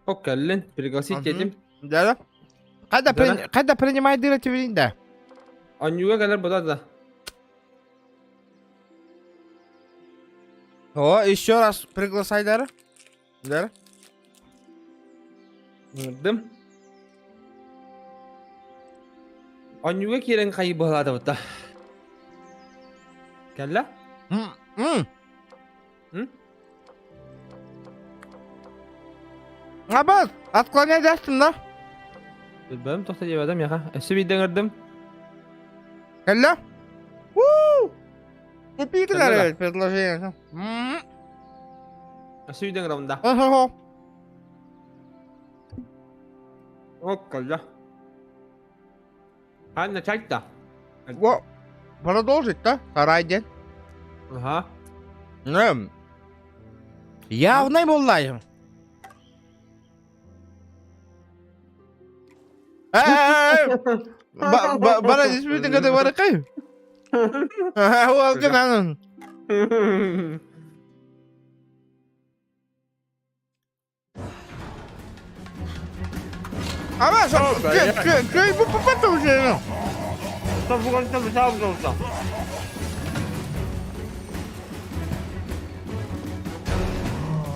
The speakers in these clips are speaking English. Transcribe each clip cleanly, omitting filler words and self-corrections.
Окей, пригласить едем. Да. Когда принимает директивы, да. Анюга kadar burada da. О, еще раз приглашай, Дара. Дара. Дым. Анюга кирен кайып болады бұта. Кәлі? Абаз, отклоняйсың да. Білбәм, тоқта деп адам яға. Әсі бейден ұрдым. Кәлі? Купитілер предложение. Әсі бейден ұрдым да. Ого. Окей. Хай начать да. Во, продолжить, да? Харайден. Ага. Я в наймоллайым. Бара диспютин кады бара кайым. Ол кынанын. Ама, кай bu попадал уже. Стоп, буган стоп, стоп.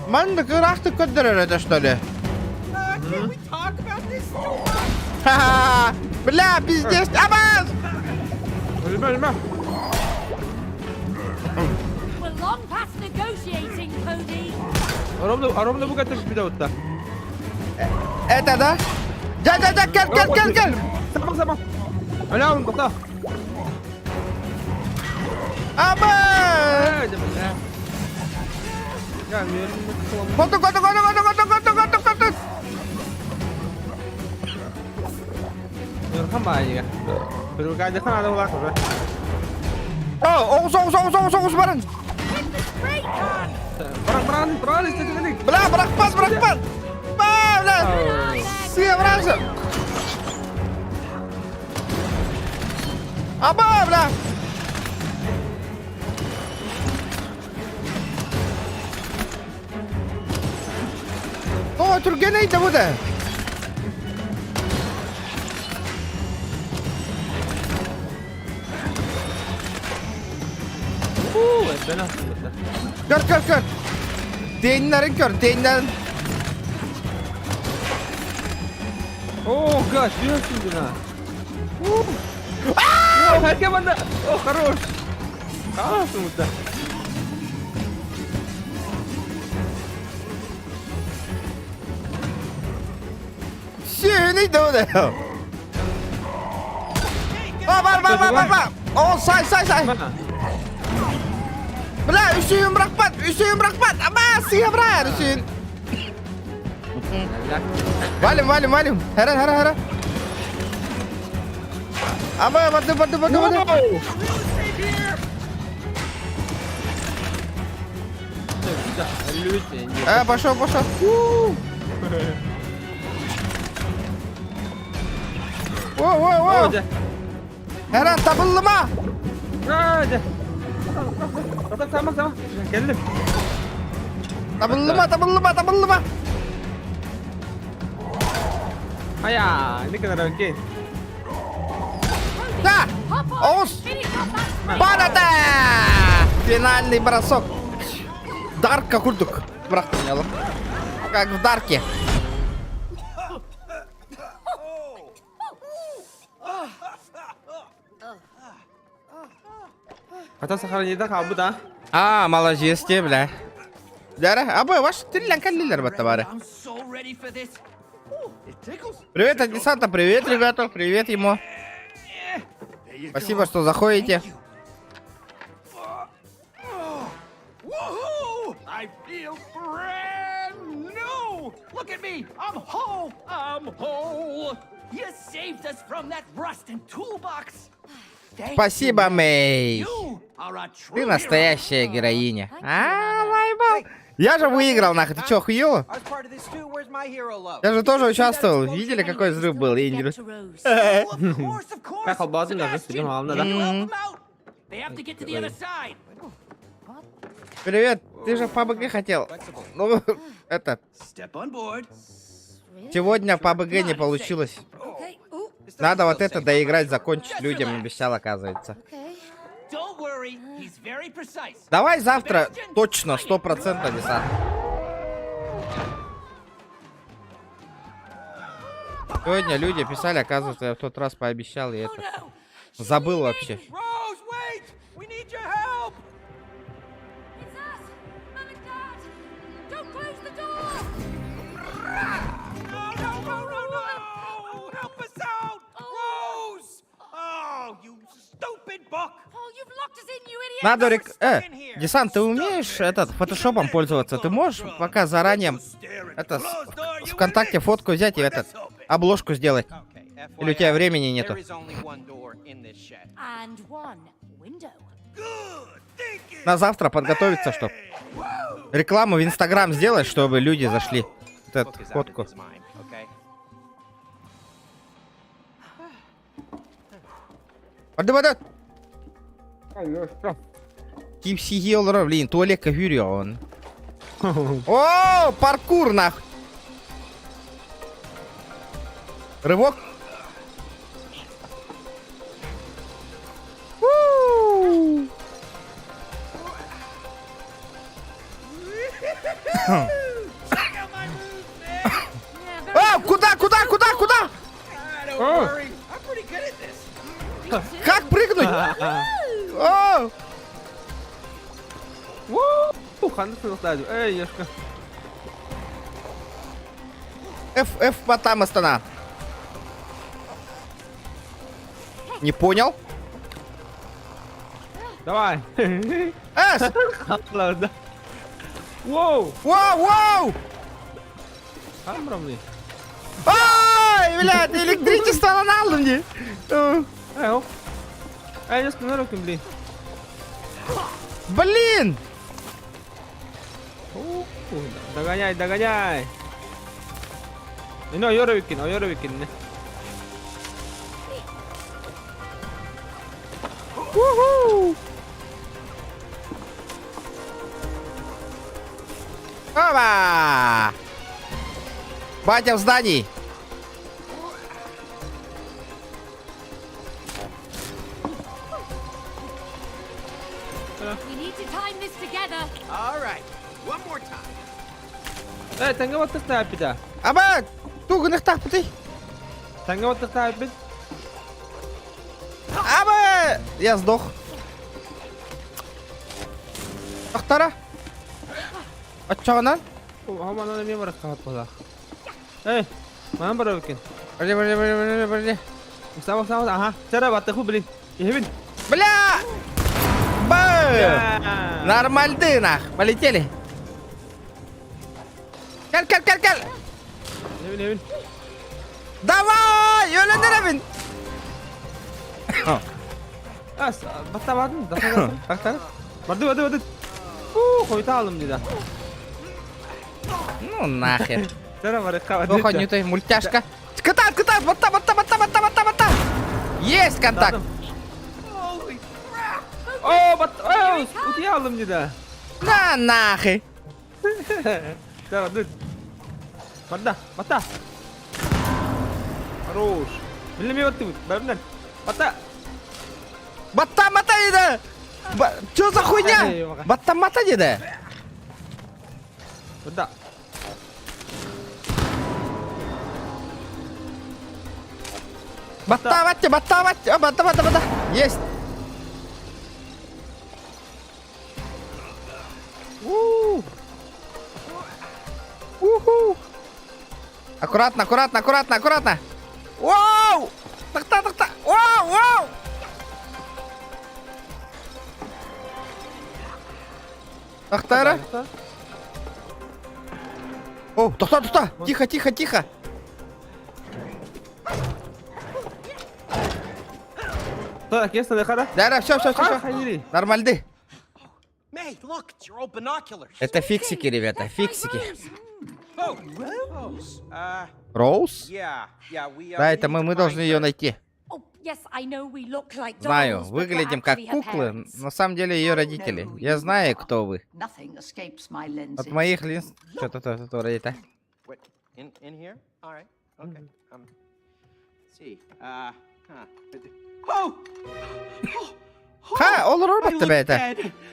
Манда кырахты көддөрөр что ли? Ха-ха! Бля, пиздец! Абаз! Ölme. We're long past negotiating, Cody. Aramda bu kadar bir de otta. Это да? Да, гel. Sabah. Öyle alın kota. Абаз! Hadi be. Gelmiyorum. Kotu. Yorkan bana ya. Pero kaya kan ada ulak be. Oh, oğuz barın. Perang istedi dedik. Bla, bırak pas. Bla. Siyah bıraksın. Aba, bla. O, Türkiye neydi bu da? Ben aslında. Kör. Değinlerin kör. Oh gosh, diyorsun buna. Herkes bana. Oh, хорош. Kalsın burada. Neydi o da ya? Bak. O say. Bla, Hüseyin bırak pat. Ama siyah bırak Hüseyin. Valim. Hera. Ama batı. Пошел. Воу. Hera tabıllama. Hadi. Tamam. Geldim. Tabıllama. Aya, ne kadar okey. Да! Оус! Падате! Финальный бросок. Дарка курдук. Брат понял. Как в Дарке. Kata saharanyada kaldı da. Молодец, бля. Дара, ваш тиллен каллилер баттабары. Привет от десанта, привет, ребята, привет ему. Спасибо, что заходите. I feel brand new. Look at me. I'm whole. You saved us from that rust and toolbox. Спасибо, Мэй. You are a true Ты настоящая героиня. Лайбал. Я же выиграл, нахуй. Ты чё, охуела? Я же тоже участвовал. Видели, какой взрыв был, Ингрид? Как албазин даже сидим, главное, да? They have to get to the other side. Привет, ты же в ПБГ хотел. Ну, это... Step on board. Сегодня по АБГ не получилось. Okay. Ooh, Надо вот это доиграть, закончить. Людям обещал, оказывается. okay. Don't worry, he's very precise. Давай завтра точно, 100% десант. Сегодня люди писали, оказывается, я в тот раз пообещал и это. Забыл вообще. Rose, wait! We need your help! It's us, Mum and Dad. Don't close the door. No, no, no, no, no! Help us out! Rose! Oh, you stupid book! Oh, you've locked us in, you idiot. Надо Десант, ты умеешь этот фотошопом пользоваться? Ты можешь пока заранее это с ВКонтакте фотку взять и этот обложку сделать? Или у тебя времени нету? And one window. На завтра подготовиться, чтоб рекламу в Инстаграм сделать, чтобы люди зашли. Вот эту фотку. Hadi. Kimse healer, блин, туалетка Юрион. О, паркур нахуй. Рывок. У. А, куда? Как прыгнуть? О! Ханды сылықтайды. Эй, ешка. F потом Астана. Не понял? Давай. S! Ладно. Воу. Воу! Хамбрамли. Ай, блядь, электричество на мне. Эй, оп. Эй, ешка, на руки, блин. Блин! Догоняй. Ну, Йора выкин. Уху! Опа! Батя в здании. We need to time this together. All right, one more time. Эй, тanga вот так пида. Аба, тугных так пути. Тanga вот так пид. Аба, я сдох. Ақтара. Отчағынан. Хаманан не барақ қағат болақ. Эй, маған бара выкин. Подожди. Сама, ага. Сара батты ху, блин. Ехбин. Бля! Бэм! Нормальды, нах. Полетели. Кел. Ехбин. Давай! Өлендіребін. Батта бадын. Ақтара. Барды. Қойта алым дейді. Ну нахер. Сара барақ қағат. Выходит, не той мультяшка. Катает. Батта. Есть контакт. О, батта. Ути алым дейді. На нахер. Сара, дүр. Батта. Хорош. Біліме батты бұд. Бәрімден. Батта. Батта деді. Чё за хуйня? Батта деді. Батта. Батта. Есть. Уху. Аккуратно. Вау! Такта. Вау! Ақтара. О, тоқта. Тихо. Так, ясно, дехара? Да, все. Хайри. Нормальды. May, look, it's your old binoculars. Это фиксики, ребята, фиксики. Oh, Rose. Роуз? Yeah, we. Да, это мы должны ее найти. Oh, yes, I know we look like Знаю, dolls, but we're выглядим как actually her куклы, parents. на самом деле ее родители. Я знаю, кто вы. Nothing escapes my lenses. От моих линз... Что-то вроде это. In here? All right. Okay. Let's see. Oh! Ха, ол робот тебя это.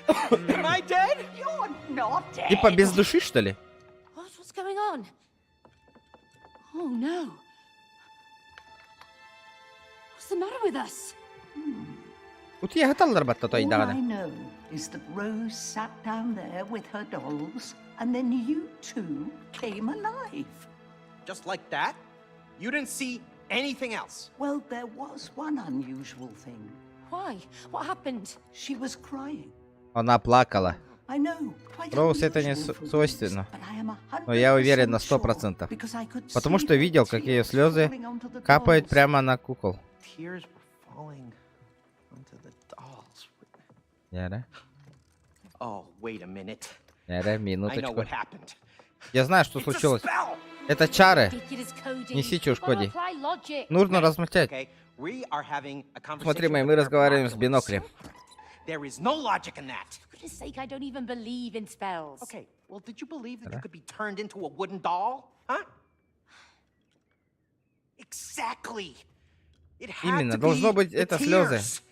Am I dead? You're not dead. Типа без души, что ли? What's going on? Oh no. What's the matter with us? У тебя готовы робот той All I дагана? know is that Rose sat down there with her dolls, and then you two came alive. Just like that? You didn't see anything else? Well, there was one unusual thing. Why? What happened? She was crying. Она плакала. I know, quite Роуз это не unusual for свойственно. Rose, but I am Но я уверен на 100% 100%. because I could Потому see что her видел, как ее tears слезы falling onto the капают dolls. прямо на кукол. Tears were falling onto the dolls. Яра, Oh, wait a minute. яра, I know минуточку. what happened. Я знаю, что It's a случилось. spell! Это чары. Ridiculous coding. Неси чушь, Gotta Коди. apply logic. Нужно размолчать. Okay, we are having a conversation Смотри, мы with разговариваем с binoculars. биноклем. There is no logic in that. For goodness sake, I don't even believe in spells. Okay, well, did you believe that you could be turned into a wooden doll? Huh? Exactly. It had Именно, to должно be быть the это слезы. tears.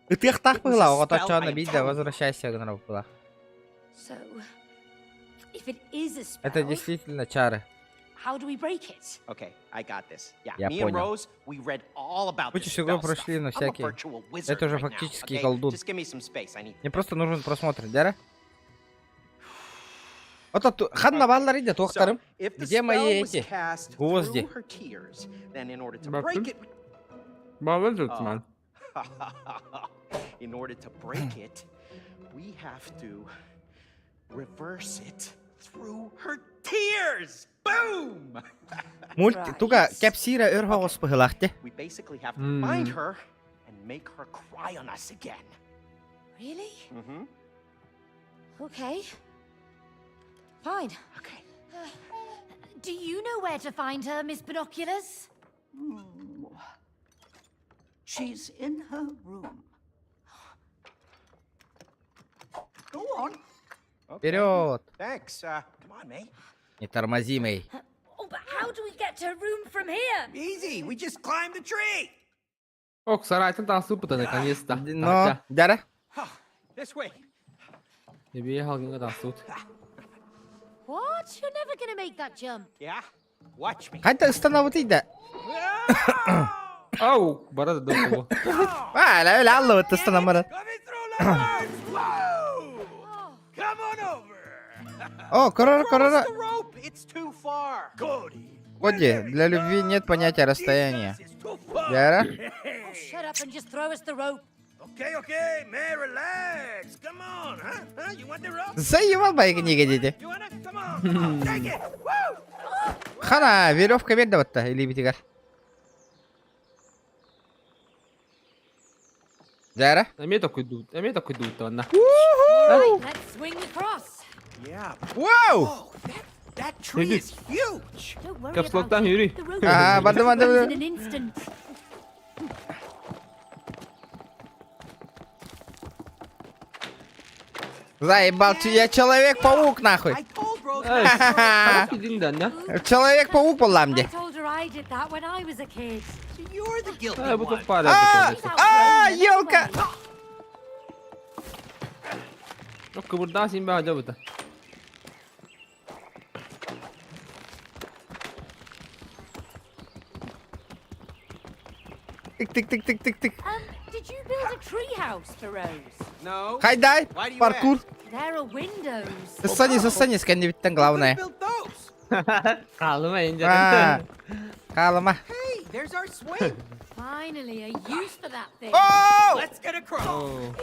И ты их так It was a была, вот spell, отчего I am набить, да, telling you. возвращайся, гнаров была. So, if it is a spell, Это действительно чары. how do we break it? Okay, I got this. Yeah, Я me and понял. Rose, we read all about this Путешествие spell прошли на stuff. I'm a всякие. virtual wizard Это уже right now, фактически okay? колдун. Just give me some space. I need Мне просто нужен просмотр, Дяра. Вот тут, ханна баллар идет, So, охтарым. if the Где мои spell was эти cast гвозди? through her tears, then in order to Бабки? break it, Молодец, in order to break it, we have to reverse it through her tears. Boom! Туга кепсира өрхогос пыгылахты. We basically have to find her and make her cry on us again. Really? Mm-hmm. Okay. Fine. Okay. Do you know where to find her, Miss Binoculars? She's in her room. Go on. Вперед! Thanks. Come on, May. Нетормозимый. Oh, but how do we get to her room from here? Easy. We just climbed the tree. Ох, сарайтан таасыппыта наконец-то. Но, Дяра, This way. Тебе халгынга таасыппыт. What? You're never gonna make that jump. Yeah. Watch me. қайта становытый да. Ау, барады доколу. Öyle anlamadı ıstanamadı. Coming through the woods. Whoa! Come on over. О, корора, Cross корора. the rope. It's too far. Cody. Коди, для любви нет понятия расстояния. It's too far. Дяра? Oh, shut up and just throw us the rope. Okay, man, relax. Come on, huh? You want the rope? Заебал мои книги, дети. You wanna? Come on, take it. Woo! Хана, веревка бер да вот-то, или битигар. Дяра? Эме такой дуд ванна. Right, let's swing across. Yeah. Вау! Oh, that tree is huge. Don't worry Caps lock about down, it. Yuri. The rope Ah, will bada, close bada, in bada. an instant. Заебал, я Человек-паук, нахуй. I told Rose. Эй, Ха-ха-ха. халак идин да, Человек-паук был I мне. told her I did that when I was a kid. You're the guilty Эй, буду one. в паре. Ёлка! Ну, кыбырдан син баа жабыта. Тык-тык-тык-тык-тык-тык. Did you build a tree house for Rose? No. Хайдай, Why do you паркур. There are windows. Засани, скандивиттен главное. Built those. Қалыма А, инжа. Калыма. Hey, there's our swing. Finally, a use for that thing. Оу! Let's get across. Оу.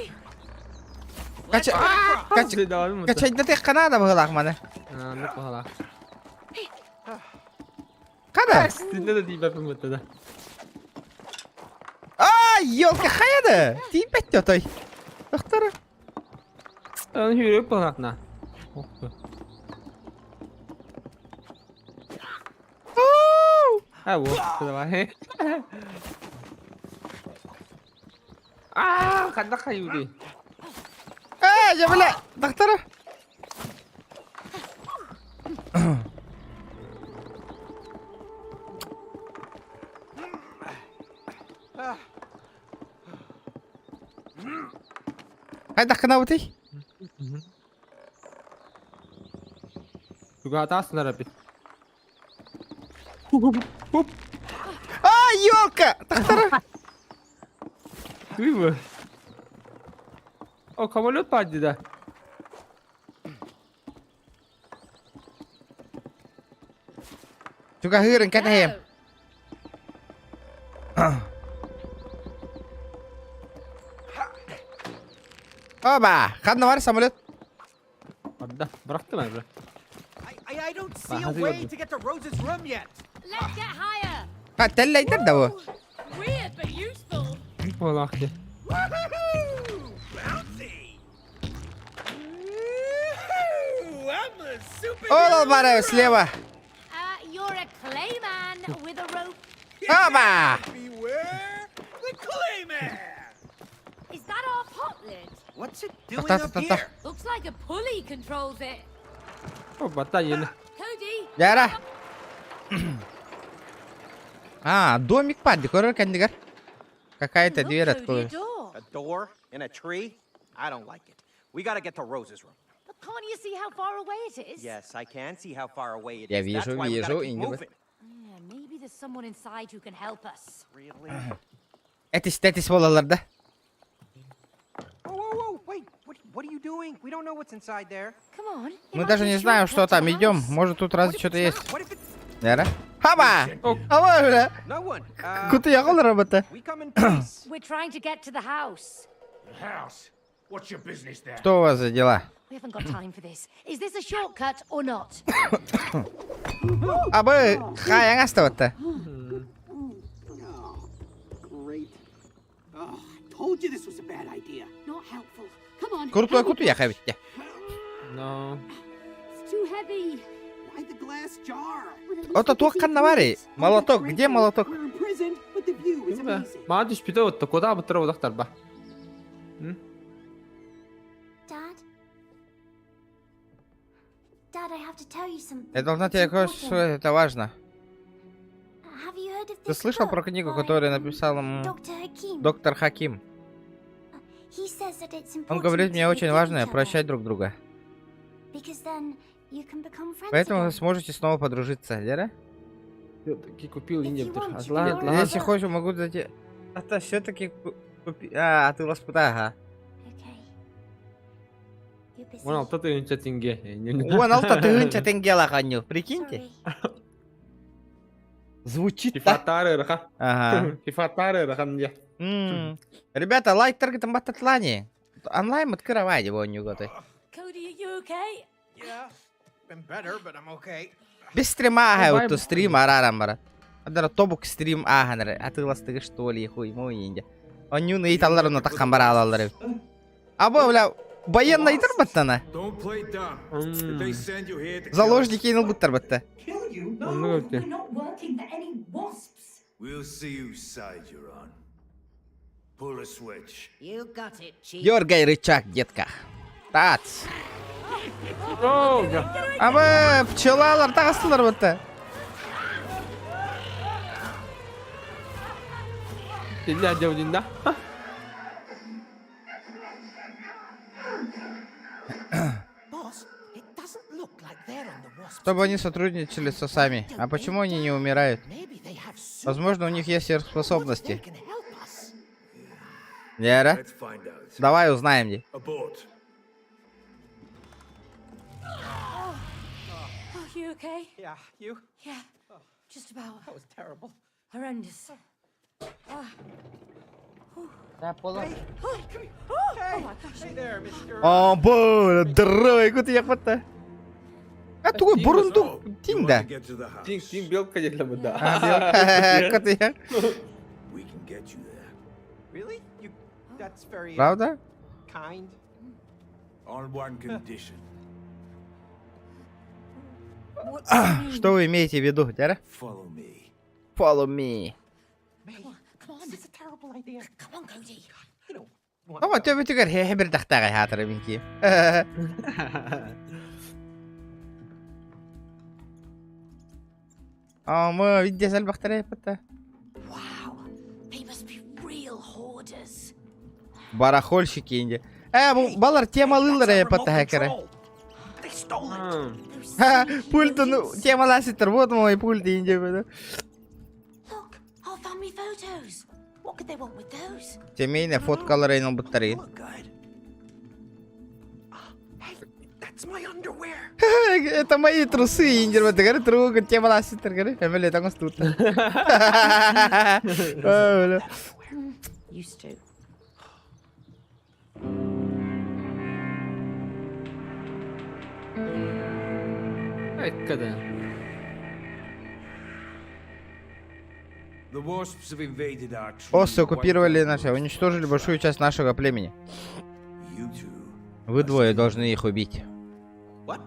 Let's get across. Качайда тек канада бұғылақ маны. Ну, халак. Қада? Тинде да тибапын мытты да. Ёлка, қаяды? Тиіп әтті отой. Доқтары. Аны хүйреп бағатна. А, вот, давай. Қандаққа Юри. Жабыла, доқтары. Қайда қанауытай? Бүгін атасындар әпі. А, елка! Тақтары! Күйбі. О, камолет бар дейді. Туға ғырын кәнәйем. Оба! Қадны бар самолет? Адда, бұрақтым әбі. I don't see a how's he way looking? to get to Rose's room yet. Let's get higher. Қа, тәлләйдір да о. Weird but useful. Ол ақты. Woohoo! Bouncy! Woohoo! I'm a super. Ол бар слева. You're a clay man with a rope. Оба! Beware the Clayman! Is that our pot lid? What's it doing Ta- ta- up ta- ta. here? Looks like a pulley controls it. О, бата ені. Cody. Яра. А, домик падди, көрір кәндігер. Какая-то Look, дверь Cody, a открылась. door. A door in a tree? I don't like it. We gotta get to Rose's room. But can't you see how far away it is? Yes, I can see how far away it Я is. That's вижу, why we gotta вижу, keep Ингеб. moving. Yeah, maybe there's someone inside who can help us. Really? Әтіс болаларда. Whoa, wait, what are you doing? We don't know what's inside there. Come on. it Мы might даже be a не знаем, shortcut что to там. the Идем. house. Может, тут What разве if что-то it's есть. not? What if it's Яра. Хаба! Ава, бля. no one? Куты яғыл робота. We come in peace. We're trying to get to the house. House. What's your business there? Что у вас за дела? We haven't got time for this. Is this a shortcut or not? Абы, хаяң астыватты. Great. Oh, I told you this was a bad idea. Not helpful. Come on. Крутой куты яқа бітті. Но... It's too heavy. Why the glass jar? Ото туаққанна бари. Молоток, где молоток? We're imprisoned, but the view is amazing. Маған түспейді өтті, кода бұттыра одақтар ба. Dad? Dad, I have to tell you something. Я должна It's тебе кое-что, important. это важно. Have you heard of Ты this слышал book про книгу, by которую написал Dr. Hakim? доктор Хаким? He says that it's Он important говорит, мне to очень forgive важно each other, прощать друг друга. because then you can become friends Поэтому again. вы сможете снова подружиться, Лера? Таки купил Инди бұттыр. want, Азла, you can азла. Если хочешь, могу зайти... А то все-таки купи... А ты ласпыта, ага. Okay. You're busy. 16 тыгынча тенге. 16 тыгынча тенге лаханю. Прикиньте. Sorry. Звучит, да? Фифатары рыха. Ага. Фифатары рыхан де. Ребята, лайктер там бататлани. Онлайн открывай его у него. Cody, are you okay? Yeah, been better, but I'm okay. Без стрима, ага, Онлайн вот то стрим, арарамбара. Адара тобук стрим, ага, а ты ластыгы что ли, хуй, мой инде. Он нюна и талларына такхан бара алалары. Або, бля, военный итер баттана. Don't play dumb. If they send you here to Заложники иныл буттар батта. Kill you? Ну, окей. not working for any wasps. we'll see whose side you're on. Pull a switch. You got it, Chief. Дергай рычаг, детка. Тац. О, Абы, пчелалар тағыстылар батта. Illa девдинда. Boss, it doesn't look like they're on the wasp. Чтобы они сотрудничали с осами. А почему они не умирают? Maybe they have super Возможно, у них есть they сверхспособности. can help us. Лера, Let's find out. давай узнаем, где. Abort. Oh, you okay? Yeah, you? Yeah. Just about. That was terrible. Horrendous. Hey, hey there, Mr. О, боже, дрой, куда я хвата. А тугой бурундук, You тинда. want to get to the house? Тин белка дедля бұда. Куда я? We can get you there. Really? You? That's very Правда? kind. On one condition. Что вы имеете в виду, Лера? Follow me. Follow me. May, Come on. this is a terrible idea. Come on, Cody. I don't want. Ну вот, тебе теперь хебер тахтага хатра минки. Мы видите сальбахтаре пата. Wow. They must be real hoarders. Барахольщики инде. Бу балар темалылар епата хакеры. They stole it. Ха, пульту темаласитер. Вот мой пульт инде. Look, our family photos. What could they want with those? Семейная фоткалары инал батареи. Look good. Hey, that's my underwear. Это мои трусы, индер, вот говорит, трогай, темаласитер, говорит, эмели там стут. Used to. Ай, когда? The wasps have invaded our tree. Осы оккупировали наше, уничтожили большую часть нашего племени. You two. Вы двое должны их убить. What?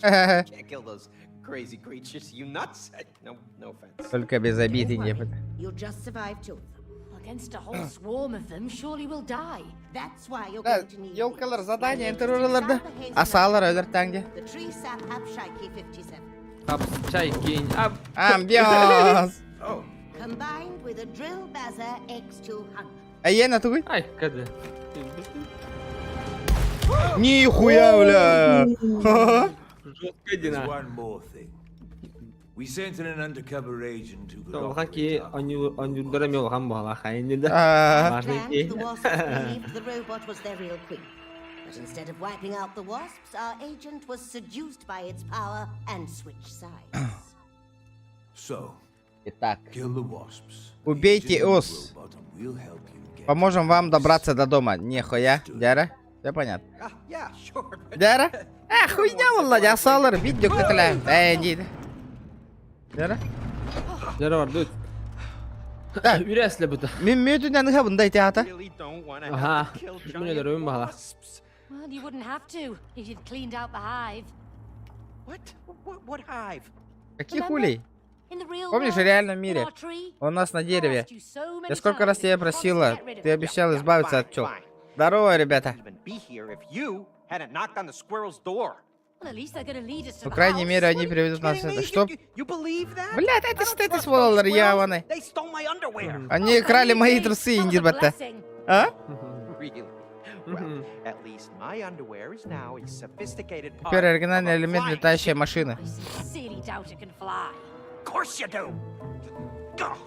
Ха-ха. Can't kill those crazy creatures. You nuts? No offense. Только без обид, инде. You'll just survive two of them. Against a whole swarm of them, surely we'll die. That's why you're Да, going to need ёлкалар, задание интервьюларда. Асалар öldür tangi. the tree sap Abshaki 57, Hap, çay, giyin, ap. Амбиос. Oh, combined with a drill Baza X200. Ена тугуй? Ай, когда? Нихуя, бля. Жестко There's дина. one more thing. We sent in an undercover agent who could Толха offer ки, онюлдара мелхан бала хайны да. А, Важный Planned, ки. the wasps believed the robot was their real queen. But instead of wiping out the wasps, our agent was seduced by its power and switched sides. So, Итак, kill the wasps. Убейте Agent of the ос. robot and we'll help you get Поможем вам добраться до дома. Нихуя, Дяра? Все понятно. yeah, sure. But Дяра? Хуйня, Володя, асалар, видео каталя. Иди. Дяра? Жара бар, дуд. Да. Үрәсле бута. Мен мөтүнен ха бундай теата. really don't want to Ага, have to kill жүз миллион giant өрөм бала. wasps. Well, you wouldn't have to if you'd cleaned out the hive. What? What hive? Каких улей? In the real Помнишь, в world, реальном in мире our tree, у нас на дереве. asked you so many Я сколько раз times тебя if you wanted to просила, get rid of ты it. обещал избавиться от пчел. Fine. Здорово, ребята. Even be here if you hadn't knocked on the squirrel's door. Well, at least they're gonna lead us to По the крайней house. мере, они приведут нас Kidding me? сюда. Что? You believe that? Блядь, I это don't что ты trust сволол, those squirrels. рьяваный? They stole my underwear. Они крали мои трусы, That was a индирбата. blessing. А? Really? Well, at least my underwear is now a sophisticated part Теперь оригинальный of a элемент flying летающей ship. машины. I sincerely doubt it can fly. Of course you do. Ugh.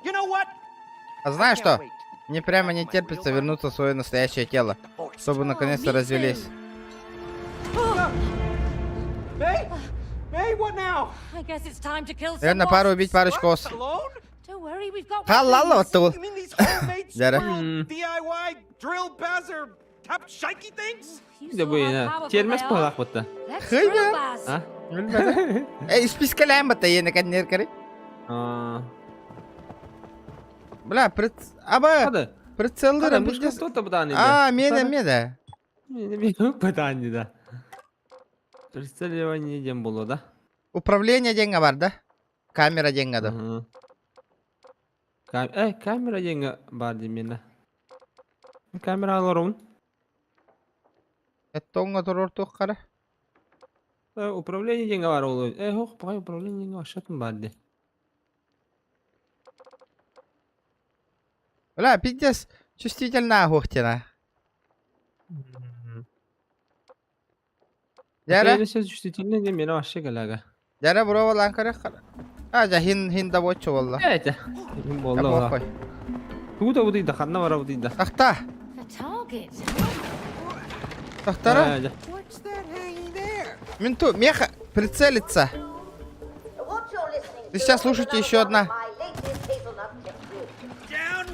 You know what? А знаешь Can't что? wait. Мне прямо не терпится вернуться в свое настоящее тело, чтобы наконец-то me развелись. May? May, what now? I guess it's time to kill some Наверное, пора убить wasps. парочку ос. Alone? Don't worry, we've got Халала вот weapons. тут. You mean these homemade Дяра. squirrel DIY drill bazzer top shaky things? You Да saw bu how yine. powerful Термес they are. палак бута. Let's Хай drill да. Baz. А? Эй, спискалям бата, я наконец кори. Бля, аба, Hadi. прицелдырым Hadi, bu бидес. что-то будан иде. А, меда. Мен патан иде. Представление дем болу да. Управление деньга бар, да? Камера деньга да. Мгм. Камера деньги бар деймін. Камера аларым. Это онга турор тухкара. Управление деньги бар ол. Хоқ, бай управление деньги ашатын бар де. Бля, пиздец, чувствительная гухтина. Дяра, Söz чувствительный de meni aşık alaga. дяра бурова ланкара. Ажа хин да бочу валла. Evet. Bollu Апа ola. кой. Bu da bu değil de kanna var bu değil de. Тахта, The target. тахтара. What's that hanging there? Менту, меха, прицелиться. What you're listening Ты сейчас слушайте еще одна. my latest hazelnut tech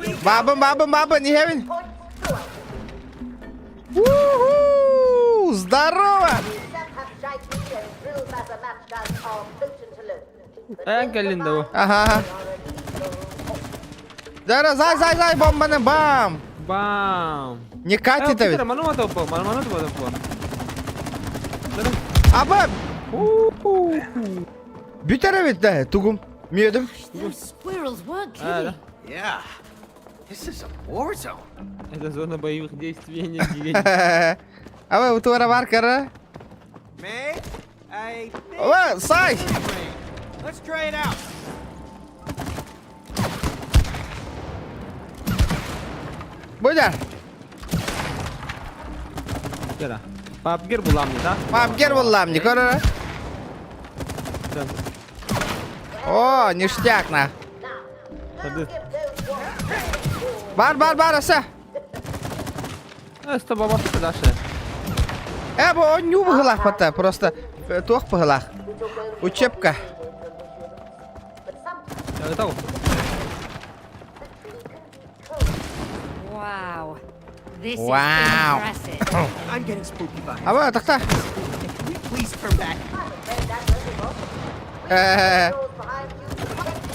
review. Баба, не хевень. Points to us. Уху! Здорово! Sap Abshaki and drill Baza match guns are potent alone. Ayak gelin de bu. Ага. Дяра, зай, бомбаны, бам! Bam. Не катит ведь. Mana mı topu? Mana topu? Аба! Бүтер ведь, да, тугум. Мүйедім. Those squirrels weren't Да. kidding. Yeah. This is a war zone. Это зона боевых действий не двигатель. Аба, утуара бар кара. May, I think Ова, сай! let's try it out. Buyur. Gel ha. Babgir bulam da. Babgir bulam ne görür? О, ништяк на. Hadi. Бар, аса. Эста babası da şey. Bu он не в глах пота, просто тох по глах. Учебка. Ya tahu. Wow. This Wow. is impressive. I'm getting spooky vibes. Aba takta. Can we please turn back?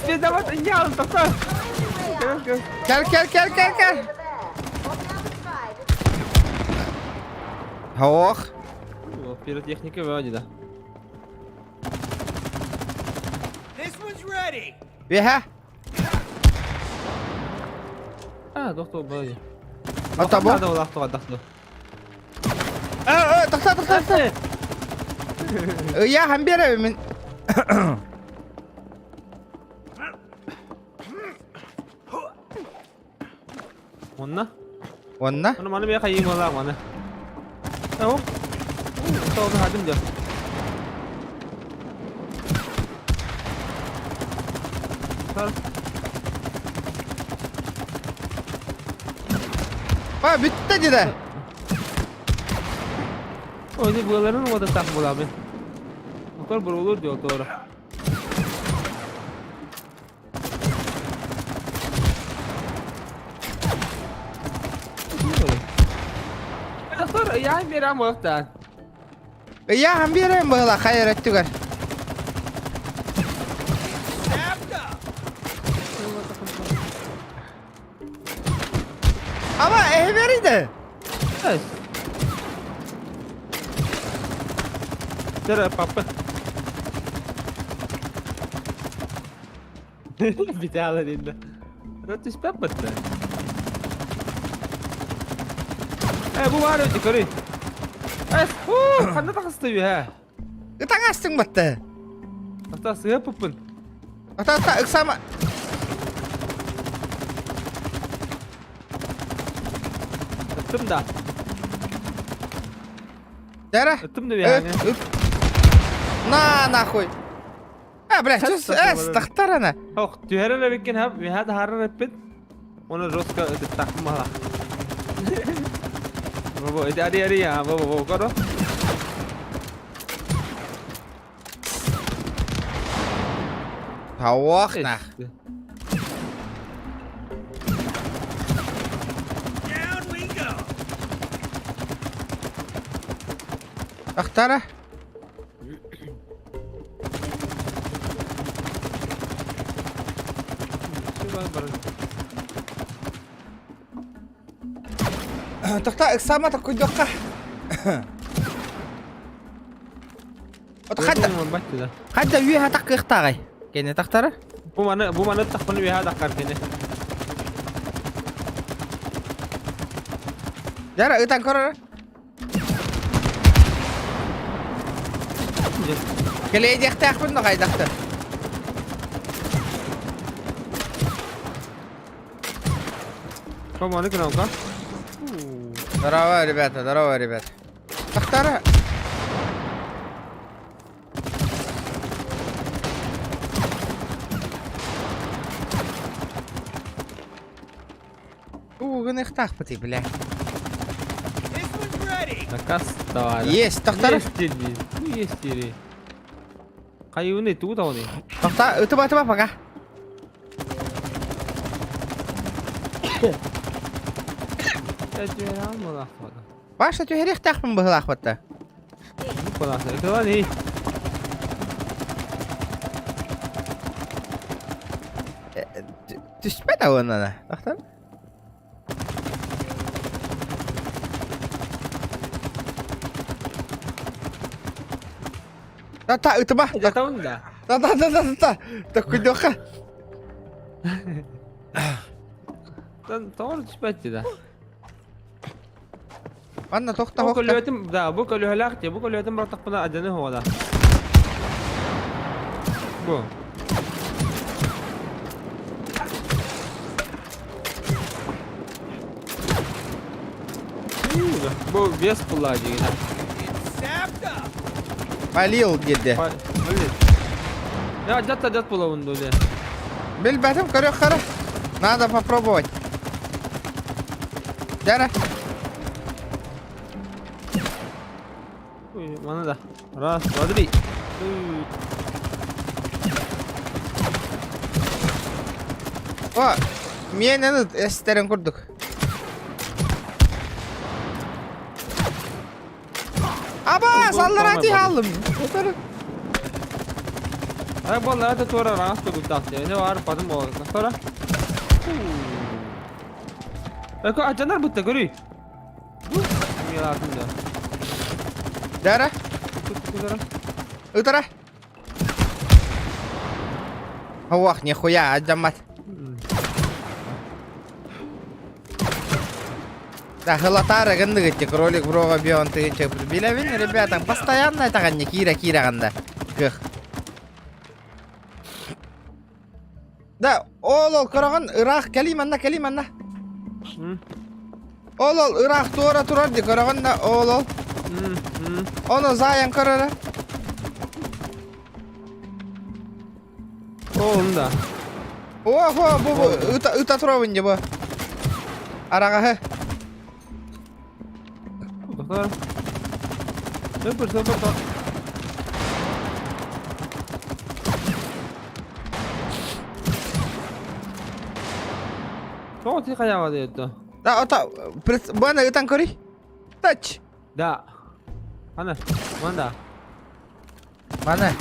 Bir de bak inyal takta. Gel. Hoch. Pirotexnika vadi da. This one's ready. Veha. Doktor böyle. Ata bu. Hadi ola takta. Takta. Ya hem bir min. Onna? Onna? Mana bir kayım ola mana. Tamam. Tamam hadim diyor. Sar. Ha bitti dedi. Oydu buraların o da tak bul abi. O kadar olur diyor doğru. Doktor ya bir ama yoktan. Ya hem bir min bıhla hayır ettiler. Ama veriydi. Evet. Dur papa. Bir daha alayım da. Rötüş papattı. Bu var öyle yukarı. Kanı takıstı ha. Tangastin battı. Hatta sığ pupun. Ata ıksama. Attım da. Dara. Attım da yani. На нахуй. Блядь, тахтар она. Hoş, tüherene bekken hep ve hadi harar etpin. Onu roska takma la. Baba, edi ya, baba, karo. Tavuk nah. Down we go. Tahtara. Tahta sama tak kujokah. Hadda yuha tak ikhtaray. Kene tahtara? Bu mana takmanı bir hada kartene. Jara utan koror. Kele dik tak pun nak tahta. Kamu kenapa kan? Здорово, ребята. Тахтара. Гнехтах пути, бля. This one's ready. Takas da var. Есть, тахтара. Есть diri. Kayu ni tu tau ni. Тахта, это пока. Tecrübe alma lah. Başta tüherih takmın bıhlak batta. Bu kadar. Itu kan ni. Tüspet avunana. Tahtara. Ta itu bah. Dah tahu dah. Ta. Tak kujoka. Dan doğru tüspet dah. Anna tohta Bu hokta. kalıyortum da bu kalıyor halak diye bu kalıyortum bıraktık buna adını hoda. Bu. Bu bes pullağı yine. Полил dedi. Öyle. Ya jat pullağı bunda öyle. Bilmedim kırık kırık. Надо попробовать. Dene. Uy, mana da. Ras, Rodri. O, menini eslerin kurduk. Aba, sallar hadi aldım. Ay bollar da tora ras to gutaqte. Ne var padım oldu. Tora. Eko acanar butta görüy. Milatında. Dene. Tora. Утро. Ох, нихуя, отжимать. Да, хылатары гындыгытчик ролик брога бион тыгычы. Билебин, ребята, постоянно это ганне кира ганда. Кых. Да, ол корогон Ирак калиманна. Ол Ирак тура турар ди корогонда ол. Onu zayan karara. Oğlum da. Oho bu uta turavınca bu. Araga he. Tora. Super. Kau ti kaya wadi itu? Da ota bana utan kori. Touch. Da. Mana? Mana? Mana?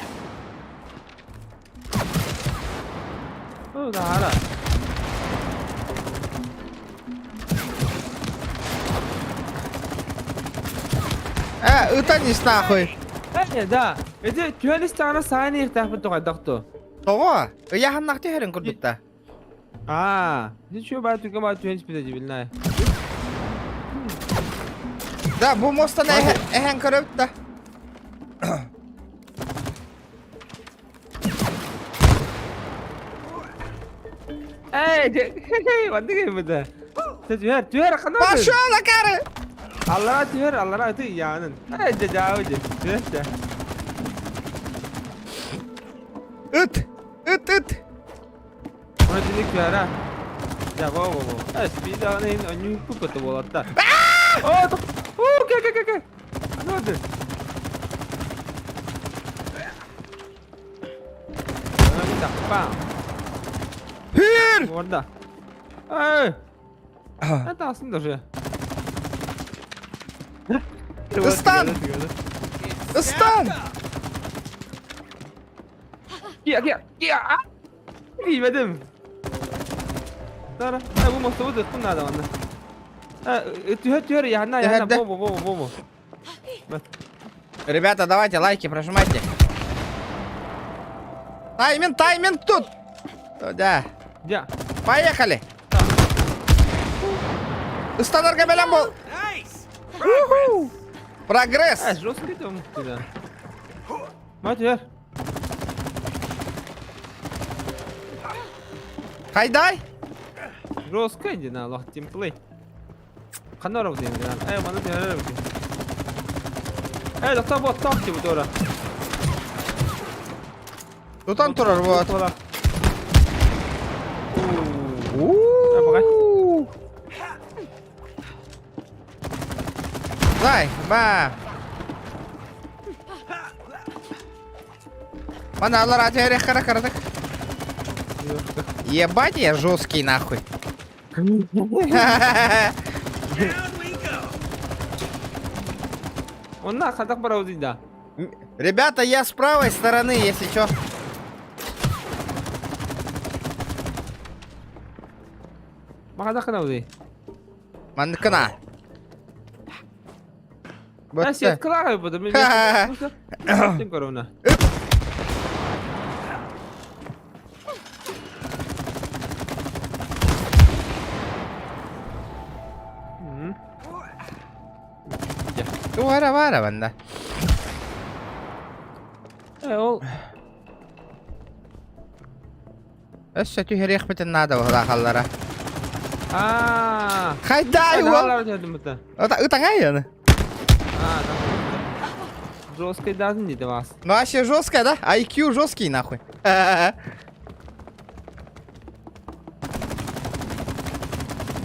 Oh, dah ada. Utan nahoj. Da. Itu Tüyenistan'a sahne ihtiyacı var doktor. Togo. Ya han nakti herin kurdukta. Hiç şu ben Türkiye var Tüyeniz pideci bilnay. Da bu mostan ehen kırıpta. Wanti kayak betul. Tüyer kan? Başola karı. Allah'a itu yanın. Jauh aja. Tüyer. Ut. Mana jenis tüyer ah? Ya, wow. Speed ini anjing tuh betul bolata. Oh, tuh. Oke. Anu ada. Kita pang. Hür. Orada. Это aslında же. Istan. Gel. Yemedim. Tara. Bu Mustafa da tutun adam anda. Tüher ya. Бомбу. Ребята, давайте лайки прожимайте. Тайминг тут. Да. Ya. Поехали. Установка белям был. Прогресс. Жесткий там. Мать, Хайдай. Жесткий иди на лох тимплей. Канаров день, да. Мана тянер бки. Да вот так типа дора. Тут он турар вот. Дай, ба. Мана алар атере кара. Ебать, я жесткий нахуй. Он на хатах параузить, да. Ребята, я с правой стороны, если чё. Хатах параузить. Манкана. Я сеть краю, потому что... Тем корона. Vara bende. Ol. Össä tyhjä rihmetin nada vahdakallara. Aa. Hayda yol. Dağlar gördüm burada. Ытаңа яны. Жесткой даже не вас. Ну вообще жесткая, да? IQ жесткий нахуй.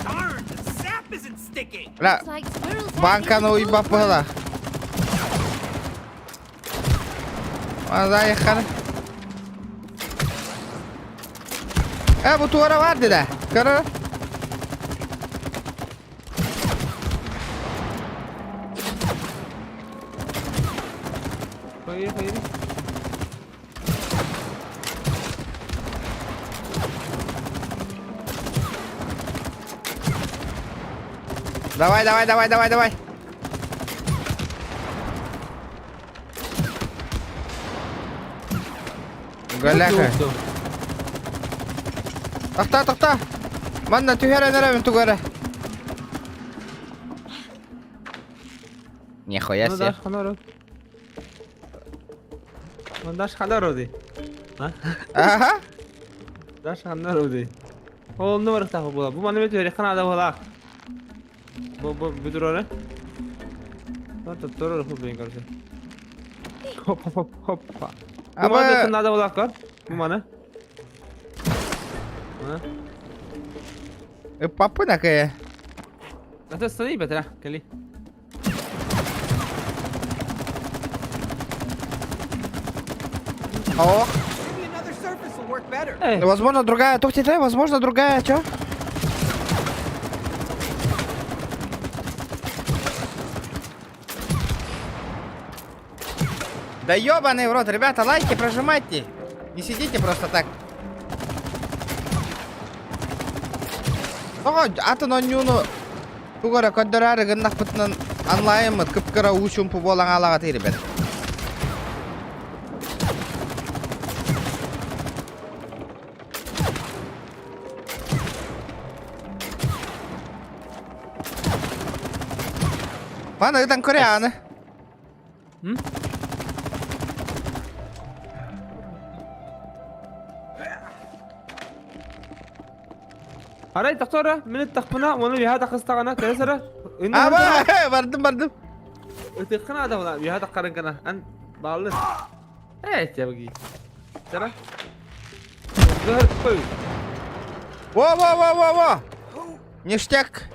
Darn, the sap isn't sticking. Ля, It's like squirrels had банканы eaten уйбап bullfrog. была. Заехали. Bu duvara var dedi. Görür. Hayır hayır. Давай, давай, давай, давай, давай. Галяха. Тахта, тахта. Манна тюгера неревен тугера. Нихуя Ну себе. дашь ханару. Ну дашь ханару ди. Ага. Дашь ханару ди. Ол numara tahu bola. Bu bana bir kanada bola. Bu bir dur oraya. Dur dur ben göreceğim. Hop hop hop hoppa. Bu Ama- bana kanada bola kar. Bu bana. Ha? Папы накая. لا تستني بترا كلي. О, Maybe another surface will work better. Ey. возможно другая. Тухти ты, возможно другая, чё? Да ёбаный в рот, ребята, лайки прожимайте. Не сидите просто так. Ого, атын онюну тугара көддөрары гыннак бытынан анлайымыт кыпкыра учумпу болаң алага тей, ребят. Мана ыдан көре аны. Aray taktora minit takpına onu bir hada kıstağına kesere. Аба, бардым, бардым. Ötekana da ona bir hada karın kana. An bağlı. Evet ya bagi. Tara. Zahar koy. Во-во-во-во-во. Ништяк.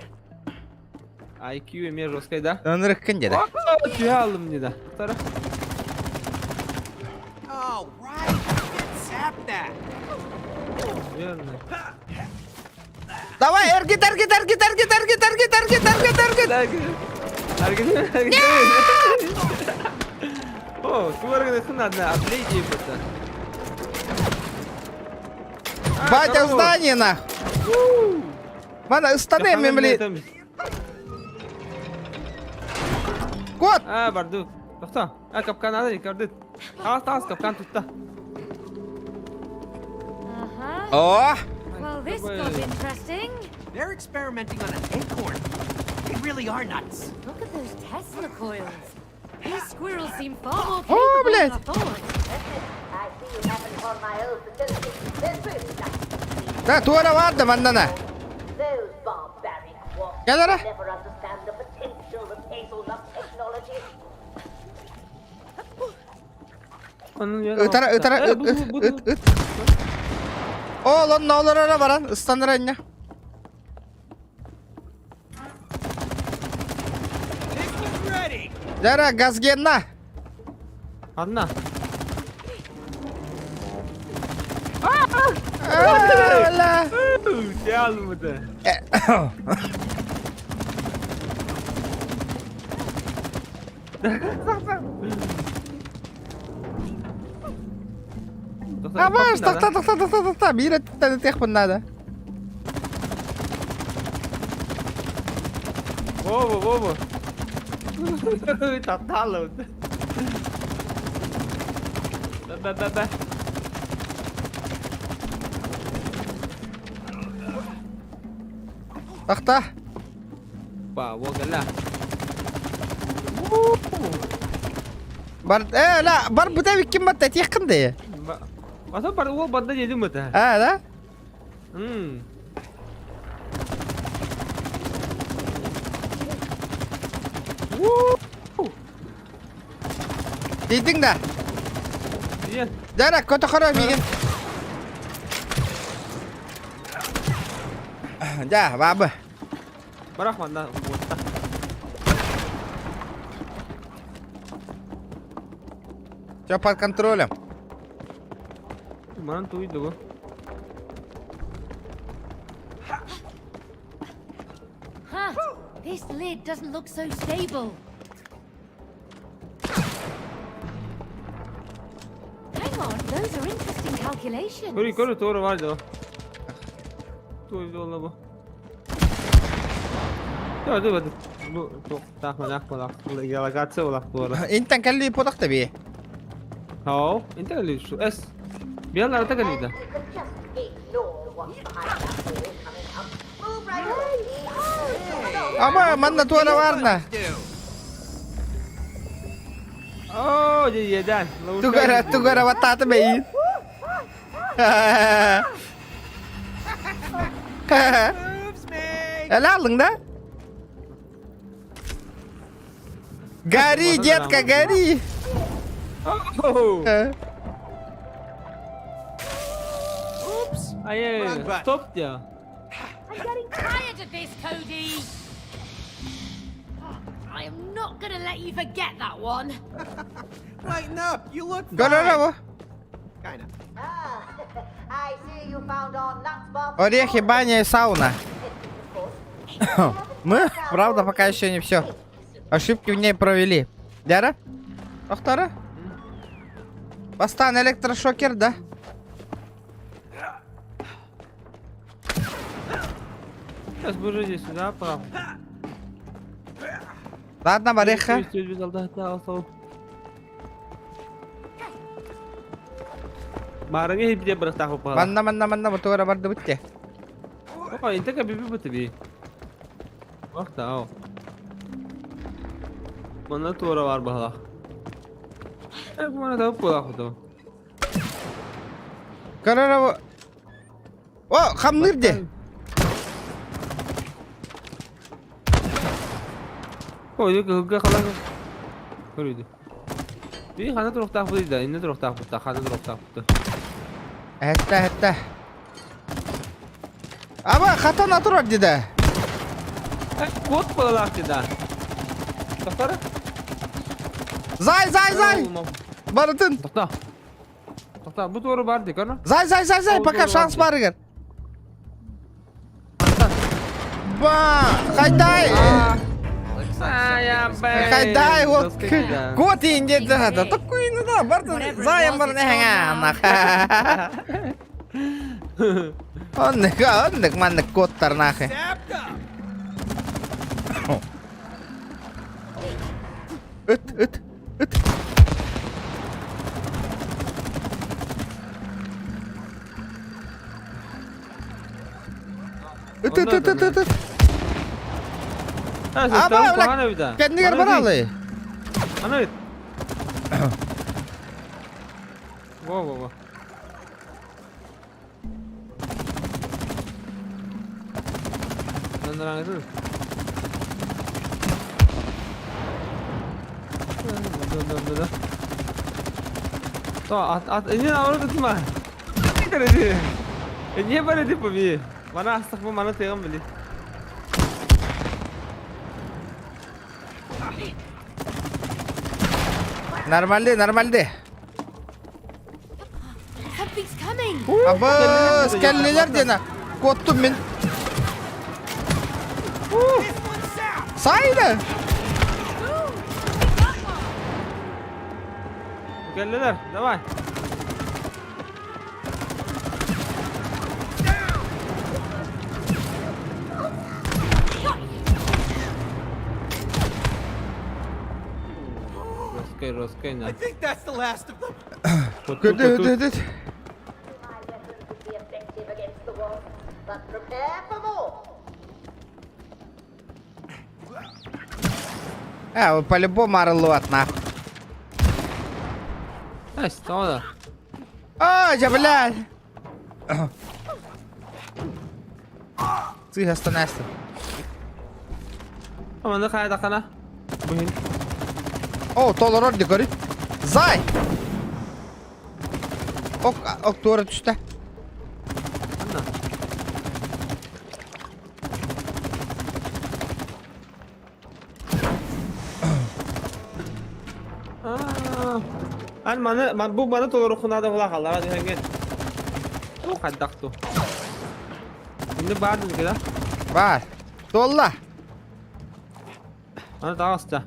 IQ emir roskayda. Ынырыккын деді. Tüye aldım dedi. Tara. Oh, right. Get sap that. Верно. Давай, эргит, эргит, эргит, эргит, эргит, эргит, эргит, эргит, эргит. Hareket. О, куварга надо отлейте это. Батя в здании, нахуй. Мана, станем, блин. Кот. Bardu. Toxta. Kapkan hadi gördün. Az kapkan tuttu. Uh-huh. О, Well, this got interesting. They're experimenting on an acorn. They really are nuts. Look at those Tesla coils. These squirrels seem far more О, capable блядь. than I thought. I see you haven't on my own facility. There's proof of that. да, туара vardı mandana. Those barbaric wasps Gel ara. never understand the potential of Hazelnut technology. Onun yanına. Itara, ытара, ыт. О, лон ne olur ara varan, ıslanır anne. This was ready. Dara, gaz gelna. Anla. Valla. Şey aldım bu da. Абаш, так, мира ты тех надо. Во. Татало. Бе. Тахта. Ба, во гала. Бар, لا, бар буда виким мат тех кынды. Аса бар ол банда yedim bu da. А, да? Değdin de. Diyen. Derek kötü kara miyim? Ya baba. Bırakma lan. Botta. Все под контролем. Bana tuydu bu. Huh. This lid doesn't look so stable. Hang on, those are interesting calculations. Körü doğru vardı o. Tuydu ola bu. Ya dur hadi. Bu çok takma. Ya gatsa ola bu ara. انت نكلي بودك تبيه. هاو انت اللي شو اس. بيلا انا تقلي ده. Ama mana tu ada warna. Oh, jadi dan. Tu gara wata tu bayi. Alalım da. Gari jet ka gari. Oh. Oops. Aye, stop ya. I'm getting tired of this, Cody. I am not gonna let you forget that one. Lighten up. You look fine. Gana bu. Kinda. I see you found our nuts box. Орехи, баня и сауна. Мы, правда, пока еще не все. Ошибки в ней провели. Дяра? Доктора? Постан электрошокер, да? Сейчас бежи здесь сюда, прав. Ладно, Мареха. Barangnya hidup dia beras tahu apa. Manna, betul ada bardu betul. Oh, ini kan bibi betul bi. Wah tahu. Mana tuh orang war bahala. Mana tahu pula aku tuh. Karena bu. Oh, kam nerede? Oh, itu ke kalau itu. Ini kan terus tahu tidak, ini terus tahu tak, kan terus tahu tuh. Hatta. Ama kata natural dedi. Kuat pula tidak. Dokter? Zay. Barutun. Dokter. Bu doğru vardı kan? Zay. Пока шанс var gel. Ba, kayday. Saya Kayday вот. Кот инде да. Такой ну да, бартын. Заем бар не ханганах. Оннек маннек коттар нахе. Үт. Үт. Ama ulan kendi gel bana alayı. Ana it. Wow. Nandarang itu. Dah. Tuh, ini orang tu cuma. Ini kan dia. Ini apa dia pergi? Mana asal mana tengah beli? Normalde. Something's coming. Abas kelleler dene. Korktum ben. Saydı. Geldiler. Devam. Roskay. I think that's the last of them. Good. Be effective against the wasp, but prepare for more. По-любому орлот нахуй. Что да? Ой, блядь. Ты остановился. Mana kaya takana? Buhin. О, толорор дикори. Zay! Ok doğru düştü. Anna. Bu bana doğru kunada kula kallar hadi hangi. O kadar tu. Şimdi bağırdın ki da. Var. Dolla. Ana daha hasta.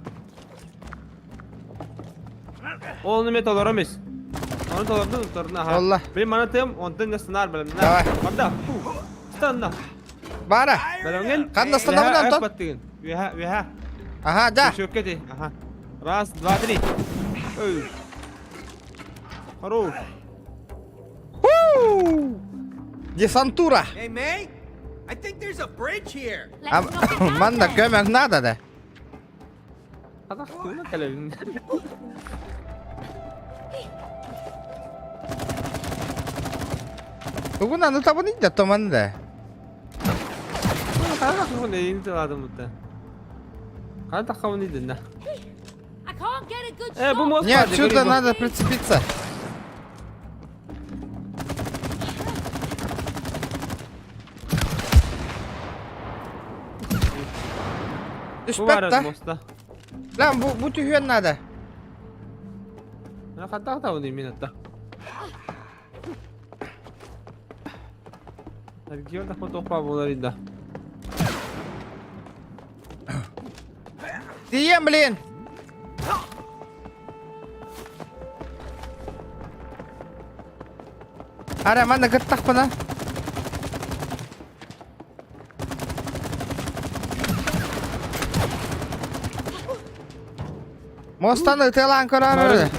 Onu metal aramis. Onu dolardı tutarına ha. Allah. Benim manatım ondan da sınar benim. Давай. Bada. Standa. Bana. Benim Kan standa bundan Антон. Антон. Веха. Aha da. Şu kötü. Aha. Раз, два, три. Ой. Хорош. Десантура. Hey, May? I think there's a bridge here. Let's knock it down Man da then. kömek nada da. Hadi şuna televizyon. Bugün anı tabanı da toman da. Hadi şuna neyin adım mutlu. Hadi takalım ne dinle. I can't get a good shot. Bu most Нет, отсюда надо прицепиться. Düş Bu var bak da. mosta. Lan bu tühyen nada. Ne kadar tahu ni minutta. Hadi gidiyor da foto pavolarında. Дием, блин. Ara mana getak pana. Mostan telan karar.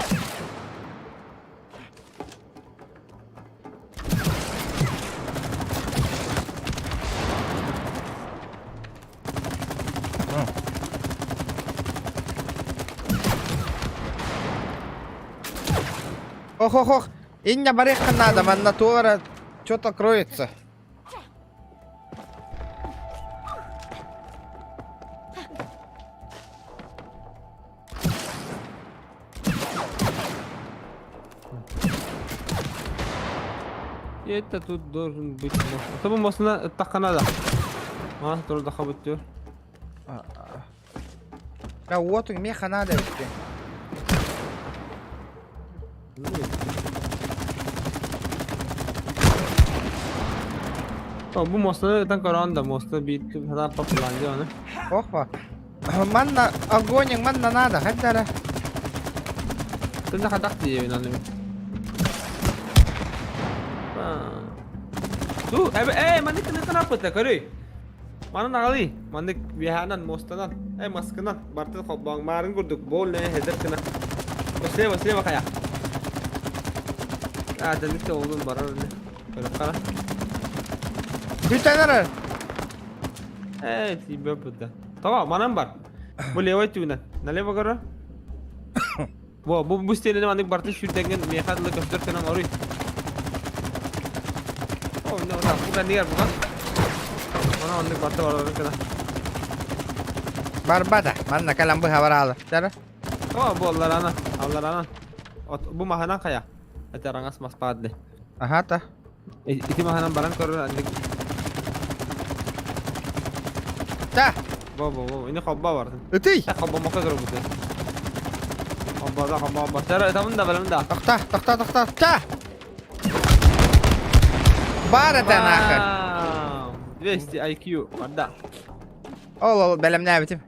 Ох. Иння бареха надо, man натура что-то кроется. И это тут должен быть мост. Чтобы мост на такана. А, тоже дахабыт diyor. Ya вот меха надо. Bu mosta tan karan da mosta bir hata kullanıyor onu. Опа. Манна огонь, манна надо, хотя. Sen de kadak diye inandım. Tu, mana kena kenapa tak kari? Mana nak kali? Mana bihanan mostanan? Maskenan. Bartel khobang marin kurduk bol ne header kena. Basle bakaya. Ada ni tu oğlum barar ne. Böyle kara. Bir tane. Tiba betul. Tahu mana bar? Boleh lewat tu na. Nale bagara? Wah, bu sitene mana bartel shoot dengan mekat le kapter kena ori. Oh no, bukan dia bukan. Mana onda bartel ori kena. Barbada. Manna kalam bu hawara. Cara? Oh, bollar ana. Bu mahana kaya. Ada rangas mas pad deh. Aha ta. Itu mahana barang kor andi. Ta. Wow, ini khobba var. Ötey. Khobba maka karo butuh. Khobba. Cara tamun da balam da. Takta. Ta. Barada nahar. 200 IQ. Ada. Allah belim ne bitim.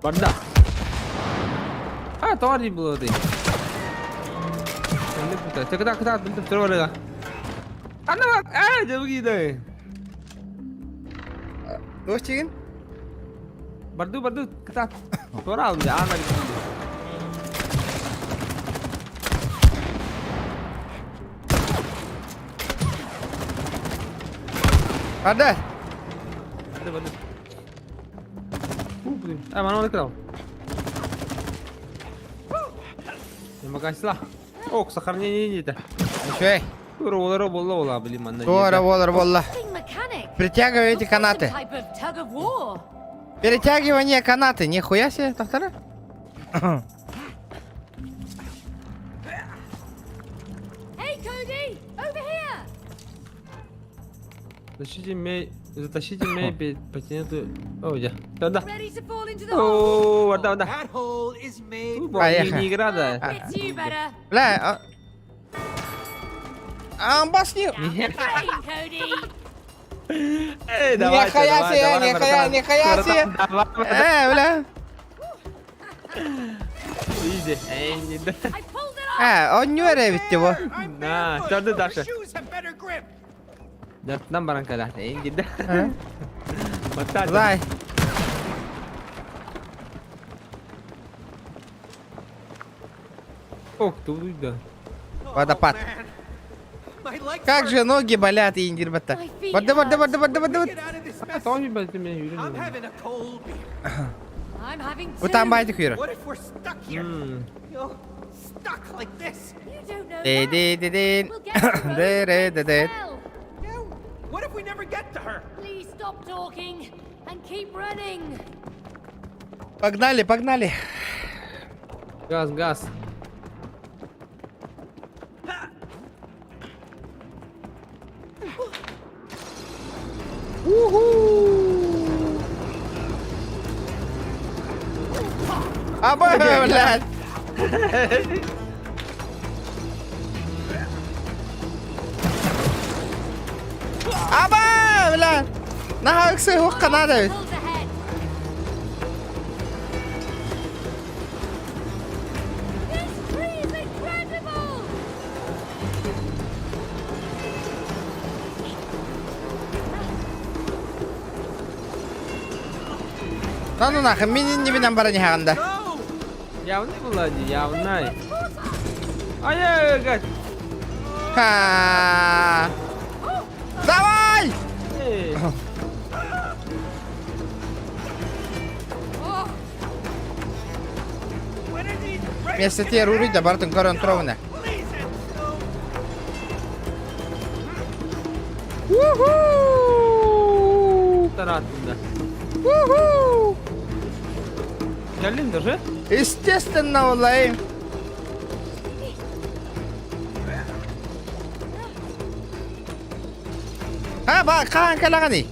Banda. Tahu di bulu deh. Ini putar. Cekat. Bentar terus ada. Anak, jauh begitu. Terus cikin? Bardu, ketat. Toral jangan lagi. Ada. Bardu. Mana orang kau? Terima kasih lah. Oh, sakarnya ini dah. Şey. Оlara bolla ola bileyim anne. Doğru olur valla. Interesting mechanic. Притягивайте Looks like канаты. some type of tug of war. Перетягивание канаты. Нихуя себе, доктора. Hey, Cody! Over here! Затащите меня по тенету. О, я. Да. Ready to fall into the hole? О, вода. That hole is made. Поехали. Не игра, да. Fits you better. Бля, он баснил. Brain, Cody! Эй, давай. Нихуя себе, нихуя себе. Бля. Иди. Эй, не да. I pulled it off! Он не верит его. На, тёрды Даша. Shoes have better grip. Жартынан баранкалат. Эй, не да. Батар. Зай. Ох, ты уйда. Водопад. My legs Как hurt. же ноги болят, Индирбата. My feet Вот. Get out of this mess. Tamam ben de beni I'm yürüyorum. having a cold beer. I'm having two. Bu там байтик yürü. What if we're stuck here? Stuck like this? You don't know Де that. де де де. We'll get to Rose Де де де де. well. What if we never get to her? Please stop talking and keep running. Погнали, погнали. Газ. Абай, блядь. Абай, блядь. Нахуй ксы хук канады. Pulls ahead. This tree is incredible. Ну нахуй, менин не бинам бара не хаганда. No! Явный Влади, явный. Ай, гад. Ха. Давай! Эй. When are these breaks Вместо тебе рулить, да бартын корон тровна. Please, no! Таратында. Уху! Geldin даже? Естественно, валлаhi. Bak kahan kalagani.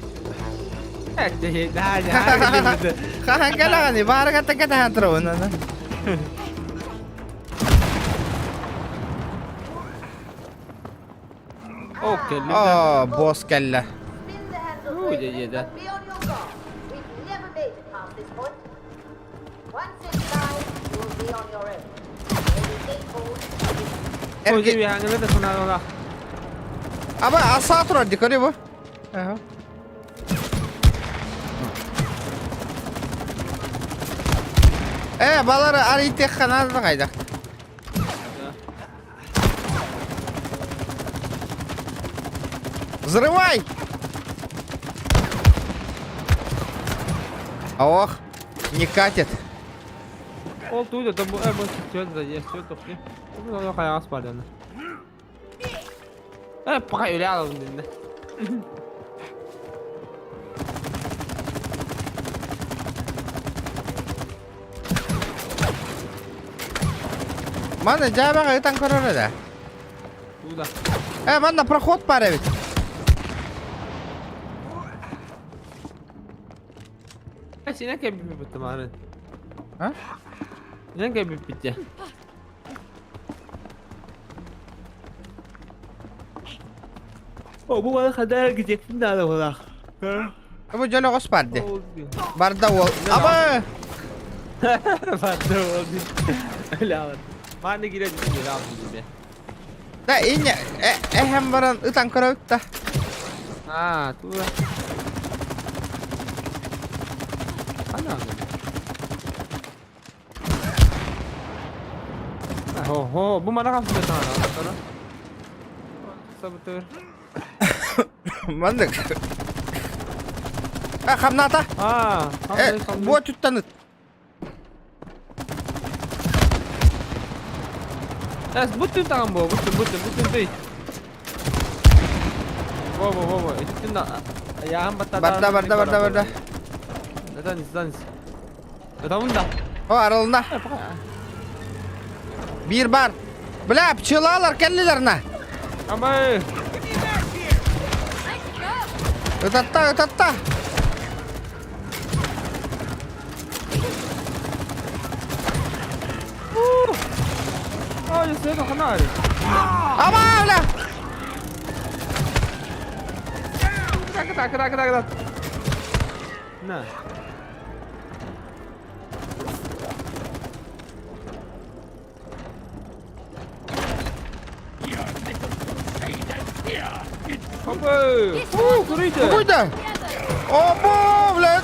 Kahan kalagani, baka kata-katahan trovna. Okej, Boss kalla. Spin the handle, Oj, Raven, det är det. but be on your guard. We've never made it past this point. Once inside, you'll be on your own. Anything hold, Oj, vi hänger lite såna här. Aba asa tur addi kari bu. Balar arite kanal da kayda. Взрывай! Ох, не катит. Oldu da bu elbette tutuyor da yesiyor topluyor. Bu da yok ayağı aspardı onu. Bak öyle alalım dinle. Мана, жабага ытан көрөр да. Bu da. Мана проход бар бит. Sine ke bir bitti mare. Ha? Sine ke bir bitti. Bu bana kadar gideceksin daha da olarak. Bu jolo gos parde. Barda wol. Aba! Farklı oldu. Öyle abi. Mane girelim geri aldım gibi. Da inya hem baran ытан көрөт да. Ha, tuh. Ana. Ho, bu mana kapsın sana. Sana. Sabıtır. Мандык. Хамната. Ha, Bu tutanıt. bu tutun bu, bu değil. Во. Üstünde ayağım battı. Barda. Neden? Adamın da. O aralığında. Bir bar. Bля, pчелалар kellilerine. Ama Ötatta. Aa, sen de kanar. Ama bля. Kırak. Ne? Hoppa! Kırıydı. Тугуйда. Оба, блядь,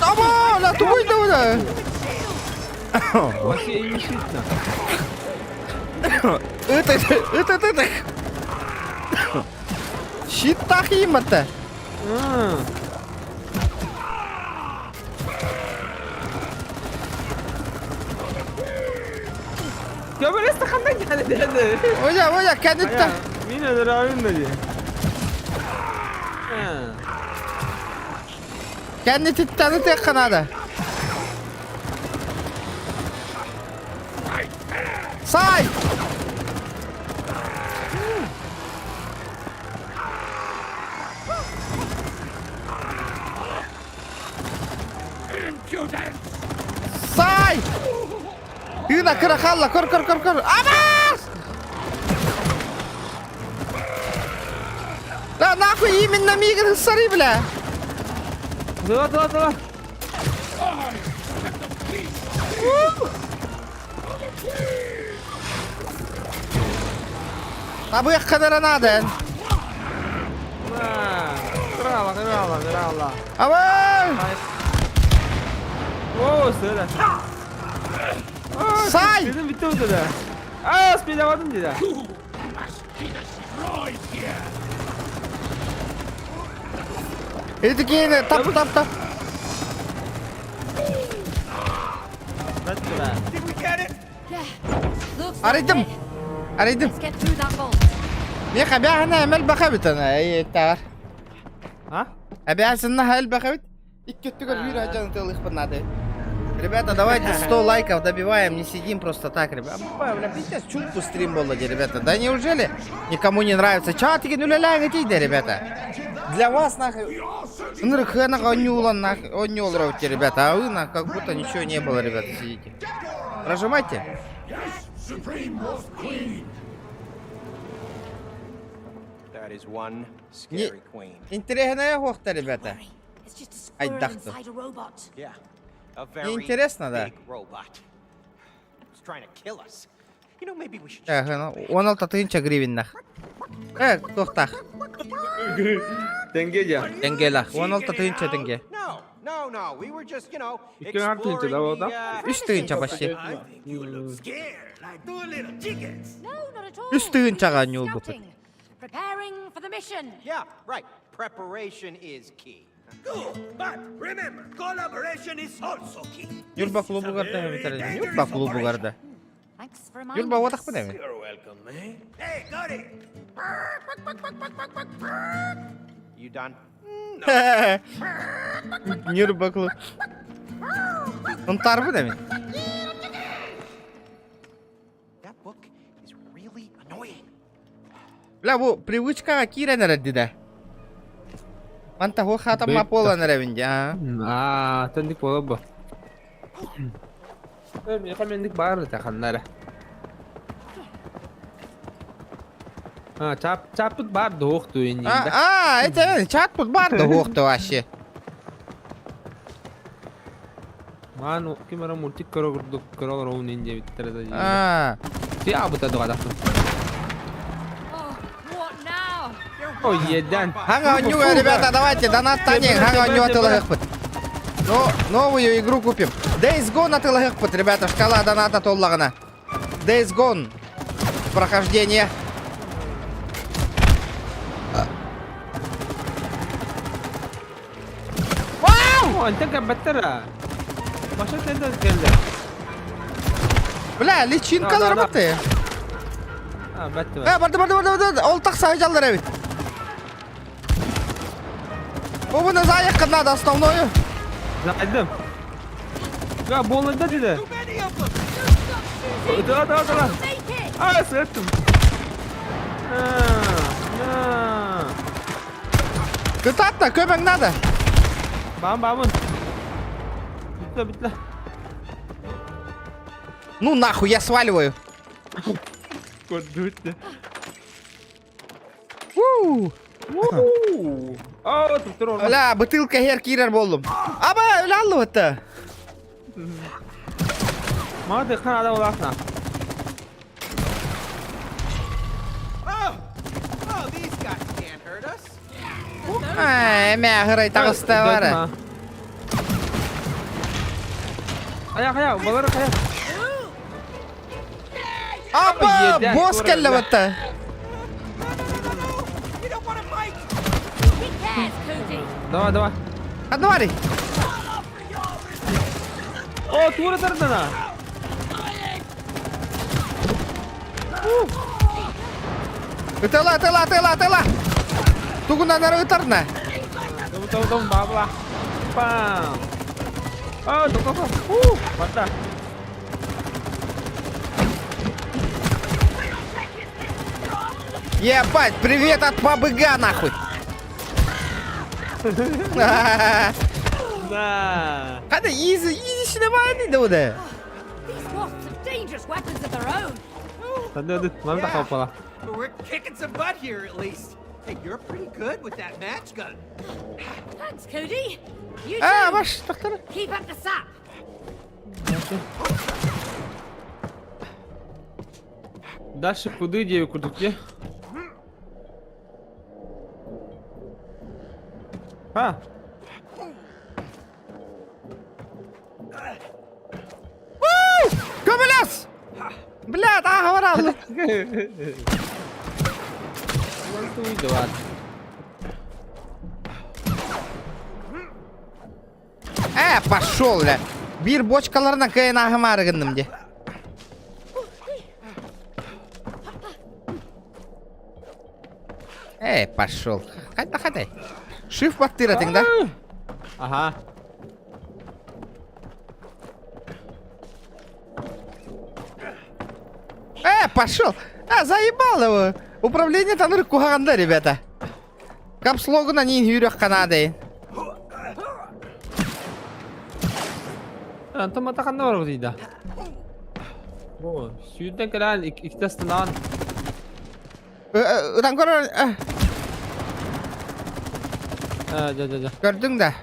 бля, тугуйда бля. Вообще не шитно. Это. Щит тахим это. Ya ben istakandan geldi hadi. Oya, kendita. Mine de ravin dedi. Kendi tanı tek kanada. Say. Say. Hina kıra kalla, kır. Amas! Да нахуй именно мигры сори, бля. Давай. Абы kadar надо. Kırala. Абы! Oo söyle. Say! Dedim bitti o da. Aa spilavadım dedi. Это кино, тап. Yeah. Looks like Araydım. it. Let's get through that vault. Мне хабя она мел бахабит она, ey тагар. Ha? Хабя сынна хал бахабит. Иккеттигер вир аджан тылых панады. Ребята, давайте 100 лайков добиваем, не сидим просто так, ребята. Бля, пиздец, чутку стрим было, ребята. Да неужели никому не нравится? Чатики, ну ля-ля, ребята. Для вас, нахуй, нырхэнах онюлан, нахуй, онюлровите, ребята. А вы, нахуй, как будто ничего не было, ребята, сидите. Прожимайте. That is one Не, scary queen. интересная охота, ребята. It's just a Ай, squirrel дахты. inside a robot. Yeah. A very интересно, да. big robot. It's trying to kill us. You know, maybe we should Ага, 16 тысяча гривен, нах. Тохтах. Denge ya. Тенгелах, 16 тысяча тенге. No. We were just, you know, İki harfli exploring de orada. the, 3 тысяча почти. You look scared, like two little chickens. No, not at all. Üst tığınçağa yol bu. Scouting. Preparing for the mission. Yeah, right. Preparation is key. Good, but remember, collaboration is also key. Юрба клубу гарда битер. Юрба клубу гарда. Thanks for reminding Юрба отак us. пенеме. You're welcome, man. Hey, got it. You done? Юрба клуб. Он тарбы деме. That book is really annoying. Бля, бу привычка киренер диде. Манта хо хатам мапола неревинде, а. Tendik baba bu. Ben mendik bağırdı takanlara. Çapıt bağır doğuktu yenge. Это чат тут барды хохты вообще. Mano, kimara multi karo ninja bitirdi. А, Ya bu tadı kadar. Oh, what now? O yeden. ханга онюга, ребята, давайте донат танек, ханга онюга тылыгыппыт. Новую игру купим. Days Gone атылыгыппыт, ребята, шкала доната толлагына. Days Gone. Прохождение. O ente kabattara. Başa tende geldi. Бля, личинкалар Да. баты. Ha battı. Барды. Ол так сайжалдар эбит. Bunu zayak надо основную. Zaydım. Ya bolunda dedi. Too many of them! Dur. Make it! Aa sırtım. Кытатна, көмек надо. Бамын. Битла. Ну нахуй, я сваливаю. Koduttu. Вуу. Aa tuttur orada. لا бутылка хер кирер болдум. Аба, öyle aldı. Mağdur kan adam olasın. Oh, these guys can't hurt us. Ay, me hıray tağısta var. Ayak, baları ayak. Aba, Yedi, boss sonra kelle öyle. batta. You don't want to fight! He cares, Cody. Давай. Hadi var. О, тура тардана. Тыла. Тугуна нары ытарна. Том, бабла. Пам. А, только. Мата. Ебать, привет от бабыга нахуй. Да. Hadi easy işine var o da. These wasps have dangerous weapons of their own. Hadi. Mami da kapala. But we're kicking some butt here at least. Hey, you're pretty good with that match gun. Thanks, Cody. You Aa too. baş doktor. Keep up the sap. Дальше куди идею курдуки? А. Kömüles. Блядь, ага, варал. Nasıl uydu var? Пошел, бля. Bir boçkalarına kayın ahım arıgındım diye. Пошел. Hadi. Shift baktırıyordun da. Aha. Пошел. Заебал его. Управление таныр кухаганда, ребята. Капслогуна не юрек Канады. Антон атаканда var burada. O, şuradan gelen iki tasından. Ulan görün. Ja. Gördün de.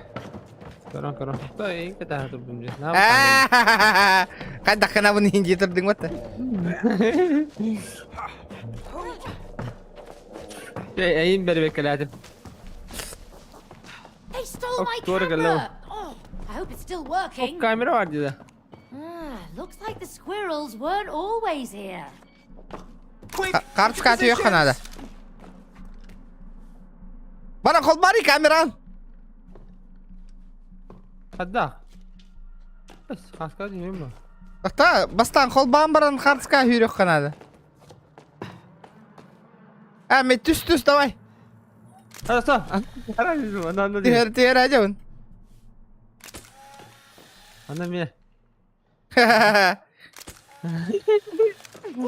Karan. Da iyi kadar durdum ya. Ne yapayım? Kan dakika bunu incitirdin mı? Eğim beri bekledim. They stole my doğru geldi camera. Oh, I hope it's still working. Çok kamera var dedi. Looks like the squirrels weren't always here. Quick! Kart çıkartıyor kanada. Bana kol bari kameran. Hadi. Bas, kaska değil mi? Hatta bastan kol bambaran kart çıkartıyor kanada. Met tüs davay. Hadi sağ. Hadi bizim ananda değil. Diğer aja un. Anam ya.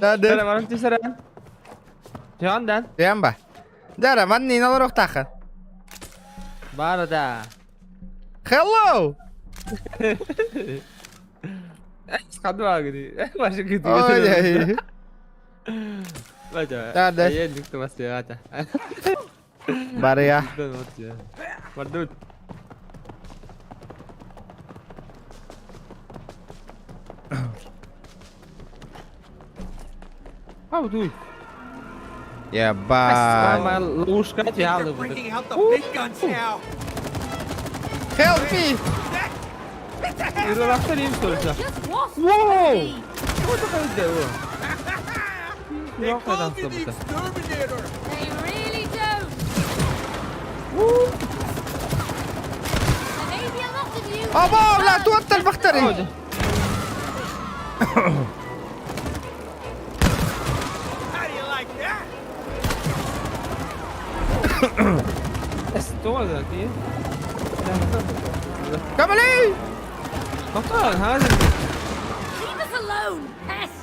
Hadi. Sana varım tüseren. Candan. Diyan ba. Dara man ni nalar oktakan. Barada. Hello. Skadu var gidi. Başka gidiyor. Oy. Baca. Hadi. Ayen dikte masih ada. Bari ya. Dön masih. Madut. How do? Ya ba. Sama luska aja They're lu. bringing out the big guns now. Help me. Itu rasa dia sulsa. Just wasps, Wow. Cody. What the hell is that? They Yok called adam you the sabıta. exterminator. They really don't. There may be a lot of you. Aba la tuat البختري. How do you like that? استوى ذاتي. كملي. بطل هذا. Leave us alone, pests!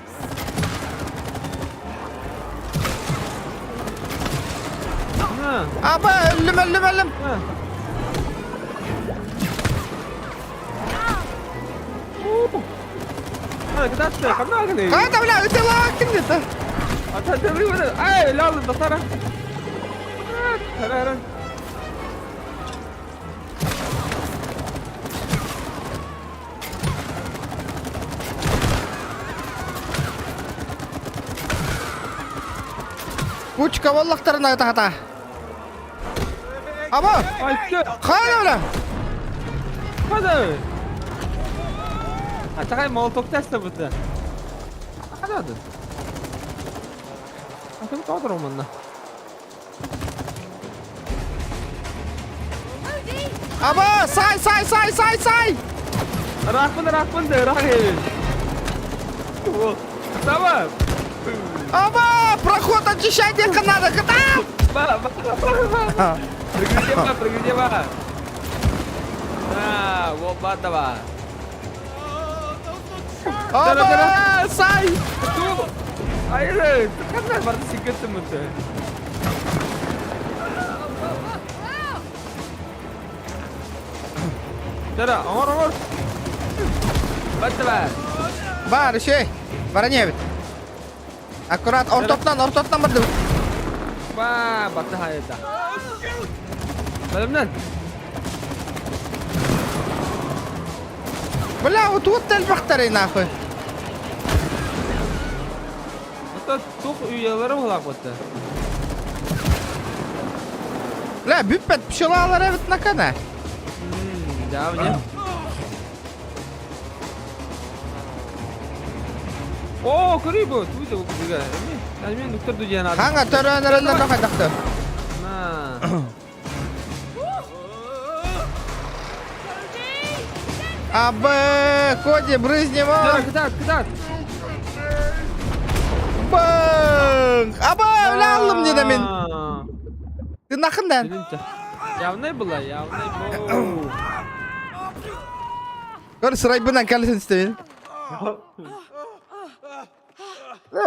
ابا لم كده خلنا كده. هذا ولا قلت الله كنت هتدري ولا اي لا الدكتوره هلا كوتشكا والله اخترنا تحتها ابا خاله ولا هذا اتاقي مولتوك تست بده هذا انت بتقدروا منا ابا ساي راح بده راح تمام ابا проход очищайте надо кота Pergi dia, Pak. Nah, obat apa? ابا ساي Tuh. Ayo, tekan berarti sikit semut. Tara, amor. Betul. бар şey бараневит аккурат ортотан барды Wah, betul hayata. Benar. бля вот البختري нахуй Betul, tuh üyeleri olak betul. لا бүппет пчелалар evet накана Jauh ya. Oh, keribu. Tuh itu juga. Ini dokter tuh jangan ada. ханга төрөнөрөлөр кайдакты Nah. абы коди брызни его Ketat. бың абы бля алдым деди мен ты нахындан Senince. Явный была, явный был. көр сырай бынан калсын истебен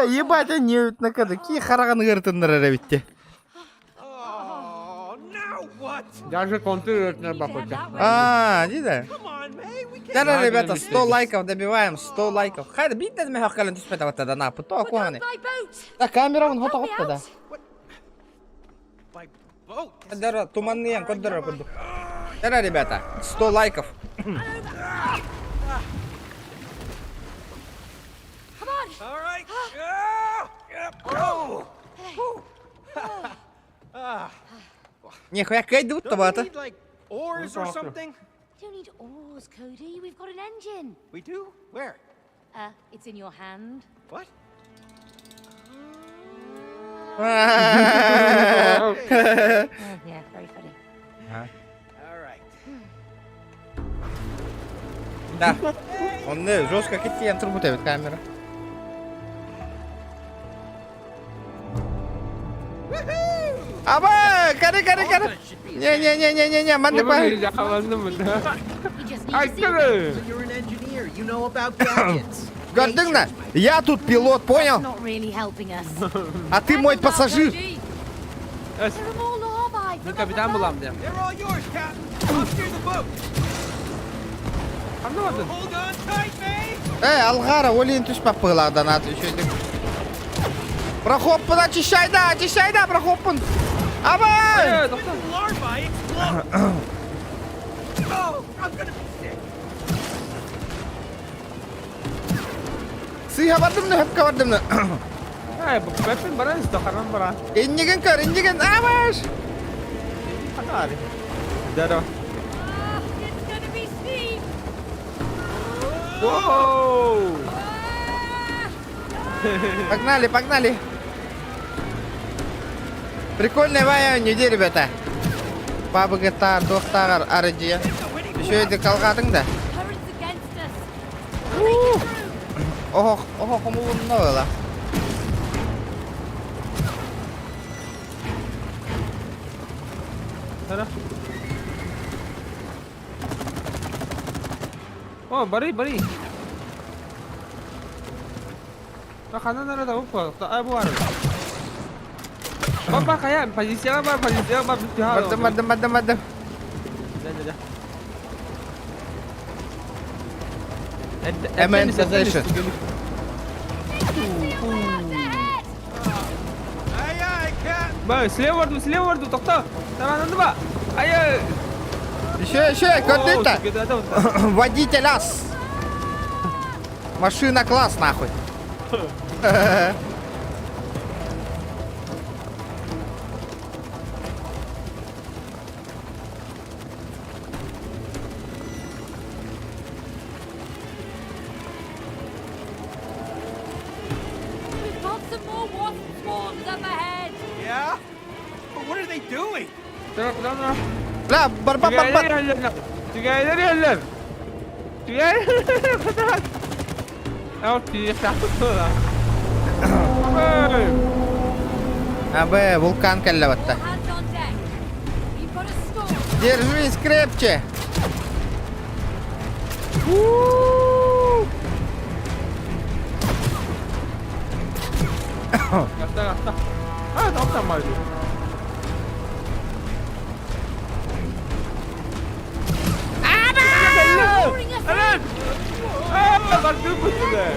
ебать не накады ки хараганы кыртындар эребитте Oh, now what? Даже контролирует бабочка. дейді Come on, May. We can't. Жаро, ребята, 100 лайков добиваем, 100 лайков. Хайда, битте ме хакален туспета ватта на путо We're going кугане. by boat! Да камера вон Help хото me хотта да. out. By boat. Дара, туманный коддара кодду. Жаро, ребята, 100 лайков. Come on! All right. Oh. Нихуя кайду Don't we табата. need like oars or something? Don't need oars, Cody. We've got an engine. We do? Where? It's in your hand. What? Oh, yeah, very funny. All right. Да. Он не жестко кеткен турбутебит камера. Аба, кари. Не, мандык ба. Javasını mı? You just need Ay, to see kırı. You're an engineer. You know about gadgets. Гордың на? Я тут пилот, понял? not really helping us. А ты мой пассажир. There are more larvae. Bir kapitan bulam diye. They're all yours, Captain. I'll steer the boat. Anlamadın. Hold on tight, May. Алгара, олин түспәп пыгылагдан аты шөйдік. Прохоппын очищай да, прохоппын. Абай! Evet, doktor. Larvae explode. Oh, I'm gonna be sick. Сыйға бардым да. Bu köpekten bana istihardan bana. Иннеген көр, Абаш! Hadi. Dara. It's gonna be steep. Wow. Погнали. Прикольная ваян, иди, ребята. Бабы гетар, достар, арыдия. Еще еді қалғадың да. Currents against us. Break it through. Ого, құмылын ойла. Hara. Oh, bari. Bak kanan nerede bu? Tak bu arada. Bak kayak posisi apa? Madem. Dah. Hemen possession. Bak, silah vardı. Tokta. Tangan Pak. Ayo. Еще, кондита. Gitu ada. Водитель ас. Машина класс, нахуй. We've got some more wasp swarms up ahead. Yeah? But what are they doing? Tengok. لا بربط Tiga ileri eller. Oh, tiga satu lah. Абе, вулкан каллаватта. Hands on deck. You've got a storm. Держись крепче. Gasta. Ah, tokta maju. Pouring us in. Bantu sudah.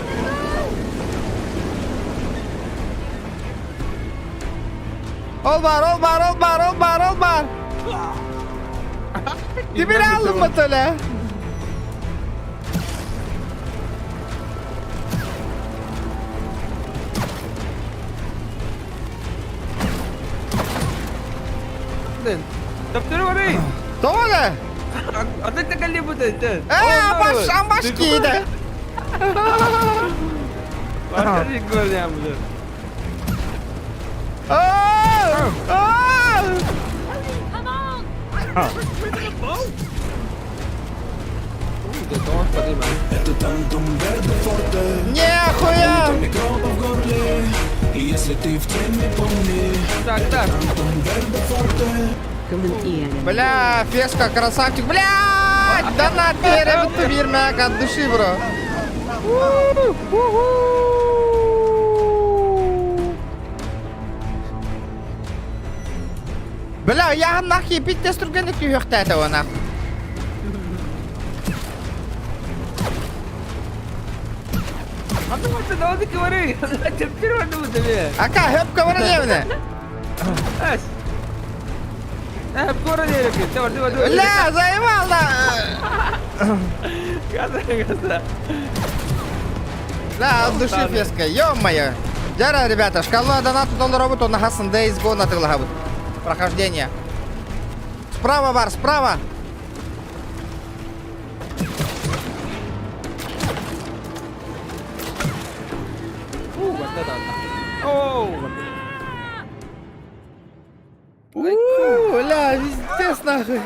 Ol var. Dibine aldın mı töle? Daptırı var ey. Doğru. Ada tekalli bu da. Baştan başkiydi. Başka bir gol yaptı. Come on. Нехуя! Так. Бля, Феска, красавчик. Блядь! Донат перевод вермяк от души, бро. Бля, я нахуй битте стругенек юхта этого нахуй. Atı daldı ki var ey. Çöptür vardı bu tabii. Aka hep kavara evine. Es. Hep kora diye ki. Var. Ля, заебал, Газа. Да, от души Феска, ё-моё. Дяра, ребята, шкала донату $1 на Хасан Days Gone атырылгабыт. Прохождение. Справа бар, справа. Ля, пиздец нахуй.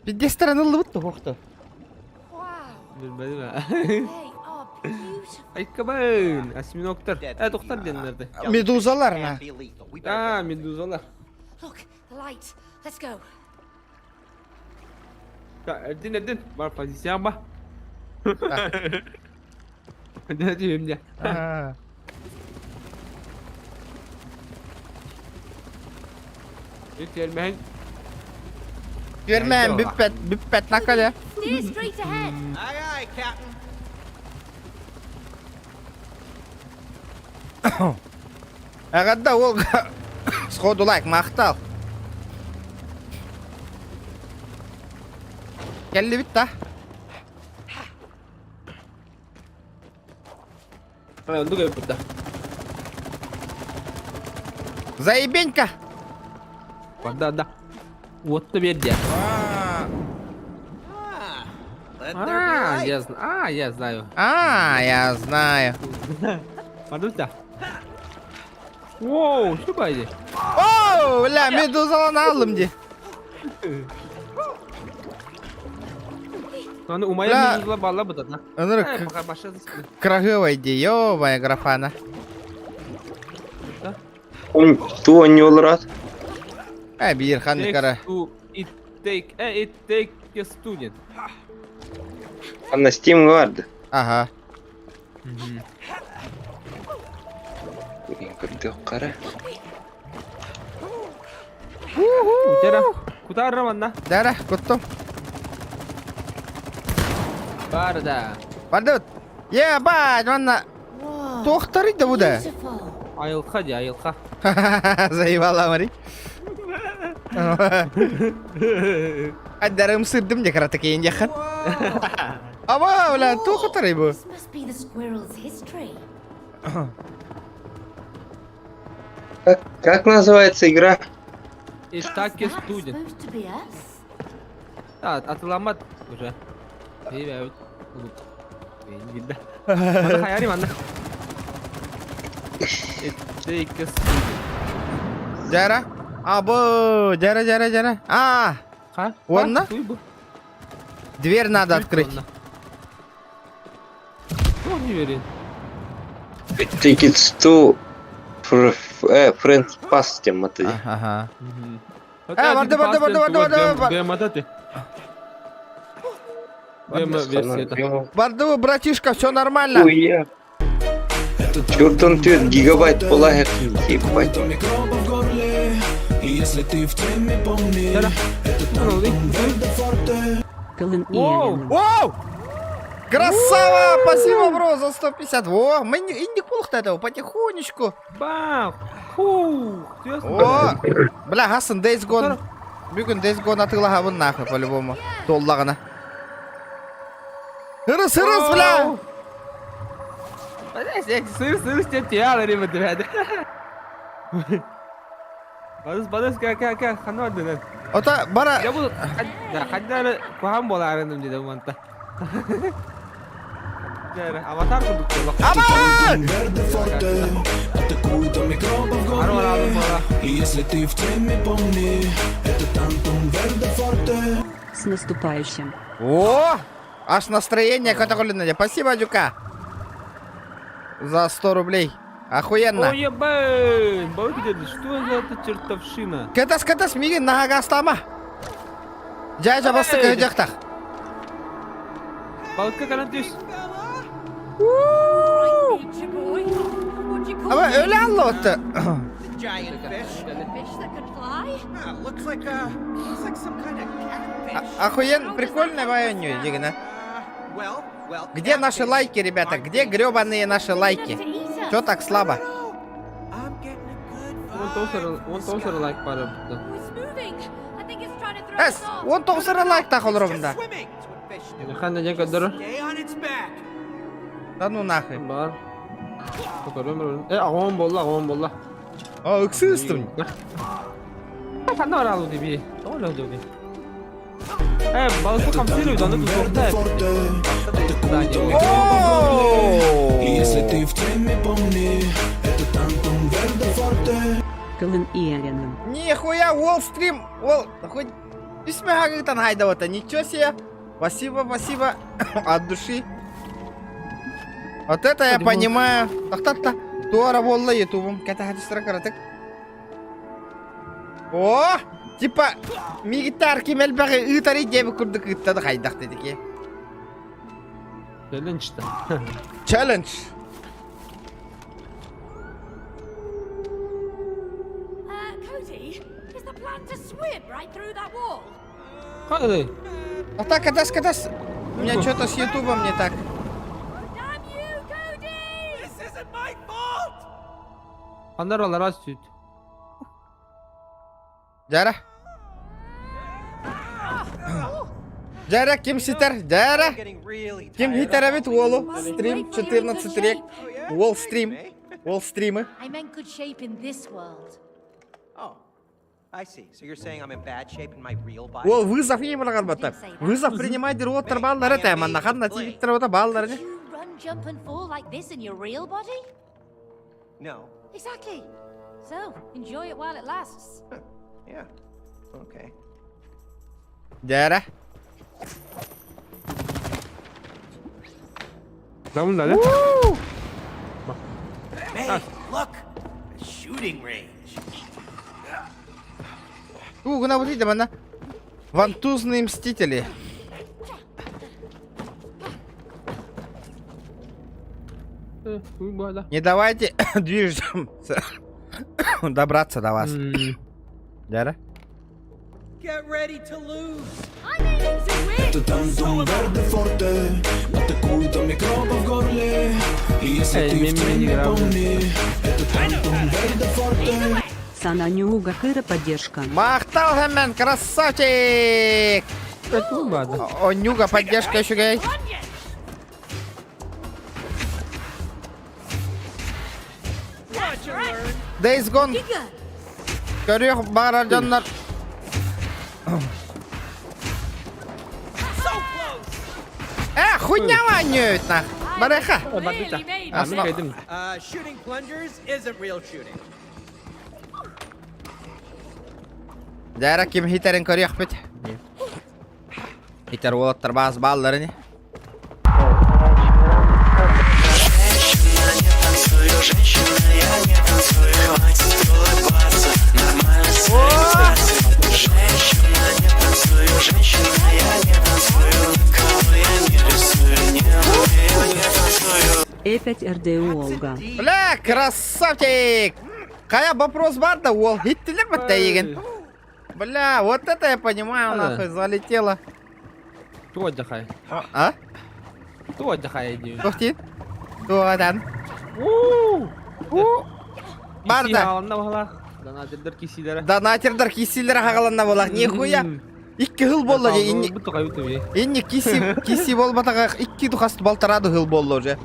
Пиздец таранылды бутты koktu. Bilmedim ha. They are beautiful. Ay kabın. Asmin Oktar. Doktor denirdi. Медузалар на. Can't be lethal. We better Ha, meduzalar. Look, the light. Let's go. Ya Erdin. Var pozisyon bak. Ne diyeyim ya. Gelmeyin. Görmem, büppet nakal ya. Steer straight ahead. Aye, aye, Captain. Агадда ол сходу лайк мақтал. Келли бит та. Öldü gibi burada. Заебенька. Да. Вот тебе где. Let there be light. Я знаю. Я знаю. Подожди. Воу, что байди? О, бля, медузаланы aldım di. Onu umaya Bля. meduzla bağla bu da. Onları Bakar başladı. крагывай di, ёбая графана. Ту не улрат. Bir hangi kara. It take a student. Anda Steam'ga vardı. Aha. Bugün kırdı kara. Jara, kutarra manna. Jara, kuttum. Barda. Pardon. Ya bak mana. Tohtar itu buda. Beautiful. Ayılka diye ayılka. Eyvallah Mari. Ada sırdım ya karate kayınca kan. Ama ulan tohtar ibu. This must be the squirrel's history. Как называется игра? It Is take a that student. supposed to be us? Atılanmat уже. İyi be. Benim gibi. Bana hayali manna. It take a student. Jara. Abo, Jara. Ah, Ha? Вон на? Туй bu. дверь надо открыть. Ну, не верю. Tickets to Friends Pass тем это. Ага. Vardı. Гематати. Гема версията. Барду, братишка, все нормально. Хуя. Чёрт он тёт, гигабайт полагает. Ебать. Jara. Воу. Воу! Красава! Спасибо, бро, за 150. Во, мы не кулхта этого, потихонечку. Бам. Фу. О, бля, Хасан, Days Gone. Бүгін Days Gone атыла хабын нахуй, по-любому. Толлағына. Hırıs, бля! Sır istep ya alayım hadi hadi. Badas ka kanı vardı lan. Ota, bara... Ya bu hadi kuham bola arandım dedi bu manta. Avatar kurduk ya bak. Aman! Aro aldım bola. С наступающим. О, аж настроение какое-то. Спасибо, Дюка. За 100 рублей. Охуенно. Ой, ебать! Бабки дяди, что за эта чертовщина? Катас, мигин, нага астама. Жай жабасы көжектақ. Balıkta kalan düş. Nature boy. What do you call Ama it? öyle anlattı. Giant fish. Fish that can fly? Looks like some kind of catfish. Охуенно, прикольно военью, Дигна. Well, Где наши лайки, ребята? Где гребаные наши лайки? Чё так слабо? I'm getting a good Он тоже лайк пара burada. Oh, it's moving. I think it's trying to throw Эс, us off. он тоқсыры лайк тақыл робында. swimming. That's what fish do. Ханна не kadar. Stay on its back. Да ну нахуй. Бар. Bakalım. Ağam bolla. О, ыксыстым. Ханна var aldı bir. Öyle oldu bir. Balıkta kamçıyla udandı bu zorda hep. Кылын иеренын. Нихуя, Уолл-стрим. Хоть письма гагытан хайдавата. Ничего себе. Спасибо. От души. Вот это я понимаю. Тахтатта. Туара болла ютубом. Ката хадистра каратык. О! Типа, мигитар кемел бағы ытары дебі күрдік ыттады қайдақ дедік е. Challenge da. Challenge. Cody, is the plan to swim right through that wall? Hadi. А так, катас. У меня что-то с ютубом не так. Damn you, Cody! This isn't my fault. Ханна oralara süt. Жара, кем ситер? Жара. Getting really Кем tired. хитерабит Уолу? Стрим 14 рек. Уолл-стрим. Уолл-стримы. I meant good shape in this world. Oh, I see. So you're saying I'm in bad shape in my real body? Ол вызов не болған бата. Вызов принимайды роттар баллары тәман. Наханна тивиттер ота баллары. You run, jump, and fall like this in your real body? No. Exactly. So, enjoy it while it lasts. Yeah. Okay. Жара. Tamam da ne? Hey, look! A shooting range. Гуна вот видим, она. Вантузные мстители. Хуй бада. Не давайте движемся. Добраться до вас. Дара? Get ready to lose. I'm aiming to win. Это тантум верде форте, атакует микроба в горле. И если ты в теме, помни, это тантум верде форте. Сананюга Кыра поддержка. Махтал Хэмен, красавчик! Хуй бада. О, Нюга, поддержка еще гей. Days Gone. Görüyor bağırar canlar. Хуйня воняет нах. Бареха. Clearly made Ah, mi kaydım. Shooting plungers isn't real shooting. Дара ким хитерин көрüyor бит. Хитер болоттар баз балларыны. Опять РДУ Олга. Бля, красавчик! Кая вопрос бар да, ол хиттилер бит деген. Бля, вот это я понимаю, нахуй, залетело. Кто отдыхай? А? Кто отдыхай, иди? Тухтин? Туадан. Бар да. Алында бала. Донатердер кисилері. Донатердер кисилері хағаланна болақ. Нихуя. 2 жыл болды же. Инни киси болбатаға 2 дұқасты балтарады жыл болды же.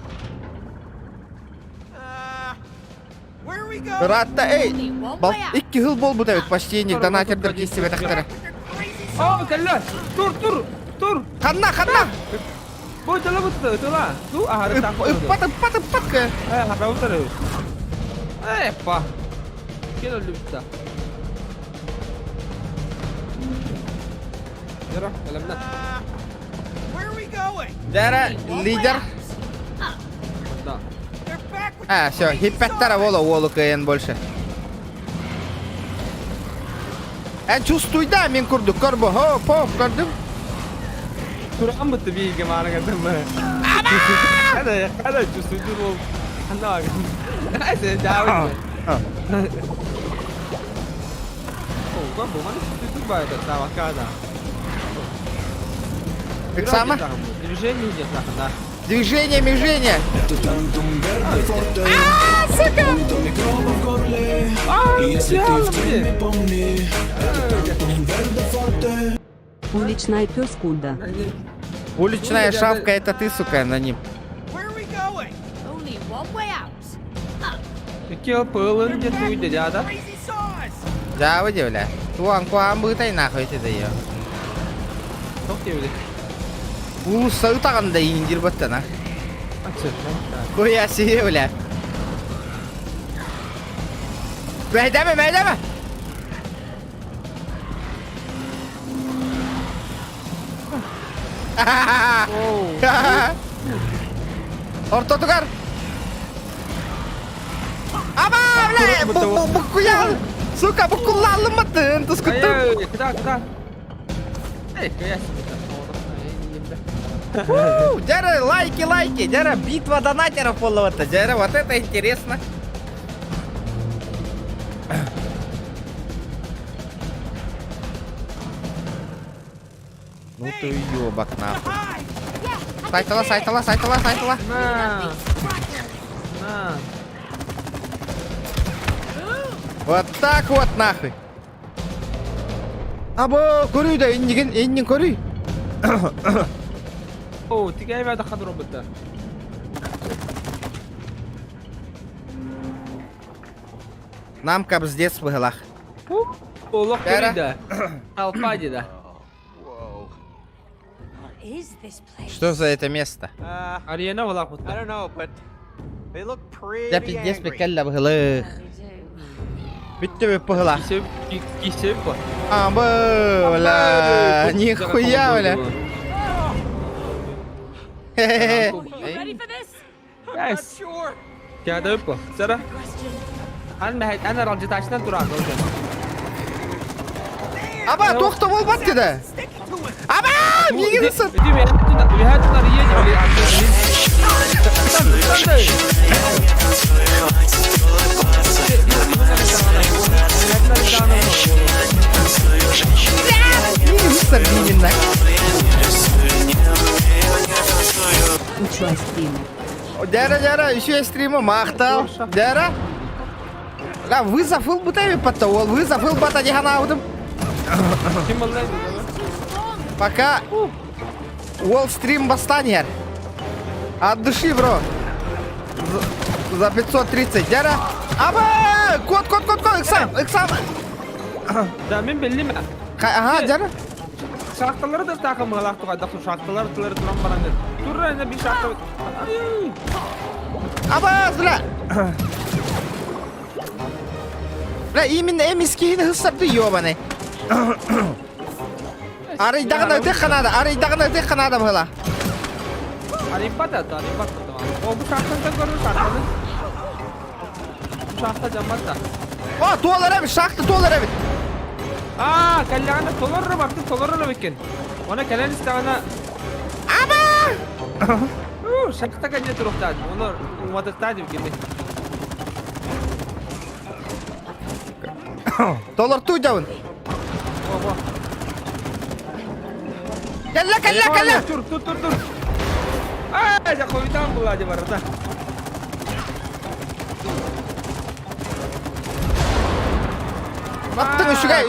Where are we going? Ратта, эй. 2 жыл бол бұта өт. Почти инник донатердер киси бетақтары. О, кәлі. Тұр. Қанна. Бұл жалы бұтты, ұтыла. Ту, ағары тақпырды. Үппат ка. Хара ұтыры. Эпа. Кел өлі бітті. Жара, әлімнен. Where are we going? Жара, лидер. Да. They're back with Все, хиппеттара волу кайын больше. Чувствуй, да, мен күрді, көрбі. Хоп, көрдім. Тұрған бұтты бейге марын қадым ба. Қада чувствуйды бол. Қанда бағын. Әсі, жауыз. О, бұған чувствуйды байды, сабақада. Как само? Движение идет, да. Движение. Это тантум верде форте, атакует микроба в горле. И если ты в теме, помни, это тантум верде форте. Уличная пес Куда. Уличная шавка, это ты, сука, на ним. Where are we going? Only one way out. Кел пылын де туйды, да? Crazy sauce. Да, выдевля. Туан куан бытай нахуй ты даё. Тоқ деуді. Улуса утағанда индир баттана. Açır. Хуя себе, бля. Мәйдәме. Орто тугар. Аба, бля, bu kuyal. Сука, bu kullanılmadın. Tuz kutum. Куда? Эй, Джара, лайки. Джара, битва донатеров половата. Джара, вот это интересно. Ну ты ёбак нахуй. Сайтала. На. Вот так вот нахуй. Або, көрүй да, еннен көрүй. О, тигай вада хадро бітті. Нам кап с детства гылах. Олық көрейді. Алпади да. What is this place? Что за это место? Арена олақ бітті. I don't know, but they look pretty Я пиздец angry. прикольно бгылых. Битте по гылах. Кисеп ба. Бля, нихуя, бля. You ready for this? Yes. Кәді өп ба. Сәрі. Ән ралжы ташынан тұрады. Аба, тоқта болбат деді. Аба, неге десін? Неге десін деймін. Учуай стример. Дәрі, еще стримі мақтал. Дәрі. Ла, вызов был бутави потол, вызов был бата диханаудым. Пока Wall стрим бастанер. От души, бро. За 530. Дәрі. Аба! Код, иксам. Да, мен білдім. Ага, дәрі. Шахталары да тақым ғалақты қайдақ шахталары тылары тұран баранды. Тұрра, әне бір шахта... Аба, бля. Бля, именно эмискейді ғыстарды ебаны. Арайдағына тек қанада бұла. Арипат әді. О, бұл шахтаны көрді шахтаны. Бұл шахта жамбатта. О, толар әбіт, шақты толар әбіт. Кәлләғанда толарры барды, толарры беккен. Ona kelen istağına... Aba! Şakta kanca turuktadı. Onu umadıktadı bükkendi. Dolar tuydavun. Kalla! Tur. Ya koyudan buladı barada. Baktın üşügay.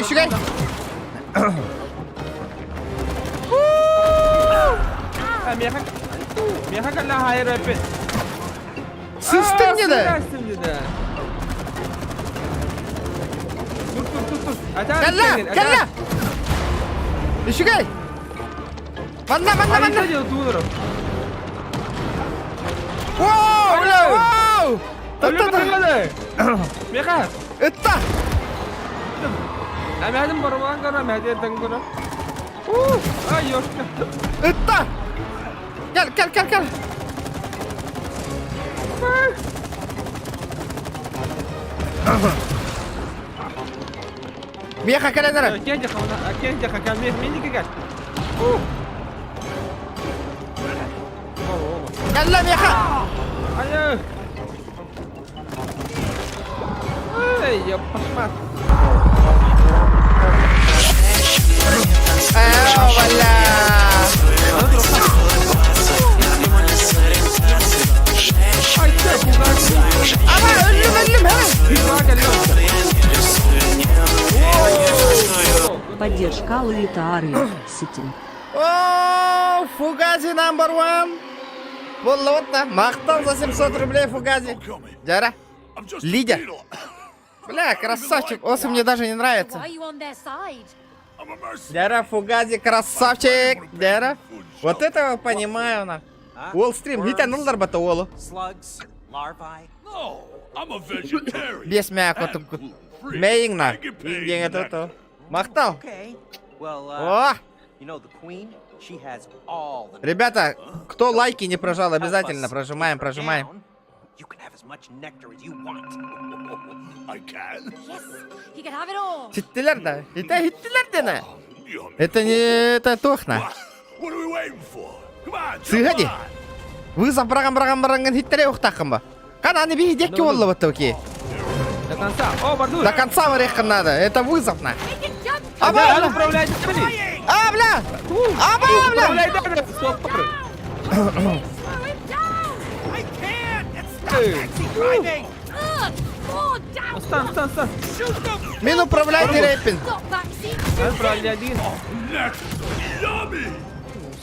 Meha kalla hayır öpün. Sistem dedi. Tur. Kalla. Üşügay. Manda. Hadi dururum. Wow. Meha. Itta. Mehadim barman kara mehdi tangura. Ay yok. Itta. Gel. Meha kalenara. Kenja kakal mehdi gel. Kalla Meha. Ayo. Ay yapma. Valla. Ama öldüm ha. Поддержка Лолита Ария. Ситин. О, Фугази номер 1. Болотно. Мақтал за 700 рублей Фугази. Дяра. Лидер. Бля, красавчик. Осы мне даже не нравится. Дяра, Фугази, красавчик. Дяра. Вот этого понимаю, на. Уолл-стрим. Гитанулдар бата Уоллу. Без мяко. Мейнг на. Индиен это. Мақтал. О! Ребята, кто лайки не прожал, обязательно прожимаем. Хиттилер да. Хиттилер дена. Это не... Это тохна. Сыгади. Вызов браган хиттилер ухтахым ба. Кана не бей декки олла вот токи. До конца варехка надо. Это вызов на. Бля! Стан. Мин управляйте рэпин. Управляй.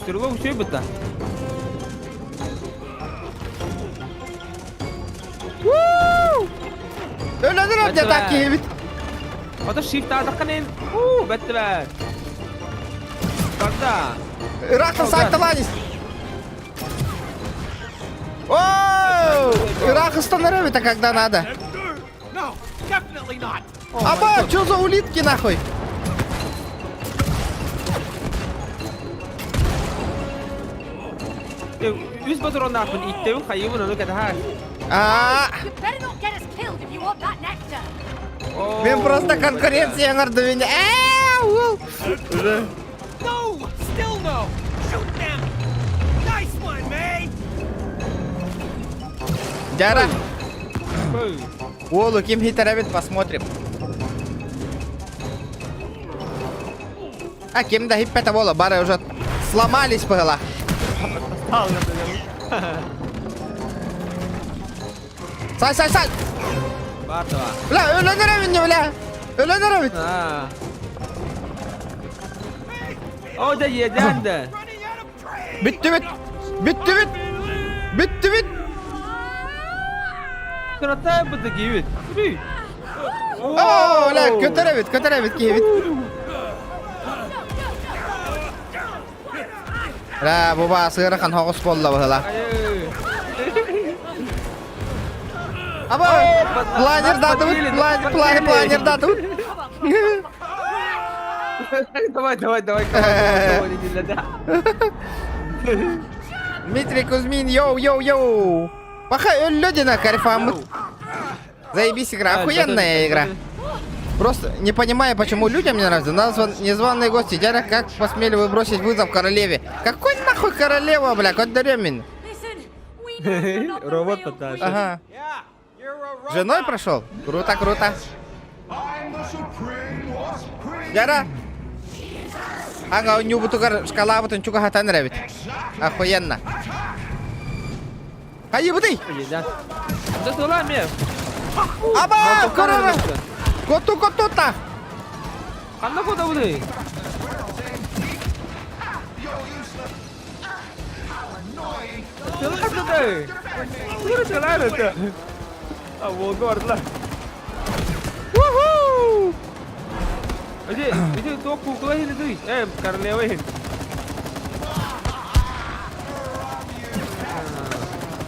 Стрелок все быта. Öyle de takip et. O da shift ataqanen. Betler. Когда? Ирактан сайталанис. Ооо! Ирак остановит, когда надо. Аба, что за улитки нахуй? Üst patron nahun ittevun khayyumun onu kataha. You better not get us killed if you want that nectar. Мен просто конкуренция ngarduvin. No! Still no! Shoot them! Nice one, mate! Дяра. Ой. О, Луким хитровит, посмотрим. А кем да хиппета вола, бары уже сломались было. Say. Barda var. Bla öldüremedin ya bla. Öldüremedin. Ha. O da yedendi. Bitti. Kırata bıdı gibi. Yürü. Oo, la kötüremedin ki. La baba sığırı kan hoğuz bolla bıhla. Hayır. Ama planer dadımız, planer dadımız. Давай. Дмитрий Кузьмин, йоу. Пока Людина Карифамут. Заебись игра, охуенная игра. Просто не понимаю, почему людям не нравится. Назван незваные гости. Дядя, как посмели вы бросить вызов королеве? Какой нахуй королева, бля, кот даремин? Робот пытается. Ага. Женой прошел? Круто. Дядя. Ага, у него бутугар шкала бутун чука хатан ревит. Охуенно. Hayır bu değil. Да доламь. Aba, korona. Kotu ta. Kanna koda bu değil. Çalar da. Abo gorla. Woohoo! Itu to kukla hin itu. Karlewa hin.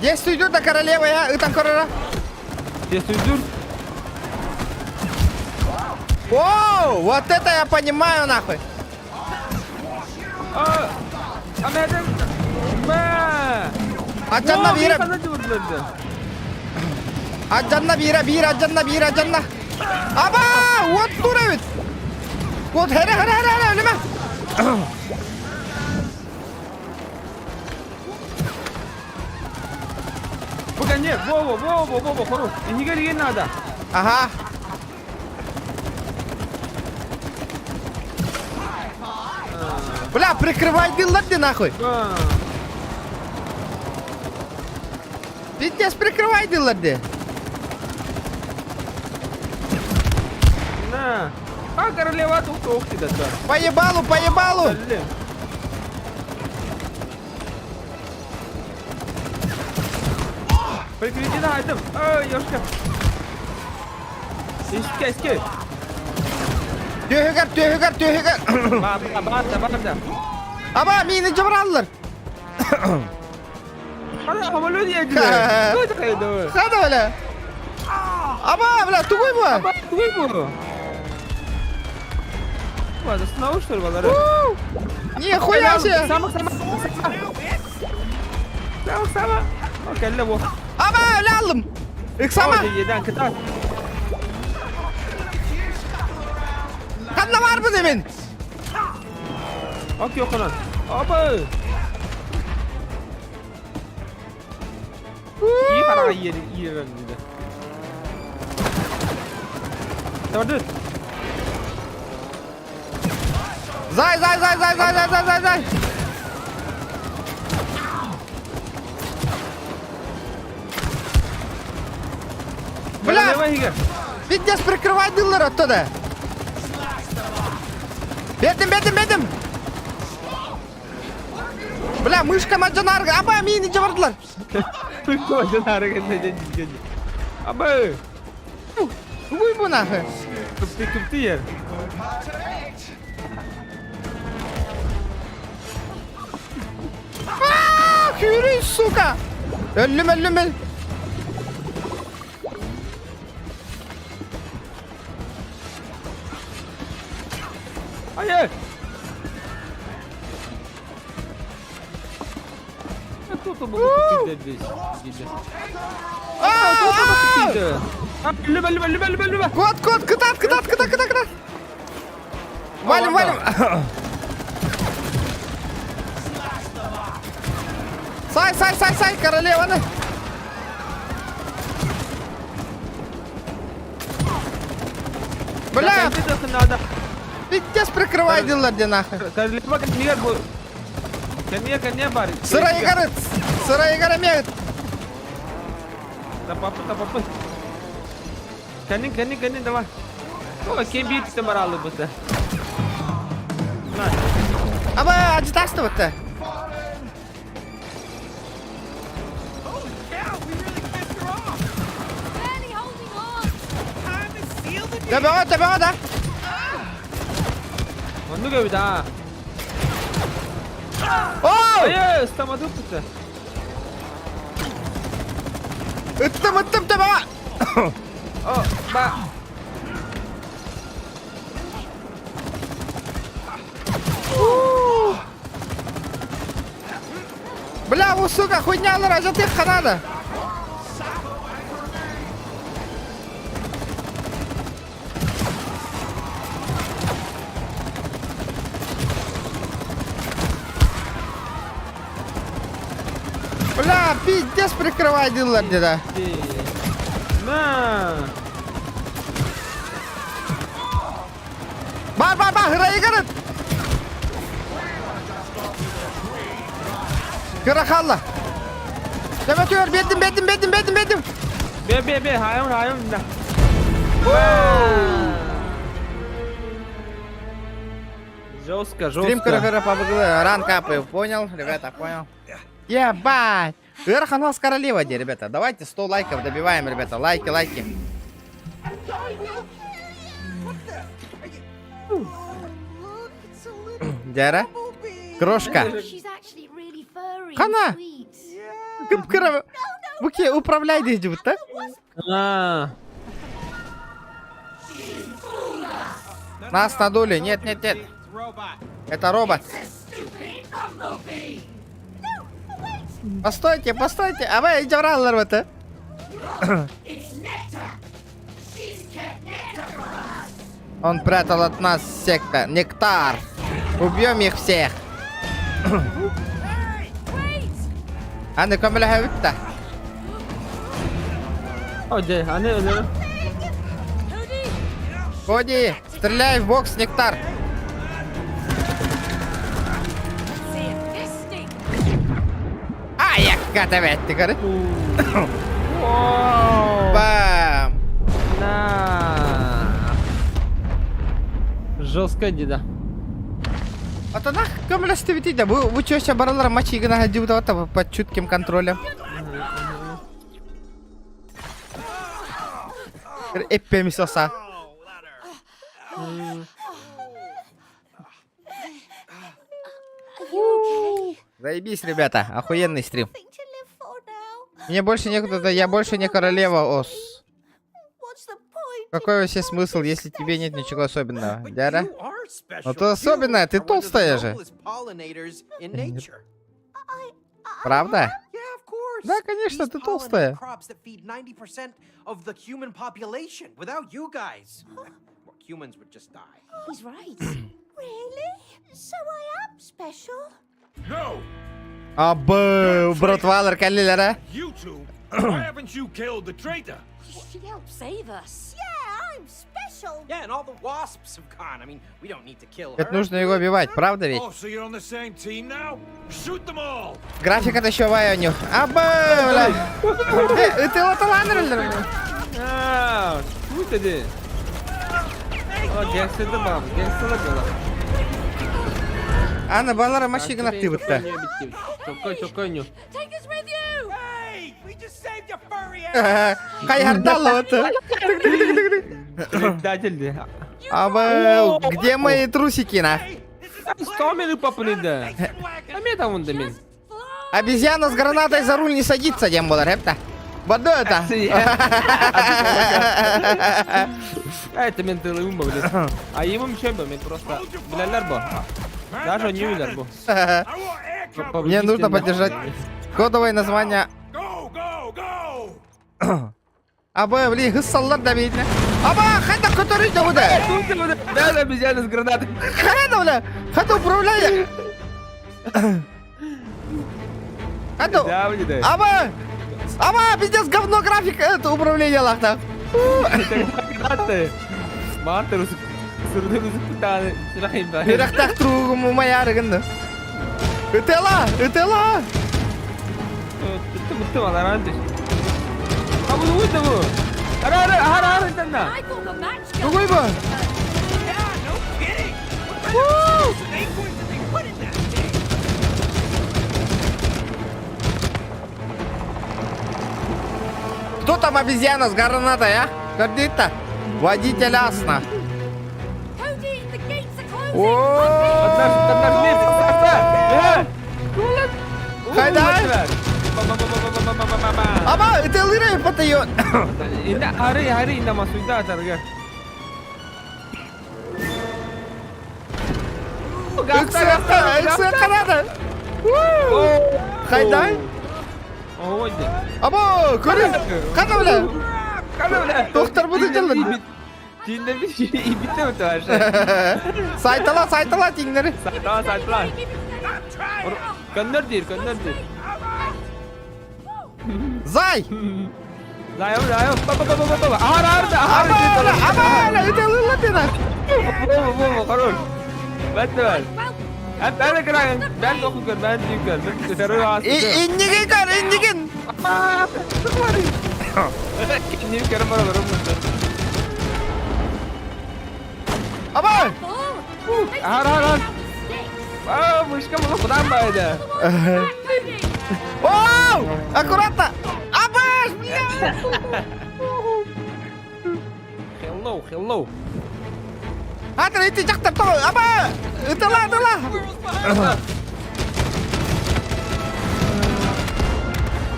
Действуй, да королева я, и там корона. Действуй. Воу, вот это я понимаю нахуй. Amerikan. Acanna bira. Acanna. Aba, вот duravit. Вот here, öyle mi? Bukan нет, во, хорош. Не гори надо. Ага. Бля, прикрывай диллади нахуй. Пиздец, прикрывай диллади. На. А королева тут ух ты да. Поебалу. Прикрути на этом. Ой, ёшка. Иски. Tühügar. Barda. Ama mini cıvırallar. Hadi hamalı diyeceğim. Koy. Hadi öyle. Ama bla tuğuy bu. Tuğuy bu. Ладно, снова что ли, Валера? Нихуя себе. Сама. Okey, le bu. Ama öyle aldım. İksama. Yeden kıtar. Kanla var mı demin? Okey, yok lan. Aba. İyi para iyi dedi. Tamam dur. Zay. Бля, пиздец, прикрывай дыллар оттуда. Бедім. Бля, мышка маджанарга, аба, мені жабырдылар. Мышка маджанарга, аба. Уй bu нахуй. Күпті yer. Yürü, suka. Öllüm. Hayır. Tutu bu dedi. Lübe. Kod, kıtat. валим, валим. Сай, королеваны. Бля, Надо. пиздец прикрывай дела, где нахуй. Королева kan мигар bu. Kan dia бар. Сырая гора мегат. Tak apa-apa. Kening давай. Oh, kim bir kita maralı bu da. Ama acı taştı bu da. Barely holding on. Time to seal the deal. Тебе ода. Onu gör bir daha. Оу! Hayır, ıslamadık bu da. Ыттым, тебе. Oh, bak. Бля, вы, сука, хуйня разотыха надо. Бля, пиздец прикрывай дилер где-то. На. Бар, hırayı kırın. Kırakalla. Demetör, bedim. Be, hayır. Да. Жестко. Стрим кыра побыгла, ран капаю, понял, ребята, понял. Ебать. Канал с королевой, ребята. Давайте 100 лайков добиваем, ребята. Лайки. Дяра? Крошка. She's actually really furry. Kana. And sweet. Кыпкыра. Буке, управляй дейди вот, так? А. Нас надули. Нет. Это робот. Постойте. А вы идем раллер-то. Он прятал от нас секта. Нектар. Убьем их всех. А ну камеля хавитта. Оде, они. Ходи, стреляй в бокс, Нектар. А, я катавет, ты говоришь? Бам. На. Жестко, деда. А тогда камеля ставите, да? Вы что, сейчас баралар мачи находил под чутким контролем? Эппеми соса. Заебись, ребята, охуенный стрим. Мне больше некуда, я больше не королева, ос. Какой вообще смысл, если тебе нет ничего особенного, дяда? Ну то особенное, ты толстая же. Правда? Да, конечно, ты толстая. He's right. Really? So I am special? No! Абы, братвалер калилера. You two? Why haven't you killed the traitor? She helped save us. Yeah, I'm special. Yeah, and all the wasps have gone. I mean, we don't need to kill Это her. нужно его убивать, правда ведь? Oh, so you're on the same team now? Shoot them all! График это еще вайоню. Абы, бля. Ты вот ланер. А, что это? О, гангстер баб, гангстер была. Анна балара машина ты вот то. Чоконю. Take us with you. Hey, we just saved your furry ass. Кай хардала вот. Предатель. Абы, где мои трусики на? 100 минут популида. А мне там он домен. Обезьяна с гранатой за руль не садится, тем более, репта. Вот это. Это менталы умба, блядь. А ему ничего бы, мен просто... Блядь, бо. Даже не удар, бо. Мне нужно поддержать кодовое название. Go, go, go! Абы, блин, гыссаллар да видно. Аба, қайда көтерейді ода? Да, обезьяна с гранатой. Қайда ода? Қайда управляя? Қайда? Да, вроде да. Аба, пиздец, говно график, это управление лахта. Гранаты. Мантер сүрдім үзіп күтәні. Сұрайым ба. Берақтақ тұруғым ұмай арығынды. Үтела! Bitti bana randı. Ha bunu vurdu bu. Ara senden. I thought the match got 누구이 봐? Yeah, no kidding. What kind of snake points did they put in that thing? Кто там обезьяна с гранатой, а? Гордит-то? Водитель Асна. Cody, the gates are closing. Қайда? Аба, ütелері патайон. Енді ары енді масуйда атарға. Үксі қанады. Қайда? Ойды. Аба, көрін. Қана білі? Тоқтар бұды жылын. Тиіндер бітті өті var. Сайтала тиіндері. Saytala. Gönder değil. Зай! Zayım. Baba. Ağır. Аба, ütелері дена. Bu, karol. Ben de ver. Ben de kırayım. Ben de okuyum. Ben de yükler. Ben terör ağası. İndigen kar, indigen. Kendim kırım var olurum. Аба! Ağır. Bu işkam onu kudan baydı. Оу! Аккуратно! Аба! Hello. Атыр, өте жақтар тұр. Аба! Ütela!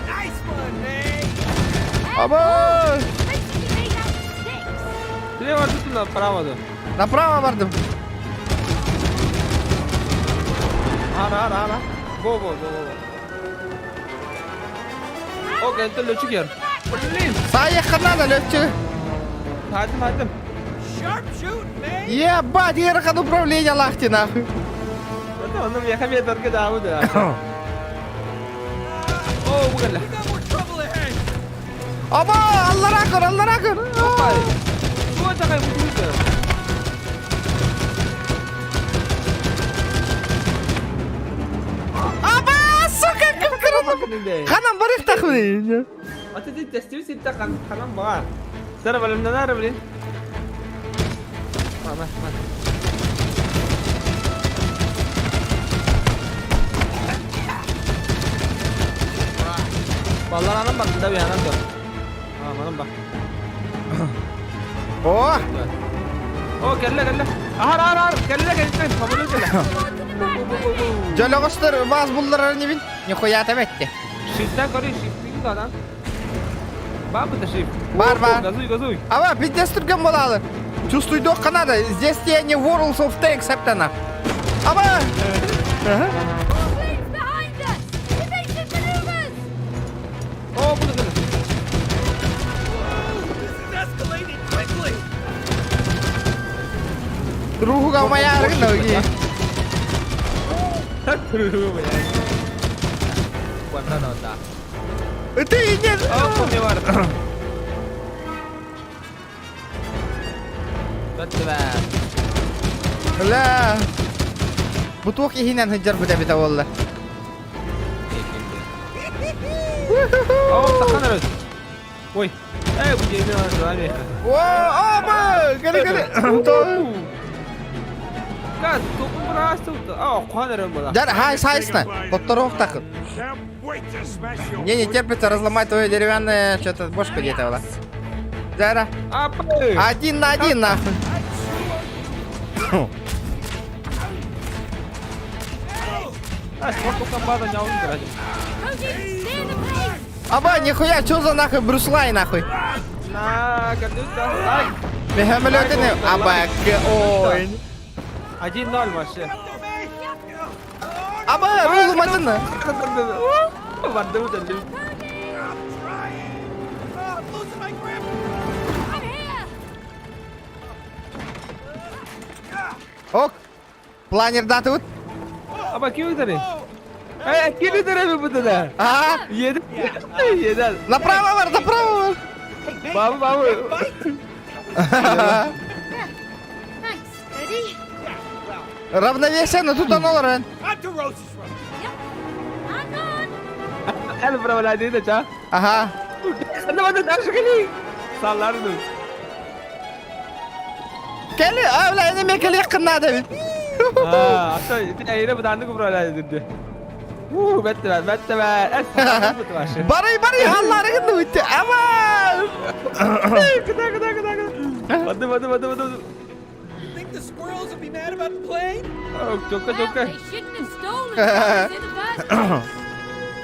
Nice one, man. Аба! Тебе var tutun направо da. Направо бардым. Ara. Go. Okey, entonces lo chiquillos. Сая қанады, löpчі. Hadim. Sharp shooting, man. Ебать, ерхан управление лахти, нахуй. Onun yakamaya da avı da. Bu kadar. We got more trouble ahead. Аба! Аллара көр. Bu takay bu. Аба! Сука, кім кірді? Қанам бар еқта қылы. Atı değil, testi sitte kanam var. Sana balım ne var bilin? Tamam. Vallahi anam bak, bir anam dur. Anam bak. О! O kelle. Ahar. Kelle. Kabul kelle. Жолоғыстыр, баз бұлдырар не бін? Нихуя тәметті. Shift'ten karıyor, shift'in adam. Var mı da shift? Бар. Газуй. Аба, пиздец түрген болады. Чувствуй до Канада. Здесь тебе не World of Tanks, сәптана. Аба! Flames behind us. Evasive maneuvers. O bu da kelle. This is escalating quickly. Ruhu қалмай арығын өге. Guarda nota. Өте енен. Oh, ne var? Kötü be. Ла. Бұтуық ехінен хыджар бүдә олы. Oh, takan arız. Oy. Bu yemin var. Аба! Гәлі. Gaz, topun burası tuttu. Kuan arım bu da. Жар, хай, сайсна. Подторог тақын. Не терпится разломать твое деревянное что-то бошка где-то была. Жара. Один на один, нахуй. Сколько комбата не умер. Аба, нихуя, что за нахуй Бруслай, нахуй? На, кадута. Мехамелётыны. Аба, ой. 1-0 вообще. Аба, рулу матына. Vardı bu da. Ок. Планер датут. Apa kim tadi? Kiri tadi betul dah. Ага. Yedi. Yedi. Направо var, направо var. Babu babu. Thanks, Eddie. Равновесие, но тут оно лорен. On to Rose's room. I'm on. El berapa lagi itu cah? Ага. Kenapa tu tak sekali? Salah tu. Kelly, öyle eneme kelly yakınlarda bir. Atau itu akhirnya bertanding ke berapa lagi tu? Betul betul. Betul betul. Barayı halları gıdı bitti. Aman. Kena. Betul. Think the squirrels will be mad about the plane? Oh, çok. Well, they shouldn't have stolen those in the first place.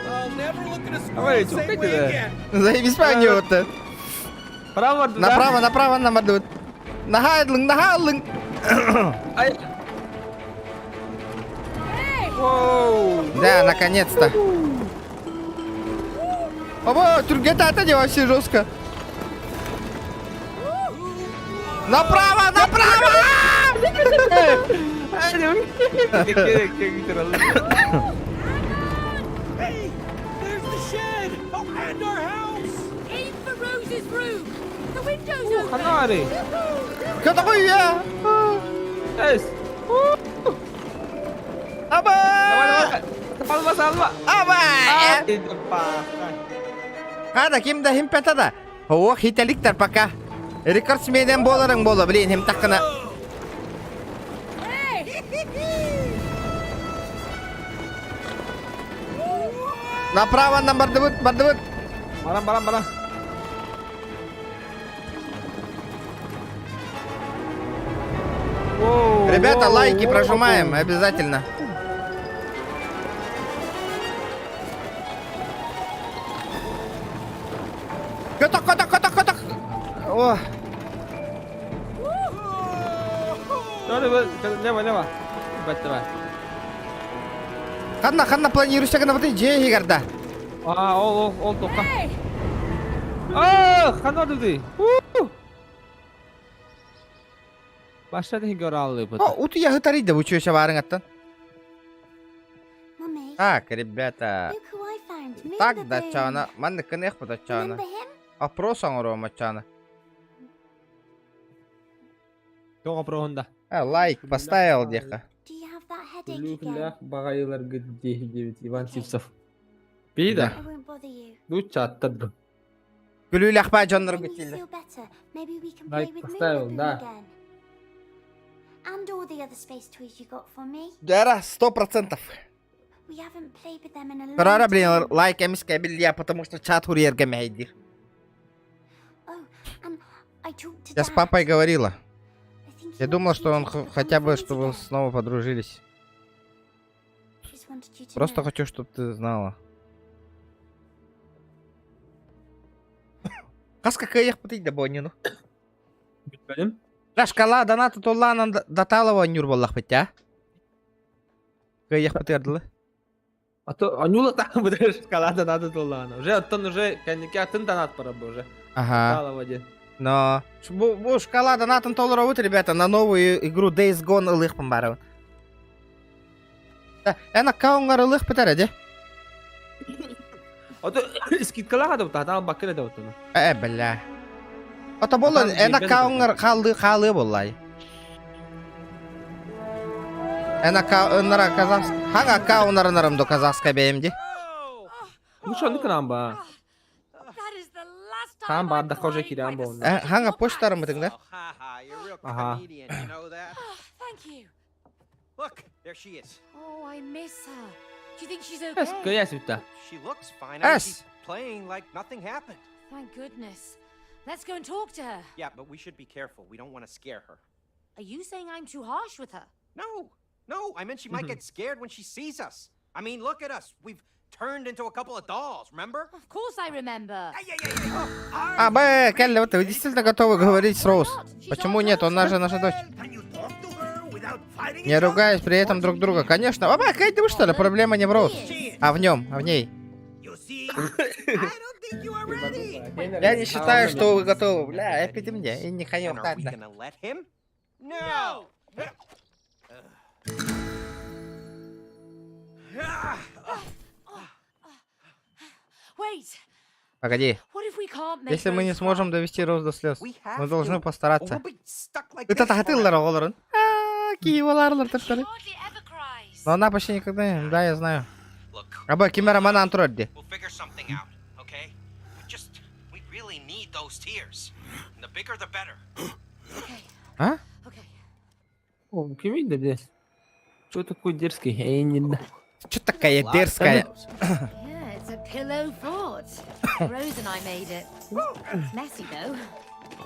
I'll never look at a Ой, squirrel the çok same kötü way be. again. Заебись пойдет. Prawo tu. Направо нам идут. Нахадлың. Ay. Wow. Да, наконец-то. Оба, тургета это вообще жестко. Направо! Hey, there's the shed. Oh, and our house. In for Rose's room. The window's open. Kanari. Что такое я? Yes. Аба! Salva. Аба! Itu pak. Hada kimde him petada. Ho hitelikler paka. Рекордсменен боларың боло, блин, хем такына. Направо нам бардывыт. Barang. Wow. Ребята, лайки прожимаем, обязательно. Коток. О, Leva. Betul. ханна планируешься на вот эти егерда. Ол тоқа. Қана деді. Başladı göralım. Уту я гитарида, вы чё барың аттан? Mummy, Так, ребята. look who I found. Remember Так, да, the- чана. Манны кынех буда чана. Remember him? Опрос аңырoma чана. Тоға проғында. Лайк поставил деха. Do you have that headache again? Лүхләх бағайылар гүдде Иван Сивцов. Бейді. I won't bother you. Лүч аттырды. Гүлүләх ба жаннар When you гүтилді. feel better, maybe we can play Like with поставил, Moon да. again. And all the other space toys you got for me. Да, 100%. We haven't played with them in a long Карара, блин, time. лайк эмискә билия, потому что чат хурьерге мәйдир. Oh, and I talked to Я с Dad. папой говорила. I think he Я думал, wants что you он to become хотя бы, friends чтобы again. снова подружились. Just wanted you to Просто know. хочу, чтобы ты знала. Каска каяк бутыйда бонину. Bitmedim. La шкала доната толланан даталова нюр боллах бит, а? Каяк бутырдылы. А то Анюла там будешь скалада надо толлана. Уже оттан уже кәнеке атын танат пора бы уже. Ага. Стало в один. Но бу шкала донатын толларовут, ребята, на новую игру Days Gone ылых памбаров. Эна каунгар ылых битер, де? А то скидкалар да тата баккер да оттан. Бля. Ата болла, Атам эна жейбен каунгар халы боллай. Эна каунгар казахс. Ханга каунгар до казахска беймди. Ну что, ну канам ба. That is the last time Там ба I'm да хоже crying кирам like a бон. Ханга почтарым битиңдер? Haha, you're a real Aha. comedian, you know that? Thank you. Look, there she is. Oh, I miss her. Do you think she's Эс okay? көяс битта. She looks fine. I mean, Yes. she's playing like nothing happened. Thank goodness. Let's go and talk to her. Yeah, but we should be careful. We don't want to scare her. Are you saying I'm too harsh with her? No, I meant she might get scared when she sees us. I mean, look at us. We've turned into a couple of dolls, remember? Of course I remember. А, Келли, вот вы действительно готовы говорить с Роуз? Почему нет? Она же наша дочь. Can you talk to her without fighting Не ругаясь при этом друг друга. Конечно. Аба, Кэдди, вы что ли? Проблема не в Роуз. А в нем, а в ней. You see, I don't think you are ready. Я не считаю, что вы готовы. Бля, эпидемия. И не хочу And are we ладно. gonna let him? No! Погоди. What if we can't make Если мы не Rose сможем cry? довести Роуз до слез, We have мы должны to, or постараться. we'll be stuck like Это this тахатыллар forever. оголорун. Киев аларлар таштары. Hardly ever cries. Но она почти никогда не... Да, я знаю. Look, Аба, кимера мана антуродди. we'll figure something out, okay? We really need those tears. And the bigger the better. А? Okay. О, кем видно здесь? Что такой дерзкий? Я не знаю. Чё такая дерзкая? Yeah, it's a pillow fort. Rose and I made it. It's messy though.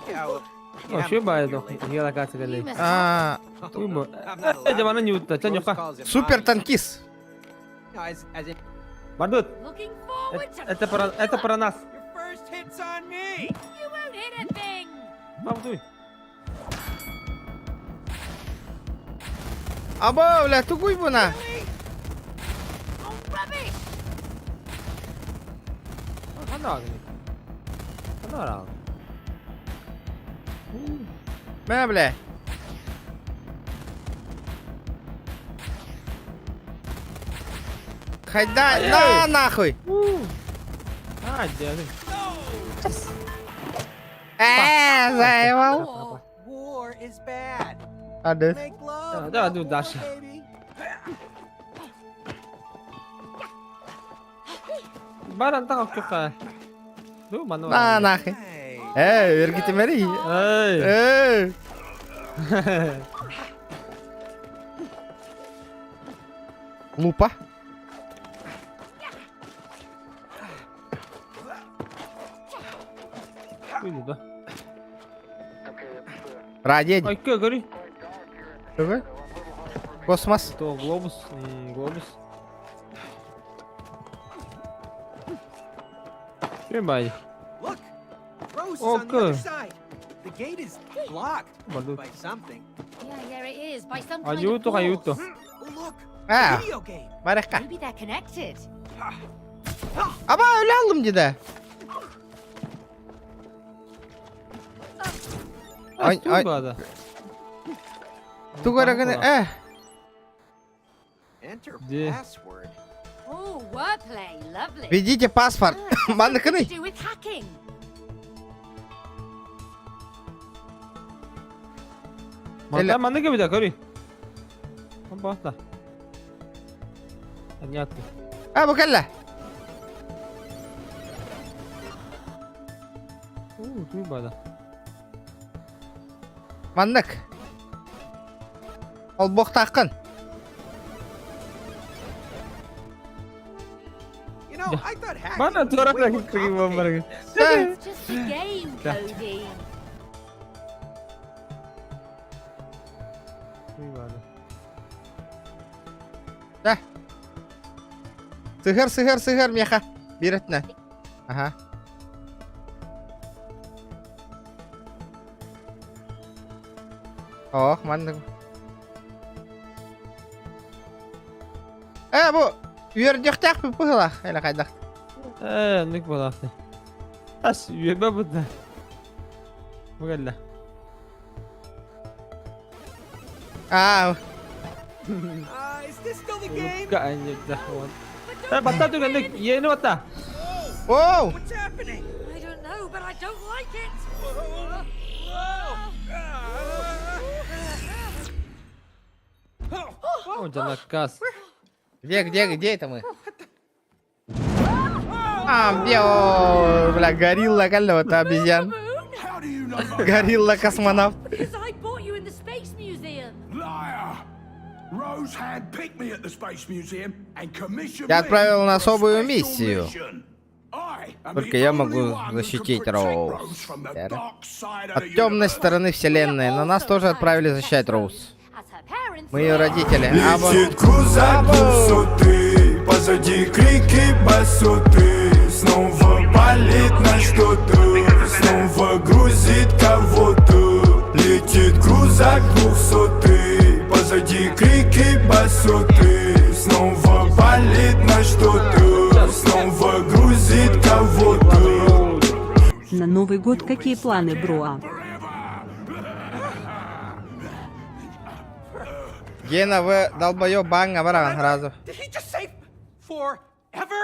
Yeah, well, Вообще байду. Я такая You сказали. must А, Уйбо. Жамана не утта. Чан юха. супер танкист. Бардут. looking forward to Это про нас. your first hit's on me. You won't hit a thing. Бабдуй. Аба, бля, тугуй буна. Oh, rubbish. Ханаг. Ханарал. Бля, бля. Хайдай, на нахуй. А, дядя. Заебал. War is bad. Адес. Make love. Да, да, Даша. Baby. Баран так как. Ну, ману. На нахуй. Hey. Вергите Мари. Эй. Лупа. Видно, да? Радень. Ай, как говори? Какой? Космос. То глобус. Глобус. Прибай. Look, Rose is on the Okay. other side. The gate is blocked Бардут. by something. Yeah, it is. By some kind Аюто, of force. аюто. Oh, look, А, video game. барахка. Maybe they're connected. Аба, öyle aldım dede. Ай, ай. Ай, Тугараганы, Enter Yeah. password. Oh, wordplay. Lovely. Введите паспорт. Ah, Мандыканы. to do with hacking. Мата маны gibi de говори. Бата. Понятно. А, букалла. Ты бада. Мандык. Ол боқтақын. You know, I thought hacking Бана was торак way more лagi pergi bomber. complicated than this. It's just a game, Cody. Ты бада. Да. Сыгыр, меха. Биретне. Ага. Ох, мандык. Бу. Үйердектақ пі пұғылақ. Әлі қайдақ. ник балақты. Ас, үйербе бұдна. Бұғалла. Is this still the game? Buka anjir dah. Bata tu kan nik. Iya ni bata. Оу. What's happening? I don't know, but I don't like it. О, жанакас. Где это мы? Бьё, бля, горилла, кального-то обезьян. How do you know about Горилла космонавт. Because I bought you in the Space Museum. liar? Rose handpicked me at the Space Museum and commissioned Я me отправил на for a особую special миссию. mission. I am Только the я only могу one who can защитить protect Роуз. Rose from the Яра. dark side of От the темной universe. стороны вселенной, но нас тоже отправили защищать Роуз. As her parents. Мы ее родители. Летит крузак двухсотый, позади крики басоты. Снова палит на что-то, снова грузит кого-то. Летит крузак двухсотый, позади крики басоты. Снова палит на что-то, снова грузит кого-то. На Новый год какие планы, бро? Гена, вы долбоёб банга баран сразу. Did he just say forever?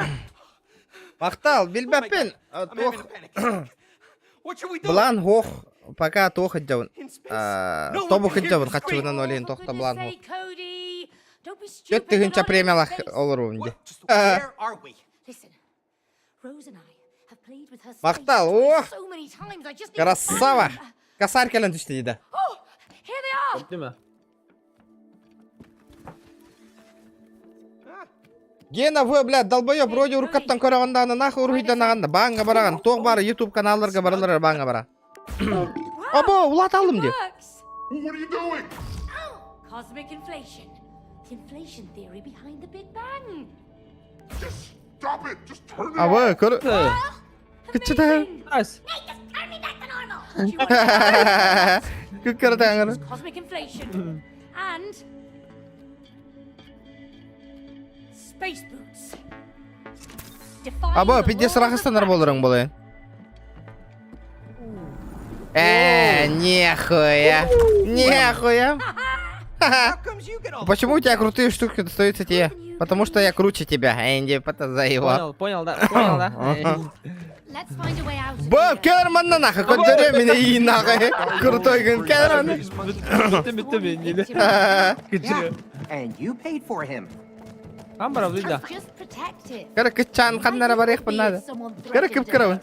Мактал, билбеппин. I'm having a panic attack. What should we do? Булан хох, пока тохот жабын. Тобу хинжабын, хатчугунан олейин For тохта goodness булан хох. sake, Cody. Don't be stupid. Чөт тыгынча They're not in премиялах space. олору инде. Where are we? Listen, Rose and I have played with her space Мактал, toys о! so many times. I just need to Красава! find them. Косарь келен түшті дейді. Oh, here they are. Değil mi? Гена, вы, блядь, долбоёб, вроде уркаттан көрөгөндө нахуй ургуйдан аганда баңга бараган. Тог бары YouTube каналларга баралар баңга бара. Або, улат алдым деп. Works. What are you doing? Cosmic inflation. The inflation theory behind the Big Bang. Just stop it. Just turn it Або, off. көрө. Hı. Кычыда. Nice. Hey, just turn me back to normal. Do you want to Күккөрө таңыр. use cosmic inflation and space boots. Define Або, the пидде laws of сырахыстанар болорың болайын. Нехуя. Нехуя. How comes you get all Почему у тебя крутые штуки достаются тебе? Потому что я круче тебя, Энди, заебал. Понял, да, понял, да. Let's find a way out. of Бо, here. келерманна нахуй, көндөрө мени и нахуй. Крутой ген, келерман. Bitti yine. Yeah, and you paid for him. Там бара блида. Just protect it. Кара кычан ханнара барых паннада. Кара кып кырабын.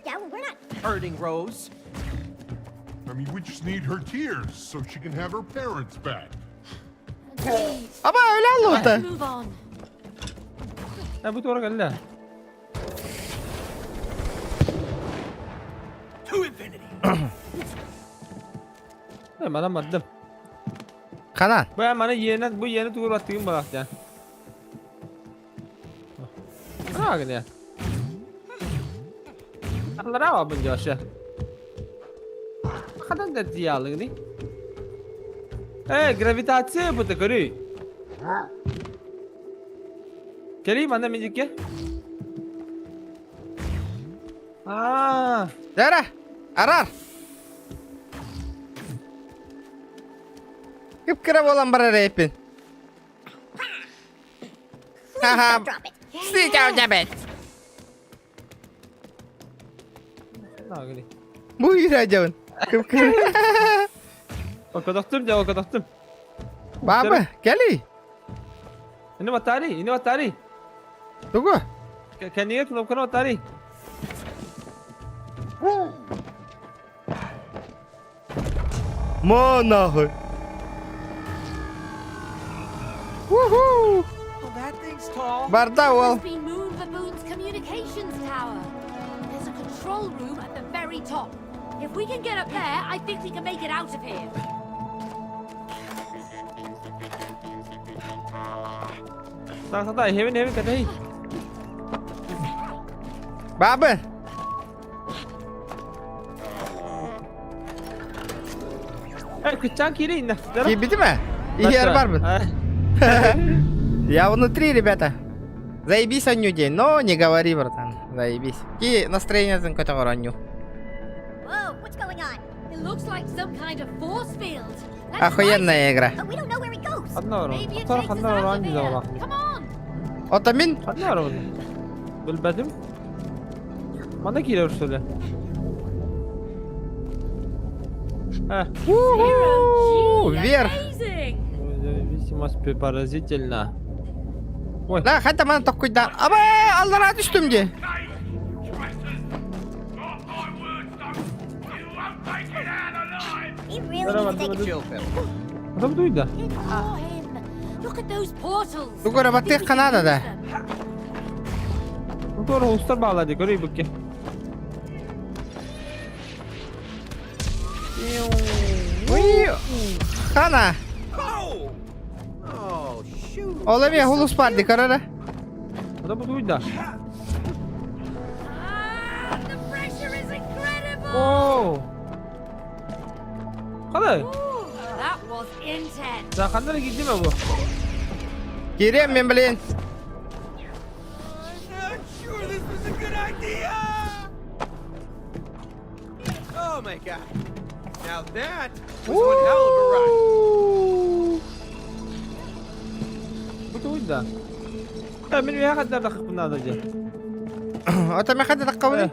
Yeah, well, we're not. hurting Rose? I mean, we just need her tears so she can have her parents back. Аба, öyle аллыта. Move on. Ha bu doğru geldi. To infinity. Bana maddım. Kanan. Bu yeni tuğur attığım balık ya. Ne var ya? Allah var bunca aşağı. Kadın da diyalı değil. Gravitasi bu da görüyor. Geleyim anne müzik ya. Dara, arar. Kıpkıra olan bara repin. Haha. Stick out the bed. Ne geliyor? Bu iracavın. Kıpkıra. Okadaktım ya okadaktım. Baba, geli. Ini matahari. Tunggu. Kendine kena matahari. Mana? Woohoo! Oh, that thing's tall. Bardawal. Must be Moon Baboon's communications tower. There's a control room at the very top. If we can get up there, I think we can make it out of here. Sağ heaven kadar. Baba. Kıçan kiri indi. Bitti mi? И yer var mı? Я внутри, ребята. Заебись, Анюди. Но не говори, братан. Заебись. И настроение за какое-то воронью. Whoa, what's going on? It looks like some kind of force field. Let's Охуенная игра. But we don't know where it goes. Anlar o. Maybe it Sonra takes us kanlar out of oran güzel here. olan. Come on. Otamin. Anlar o. Bilmedim. Bana giriyor şöyle. Heh. Zero G. Вверх. Amazing. Зависимость поразительно. Ой. La hatta bana tokkuydan. Ama Allah'a düştüm diye. He really needs to take a Chill, Phil. Adam duydu. Ignore him. Look at those portals. Dugora I think battık we can Kanada'da. use them. Bu doğru usta bağladı. Görüyor bu ki. Хана. Oh! Oh, shoot. Oğlum ya hulus pardi karara. Adam bu duydu. Ah, the pressure is incredible. Oo. Hadi. Ooh, that was intense. Zakanlara gitti mi bu? Gireyim ben bileyim. I'm not sure this was a good idea. Oh my god. Now that was one hell of a ride. Bu duydu. Ben benim ya kadar dakik bunlar da. Otomi hadi dakika vurayım.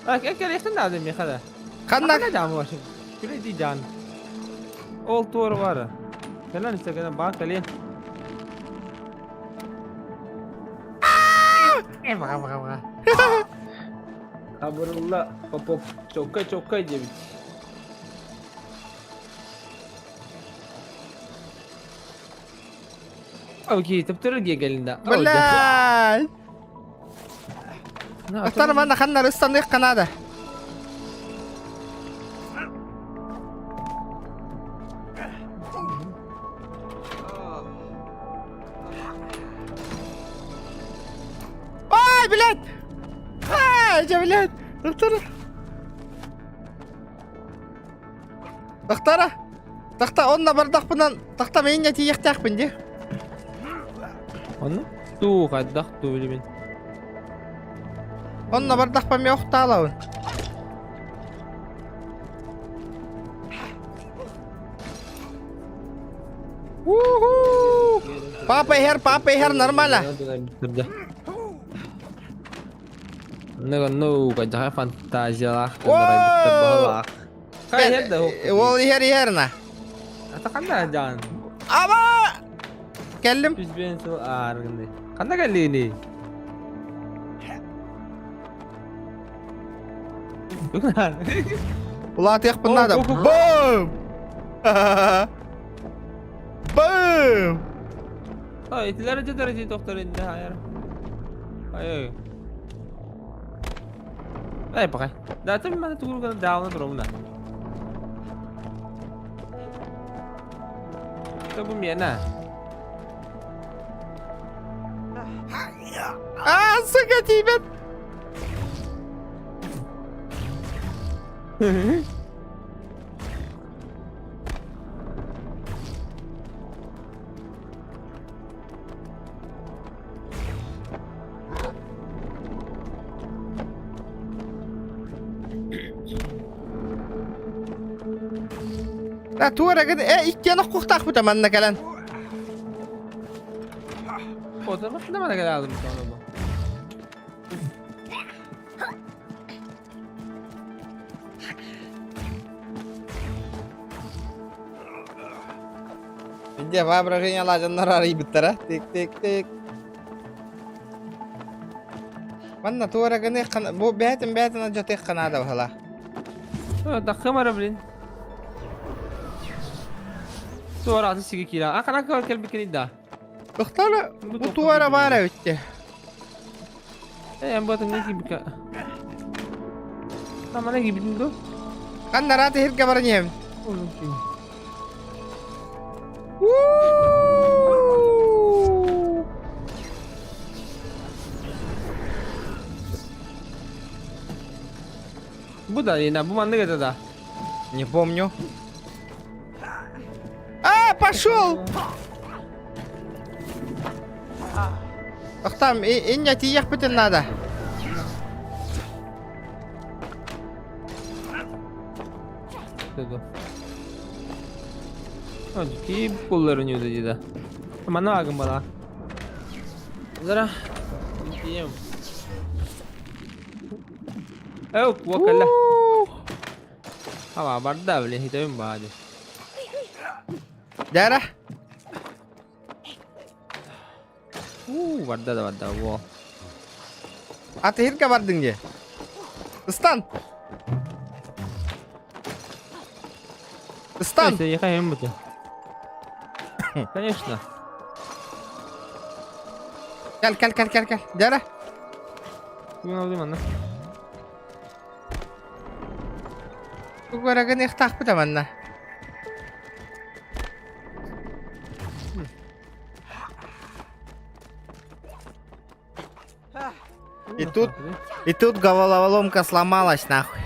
Bak gel yakın lazım ya kada. Kandak. Ne camı var şimdi? Şöyle değil can. Ol tuvar var. Gel lan işte gel bak gel. Bak. Kabrullah hop çokay diye bir. Okey, teptere gelinde. Wallahi. Aktar mana kan harus tanduk Kanada. Ay bilet. Ay bilet. Doktor. Doktor. Takta onna bardak bundan takta mainnya tiyek bende. Onu? Tuh kadak tuh bilin. Onna bardak pam yok talawun. Woohoo! Papa her normal lah. No, kayak fantasia lah. Terbalik. Kayak dah. Wall her nah. Atakan dah jangan. Ama! Kellim. Biz ben so argın. Kanda geldi ini. Bukan. Ulah tiyak pernah ada. Boom! Boom! Oh, itu derece doktor ini hayır. Ayo. Pakai. Datang mana turun ke down turun na. Kita punya Sakatibet. La tuara kan iki anak kok tak putar mana kalian? Fotoğraf ne mana geldi bu sonra bu. Dia воображение лажаннар арый биттер, тик. Манна туара гане бу бәтен жотек канада хала. Dakika bilin. Sonra atı sigi kira. Akan akar bikin dah. Doktora bu tuara bara bitti. Yang buat ini bika. Sama lagi bikin tuh. Kan darate hir kabarnya. Bu da yine bu manda где-то да. Не помню. А, пошел! Ах там, иння тиях битен надо. Tuh. Oh, ki kullanıyor dedi. Mana agam bala. Zara. Diyem. Gua kalah. Hava barda bile hitayım bari. Darah. Barda wow. Atihir kabardın ya. Stan. Stan. Neyse yakayım bu. Конечно. Gel. Darah. Bugün aldım anne. Bu aragan ihtah bu da manna. И тут головоломка сломалась нахуй.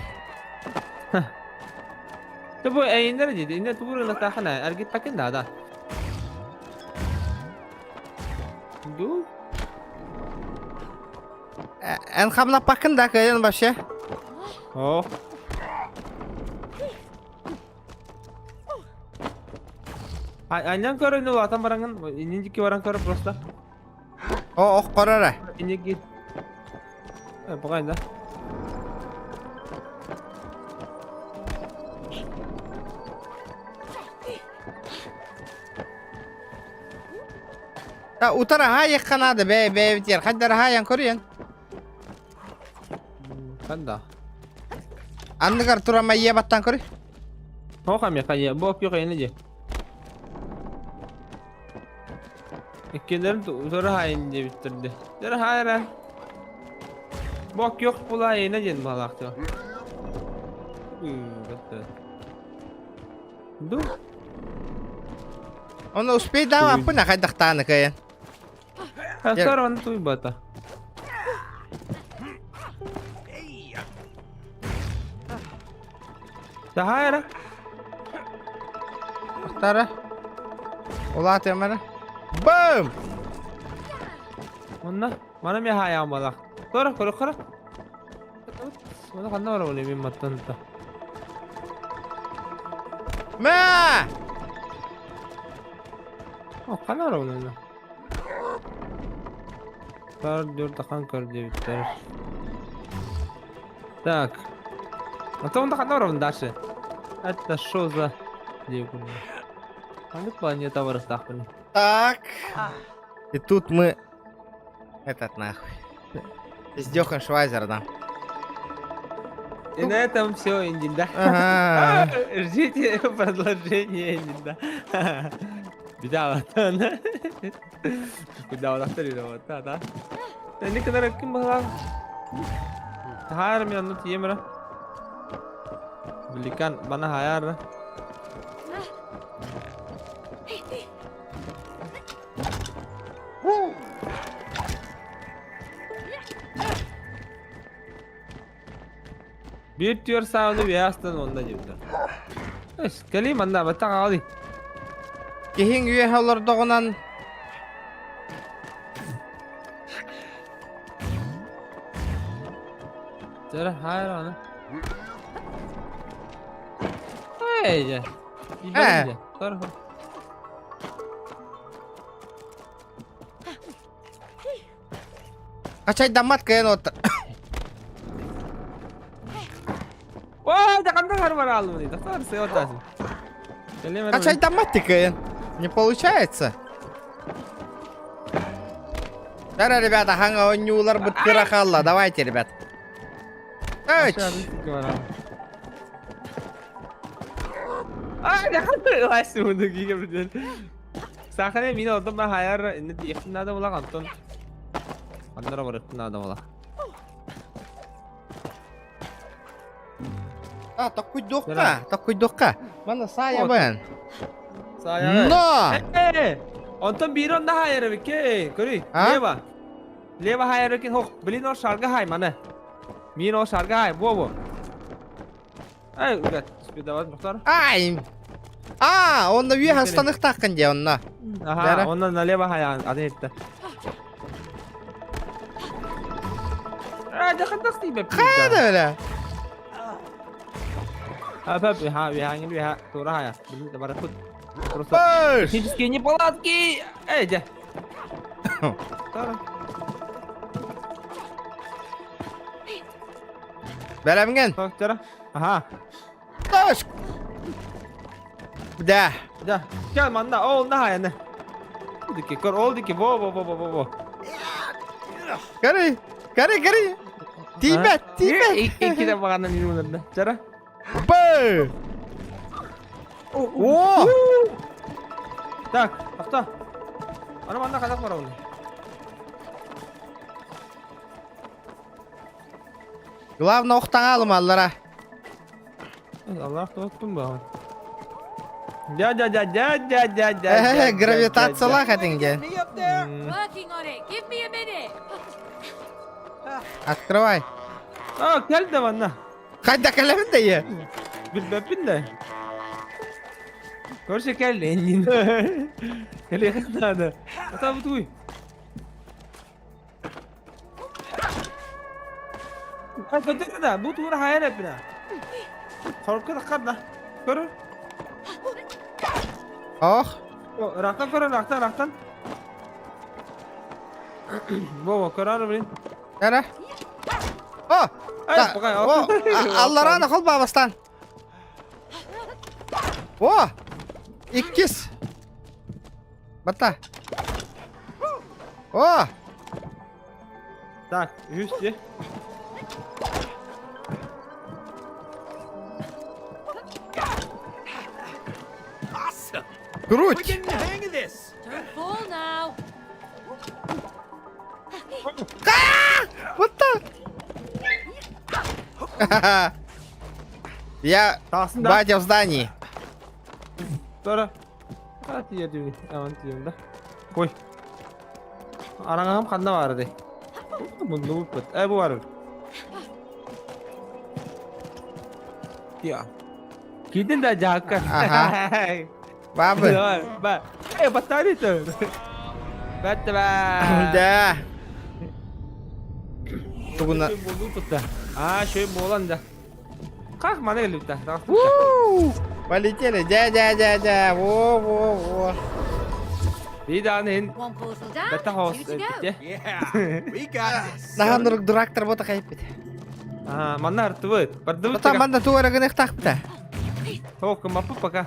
Ты бой, эй, инде тубуру на тахана, аргит пакин да. Ду? En hamla bakın da kayın başı. Aynen kör ne atan barangın. İninci varan kör prosta. O qarara. İninci git. Bakayım da. Ta utara ha yakanadı be bitiyor. Haddar ha yan koruyan. Kanda. Andıgar turama yiye battan koru. Hokam ya kaya. Bok yok inici. İkilerin sonra hayince bitirdi. Der hayra. Bok yok bula yine jen balaktı. Betul. Dur. Ono uspay daw apa nakadaktan kayan. Hasar on tu bata. Sahara. Tara. Ulat ya mana? Boom. Onna mana mi hayam balak. Tora koro koro. Mana kanna var öyle bir mattan ta. Ma! Oh kanna var öyle. Tar dur takan kör diye bitter. Так. А то он так одно дальше. Это что за девушка? Они планета вырастахли. Так. И тут мы... Этот нахуй. Издёхан Швайзер, да. И на этом все, Индин, да? Ага. Ждите продолжение, Индин, да? Видала, да? Куда он авторировал, да? Ini kena rekim bahwa hayar mi anu tiye mera belikan mana hayar beat your sound vyastan onda jibda kali manda bata kali Kihin üye halar doğunan Jara hayır ana. Hey. İyi. Kor. Kaçay damat kayan otur. Wah, jangan dengar marah lu nih. Dasar seotas. Kaçay damat kayan. Не получается. Да, ребята, ханга нюлар бутпирахалла. Давайте, ребят. Эй! Jangan langsung untuk gigi berjalan. Sakarnya mina untuk mahayar ini di ikhtin ada bola kanton. Andara berikhtin ada bola. Ah, takut doka. Mana saya, Ban? Saya. No! Ondan bir onda hayar ki. Kuri. Leva. Leva hayar ki hok. Beli no şarga hay mana. Mino şarga hay. Bu. Ay, ugat. Sepeda var muhtar. Ay! Onda üye hastalık takın diye onunla. Aha, ondan da leva hay adı etti. Jangan tak sih beb. Kaya öyle. Apa biha turah ya. Beli tabar kut. Terus. Boş! Hiç skinny polat ki. Aja. Belemgen. Bak cara. Aha. Boş! Dah. Dah. Gel manda. Oh, nah ya ne. Diki kor ol diki. Wo. Kari. Tibet. İki de makanan ini bener dah. Cara. Boş! Oh! Так, afta. Ana manda kadak var onu. Главное, ухтан алым аллара. Allah tuttum bu. Ja. Gravitatsiyalar hatinge. Working on it. Give me a minute. Открывай. Gel de bana. Hadi kalemin de ye. Bir bepin de. Korse gel engin. Gel yakında. Ata bu tuy. Ay fadda da bu tuğra hayal etmine. Korku da kadda. Kör. Oh. Raktan kör, raktan. Baba karar verin. Yara. Oh. Ay, bakay, Oh. Allah razı olsun babastan. Oh. İkiz. Bata. Oh. Так, juste. Awesome. Круть. We're getting the hang of this. Don't fall now. Вот так. Я Kalsın da. батя в здании. Sonra. Hadi yedim. Aman diyorum da. Koy. Arangam kanda vardı. Bunu unutma. Bu var. Ya. Gidin de cakka. Aha. Бабы. Ba. Battaniye tu. Batta ba. Да. Tuguna. Bunu tut da. Şey boğulan da. Kalk bana gelip de. Полетели. Дя. Во. Bir daha neyin? One portal down. Betta house. Two to go. Yeah, we got this. Нахан дурактар бота кайпет. Mana artuvut. Parduvut. Потом манда туарагын ихтах бита. Hok mapı paka.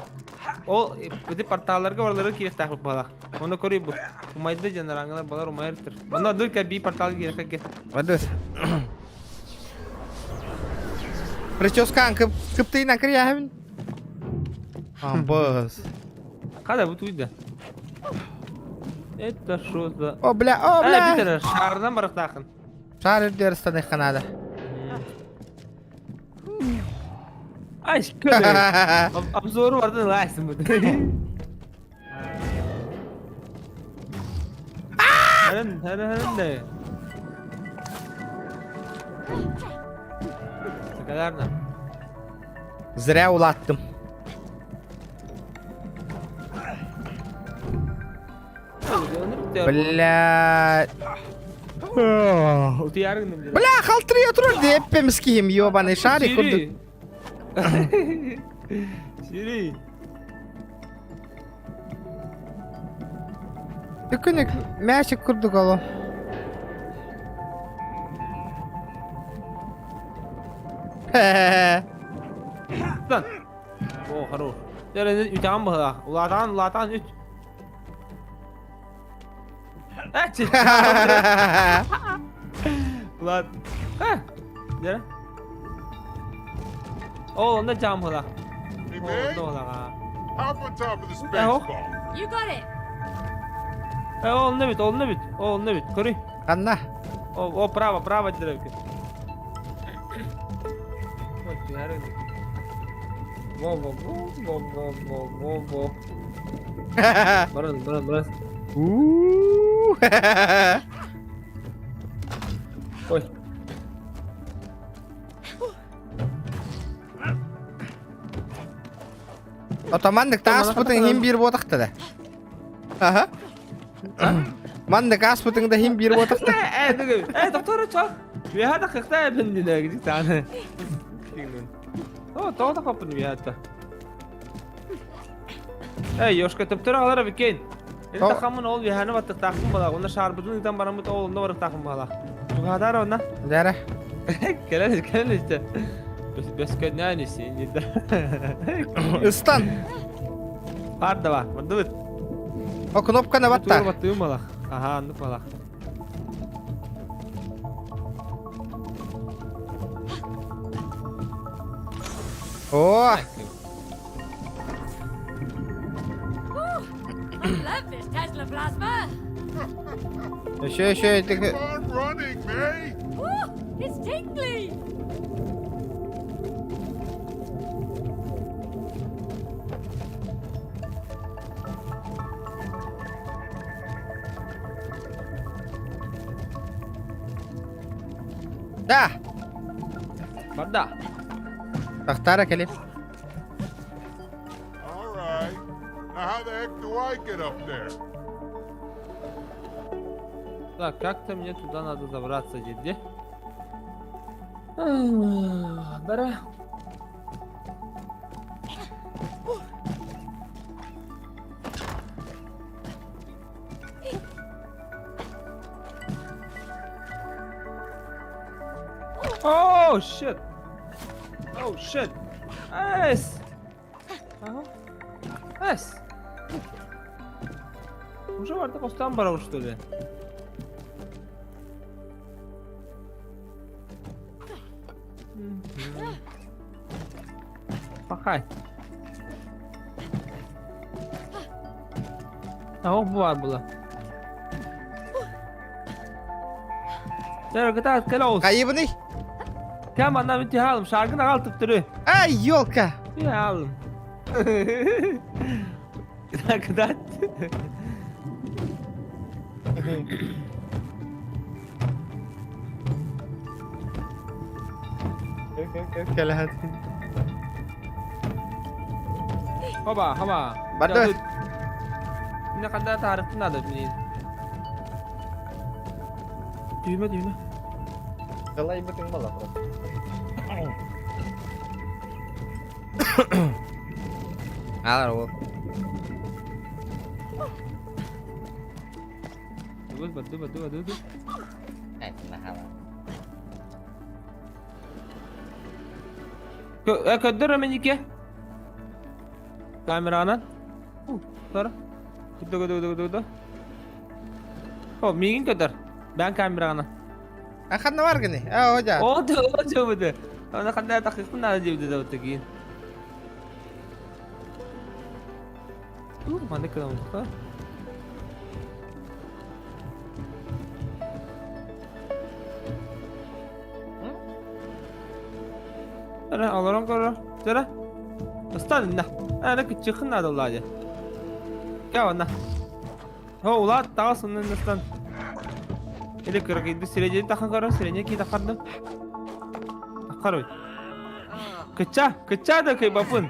O bir portallarga oraları kirek takıp bala. Onu koruyor bu. Umayda janaranglar balar umayırtır. Bana dur ki bir portal girek ki. Waduh. Прическан кыптыйнан киряхын. Амбос. Kada bu tuydu. Это что за... О, бля. Bir tane şardan barak takın. Шар дерстан их надо. Ay şöyle. Abzoru vardı lazım bu. Hemen de. Ne kadar da? Зря улаттым. Бля. Утyarın mı? Бля, халтырия турар деп пеміз киім, ёбаный шарик. Siri. Siri. Дүкінік мәшік күрдік олу. Lan. Oh, хорош. Dereniz ütağın bıhla. Ulatan üt. Ulan. Ha. Dere. Oh, onda cam bıhla. Onda bıhla ha. Hop on top of the space Yahu. ball. You got it. Onda bit. Onda bit. Kuri. Анна. O prava direkt. Bak yarın. Во. Баран. Ой. Отамандык таспытың хим бир ботақты да. Аха. Мандык аспытыңда хим бир ботақты. Доктор çal. Bir hada kıkta bindine gidip tane. O toda kapını bir hatta. Yoşka tıptır ağlara bikin. İlta kamın ol bir hanı battık takım bala. Onda şarbıdın itan baramut oğlunda varık takım bala. Bu kadar ona. Dere. Gelen işte. Bes kadnanisi cidden. Istan. Var da var. Vardı bit. O knopkana Tur batta. battığım bala. Aha anlık bala. Oh. I love this Tesla plasma. Şey. Keep on running, May. Ooh, it's tingly. Da. Badda. Tahtara kelim. All right. Now how the heck do I get up there? Так, как-то мне туда надо забраться, дядя. Бара. Oh shit. Oh shit. Es. Es. Уже vardı kostan bara uçtu öyle. Bakay. Tamam bu var burada. Sen kita kela olsun. Kaybı ne? Tamam bana müthiş aldım. Şarkını al tutturuyor. Ay yolka. Ya aldım. Kadar. Gel hadi. Haba. Badut. Ne kadar tarifin adı bilin. Düğme. Kalay beting malah. Alar o. Betul. Nah halah. Ködür hemen iki. Kameranan. Sonra. Kudu. Oh, mingin ködür. Ben kameranan. Akan ne var gini? Ah hoca. O coba. Ona kadar takik pun ada juga dapat lagi. Mana kalau muka? Ada orang kalau, cara? Aslan nah, ada kecil ada Allah aja. Kau nah, oh ulat tahu sebenarnya aslan. Ini kerja itu silanya takkan karo silanya kita kardam. Karo. Kecah dah kayak bapun.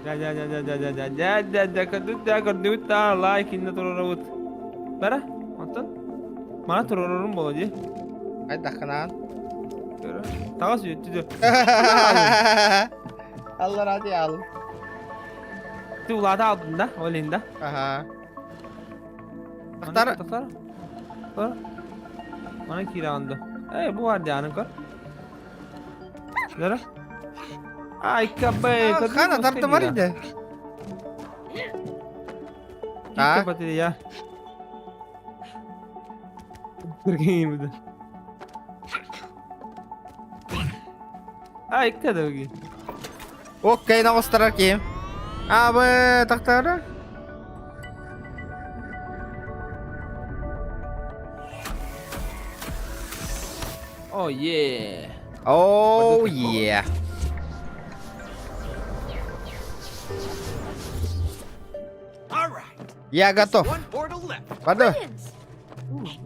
Ya, kedut dah like ini turun rawut. Bara, nonton? Mana turun bolu aja? Ay tak kenal. Tahu sih itu. Allah razı al. Itu ulat aldın da, olin da. Aha. Taktar. Mana kira anda? Bu var canım kar. Zara. Ay kabe. Kana tartı var idi. Ha? Kapat ya. Pergi bu. Ay kada lagi. Okey, nakostara kim? Abi taktar. Oh yeah. Oh yeah. All right. Ya готов. One portal left. Waduh.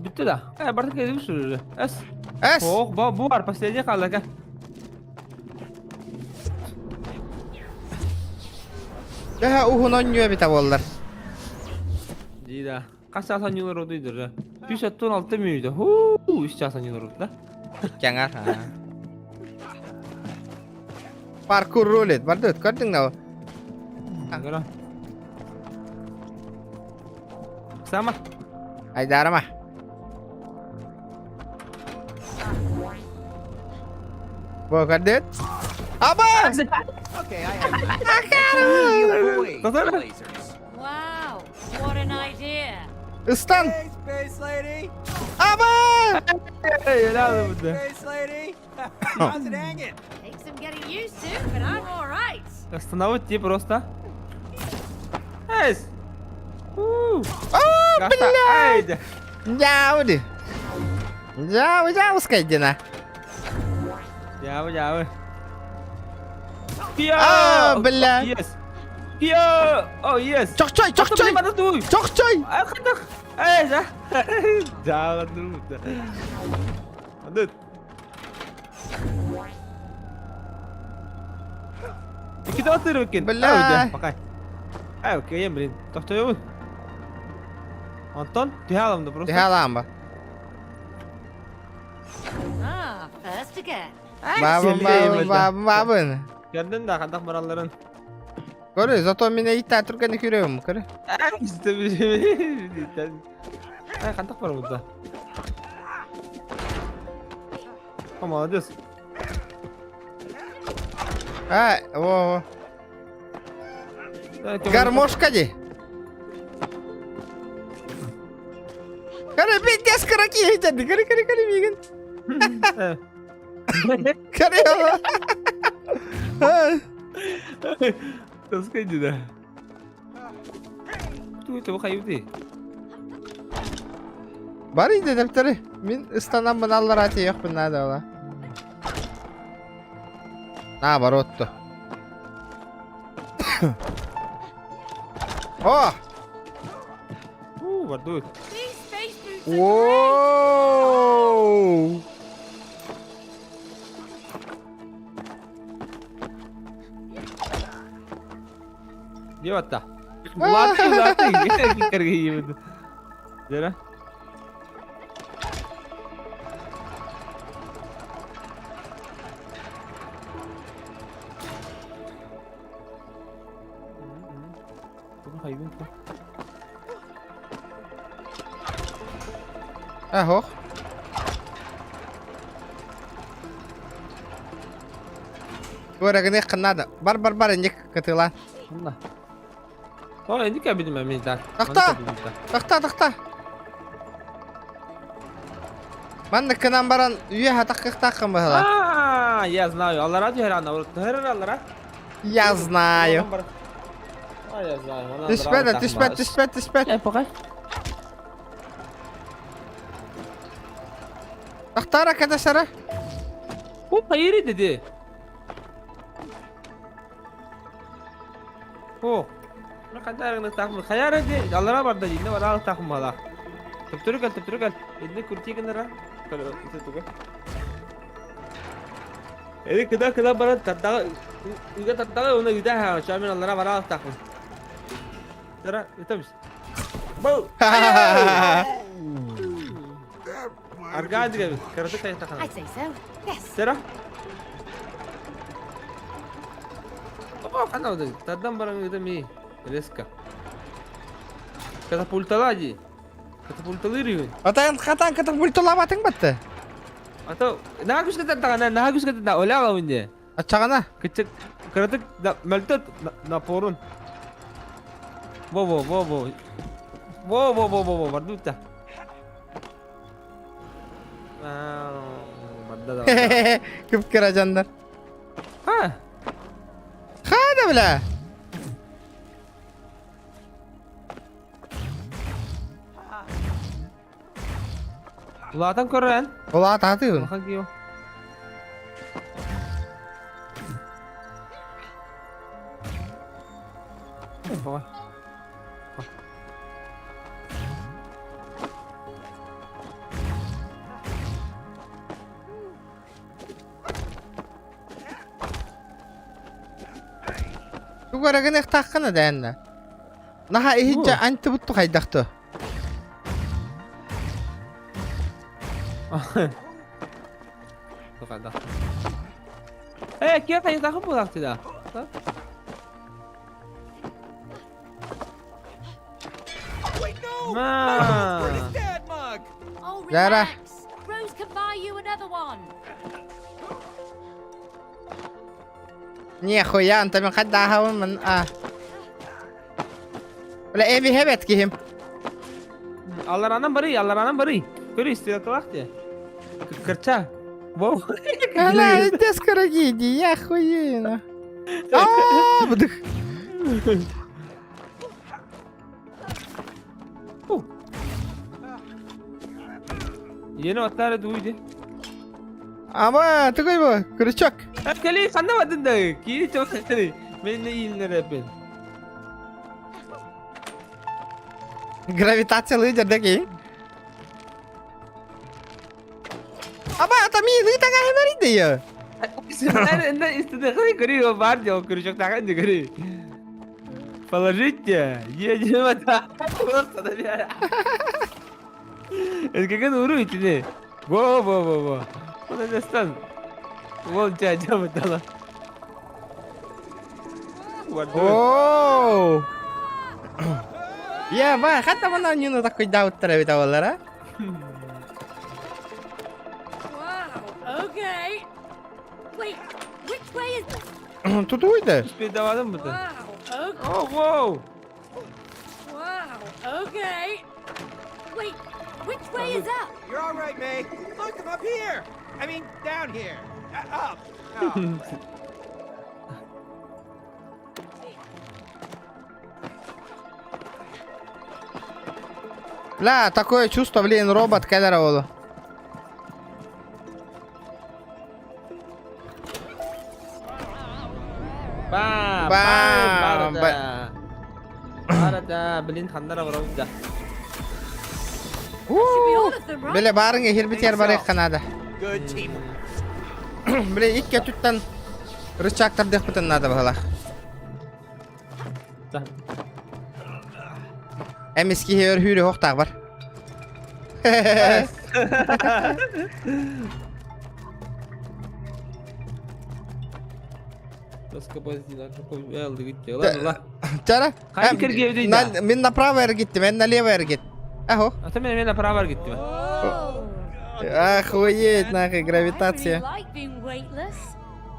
Bitti dah. Berarti kayak gitu sudah. Es. Oh, buar pasti aja kalah kan. Ya uhun oynuyor bir tavallar. Jida. Kaç saat nyular oduydu ya. 116 mıydı? İşte saat nyular oldu da. Jangan. Parkour roulette. Badut, gördün mü? Enggak. Sama. Ay darama. Bu kadar. Apa? Okay, I have lasers. Wow, what an idea. Istan. Hey, Space Lady. Apa? Helal bu da. Space Lady. How's it hanging? Takes some getting used to, but I'm all right. Остановите просто. Эс. Oh, блядь. Jauh deh. Jauh sekali nah. Jauh. Kia. Ah, belah. Yes. Kia. Oh yes. Çok coy. Mana tuh? Çok coy. Kadang. Jangan dulu. Adut. Kita otur bikin. Belah. Udah, pakai. Ayo, kayaknya beli. Toh. Nonton di halam tuh, bro. Di halam, Mbak. First again. Babın. Gördün de kandak moralların. Görüyor, zaten mine ita Türkiye'ni görüyor mu? Görüyor. İşte bir şey. Kandak var burada. Молодец. Во. Гармошка ди. Кара бендес караки ежады. Кара мигин. Кара яла. Таскай да. Tuh coba kayu deh. Бар иде дәптәре. Мин ыстанам быналлар аты юк бунада ола. Наоборот-то. О! Var dur. These space boots are Воу! Dia bata. Latih. Kikar gini betul. Jara. Coba kayu itu. Aho. Gua gini kena ada. Bar injek ketelan. Allah. Oh, ini kayak betul minta. Такта. Мен кенан баран үйе хатаккаккан бахала. Я знаю. Аллар радио херана. Аллар. Я знаю. Я знаю. Тиспет. Пока. Тактара када сара. Bu hayır dedi. Oh. Ne kadar ne takım? Hayır dedi. Allah'a var da yine var al takım bala. Teptürük. Elini kurtiye kenara. Kalau itu tuh kan. Ini kita bana tatta. Juga tatta onu güda ha. Şamin Allah'a var al takım. Tara itu mis. Bu. Arga diye. Karası kayak takım. I say so. Yes. Tara. Apa udah? Tadam barang itu mi. Резко. Katapultalı aja. Katapultalı yürüyün. Atayın katapultulamatın battı. Atau nagus kata oleh kawin dia. Açağına. Kecek keratik melted na porun. Wo. Barduta. Madda. Kıpkıra canlar. Ha. Hadi bile. Ulatan keren. Ola tatıyor. Makan kiyo. Bawah. Gua gini takkana da yanna. Naha ihijja anti buttu kaydaktı. Tuh kada. Kia kayak takut pulang tidak? Nah. Oh, Zara. relax. Rose can buy you another one. Нихуя, انت من قد دعها من ولا ايه بيهبت كيهم Allah anam beri. Kuri istilah kelak ya. Kerja. Wow. لا التذكرة جيدي يا خوينا بدك Yeni atlar duydu. ama تقول بو كريتشوك Kali sana madın da. Kiri çok seni. Ben de iyiler yapın. гравитация лидер дeki ama tamam ini tengah hari dia Sebenarnya istilah kuri o var ya kuri çok takkan da kuri. Положите. Ye mata. Просто да я. Это как он урует не. Во. Он не стан. Вон чаja betul. oh ya bah kata mana nyuno takut jauh terlebih dahulu lah Okay. Wait, which way is... Тут uydu. Bir devadım mı? Wow, okay. Oh wow. Wow, okay. Wait, which way is up? You're all right, May. Look, I'm up here. I mean, down here. Up. Oh. Бля, такое чувство, блин, робот кедера oldu. Bam. Bam, Barada. Barada. Bilin kandara vuruldu. Should be all of them, right? Bile barınga hirbiter barık kanada. Good team. Bile ikki tuttan rıçaktırdık bütün nada bakalak. Emiski hör hürü hoqtaq var. Nasıl позитивно, такой елди gitti. Lan lan. Çara. Hangi kırgı evdeydi? Men направо er gittim, men налево er git. Aho. Ata benim pravar gitti mi? Охуеть, нахуй, гравитация. I really like being weightless.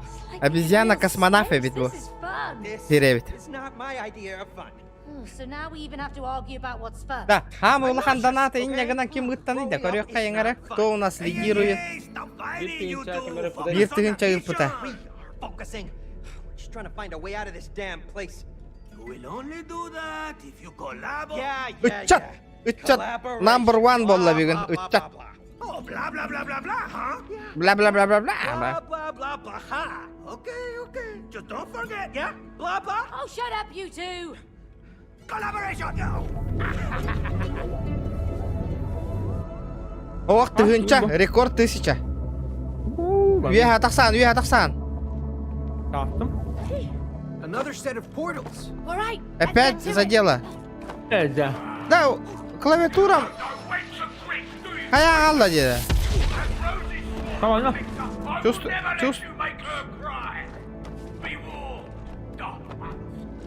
It's like Обезьяна real космонавт space. ведь был. This is fun. This Деревит. is not my idea of fun. Oh, so now we even have to argue about what's fun. Да, хамы улахан донаты иннягынан ким гыттаныйда, көрөк кайыңара. Кто у нас лидирует? Бир тыгынча ыппыта. We are focusing. We're just trying to find a way out of this damn place. You will only do that if you collaborate. Үтчат! Үтчат! Number one болла бүгін. Үтчат! Oh, blah, blah, blah, blah, blah, huh? Бла бла бла бла бла. Blah, blah, blah, blah, ha. Okay, okay. Just don't forget, yeah? Blah, blah. Oh, shut up, you two. Collaboration, no! Оқ тыгынча, рекорд 1000. Үйе тақсан. Kalktım. Another set of portals. All right. Опять задело. Evet. Да, клавиатурам. Аяқ алды деді. Tamam lan. Чувств.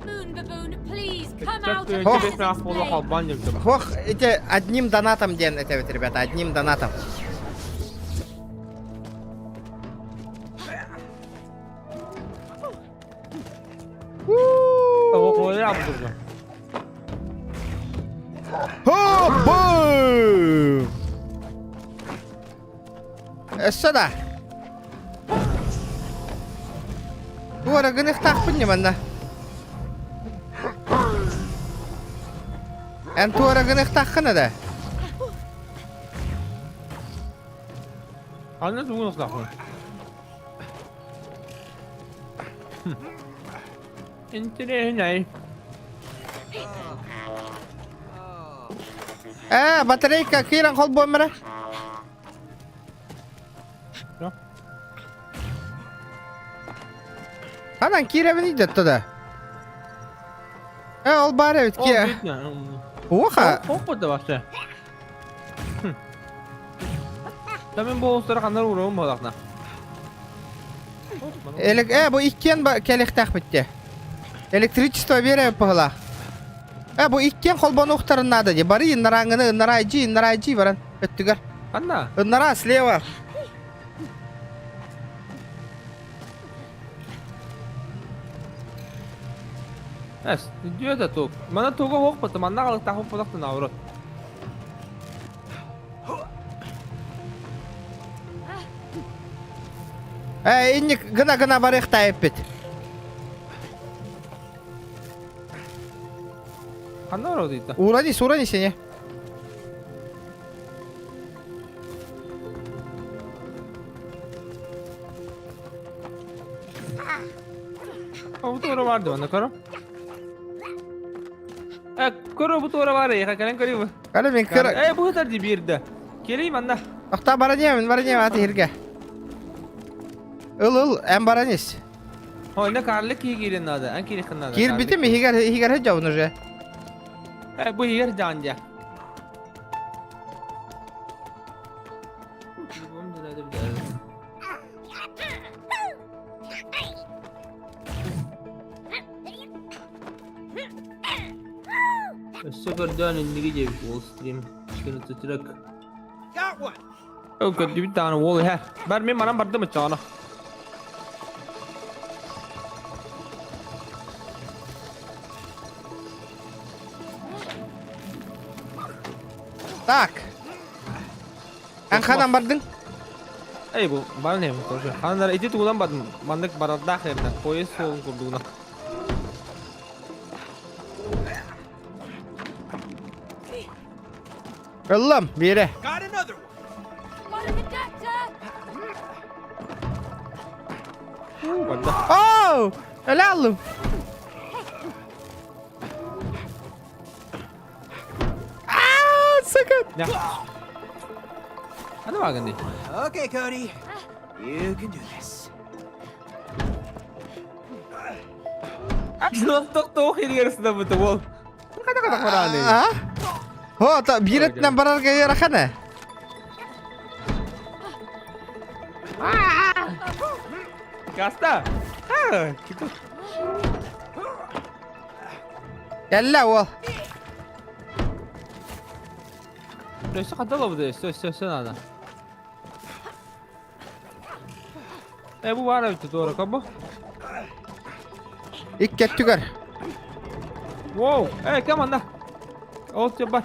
Moon Baboon, please come Çok out da and önce let bir us taraf bolu explain. halban yaptım. Хох, эти одним донатом ден, это вот, ребята, одним донатом. Tavukları yaptırdım. Boom! Сюда. Ора гынық тақпын не манда. Ән туара гынық таққыны да. Anne su nasıl yapıyor? İntireğine. Батарейка киран қол боймыра. Анан киревін идетті да. Ол бар әвіт ке. Оха. Hop burada başta. Tamen bu olsara kanlar uğrağım bu adakna. Bu ikken kelek taq bitti. Электричество бере пыгыла. Bu ikken қолбан оқтарынады де. Бары иннараңыны, иннарайжи баран. Өттігер. Anda. Иннара слева. Es, diyor da tok. Mana toga hok patı, manda kalık takıp patı navru. Инник гына барық тайып бет. Kanda var o değil de. Уради сене. Bu doğru vardı bana karo. Karo bu doğru var ya, kalen kariyo bu. Калі мен кір... Bu kadar diye bir yerde. Geleyim anda. Ақта баранемін, аты ерге. Ыл, әм баранес. Oyna karlı ki gelin adı, en kiri kınladı. Кир бити ми хигар хеджауын уже. Bu yer canca. Sıfırdan indi gece bu stream. Şunu tutarak. Got one. Öküt bir tane oğlu her. Ben benim anam bardı mı çana? Tak. Angkatan bardın. Ey bu bana ne bu konuşuyor? Hanımlar eti tuğulan badın. Bandık barada khairna. Koyu soğuk kurduğuna. Oğlum bir yere. Got another one. Got a conductor! Barda. Oh! Helal oğlum. Aa, sakın. Ya. Hadi bakın diye. Okay, Cody. You can do this. Tok hiri yarısında bu tavol. Kata parane. Ha? Oh, tak biret na barar kayo rakana. Gasta. Ha, gitu. Yalla o. Neyse kadar bu da söz nada. Bu var evet doğru kabu. İkket tüger. Wow, come on da. Oh coba.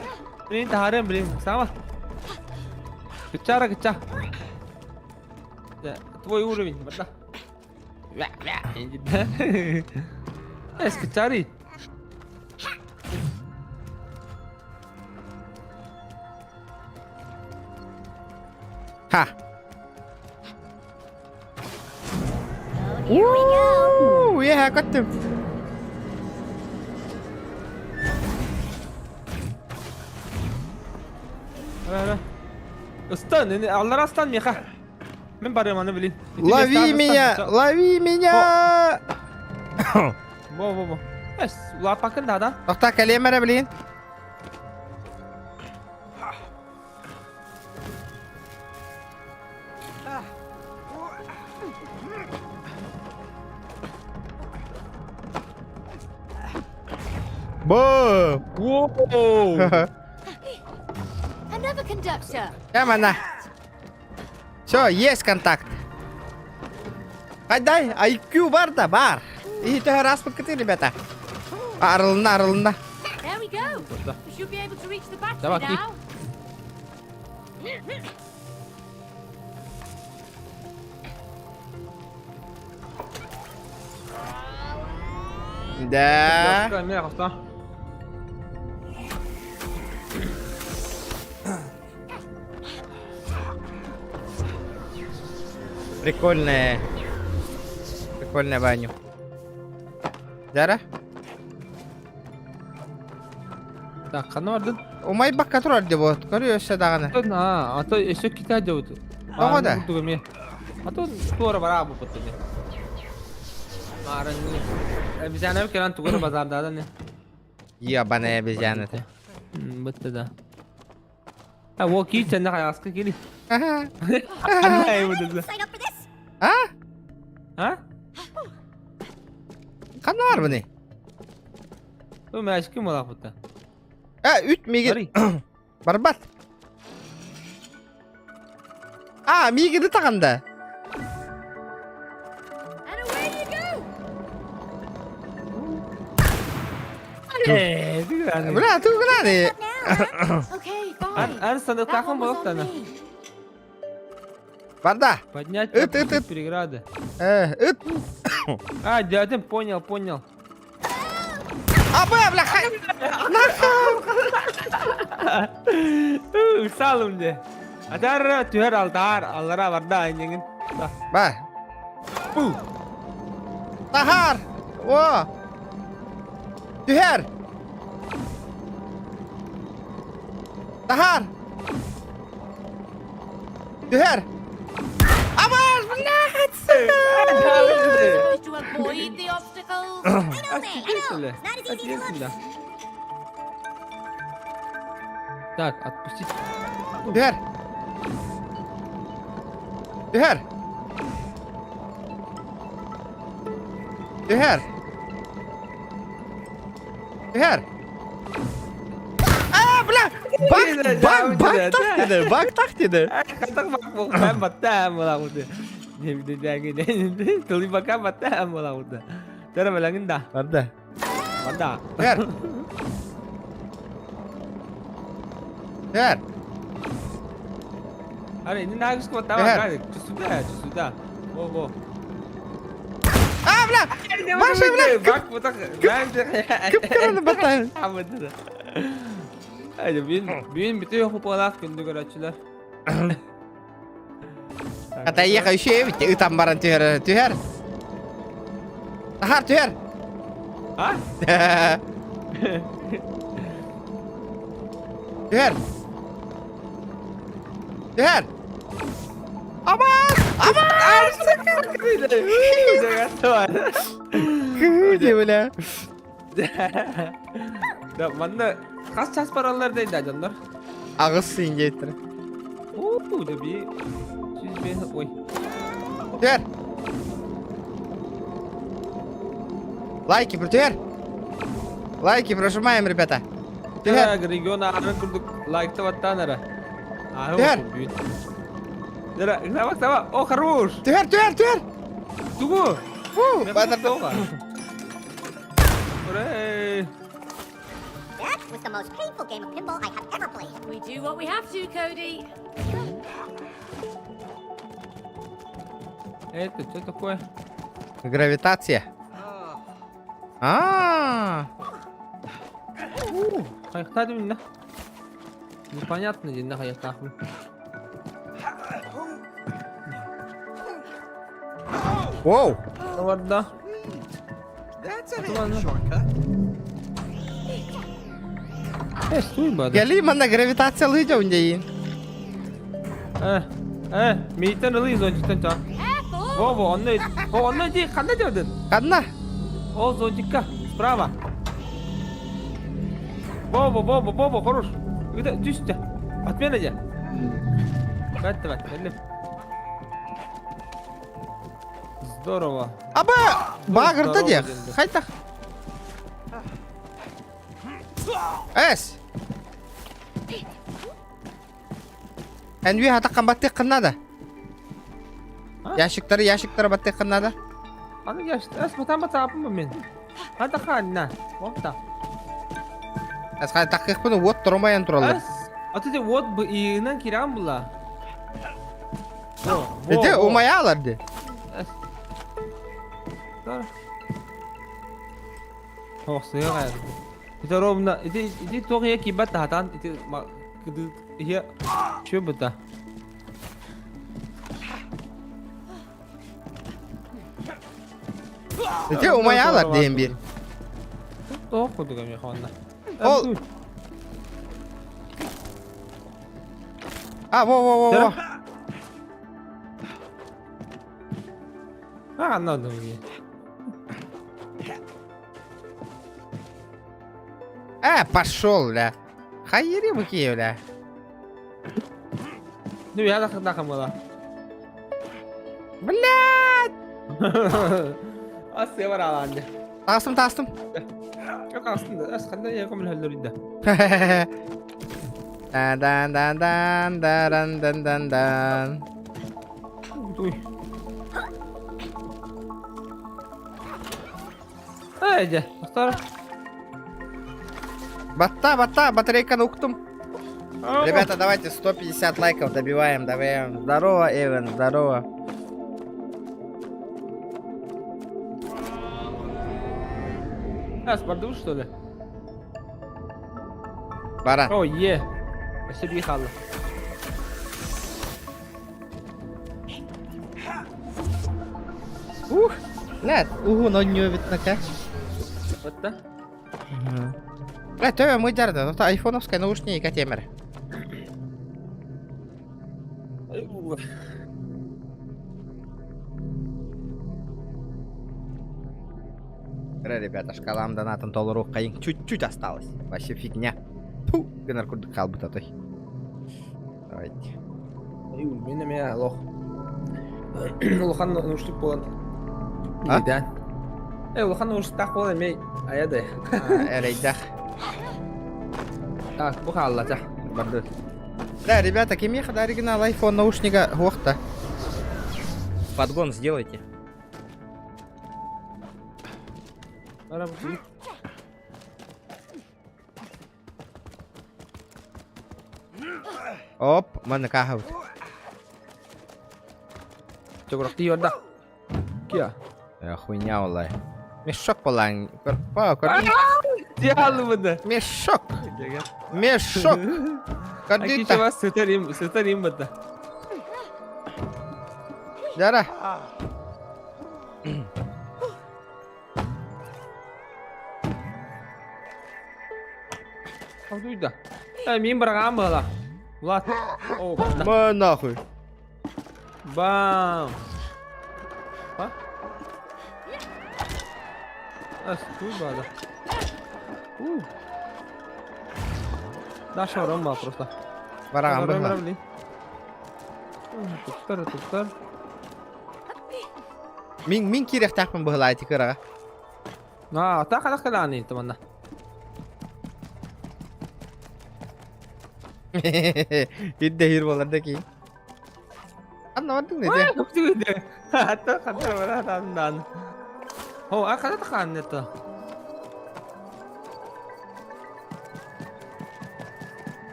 Ini taharin beli sama. Kecara. Ya, tvoj uровень, betul. Ya, ini dah. Kecari. Ha. Here we go. Yeah, kattım. Ada. Stun, ini Allah stun ya kah? Men baru mana beli? Лови меня. Bo. Lapakan dah. Toqta kalemere bilin. Boom. Wow. Another conductor! Ya mana? So, yes контакт. Haydi IQ var da var. İyi раз покати, ребята. Arılına. There we go! We should be able to reach the battery Давай, now. Да. Merda. Прикольная баню. Зара? Tak, kan vardın? Umay bak katır diye bu. Görüyorsa dağını. Atau esok kita aja itu. Oh, ada? Itu kami. Atau tuh orang berapa betulnya? Marah ini. Bisa naik kan tuh orang bazar dah nih. Iya bana bezanı. Betul dah. वो की चंदा खाया उसके के लिए Aha. है वो तो Sign up for this? Ha? हाँ Kan var mı ne? तो मैच की मजा होता Ha, 3 migi. Barbat. Aa, migi de takanda. And away you go! Bra, tu granny. Okay, fine. Ан sandık That takım one was balık on tane me. Barda. поднять Эт. переграды Üt. а дядя понял Abi abla hay. salım de atar tüher altar allara varda ingin Bak. Tahar. Wo. Tüher. Tahar. Tüher. Aman benar. Supposed to avoid the obstacles. Öyle. Atıyorsun tak atmışız Tüher. Tüher. Tüher. Tüher. Aa bla. Bak tak dedi. katak bak bu ben battım ulan udah. Ne bir de gini. Tuli bakam battım ulan udah. Cara bilangin dah. Vardı. Manda. Ver. Ver. Ada ini nagis ko tawa Ver. kan. Sudah. Oh. Abla. Başa bırak. Bak bu tak. Ben Kıpkırmızı battı. Aman. Hadi büyün bitiyor bu polak gündük araçlar. Kata iya kayu şey bitti. Utambaran tüher. Tahar tüher. Ha? Tüher. Aman. Jangan tuan. Dia böyle. Da mana kaç ças paralardaydı canlar? Ağız incetir. Udah bir 100 bin. Oy. Tüher. Лайки, тюher. Лайки прожимаем, ребята. Tüher. Region ağrı kurduk. Like vattan ara. Tüher. Dara, sama. Oh, хорош. Tüher. Tunggu. Bantar tuh kan. Hooray. That was the most painful game of pinball I have ever played. We do what we have to, Cody. Это что такое? Гравитация. Kayakta değil mi? Непонятно değil ne kayakta. Wow. Ne var da? That's a shortcut. Duymadım. Geleyim bana gravitasyalıyca önceyin. Meetten alıyız önceden can. Careful! Onunla değil, kan ne diyordun? Kadına. O Зонтика, справа. Боба, хорош. Это düştü. Отмена же. Давай, Элиф. Здорово. Аба! Багырды де. Қайта. Эс. Әнве атаққан баттек қыннады. Яшықтары баттек қыннады. Аны geçti. Esmatan batapım mı men? Hadi kanna. Vokta. Әс қай тақиқ бұны от тұрмайын тұралар. Atı вот bu iğnen kiram bula. Эде умай аларды. Oh, saya kan. Itu romna, itu tuh ya kibat tahatan itu itu iya coba dah. Эде умай аларды дейін бір. Tuh kudu kami kawan. Ол. Во. Anladım ya. Пошел, бля. Хайери быки, бля. Ну я да камала. Блядь! Asya var alanda. Tastım. Yok aslında ya kamil hallerinde. Dan. Uy. Aja, Astar. Батарейканы уктум. Ребята, давайте 150 лайков добиваем. Здорово, Эван, здорово. Спорду что ли? Бара. О, е. Себе хала. Лед, нойню витнака. Вот да? Töö muidarda, tota iPhone'ovska naушника темер. Ребята, шкалам донатом $1 кайын. Чуть-чуть осталось. Вообще фигня. Фу, гынар курдук калбыт атой. Давайте. Benim ya loh. Lohan nauşluk bolan. Ha? Neden? Lohan nauşluk bolan me ayada. Ereydah. Bu kalacak. Bandı. Да, ребята, Кимеха, да, оригинал iPhone наушника Гохта. Подгон сделайте. Оп, mana kahau. Cukup roti dah. Kia. Ya хуйня, валай. Мешок полань. Па, Dia lu bener. Мешок. Мешок. Aqui Кадита. coba suterim betul. Jara. Kau tu dah. Min berapa lah? What? Oh, Mana хуй? Bam. Apa? Astuda. Dah şorum var просто. Barang ambil. Tukar. Min kirek takpın bu helayti kıra. Nah, tak ada kelani teman. İdde bolarda ki. Anlamadım ne Wah, betul deh. Atau kantor mana tandan. Oh, akan tekan itu.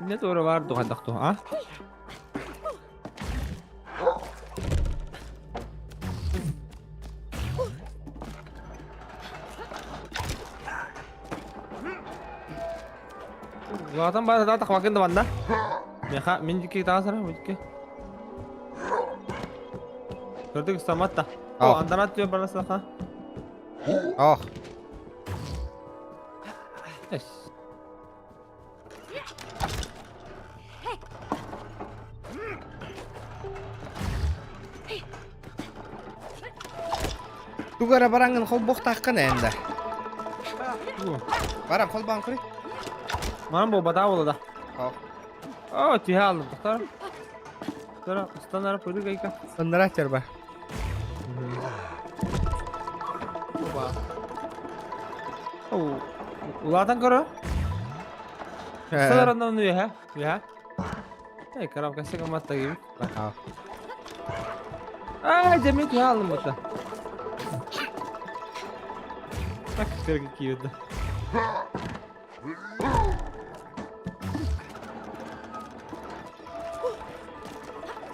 Ini tuh orang baru tuh kan tuh, ah? Gawatan baru tak makin teman dah. Ya kak, minjik kita sana, minjik. Berarti kesamat dah. Oh, antara tuh balas lah kak. Oh. Yes. Tu gara barangın kol bok takkan ende. Barang kol bang kuri. Mana mau batawo dah. Oh. Oh, tihal, dokter. Dokter, standar pergi kayak kan? Standar aja bah. Coba. Oh, ulatan karo? Standar nanu ya? Ya? Kerap kasih kemat lagi. Jami tihal muta. Tak kerja kiut.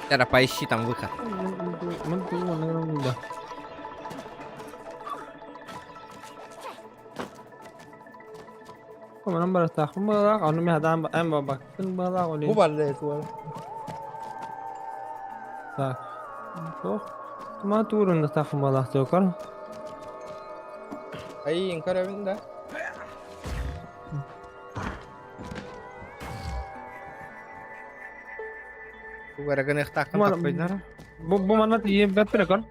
Cara поищи там выход. Mantu mana udah. Kau mana berasa? Kau berasa? Kau nama ada em babak. Kau berasa kau ni. Bubar deh tuh. Tak. Tuh. Cuma turun dah tak malah cokar. Ay, yang kau dah. Gara-gara takkan tak benar. Bu mana tuh ye bet kan?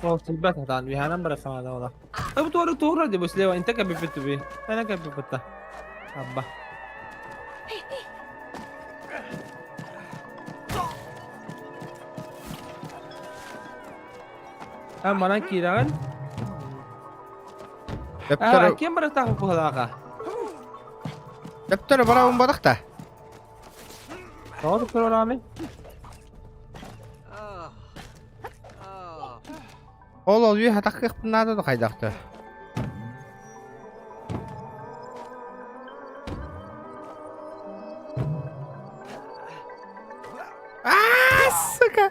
Oh, sebab tak wihana berasa ada orang. Tapi tu ada turun aja bos lewat. Inte kayak betul be. Mana kayak betul. Abah. Mana kira kan? Kian berasa aku halaka. Daftar bara badak ta. Tahu tu orang ni? Ol oluyor hatakık bunlarda da kaydaktı. Aaaa sıkı.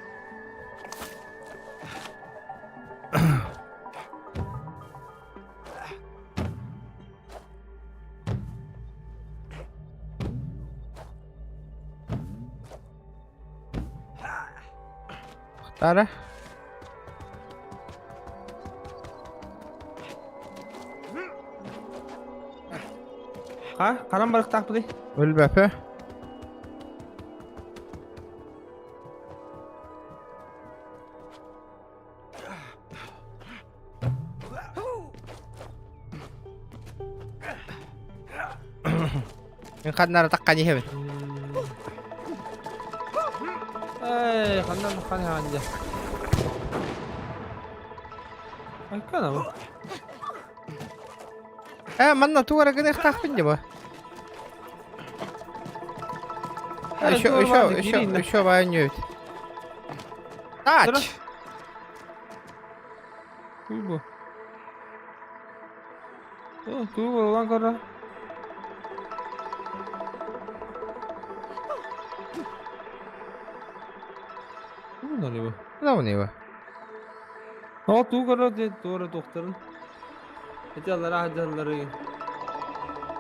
Tara. Hah? Kanan balik tak putih? Öl bepe. Yang kan naratakkan niya hemen. Kanan aja. Ay, kana mı? Mana tuh gara-gara takpin ya bah. Еще воняют. Тач! Kuy bu. Kuy bu lan kara. Ne oluyor bu? Ne oluyor? O tu kara de doğru doktorun. Ecalara hacaları.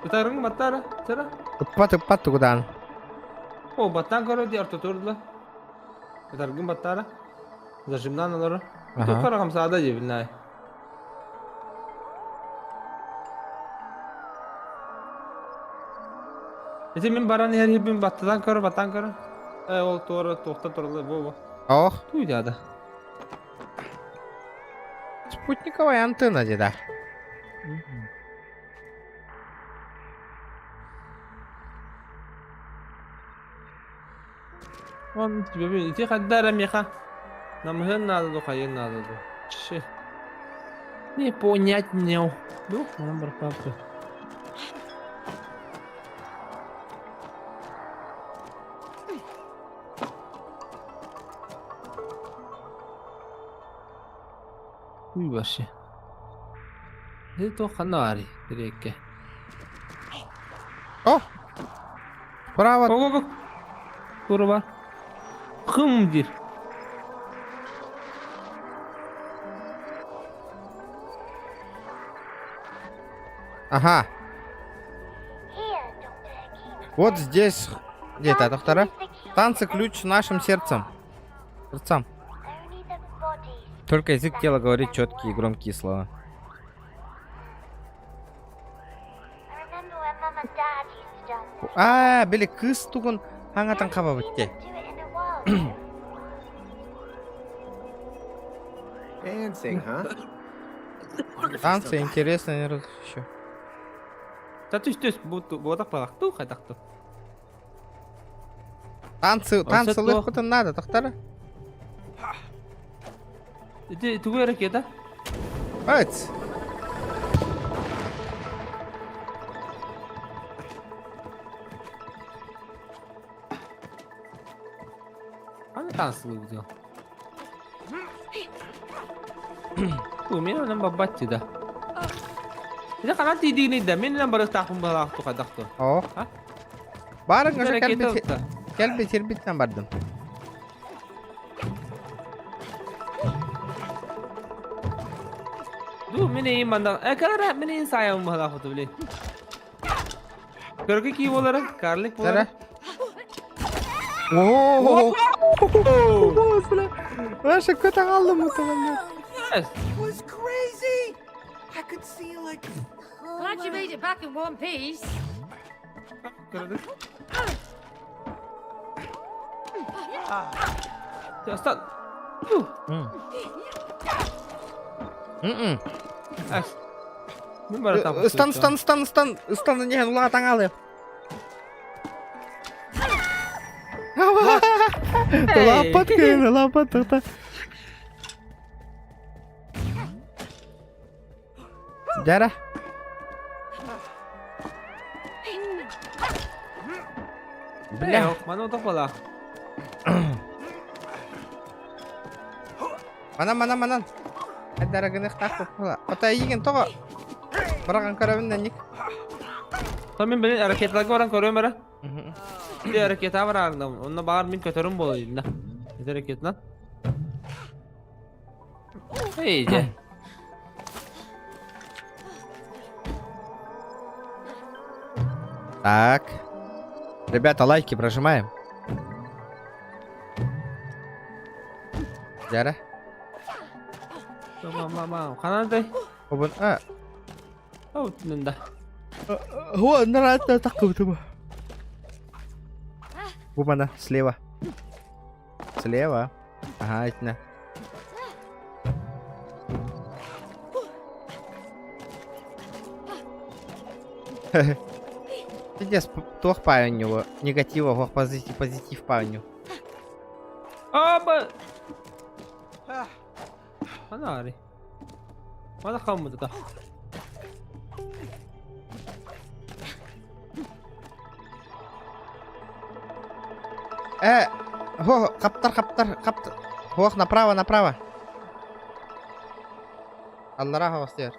Betarın batara. Sera. Tepat tukudan. O batan kara di orta turla. Betarın batara. Zajimdan alır. Tu kara kam sada cebinay. Ece min baran her hepin battan kara. O doğru doktor turla bu. Ох, Tuydu ada. спутниковая антенна деда. Он тебе видите, хаддара меха. Нам надо до хаен надо. Че? Не понять не. Ну, нам барпапы. Uy başı. Ne to kanari direkt. О! Право. Go. Kurba. Hımdir. Ага. Вот здесь где-то, доктора. Танцы ключ нашим сердцам. Сердцам. Только язык тела говорит четкие и громкие слова. Били кыз тугун аңатан каба битте. Dancing, huh? Танцы интересные еще. Татүстөс бодак балакту кайдакту. Танцы легко-то надо, доктора. Иди тугу ракета. Ать. Ана танцлы где? У меня нам бабатти да. Ида канат идини да, мен нам барык такым балакту кайдакту. О. Барың ошо келби тербиттен бардым. Ду мен эйин манда. Кара мен эйин саям балакту биле. Көргө ки болор? Карлик болор. О! Ваша кота калдым мутаган. It was crazy! I could see like... Glad you made it back in one piece. Ya stop. Стан не ула таңалы. Лапатка. Дара. Бля, мана топала. Манан. Дараганы тақып қала. Ата еген тоға. Бараған көрөмүндөн ник. Мен биле аракетлерге баран көрөм бара. Bir hareket var ardından. Onunla bağır min kötürüm bolayım da. Bir hareket lan. İyice. Так. Ребята, лайки прожимаем. Дара. Tamam. Kanalda. Обын. Outunda. О, нравится такое. Бубана, слева. Слева. Ага, это. Здесь тох парню, негатива, вох позитив парню. Оба! Фонари. Вона хамму да. Каптар. Хох, направо. Аллара хавастер.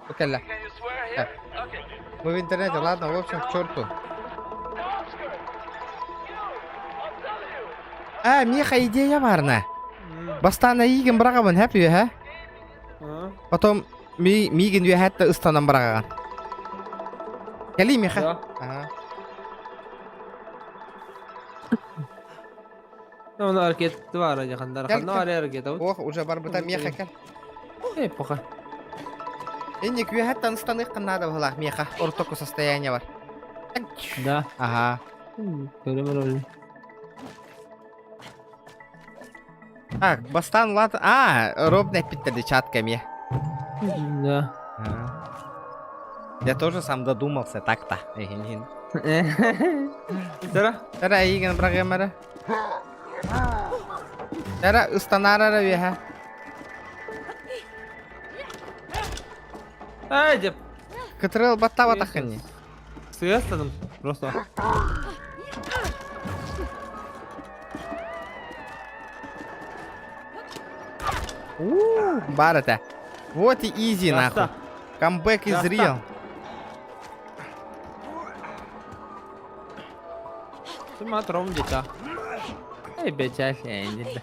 Окей. Мы в интернете, ладно, в общем, к черту. Меха, идея варна. Бастана иген брагабын, хэппи, ха? Потом миген вяхатта ыстанан брагаган. Кали, Меха? Ну, аркет var yakınlar. Kanı var hareket o. Ох, уже бар быта Меха кел. Пока. Инник вяхатта ыстан иккан надо была, Меха. Ортоко состояние бар. Да. Ага. Göremiyorum. Так, бастан лат. Робный питтерди чатками. Да. Я тоже сам додумался так-то. Тара иген брагемара. Тара ыстанарара веха. Деп. Кытрыл баттава тахынни. Сыястадым просто. Бар это. Вот и изи нахуй. Камбэк из real. Cuma trom jita. Beca sih.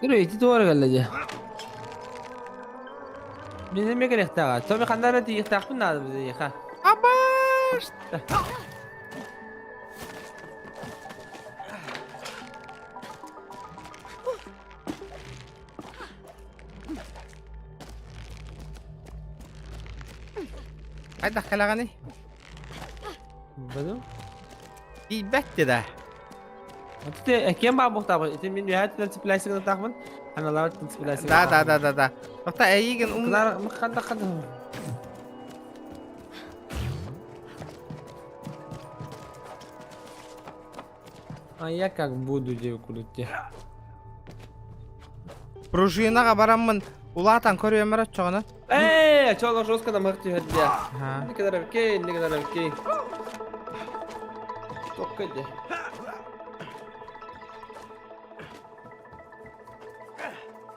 Yürü iti doğru geldi. Bizim bir kere ihtiyar. Tabii kandarı diye ihtiyar mı nerede bize yıka? Abaş. Hadi dakikalar Betul? İbette de. Itu kian babu tahu. Itu min lihat dan supply segala tahu. Ana lawat dan supply segala. Da. Waktu ayigen Kenar makan tak kan. А я как буду девку лететь? Пружинаға барамын. Улатан көрөмөр чоғаны. Чоғын жестко да мықты хәдде. Не kadar окей. Только де.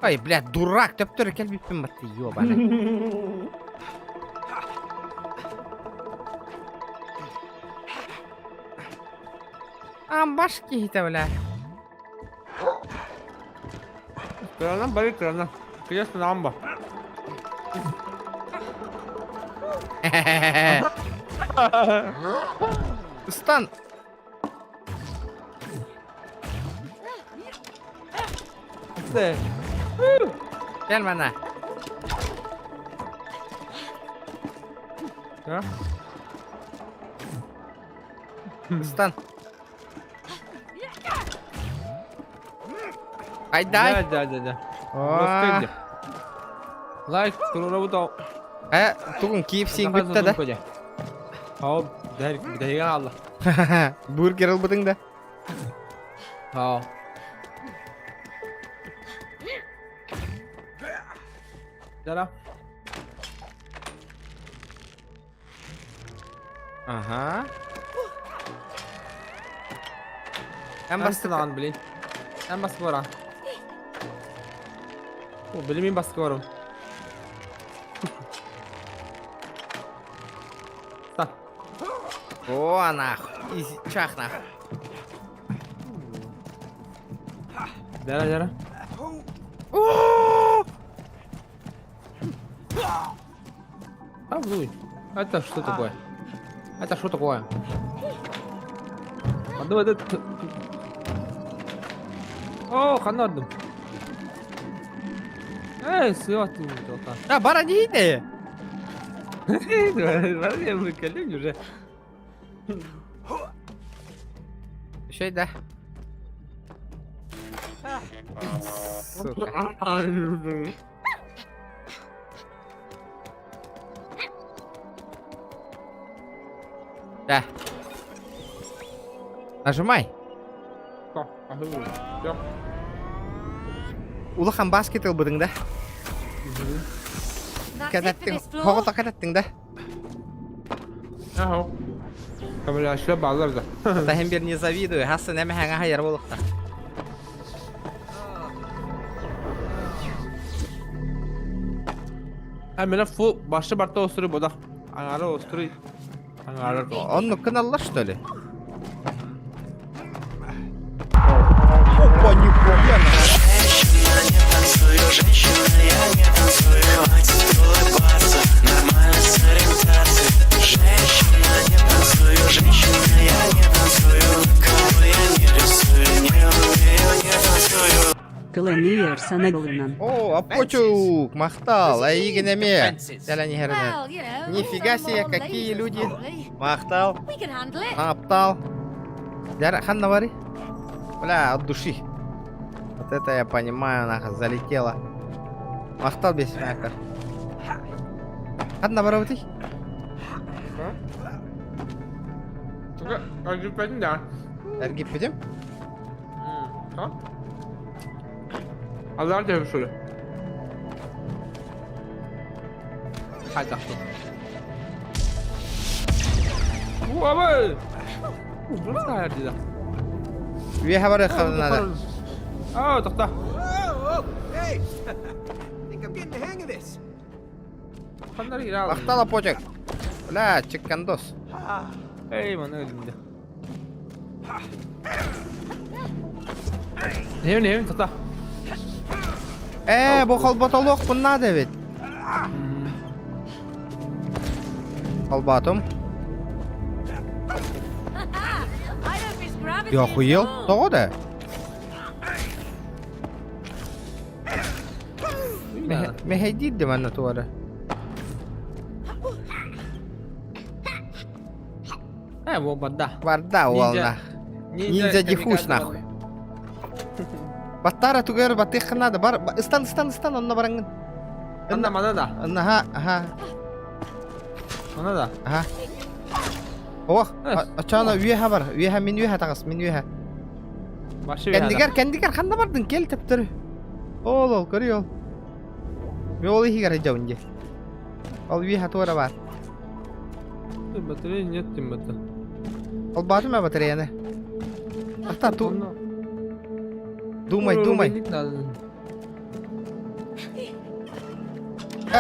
Ай, блядь, дурак, төптөрү келбиппин батты, ёбаны. Баш кейті, бля. Кранан бari кранан. Конечно, намба. Стан. Gel bana. Стан. Айдай. Да. Просто лайк, турабутау. Тугун KFC'in bitti de. Hop, derga Allah. Burger almadın da. Ha. Jara. Aha. En bastıdan bilin. En baskı var ha. O bilimin baskı var o. Так. О, нахуй. Изи, чах, нахуй. Дара. Обдуй. Это что такое? Давай. О, канадым. Сыйла ты уже. Бара дейді. Я выколю уже. Şey de. Сука. Да. Нажимай. улахан баскет ылбыдың да. Кәдәттің, хоғыта кәдәттің да. Ага. Камера ашлап балар да. Тахим бер не завидую, хасы нәме хаңа хайыр болықта. Менә фу башы барта осыры бода. Аңары осыры. Аңары. Он каналла, что ли? Опа, нихуя. Кыланияр санаглынан. О, апочук, мақтал, айги неме. Дәлә не Well, you know, Нифига some себе, more какие ladies люди. probably. Мақтал, We can handle it. аптал. Дяра, ханна вари. Бля, от души. Вот это я понимаю, нахуй, залетело. Мақтал без мяка. Ханна вари вот Туга, агып бәдин да. Әргіп бедем? Ha? Allah'ın da şöyle. Haydi taktım. Bu ama. Bu nasıl ayardı da? Вие хабары хабарнада. Aa, takta. Whoa! Hey! Think I'm getting the hang of this. Kanları gir abi. Мақтал апочук. Бля, чеккандос. Ey bana elimde. Ne takta. Бұл қалбаталуық бұнна да бет. Қалбатым. I don't miss gravity. Я охуел? at all. Тоғы да? Мехайдид де мәнна туары. Bu banda. Барда уална. Ниндзя диффуз нахуй. Баттара тугер баттық қынады. Бар, стан, онна бараңын. Anda mana da? Аха. Mana da? Аха. Оқ, ачана үйеха бар. Үйеха, мен үйеха тағыз, мен үйеха. Başı bir adam. Кәндігер, қанда бардың, кел тіптір. Ол, көрі ол. Мен ол ехігер жауынде. Ол үйеха туара бар. Батарея нет, тембата. Ол баты ма батареяны? Ата, ту. Думай.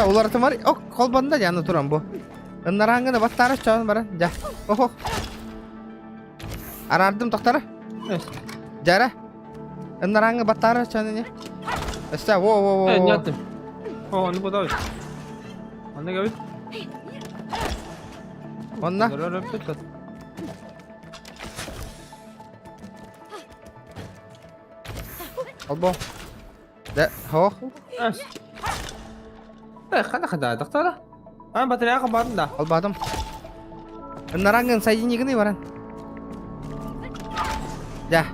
Олар тымар, оқ, қолбанда жаны тұрам бұл. Үннараңғыны баттары чауын баран, жа. Оқ. Арардым тоқтары? Жара. Үннараңғы баттары чауын не? Өсті, о. Неттім. О, onu bu da var. Anne gel. Онна? Албо. Да, хоқ. Қандай доктора? Батареяға бардым да. Албадым. Үннараңғын сайдинегіні баран. Ja.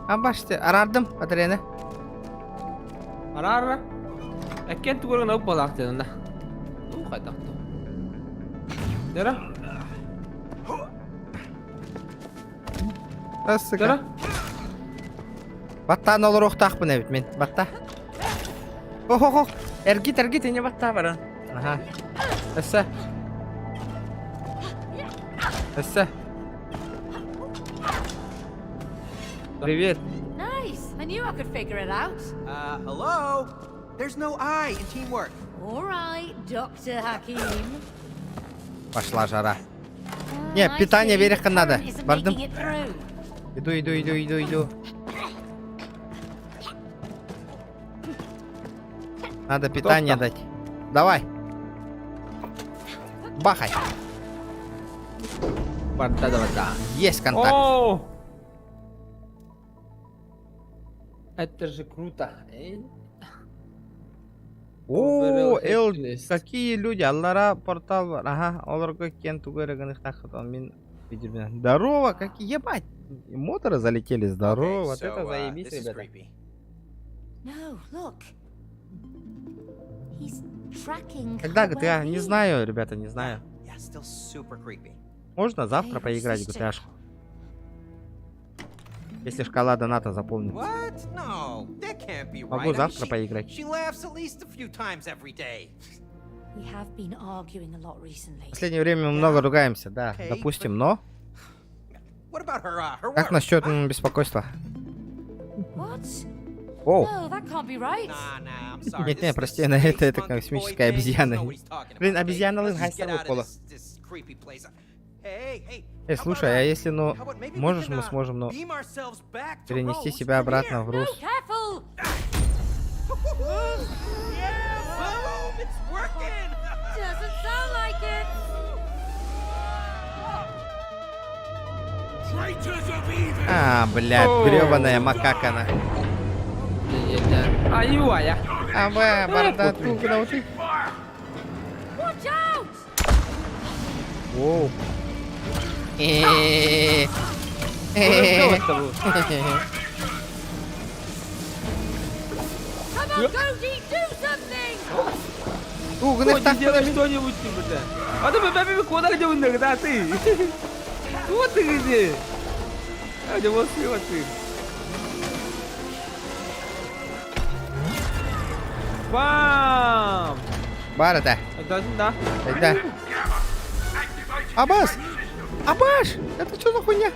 Башты, арардым батареяны. Арары. Әккен түгірген өп болақ дедім да. Қайдақтым. Дера? Дера? Баттан олар оқтақпын әбіт мен. Батта. Оқ. Әргет, ене батта баран. Аха. Өссі. Привет. Nice. I knew I could figure it out. Hello? There's no I in teamwork. All right, Dr. Hakim. Пошла жара. Не, питание верех надо. Бардым. Иду. Надо питание дать. Давай. Бахай. Да. Есть контакт. О! Это же круто. О, эл, какие люди. Аллара портал бар. Ага, оларга кен тугереген тахтан мен видео. Здорово, какие ебать. Моторы залетели. Здорово. Вот это заебись, ребята. No, look. He's tracking. Когда GTA? Не знаю, ребята, не знаю. Yeah, still super creepy. Можно завтра поиграть в GTA-шку? Если шкала доната заполнится. What? No, that can't be right. Могу завтра поиграть. She laughs at least a few times every day. We have been arguing a lot recently. В последнее время мы много ругаемся, да, допустим, но... What about her Как work? насчет беспокойства? What? Оу. No, that can't be right. Nah, I'm sorry. Нет, прости, это космическая обезьяна. Блин, обезьяна лынгайстер около. Эй, слушай, а если, ну, можешь, мы сможем, ну, перенести себя обратно в Рус? No, careful! Doesn't sound like it. А, блядь, гребаная макакана. Аюая. Аба, борода, тугна, вот ты. Watch out! Воу. Come on, Goldie, do something! Тугных так. Делай что-нибудь, типа. А ты бэби куда где он тогда ты? Вот ты где? А где вот ты? Бам! Борода. Это да. Да. Абас! Абаш! Это что за хуйня?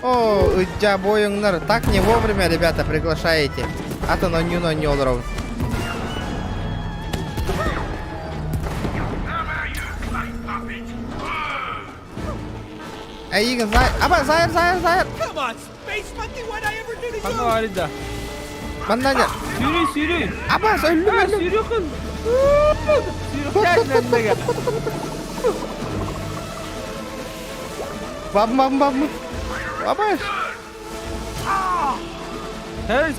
О, үдя бойыңнар. Так не вовремя, ребята, приглашаете. А то на нюно не олров. Эй, Игорь, зайр. Аба, зайр. Come on, Space Monkey, what'd I ever do to Kanka you? harita. Bana Sürü. Abbas öldüm. Sürü kız. Sürü kendine gel. Bam. Abbas.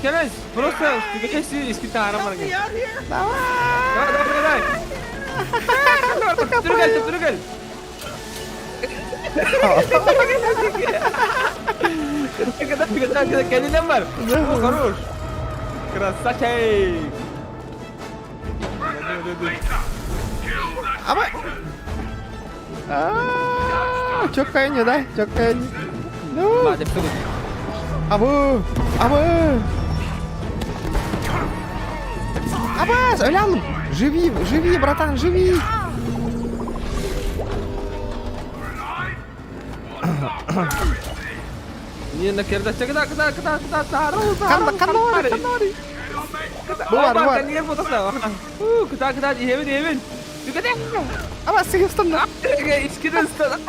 Kenes. Просто ты искать арама. Давай. Тургал. Когда kendine var. Хорош. Красавчик. Аба. Çok kayınca da. Çok kayınca. No. Abu. Abbas, öyle aldım. Живи, братан, живи. Не накерда. Когда. Канори. Буар. Kanka fotoğrafı. Когда evin. Juga deh. Abbas, sıkıntı mı? İçkiden ısıtın.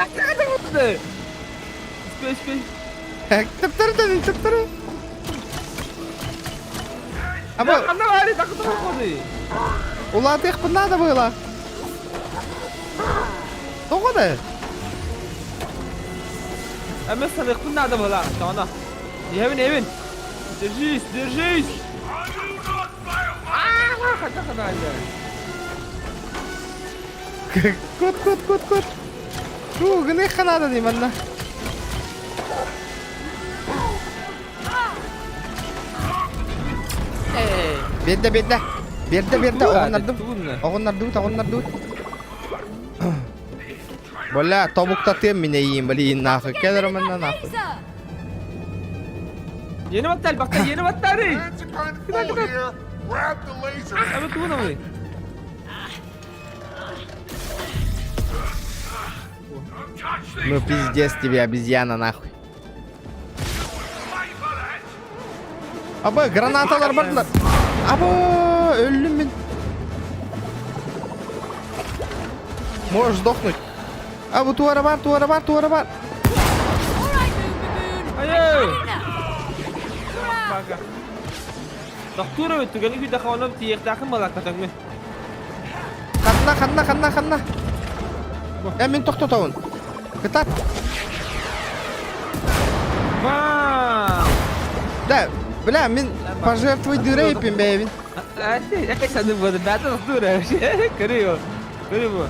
Спи. Tıptırı. Аба, Kanka var takut olmadı. улады их надо было. Тоғады. Ama sana yakın nerede bu lan? Tamam. Evin. Держись. Kadar. Кот. Шу, гны ханада дейм анда. Берді. Оғындар дуыт. Бля, тобукта тем меня ем, блин, нахуй. Кедер менна нахуй. Yeni battal. Grab the laser. Abi tuğuna mı? Ну пиздец тебе, обезьяна, нахуй. Аба, гранаталар бардылар. Аба, өлдім мен. Можешь сдохнуть. Абу, туара бар. Hayır. Bak. Doktor öttü. Gelin bir dakika onu tiyektakın mı hakikaten mi? Ханна. Мен тоқтатауын. Кытап. Vaa. Да, бля, мен пожертвовать рэпем, бэйбин. Как sandım bu? Ben de doktor Görüyor bu.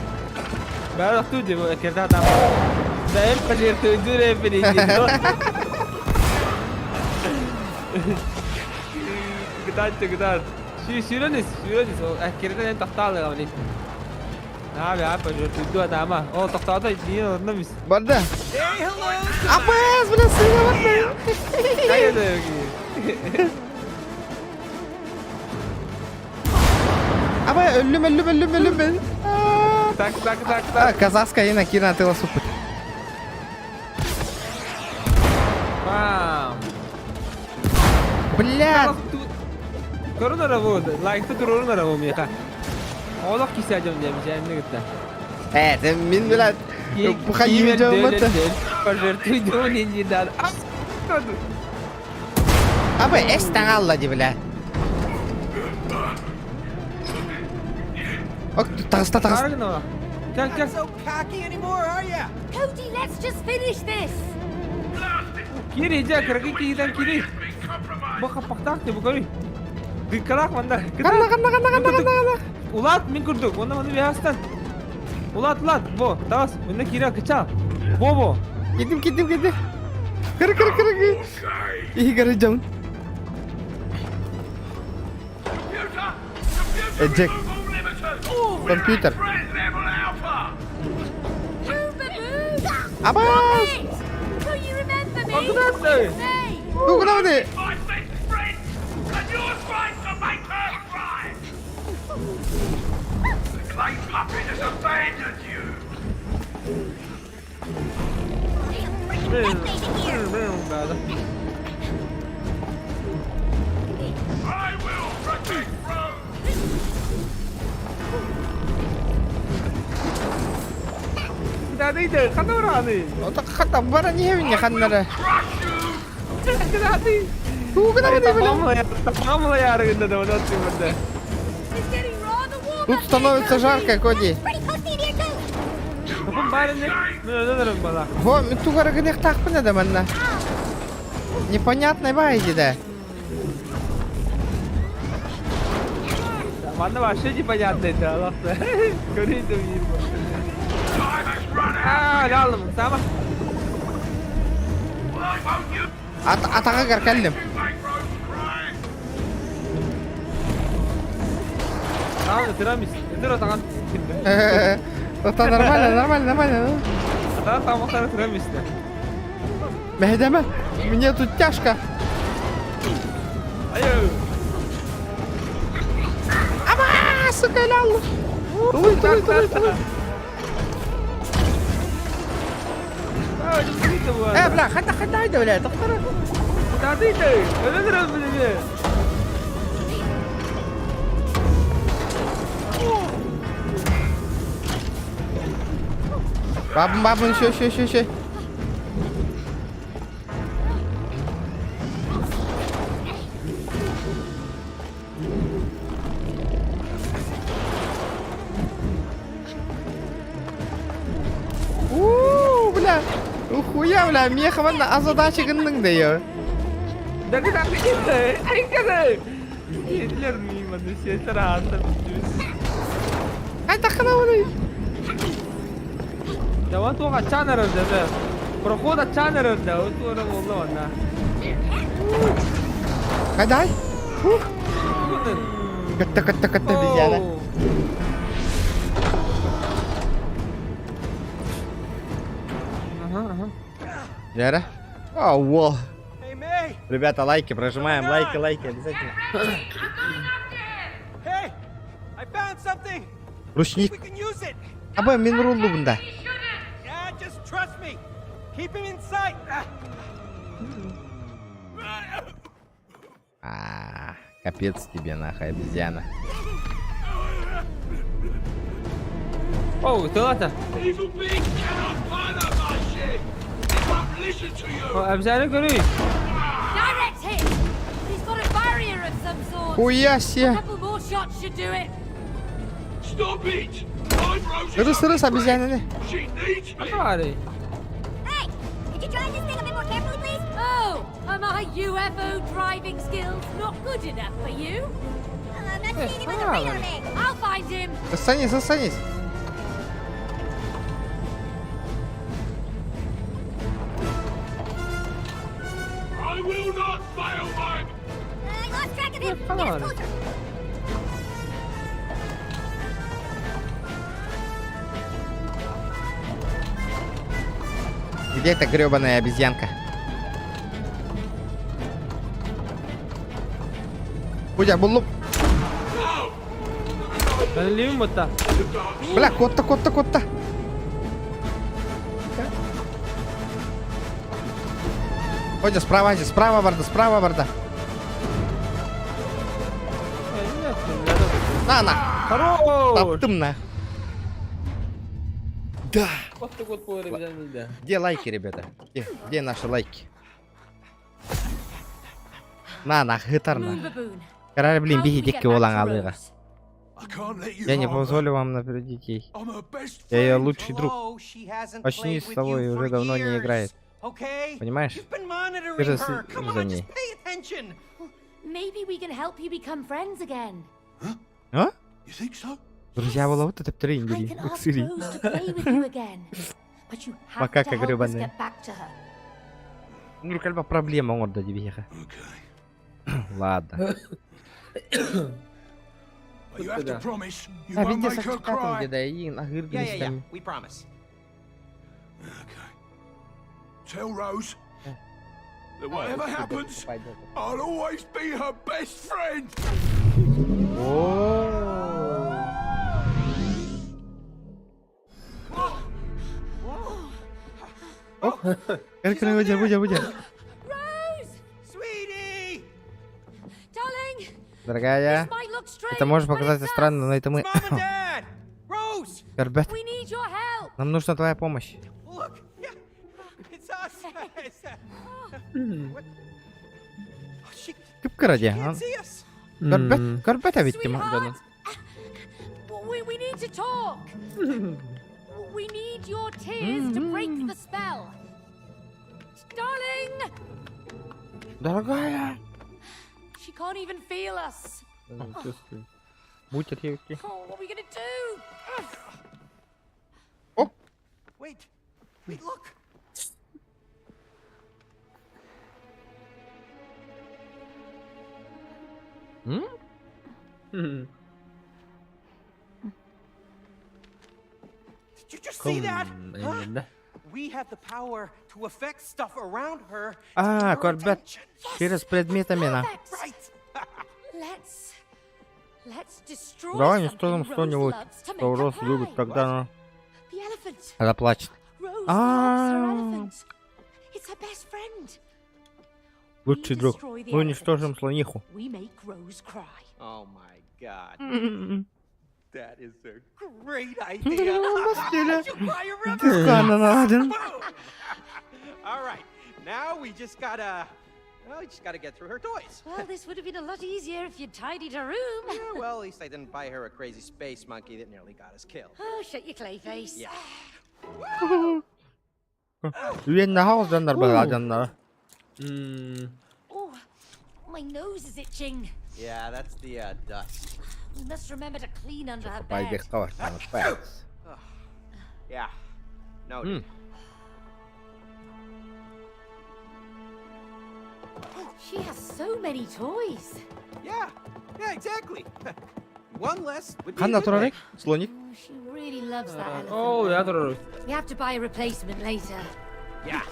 Ben doktor diye bu kerta adam. Ben pajırtı rapini. Gıdan. Şuranis. O kerta en tahtalı ama. Ne abi apa dua nama. Oh toktata niye orada mısın? Burada. Hey, hello. Abbas bu nasıl ya bakmayın. Hayır da yok. Ama ölüm ben. Tak. Казахская и накина тыла супы. Bam. Блядь. Körün araba oldu. Like'ta dururun araba mı ya? Oğlak kiseceğim diye bir şeyim ne gitti. Evet, min bilen bu kadar yiyeceğim mı? Pervertido ninjidan. Abi esten Allah di bilen. Bak tağısta. Gel. So cocky anymore, are ya? Cody, let's just finish this. Kiri giden kiri. Bak kapak bu kari. Dikkarak manda. Kanda. Ulat min kurduk. Onu bir hastan. Ulat. Bu. Tamam. Bunda kira kıça. Bo. Gittim. Kır. İyi göreceğim. Jack. Computer. Abbas. Do you remember me? Bakın nasıl? Hey! Dur lan hadi. Dito, katorani. O da katabara niye evine kanlara? Hadi. Dur lan hadi bilen. Tamamla yarın da onu atayım burada. It's getting rather warm. Тут становится жарко, Коди. Kapın bari ne? Ne bana? Во, мен тугара гынех тақпын да манна. Непонятный байди да. Bana вообще непонятно это, Allah'ta. Göreyim de yiyeyim. Lalım, tamam. Атаға каркалдым. Tamam, tiramis. Dur atakan. Это нормально. Tamam, sana tiramis de. Мехдеме, мне тут тяжко. Ayo. Ама, сука, лалу. Туй. Бля, хата, бля, доктора. Dito. Öldürün beni. Бабын, şu. Бля. Ухуя, бля, меха ванна азадачы гынның дейо. Dagi. Ay kızı. Yediler miyim hadi sesler ağzına bitiriz. Ay takına bunu. Devam tuh kacan herhalde be. Proko da kacan herhalde. O tuh orang oldu valla. Hadi. Kata bir yana. Яра? Ау. Ребята, лайки прожимаем, лайки обязательно. Hey, I found something. Ручник. We can use it. Аба мен рулду бунда. Yeah, just trust me. Keep him in sight. Капец тебе нахуй, обезьяна. Oh, Toyota. Обезьяна görüyor. Direct hit! He's got a barrier of some sort. Хуя A себе. couple more shots should do it. Stop it! Rıs обезьяна ne? Bari. Hey, could you drive this thing a bit more carefully, please? Oh, are my UFO driving skills not good enough for you? I'm not seeing him on the radar, Meg. I'll find him. Останись. I will not fail, Mike! I lost track of him. Come Get on. us closer. Где эта гребаная обезьянка? Пудя, буллуп. Налим вот так. Бля, котта. Пудя, справа борда. На. Хорош! Таптым на. Да. Вот по ребятам, да. Где лайки, ребята? Где наши лайки? На, гитар на. Moon Baboon. Король, блин, How do we бегите get к back to Лангалыга. Rose? I can't let you Я не harm her. позволю вам наперед детей. I'm her best Я ее friend. лучший друг. Hello, she hasn't Почти played с with тобой you уже for давно не years, играет. okay? Понимаешь? You've been monitoring Ты же her. Come on, за just ней. pay attention. Maybe we can help you become friends again. А? You think so? Друзья, было вот это I тренинги. can ask Rose to play with you again. But you have to Макака help us гребаная. get back to her. Ну, кальба проблема орда дивиха. Ладно. But you have to promise you А won't видите, make her как там cry. где-то и Yeah, we promise. Okay. Tell Rose that whatever happens, I'll always be her best friend. Будя. Rose! Sweetie! Darling! Дорогая, This might look strange, это может but показаться it's us. странно, но это мы. Mom and Dad! Rose! Ребят, We need your help. нам нужна твоя помощь. Look! Yeah, it's us! What? She Кыпкы ради. can't see us! Корбет, ведь ты Sweetheart, we need to talk. We need your tears to break the spell. Darling! Дорогая. She can't even feel us. Будь отъехи. Oh, what are we gonna do? Wait, look! Did you just see that? Huh? We have the power to affect stuff around her. А, Корбет. Через предметами на. Right. Let's destroy Давай не something стоим Rose что-нибудь, loves to что make her Рос любит, cry. когда она The elephant. заплачет. Rose Ah. loves her elephant. It's her best friend. Лучший друг. Мы уничтожим слониху. We make Rose cry. Oh my god. That is a great idea. You cry a river. All right. Now we just gotta get through her toys. Well, this would have been a lot easier if you'd tidied her room. Yeah, well, at least I didn't buy her a crazy space monkey that nearly got us killed. Oh, shut your clay face. Yeah. Үйенне хауздандар багадандар. Oh, my nose is itching. Yeah, that's the dust. We must remember to clean under her bed. Пайдех каваштан. Пэкс. Yeah. Noted. She has so many toys. Yeah, exactly. One less would be Хан a good натуралек? thing. Слоник? Oh, she really loves that elephant. Oh, я тоже. We have to buy a replacement later. Yeah,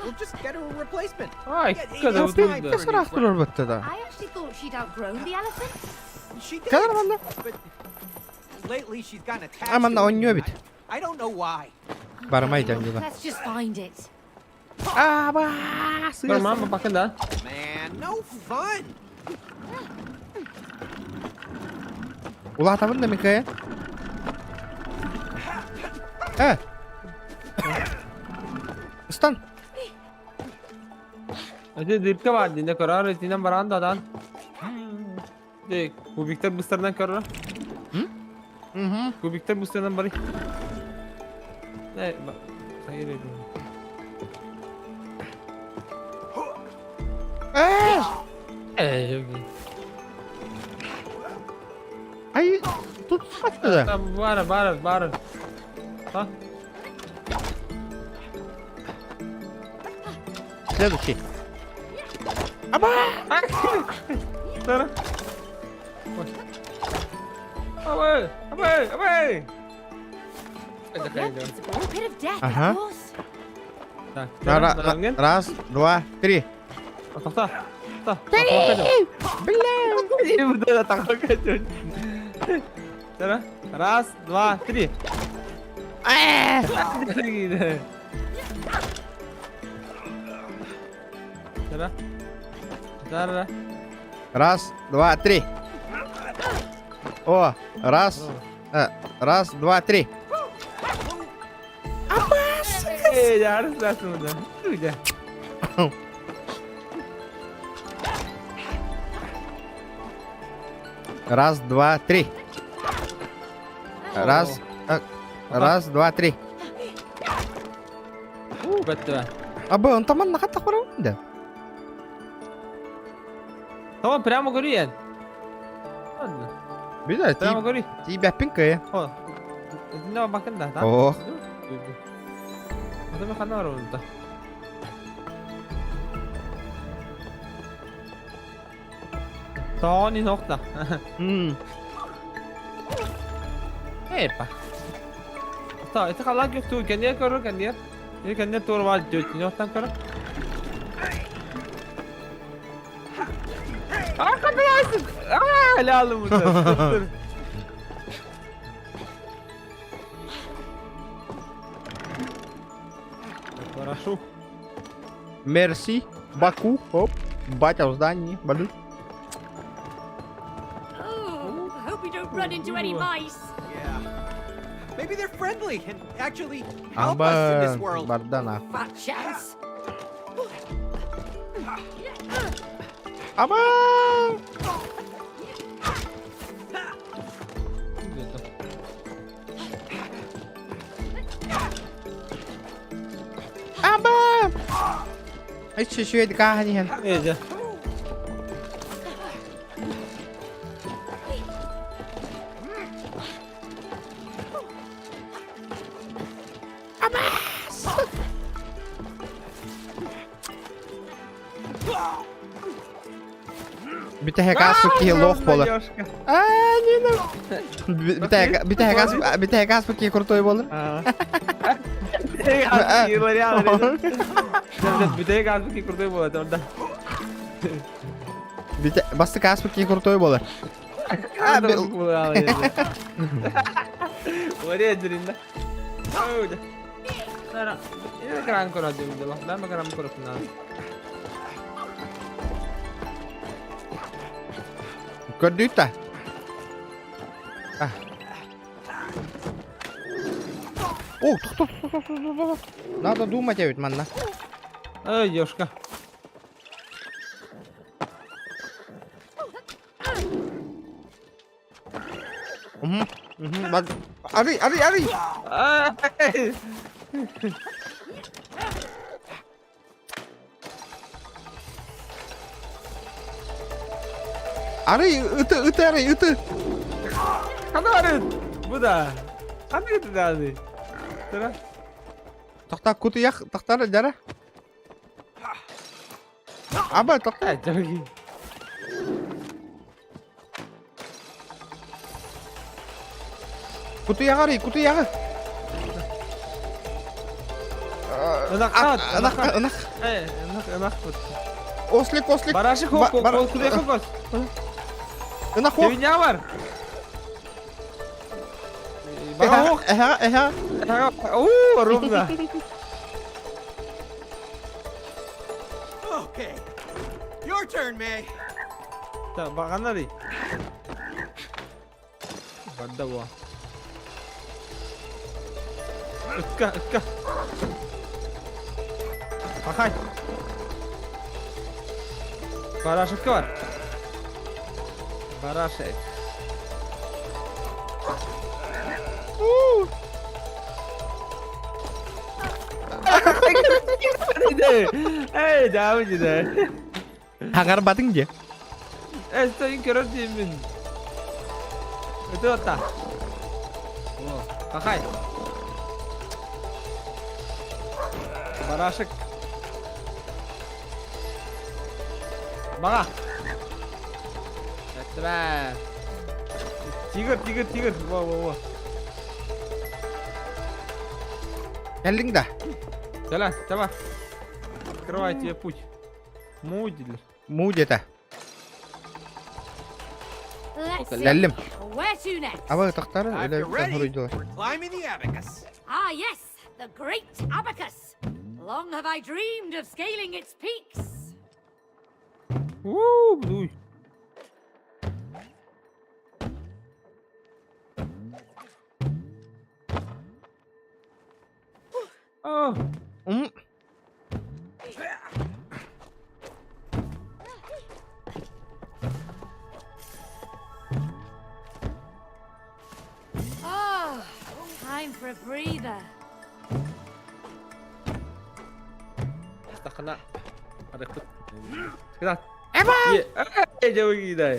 we'll just get her a replacement. Ай, Yeah, когда it's вот time это. for a new Кесарах friend. турбет тогда. I actually thought she'd outgrown the elephant. She did. Кадр But lately she's gotten attached. Аманда to он it. не любит. I don't know why. Бармайте мне. Let's just find it. Мама, пока да. Man, no fun. Улата вон намекая. Стан. Hadi dırka var dinde karar ettiğinden barandadan. Kubikte booster'dan karar. Kubikte booster'dan bari. Ne bak. Hayır ediyorum. Okey. Ай, тут отсюда. Там бар. Ha? Следующий. Tara. Away. Yep, it's a ball pit of death, Uh-huh. of course. Так, Раз, два, три. To'xta. Bля. Burada takma kaçıyor. Sana. Раз, два, три. Sana. Sana. Раз, два, три. О, раз. Раз, два, три. Ya harus langsung udah. Udah. Раз, два, три. Раз, раз, два, три. Betul. Абы, он там nakatakwara да. Tamam, прямо гори yani. Ладно. Беда, Прямо гори. тебя пинкая. О. Ini bakın da. Oh. Adamı kana var orada. Tony nokta. Epa. Ta, itu kalau lagi tuh kan dia karo kan dia. Ini kan dia tur var diyor. Noktan karo. Arkadaşım. Helal olsun. Dur. Хорошо. Мерси, Баку, оп. Батя в здании, баду. Oh, I hope we don't run into any mice. Yeah. Maybe they're friendly and actually help us in this Абы, world. бардана. Fat chance. Абы! Абы! Ай, чуть-чуть диканиен. Neyse. Bir tane gaz fıkıhı loh olur. Bir tane gaz fıkıhı kurtoy olur. Bir tek gaz bir kurtuyu bu orada. Bastı gaz fıkıhı kurtoy olur. Oraya durayım. Öyle. Nara. Ini keren kuracağım da bak. Ben bakarım kurupuna. Көрдүйт. О, надо думать, ведь, манна. Эй, ёшка. Ари, ари, ари. Arı, ıtı arı, ıtı. Kana arı. Bu da. Kana ıtı da arı. Tara. Takta kutu yak, takta jara. Apa takta? Çok iyi. Kutu yak arı, kutu yak. Enak, enak. enak. Oslik. Barashik kok, kutu yak kok. Enak kok. Devinya var. Bak. Eha. Rumda. Okay. Your turn, May. Tamam, bakan arı. Badda bu. Itka. Bakay. Barashik var. Barashik. Hey, devam ediyor. Hangar batın dia. Estoy increíble. Itu apa? Oh, kakak. Barashik. Baka. Etme. Tiger. Wow. Geldin dah. Давай, давай. Открывай тебе путь. Мудель. Мудета. Let's see. Geldim. Where to next? Aba tahtları If öyle you're ready, vuruyorlar. we're climbing the abacus. Ah, yes, the great abacus. Long have I dreamed of scaling its peaks. Duy. Oh. Oh, time for a breather. Tak kena. Ada kut. Kita. Iya. Jauh gila.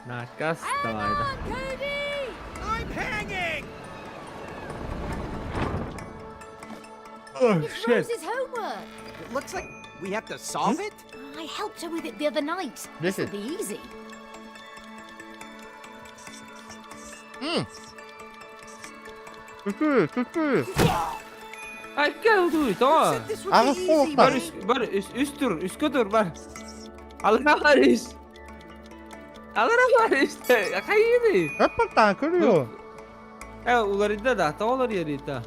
Nakas tawai dah. I'm hanging! Oh It's shit. Rose's homework. It looks like we have to solve it? I helped her with it the other night. This This'll is- be easy. Küçük. Ay gel duy tamam. This would Aga be easy, soğuklar. Bar üst dur, üst dur bar. Allah var üst. Allah var işte. Kayak ini. Hep pertanyaan kırıyor. Ular itu dah, tahu ular ya itu.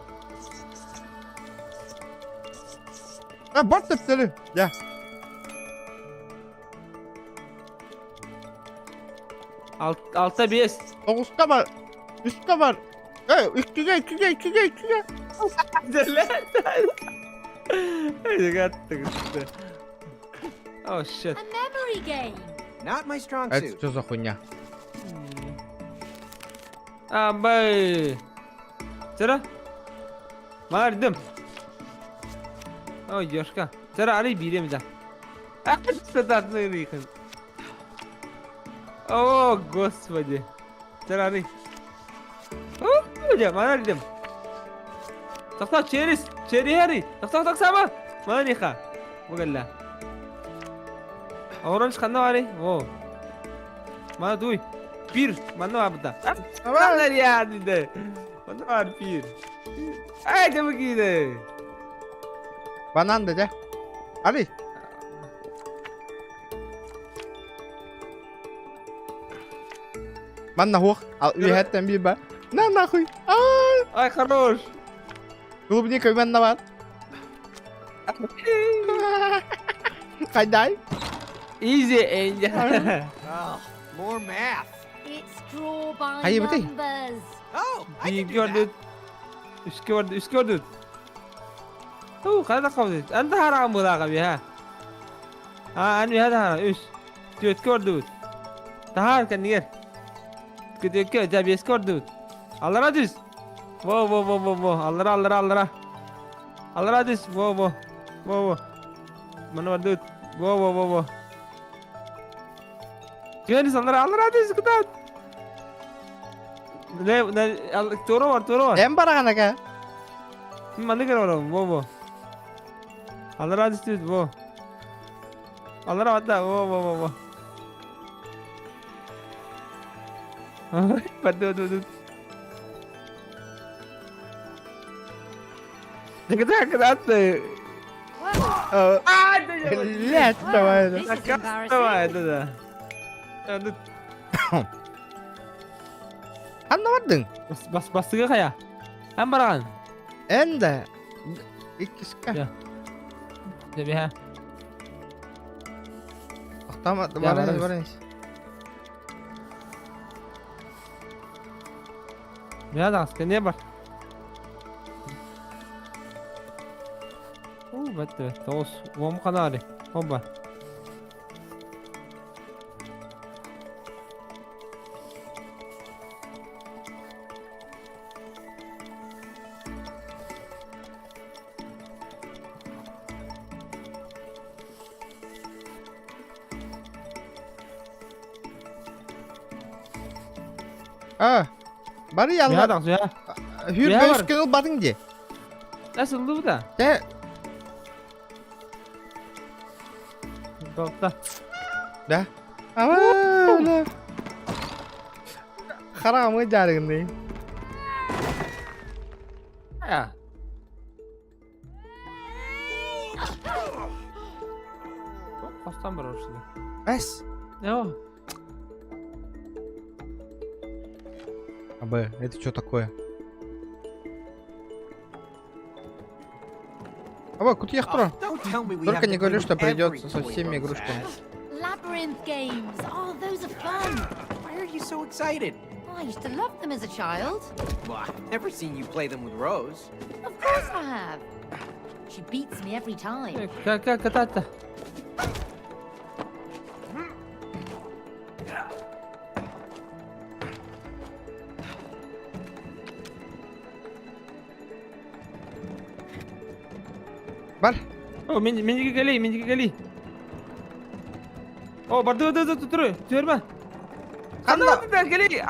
Bak tepsili. Ya. Altta bez. Dokuzda var. Üstte var. İkiye. Oh shit. A memory game. Not my strong Это suit. что за хуйня? Ambai. Cara? Mardım. Oh Yoshka. Cara arayı bileyim de. Sıdatlı yıkın. Oh господи. Cara arayı. Oh udah mana araydım. Tak cheris. Cheri hari. Tak sama. Mana nih kak? Bukanlah. Orange kanna var oh. Mana duy. Bir. Mana var burada? Mana ya dedi. Mana var bir. Ay de begini. Banan dede. Ali. Mana хух. Lihatkan bir ba. Nah nахуй. Ay хорош. Клубника бенде var. Kayday. Easy angel. Oh, more math. It's draw by Hayır, bu değil. numbers. Oh, I Bir can do gördün. that. Üst gördün. Oh, kada kavdin. Anta haram mula kabi ha. Ha, anu hada haram. Üst. Üst gördün. Tahar kan yer. Ketika jadi üst gördün. Allah radis. Wo. Allah. Allah radis. Wo. Mana wadud. Wo. Jangan Allah radis ketat. Toro var. En barakana ka. Mana kira orang? Wo. Allah radis tu. Wo. Allah radda. Wo. Betul. Dekat. Lihat coba itu. This is embarrassing. Itu dah. Aduh. Anlamadın. Bastığı kaya. Hem barakan. En de. İkisi ka. Ya. Jadi ha. Tamam. Ya, Varın. varın. Ya dah, sekian bar. Betul. Terus, uang kana ada. Bomba. Bari Ya yallah. dah, ya. Hür Ya, 5 var. gün badın diye. Nasıl oldu da? De. Dokta. De. Ama öyle. Karamı carın değil. Ya. Kostan bir orası. Bas. Ne o? Абы, это что такое? Абы, куда я Oh, don't tell me we Только have не to говорю, play что with придется every со toy всеми Rose игрушками. has. Labyrinth games. Oh, those are fun. Why are you so excited? Oh, I used to love them as a child. Well, I've never seen you play them with Rose. Of course I have. She beats me every time. Как кататься? Бар. О, меніге келей. О, барды, тұр. Жіберме. Қандай келей.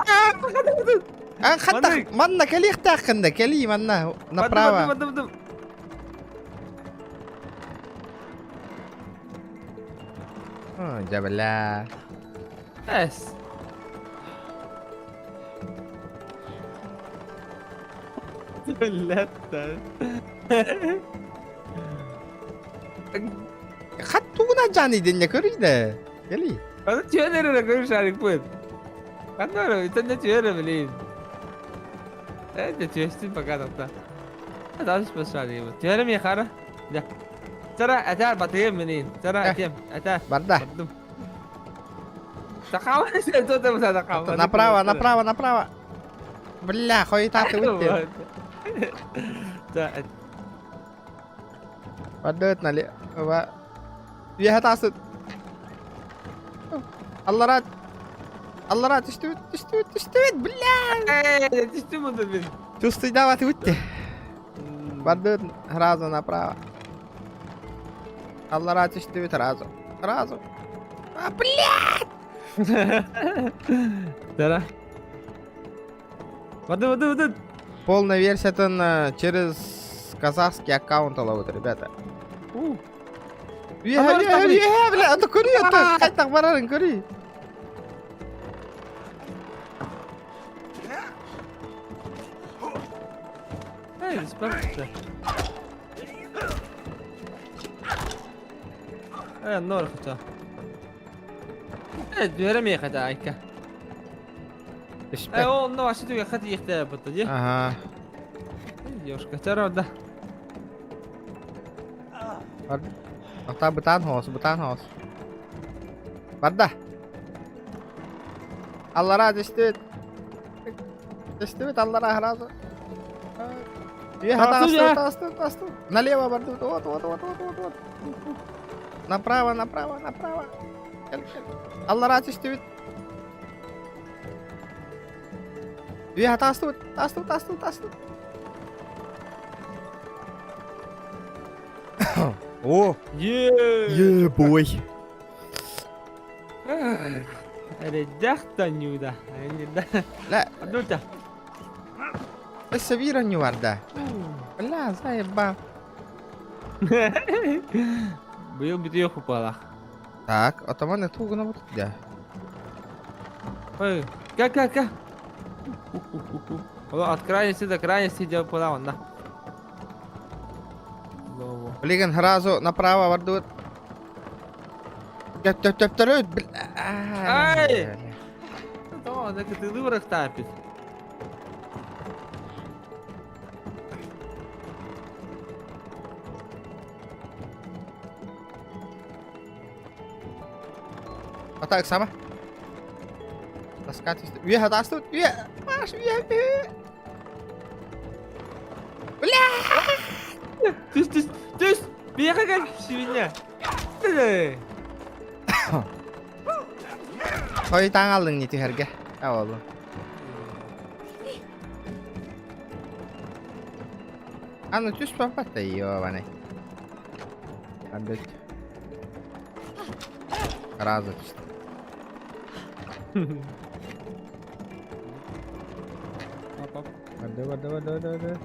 خدت منا كليخ تاخن كلي منا направо. Барды. جبلا. Әс. Ләттән. خدتونا جاني دنيا كريدة. كلي. Bana tüyelere konuşarak bu. Ben de öyle, sen de tüyelere bileyim. Evet de tüyestin fakat hatta. Hadi alışma şu an iyi bu. Tüyelere mi yakara? Ya. Tara atar batayım meneyim. Tara atayım. Atar. Barda. Battım. Takava sen tutam sen takava. направо. Бля, хуй ты уйти. Да. بدأت نالي. فيها تعصد. الله رات تشتوت بالله. Düştü mü de bir? Чувствуй, давай ты уйти. بدأت هرازو направо. الله رات تشتوت هرازو. Блядь! Tara. Воды. Полная версия через казахский аккаунт ловит, ребята. бля, это кури, это кайтак барарын кури. Эй, респект. النور ختها. düğerem yakada ayka. O no aşı tu yakati yakta battı ya. Aha. Yoshka tara da. Hatta butan hos. Barda. Allah razı olsun. Allah razı olsun. Осту. Налево, Барда. Вот. Направо. Allah razı olsun. Осту. О! Бой. Редахта нюда. لا Адульта. لسه بيرني وردة. لا заеба. Бuyum bitiyor kupala. Так, от мене туго вот да. Ой, как. От крайности до крайности делал подаван, да. Блин, сразу направо вордут. Тёп. Ай! Да, так ты дурак тапит. А так само. Таскать. Веха тастут. Маш, веха. Бля! Түс! Бияқа кәл, свинья! Қой таң алдың не тихерге? Ауылы. Аны түс папатта ебаный. Отдать. Разу түс. Вода.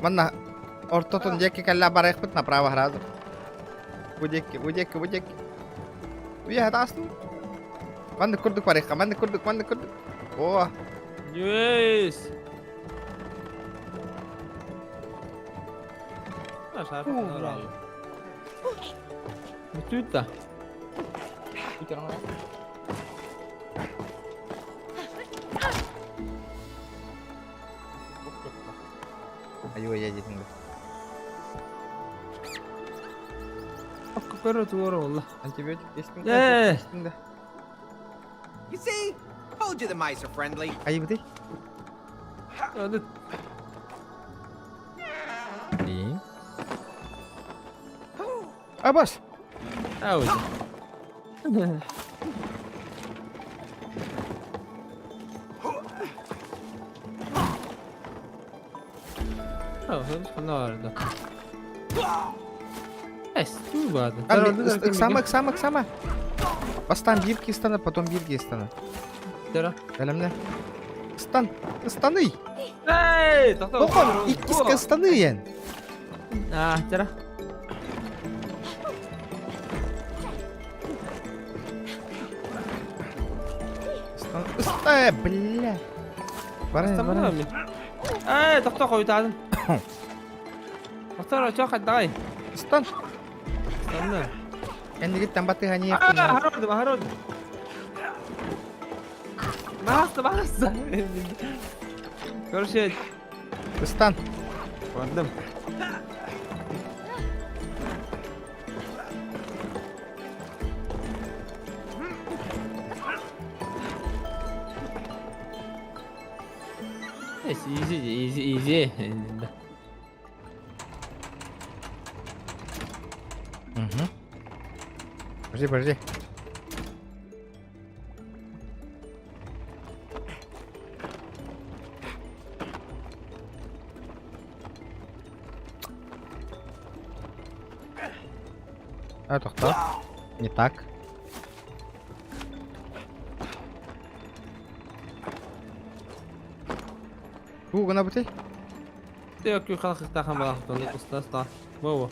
Mana ortotun jeki kalla barayık bit направо сразу. Будеки. Уя тасту. Манда курдук барайыкка, манда курдук. О. Yes. Аш. sarpa ora. Bitti. Ayo ya jadi. Akka perro tu ora wallah. Антибиотик kestin. You see? Told you the mice are friendly. Ayo betul. Hadi. İyi. Bas. Hadi. Sen orada. Dur bari. Сама. Бастан бирки стана, потом бирки стана. Dara. Elimde. Istanı. Hey, to'xta. To'xta, ikkisi ıstanı yen. Ah, dara. Bля. Баран. Ey, to'xta qo'ytadim. To'xta, rocha qadday. Istan. Tamam. Endi git tambati hani Harod. Bastı. Görüşürüz. Istan. Vardım. Easy. Подожди. Тоқта. Не так. Гана бутей? Yok kalk takım bıraktı. Usta. Baba.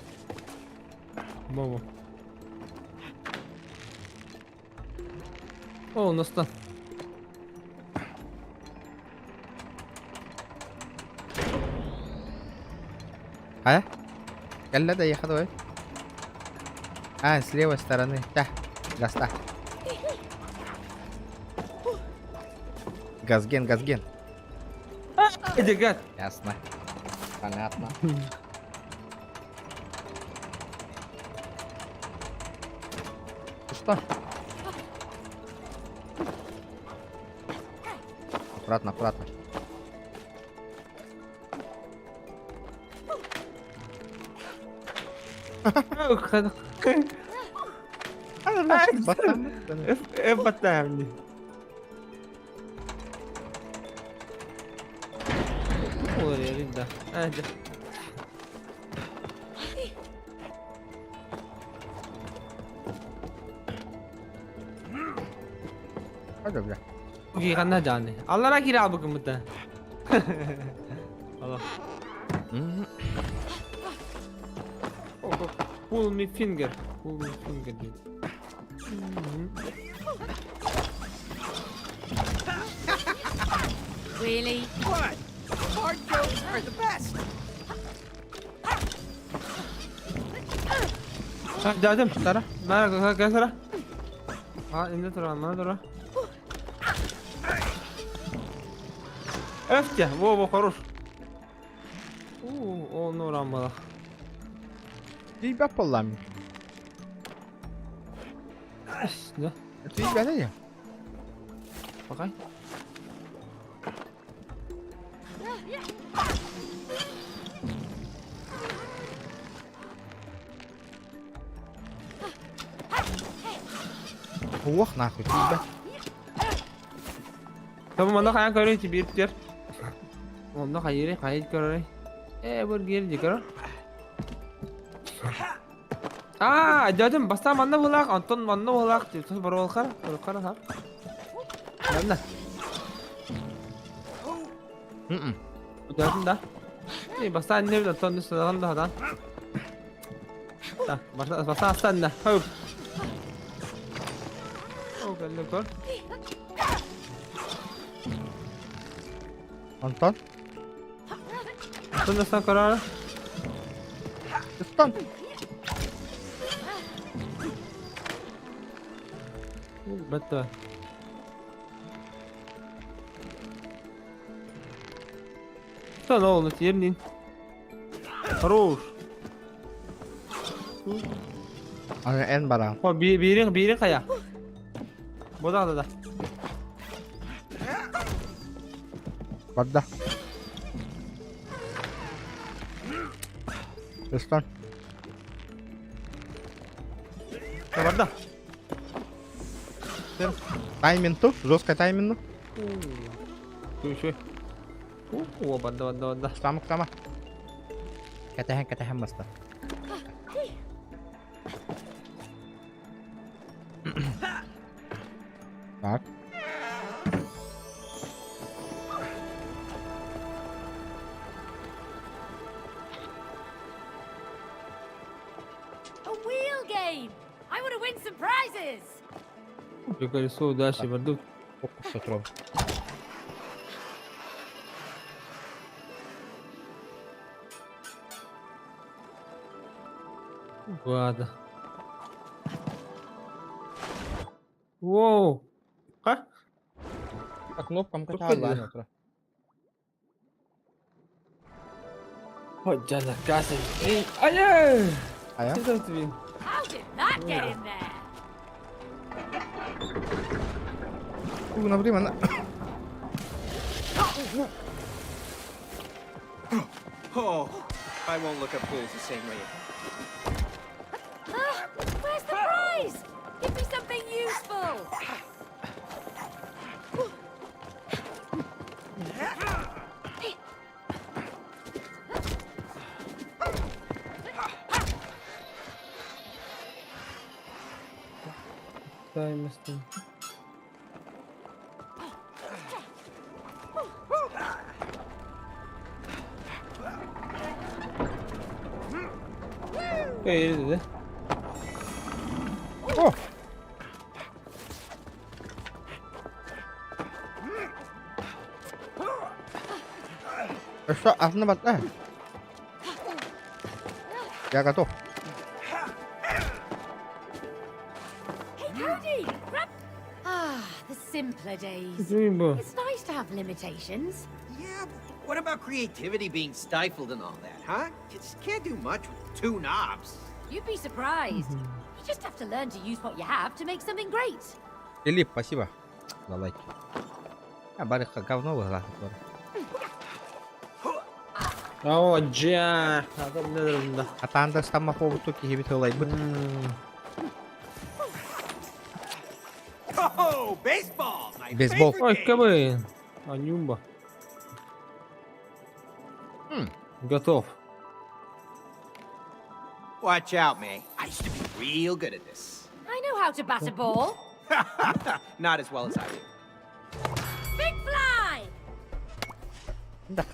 O nasıl? А? Калла да ехал, ой. С левой стороны. Да. Гаста. Газген. Иди, гад. Ясно. Понятно. Что? Аккуратно. Батамни. Ой, Ринда. Hadi. Hadi bile. Bugün kanına canlı. Allah'a kira bugün bu da. Allah. Pull me finger diyor. Really? What? Hard jokes are the best. Geldim. Tara. Merhaba, gel Tara. İndi Tara. Öfke. Во, хорош. Он урамбала. Тебя полами. Да. Это тебя, да? Пока. Ох, нахуй, тебя. Tamam onda kayan körü bir yer. Onda kayıt körü. Bu geri çıkar. Dedim basta manna bulak, Anton manna bulak. Terus baru olkar ha. Mana? Dedim da. Basta anne bir Anton üstünden da. Basta aslan da. Hop. Geldi kor. Anton? Anton nasıl karar? Стон. Betul. Что нового термин? Хорош. Ada N barang. Oh, biring kayak. Bodoh dah. Wadah. Stone. Bodoh. Тайминг туh, жесткая тайминг. Cuy. Bodoh. Sama. Katahan basta. Так. A wheel game! I want to win some prizes! Колесо дальше воду. Сотром. Ладно. Воу. А? По кнопкам Какой качала. ты? Вот jangan kasih. Ayo. Ayo. Kita tuin. How did that get in there? Kenapa di mana? Oh, I won't look up pools the same way. Where's the prize? Give me something useful! Time mesti. Kayak gitu deh. Oh. Что, основат, Я готов. Hey, Cody! Grab... Ah, the simpler days. Rainbow. It's nice to have limitations. Yeah, but what about creativity being stifled and all that, huh? You just can't do much with 2 knobs. You'd be surprised. You just have to learn to use what you have to make something great. Филипп, спасибо за лайки. Барик говно выиграл. Oh, ja. Agak bener. Kata anda sama foto kihi betul like but. Oh, baseball! My Baseball. Ой, кабы. Анюмба. Готов. Watch out, May. I used to be real good at this. I know how to bat a ball. Not as well as I do. Big fly!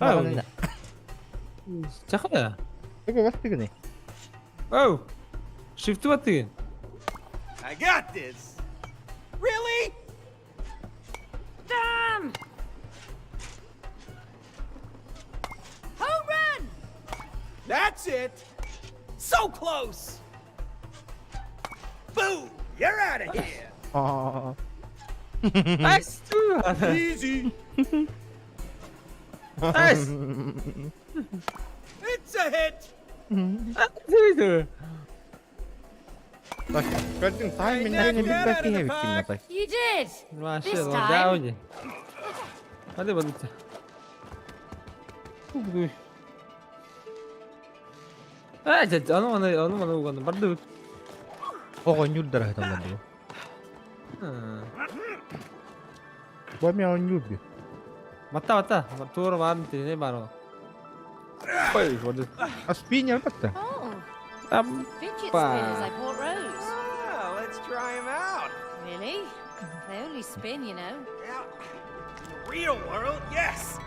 Oh. Cakap ya? Tapi pasti gini. Oh. Shift matiin. I got this. Really? Damn! Home run! That's it. So close. Boom! You're out of here. Oh. Nice. Easy. Nice. It's a hit. Itu. Так, один тайм меня не бить kihi bikin apa? You did! Masya This Allah, time. jauh je. Ada banget. Onu mana bukan berdua. Oh, nyudar teman dulu. Gua mau nyubi. Mata. Tur baru ini baru. Oi, waduh. Spinner apa? Oh, fidget spinners I bought Rose. Well, let's try him out. Really? They only spin, you know. Yeah. In the real world, yes.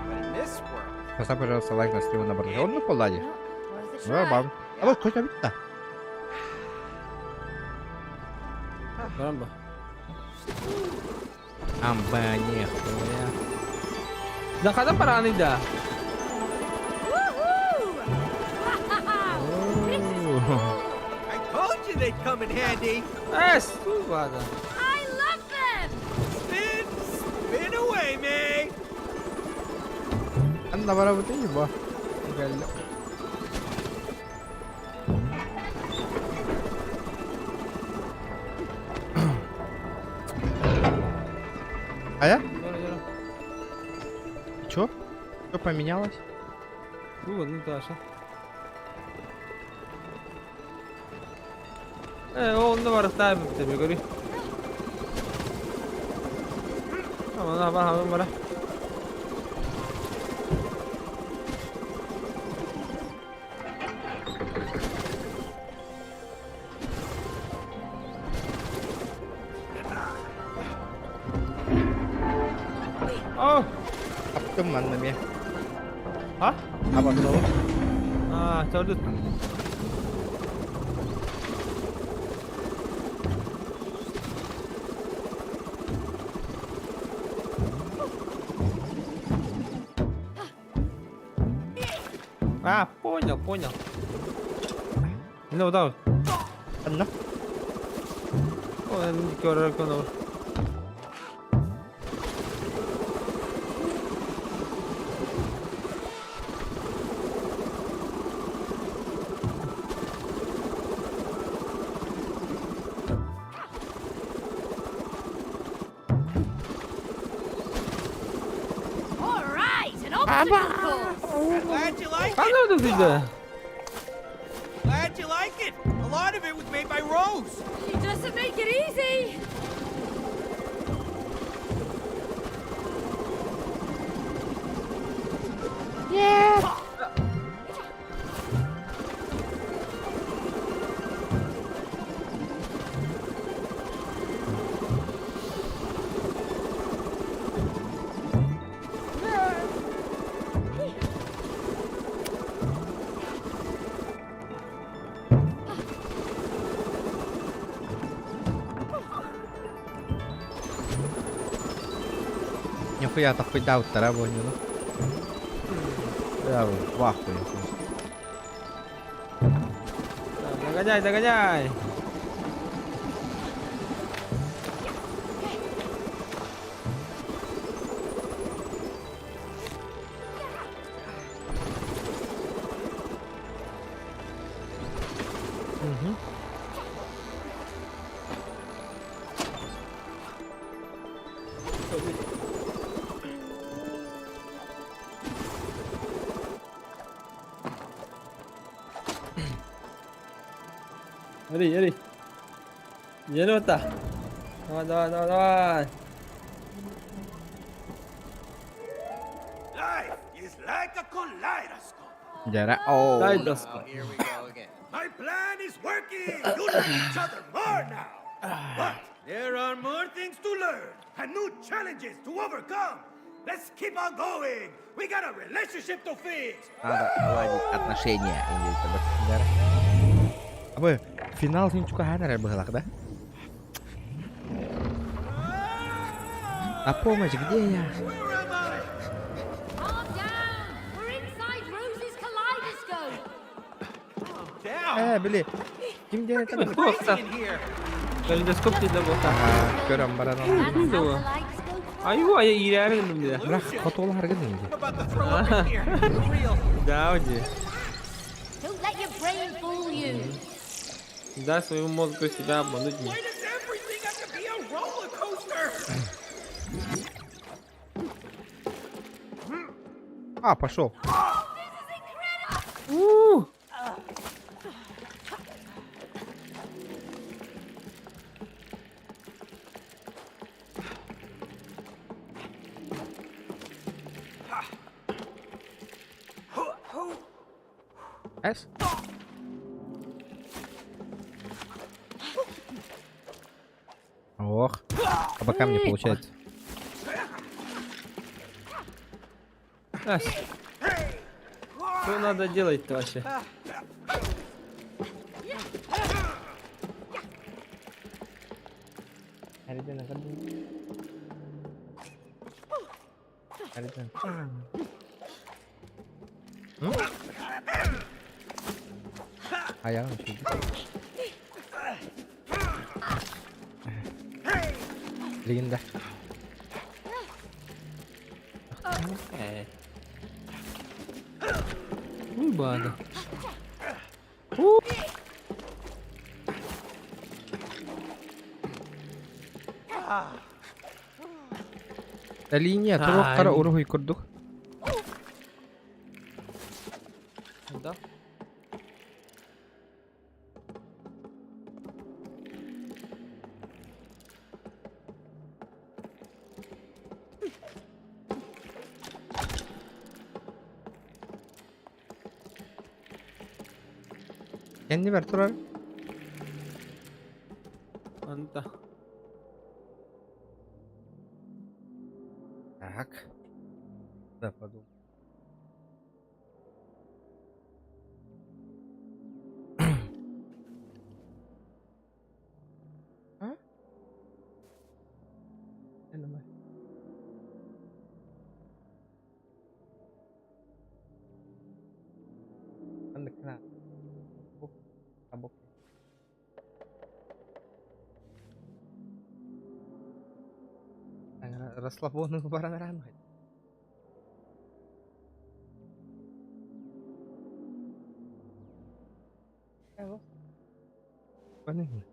But in this world, Поставь, пожалуйста, лайк на стриму на баржонную поладе. Worth a Ну, try. бам. А вот хоть обидно. Caramba. Amba нихуя. Dah kata paraan dah. Woohoo! they'd come in handy. ладно. I love them! Spin away, May! Anda bara вот и ба. Галля. А я? Чё? Что поменялось? Вот, Наташа. Onu da var tabi tabi görüyor. Tamam ha bak bana. Oh, Yaptım ben de bir. ha? Ha bak oğlum. Ha, gördün. А, понял. Ну, да. Anda. Он görür konu. All right, an obstacle course! Glad you like it. Anladın siz de. Glad you like it. A lot of it was made by Rose. She doesn't make it easy! Нихуя такой даутер, а понял? Я в ахуе. Догоняй. Иди. Енота. Давай. Life is like a kaleidoscope. Jara. Oh. Дай доску. Here we go again. My plan is working. You know each other more now. But there are more things to learn and new challenges to overcome. Let's keep on going. We got a relationship to fix. Надо наладить отношения. Jara. Apa? Final sing suka hadir baheula da? Apa masih gede ya? Calm down! We're inside Rose's kaleidoscope! Down. Beli. Kim dia tadi? Просто. In here. Калейдоскоп değil de bu. Görəm bara. That's how Bildi o. kaleidoscope Ayva ya ilerledim bir de. Bırak fotoğraflar hareket edin. I'm about to throw up in here. For real. Давайте. Don't let your brain fool you! Дай своему мозгу себя обмануть. Why does everything have to be a roller coaster? А, пошел. Эс? Ох, а пока мне получается. Что надо делать-то вообще? А я вообще. Liginde. Uy bana. Линия турук кара Ай. уруй курдук. Да. Kendi ver turar. Anta. Так. Да, подумай. А? Nada. عندك هنا أبوك расслабону баран рано. Понятно.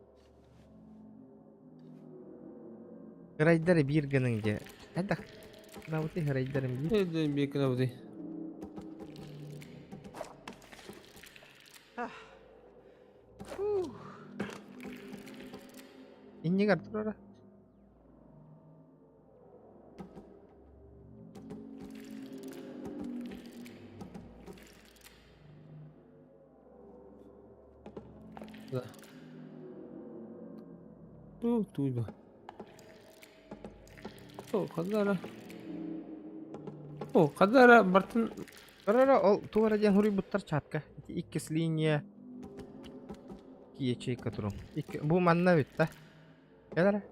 Райдер биргенин же. Хада. Наути райдерим бир. Edin bir kına bu. Inni gartura. Da. Tudo. Kadara Barton. Рара, ол туараден хури буттар чатка. Иккис линия ячейка турун. Бу манна бит да. Келара.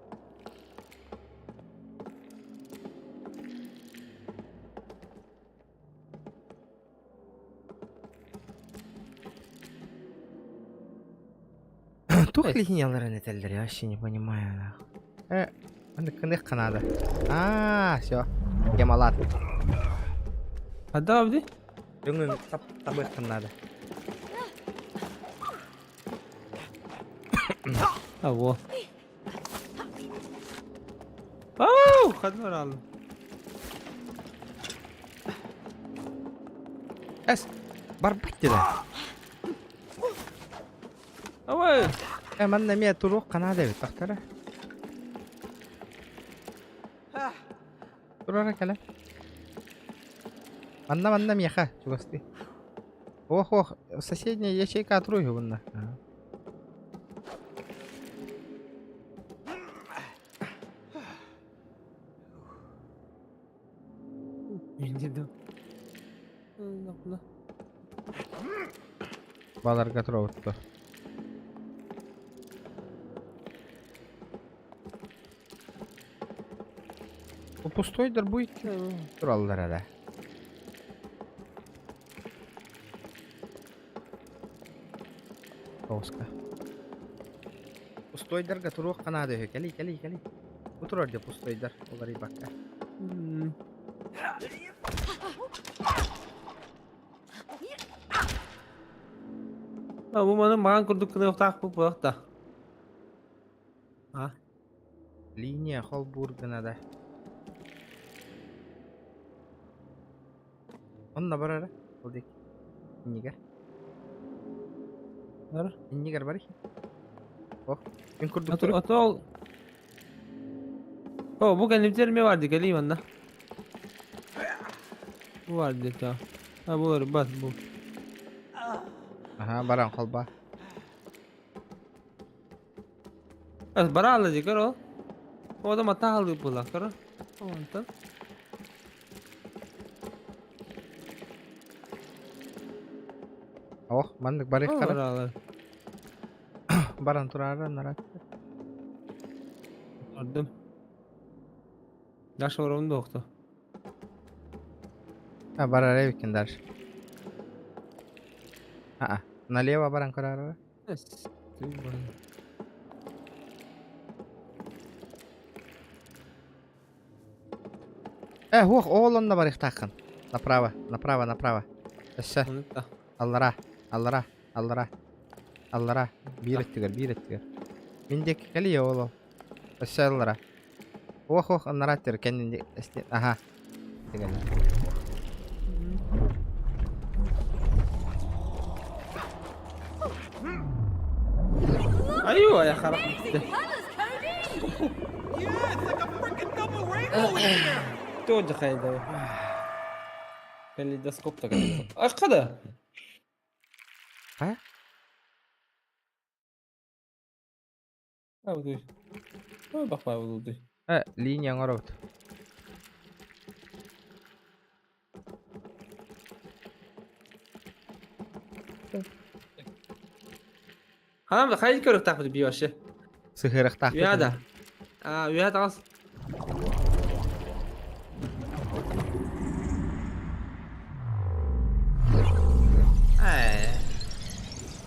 Тух линиялары нетелдер, я вообще не понимаю. Андык канада. Всё. Ямалат. Hadi abi. Döngün tabık kanada. Avo. Oh, kadar aldım. Barbat dedi. Avay. Hemen nemiye turu kanada bit baktara. Turara kala. Манна меха, чугасты. Ох, соседняя ячейка отруги вон. Баларга троутто. Пустойдер будет тураллар да. Оска. Пустойдерга турук канады. Кали. Утурарда пустойдер. Олар ибакка. Bu bana makan kurduk kına tak bu da. Ha? Линия Холбургена да. Онна барара. Олдик. Нигер. Var. Нигер барих. Oh. Ben kurduk Atol. turu. Atol. Oh bu kendimler mi vardı geleyim anda. Bu vardı ta. Ha bu var bas bu. Aha barang kolba. Bas bara alacak karo. O da mata aldı pula karo. O anta. Oh, mandık barih O kara. bara alır. Баран турара нарат. Gördüm. Yaş var onu da yoktu. Барара викин дальше. Налево баран карара. Ох, оğlan da var ihtakın. Направо, направо, направо. Эссе. Unutma. Аллара, аллара, аллара. Аллара. Bir еттігер. Мендекі кәлі оğlan. Эссе аллара. Ох, аннараттер кәнінде. Ага. Деген. ايوه يا خرا gitti. Yeah, it's like a freaking double rainbow in here. توجه خيدا. كاليدوسكوب تقدر. ايش قدا؟ ها؟ ودي. بقى ودي. Linya ngorot. Hanım da hayır körük takmadı bir başı. Sıhırık takip. Üyada. Üyada az.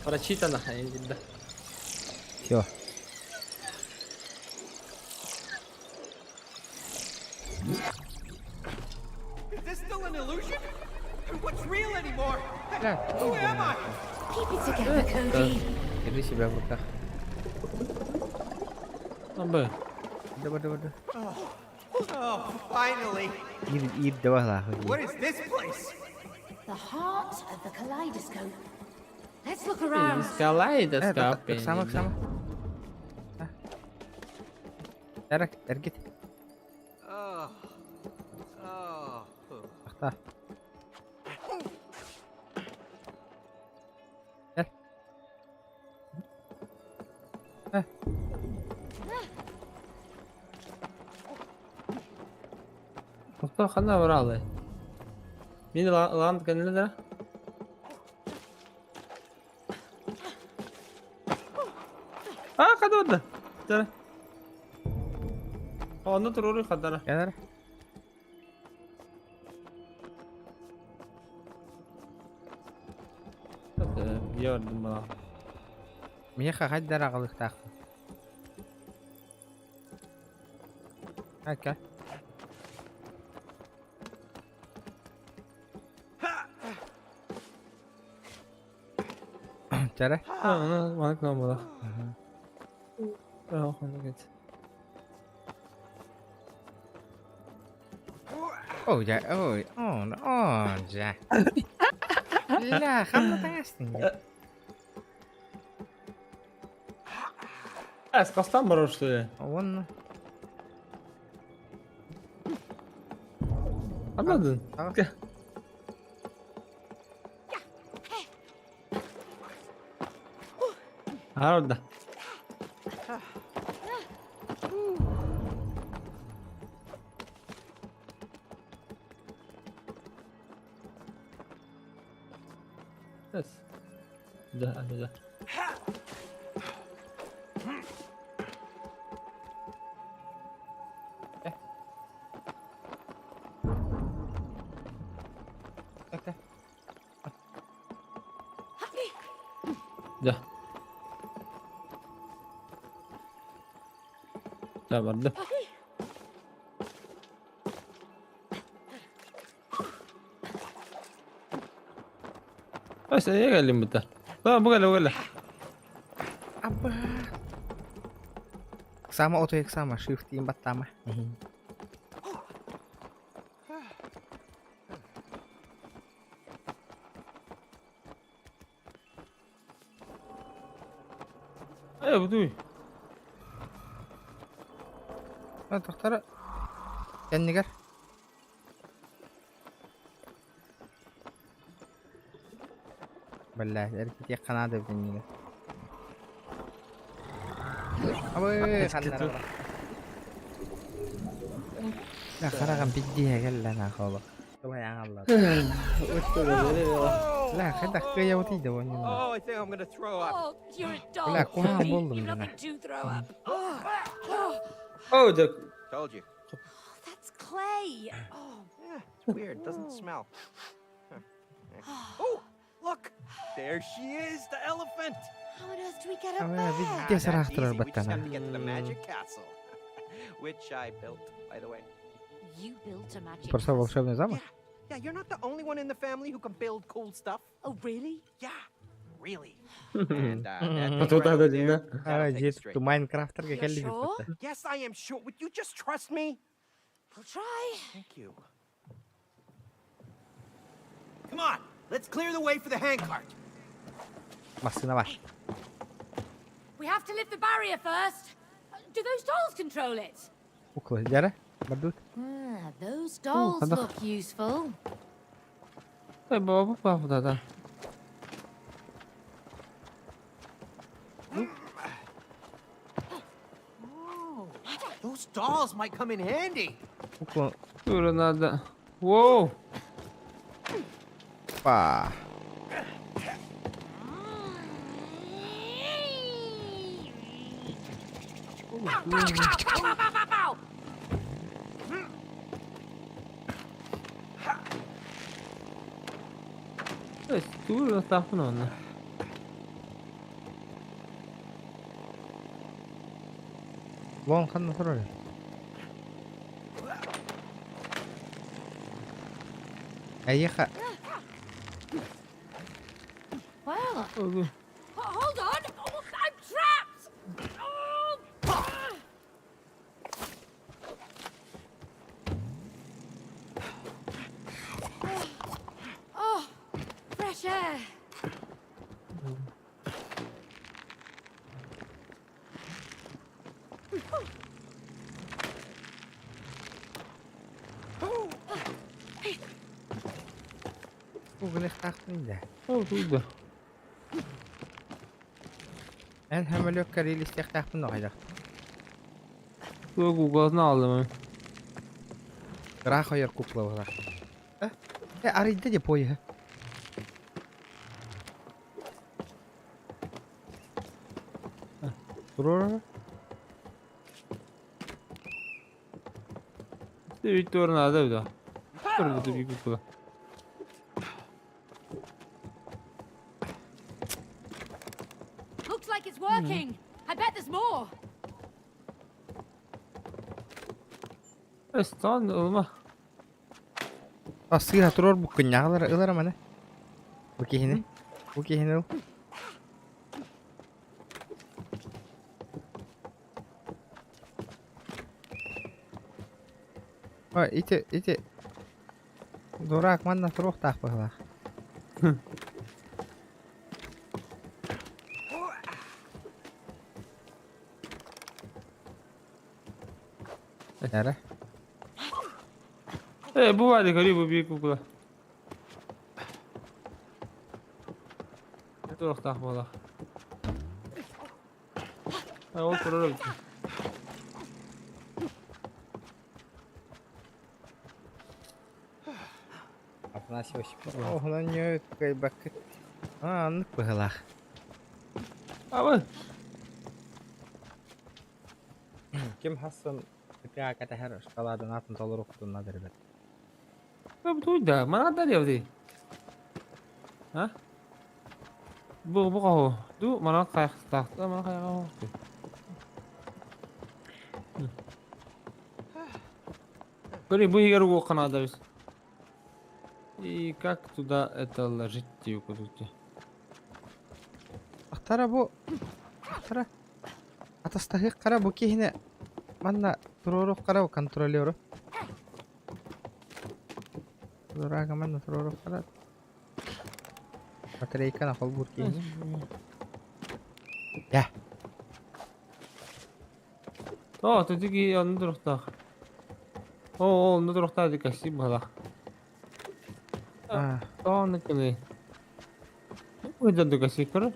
Прочитано, да. Всё. Is this still an illusion? What's real anymore? Да. Who am I? Keep it together, Cody. Держи себя в руках. Абы. Давай. Oh, finally. İp давай лаху. What is this place? The heart of the kaleidoscope. Let's look around. Калейдоскоп. Sama. Git. Oh. Akta. Gel. Mustafa خلنا وراه الله. مين لاند كان لنا؟ خد وده. ترى. onu terus خدنا. Gel. Gördüm bana. Miha hadi rağlık tak. Hadi. Tara. Bana kalmadı. Yok, onu git. Oh ya. Lah, kamu tangasın ya. Kastan var orası. Onu. Anladın? Tamam. Orada. بس ده ده ده برضه بس ايه قال لي متى بقى Apa? Sama auto yang sama, shift 4 tambah. ايه بدوي تختار كان نجر بالله اركتي قناده بنينا ابوي خلنا لا خرا بديها قال انا خلاص يا الله لا خدك يا ودي دواني Oh, I think I'm gonna throw up. Oh, you're a dog. لا كوها Cody. بولم You're انا looking to throw up. Oh, the Told you. That's clay. Oh, Yeah, it's weird. Doesn't smell. Oh, look! There she is, the elephant. how on earth do we get up أنا there? بدي That's أسرع easy. أختار We just have البتانة to get to the magic castle, which I built, by the way. You built a magic Просто castle. волшебный замок? Yeah, you're not the only one in the family who can build cool stuff. Oh, really? Yeah, really. And that thing Кто right over тогда, there, да? that'll take us straight. Майнкрафтерге You're келди sure? бит. Yes, I am sure. Would you just trust me? We'll try. Thank you. Come on, let's clear the way for the handcart. Машина бар. We have to lift the barrier first. Do those dolls control it? Куклы, жара? Бардут. Ah, those dolls kada- look useful. Эй, баба, папа, да. Oh, those dolls might come in handy. Кукла. Тура надо. Воу! Па. Pow, pow, pow, pow, pow, pow, pow, pow. Эй, тура так много. Вон ханна турар. Айха. Well, Ого. hold on. Oh, I'm trapped. Oh, oh, fresh air. Куклы тахтын да. О, туда. Эн хамалек карили стехтахтын ойдак. Тура кукласын алдым. Рах ойер кукла бар. Арыйда деп ойы. Турар. Ты тура надо, да. Тура ты кукла. Looks like it's working. I bet there's more. Эй, стан, olma. Асыра турар бу кынягылар ылар мана. Бу кихине. Бу кихине. Ой, ите. Дурак, манна турух так багла. Яра. Эй, бывает, гарибу бей кукла. Тура так была. А вот тура. Апнасиош. Охна ньет кай бакет. Аннык багла. А вы? Ким хасан типа катахар шкаладан атын толурук тунна дербет. Как туда? Mana ada dia tadi? Hah? Bu kau. Tu mana kayak tahta, mana kayak kau. Говори, будь руку Канада. И как туда это ложить его тут? Ахтара бу. Ахтара. Атастахи кара бу кихине. Манна турурук кара контролеру. Дурага манна турурук кара. Батарейка на холбур кихине. Я. О, ты тики он дурахтах. О, он дурахтах дика сибала. Он кene. Uyda da kasikar.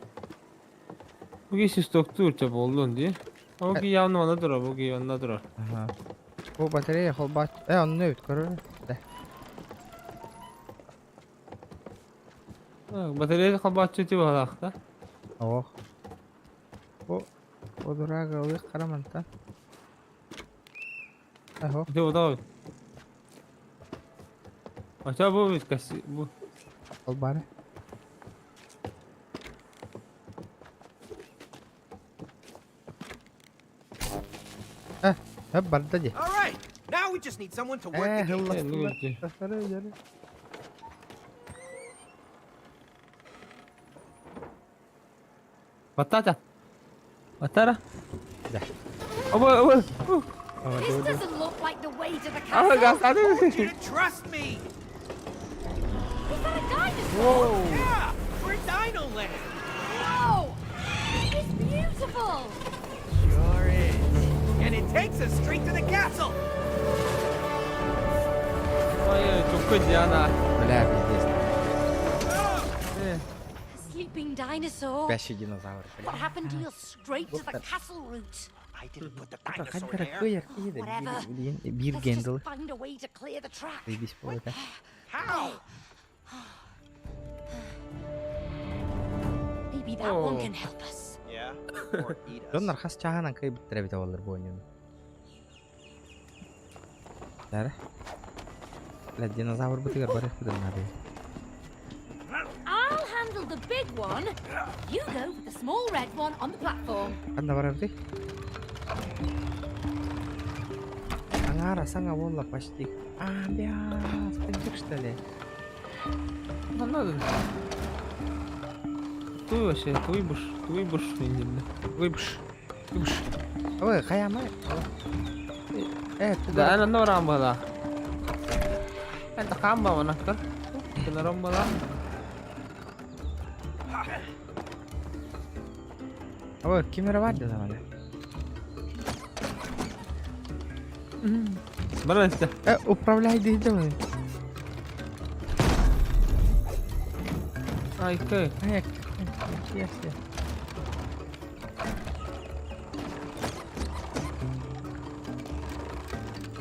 Bugün stoktur çap oldun diye. O ki yanına bana dur, bu ki yanına dur. Ага. Бу батарея холбат. Он не открыл. Да. Батарея халбат чути бала да? Ох. О дурага улы караманта. Ахо. Где вот А что будет каси? Холбары. Бардадди. All right, now we just need someone to work the gate. Hıllasınlar. Batata. Batara. Dah. Apa? Apa? This doesn't look like the way to the Apa gas castle. ada? I want you to trust me. Is that a dinosaur? Wow. Yeah, we're Dino Land. Whoa! It's beautiful! Sure is. And it takes us straight to the castle. Ay, çok kötü yana. Bля, пиздец. A sleeping dinosaur. Спящий динозавр. What happened to your straight to the castle route? I didn't put the Kan dinosaur gerak there. yak iya Whatever. bir Let's gendel. just find a way to clear the track. Lebih sepuluh kan. How? Maybe that one can help us. Yeah, or eat us. Onlar khas çağınan kayıp bitirebilir olur bu oyunu. Lara. La dinozavr bu tigar barış bu nabi. I'll handle the big one. You go with the small red one on the platform. Kan da var abi. Ангара сanga волла почти. Бля, спинтик что ли? Anladın. Tuh şey, tuybuş indinde. Выбш. Выбш. Ой, каяма. Da ana orang bala. Enta kamba mana kan? Kenaram bala. Ой, камера вадда замана. Bana işte. Управляй дейдimi? Ay köy. Ayak. Yes.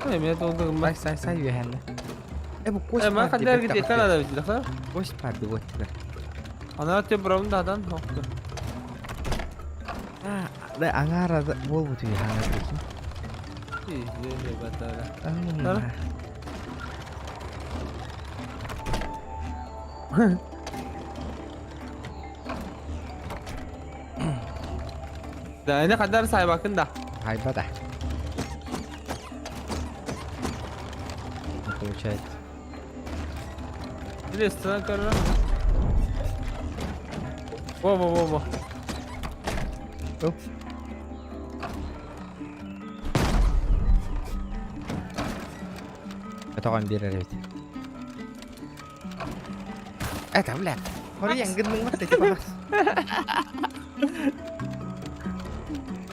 Ay me oldu Bak say yuhenne. Bu koş. Ma kadar gidiyor Kanada bitti dakika. Koş parti bu tigar. Ana te brown dadan hoktu. Da angara da bol bu tigar hana diyorsun. İyi batara. Lara. Da ini kadar saya bakın da. Hayba. Получается. Ini setengah karena. Во. Оп. Это он берет. Это, блядь. Смотри, я гнул вот эти бабы.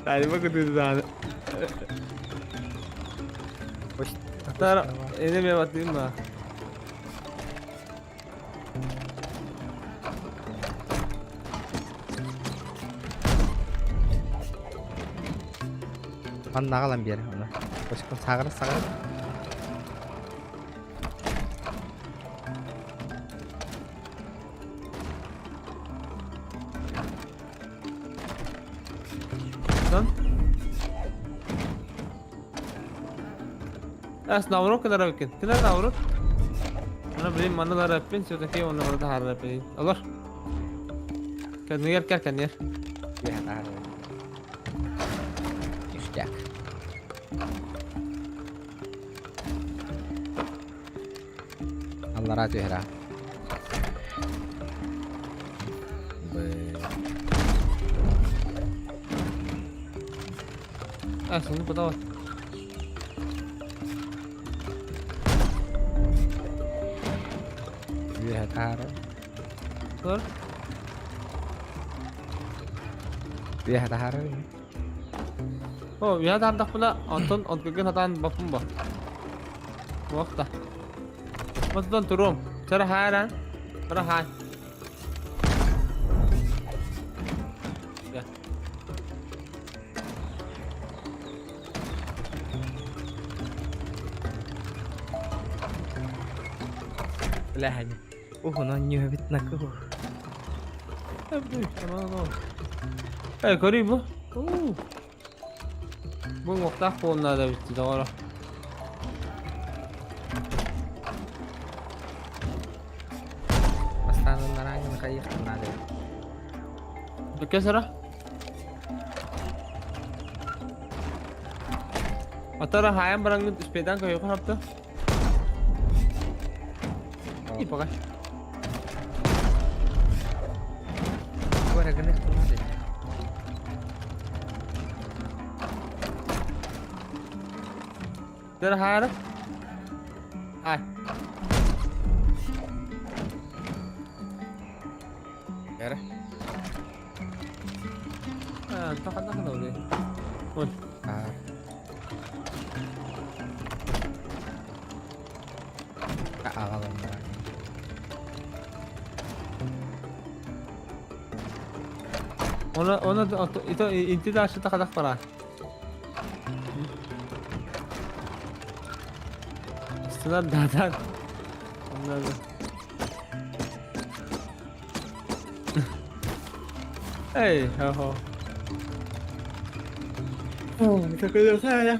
Tadi mah kudu sana. Ntar ini lewatin mah. Lan nağalan bir yere ona. Başka sağırı. Lan. Navruk kadar bakın. Kadar navruk. Ana benim manalar yapayım. Şuradaki onları da harap yapayım. Olur. Kan yer. Ya ada. İşte. Allah razı olsun. Sini потом. Ya taruh. Betul. Ya taruh. Oh, ya tak pula onton ontkegen hatan bapun ba. Waktu. Masdan turun. Cara haran. Cara hai. Ya. Lah aja. Nonyo habit na ko. Garip bu. Bu muhtah konularda bitti doğru. Pastanın narangin kayak nade. Bekas sarah. Motor hayam barang sepeda kayak apa tuh? Ih, pakai. Gua ada gede tuh ada. Dari hayam. Ay. Era. Entah kan tahu deh. Oh. Kealaman. Ona itu inti dah sudah kadak parah. Setelah dadan. Hey, ho. Kita kerja saya.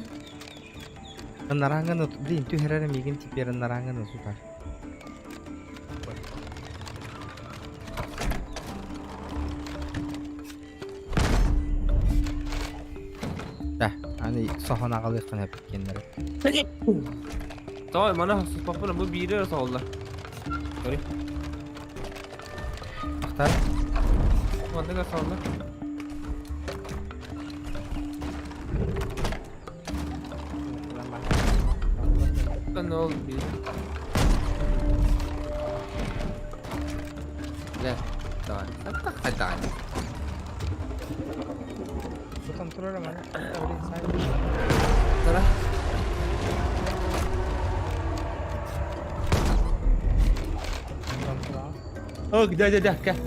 Penerangan untuk di itu herana bikin cipi penerangan suka. Dah, ani sahana kali kan hep kenara. Tamam mana papana bu biri Allah. Sorry. Aktar. Mana ka Allah. Kan oldu bir. Ya, tamam. Hatta. Bu kontrol mana? Tara. Oh, dah, kah.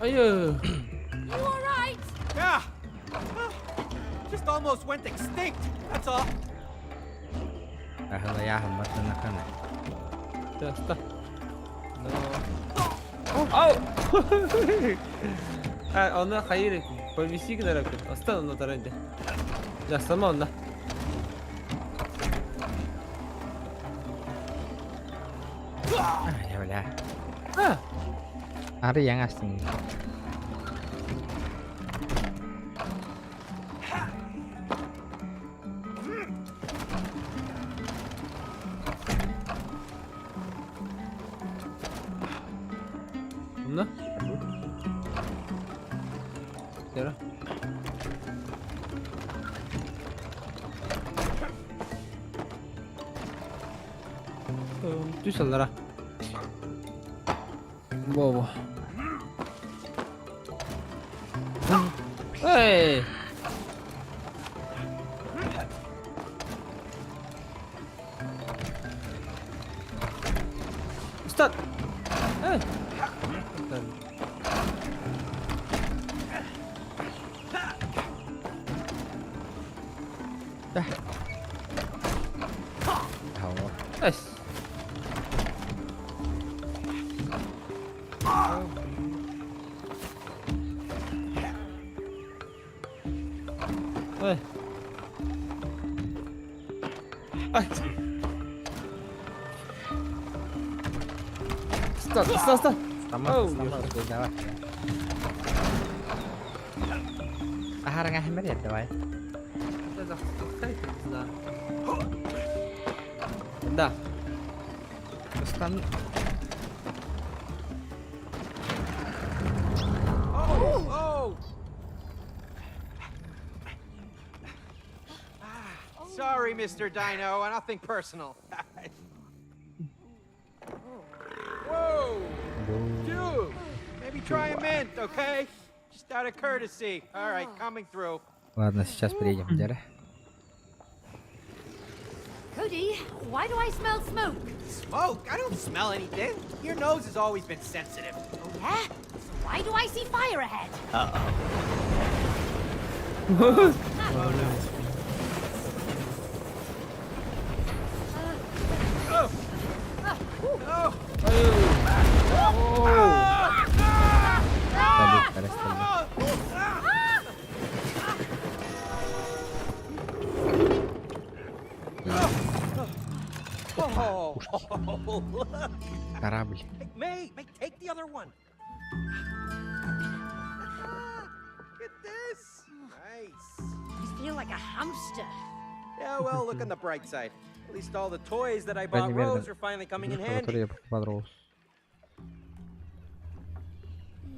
Ayo. You alright? Yeah. Just almost went extinct. That's all. Ya hambat tenakan. Stop. No. Oh. Ona hayır. Polisi giderek. Aslan onu tarayınca. Ya sama onda. Ya udah. Ah. Ada yang asing. Bunda? Yara. Düş onlara. Wow. Hey. Start. Hey. Dah. Tahu. Yes. Hey. Ay. Stop. Sama sudah lah. Ahar ngahmer ya doy. Да. Stun. Oh! Sorry, Mr. Dino. Nothing personal. Whoa! Dude! Maybe try a mint, okay? Just out of courtesy. All right, coming through. Ладно, сейчас приедем, Дера. Cody, why do I smell smoke? Smoke? I don't smell anything. Your nose has always been sensitive. Oh, yeah? So why do I see fire ahead? Balik, taras. Oh, look. Корабль. Hey, May, take the other one. Look at this. Nice. I feel like a hamster. Yeah, well, look on the bright side. At least all the toys that I bought Крайней мере, Rose are finally coming in игрушка, которую handy. я покупал Роуз.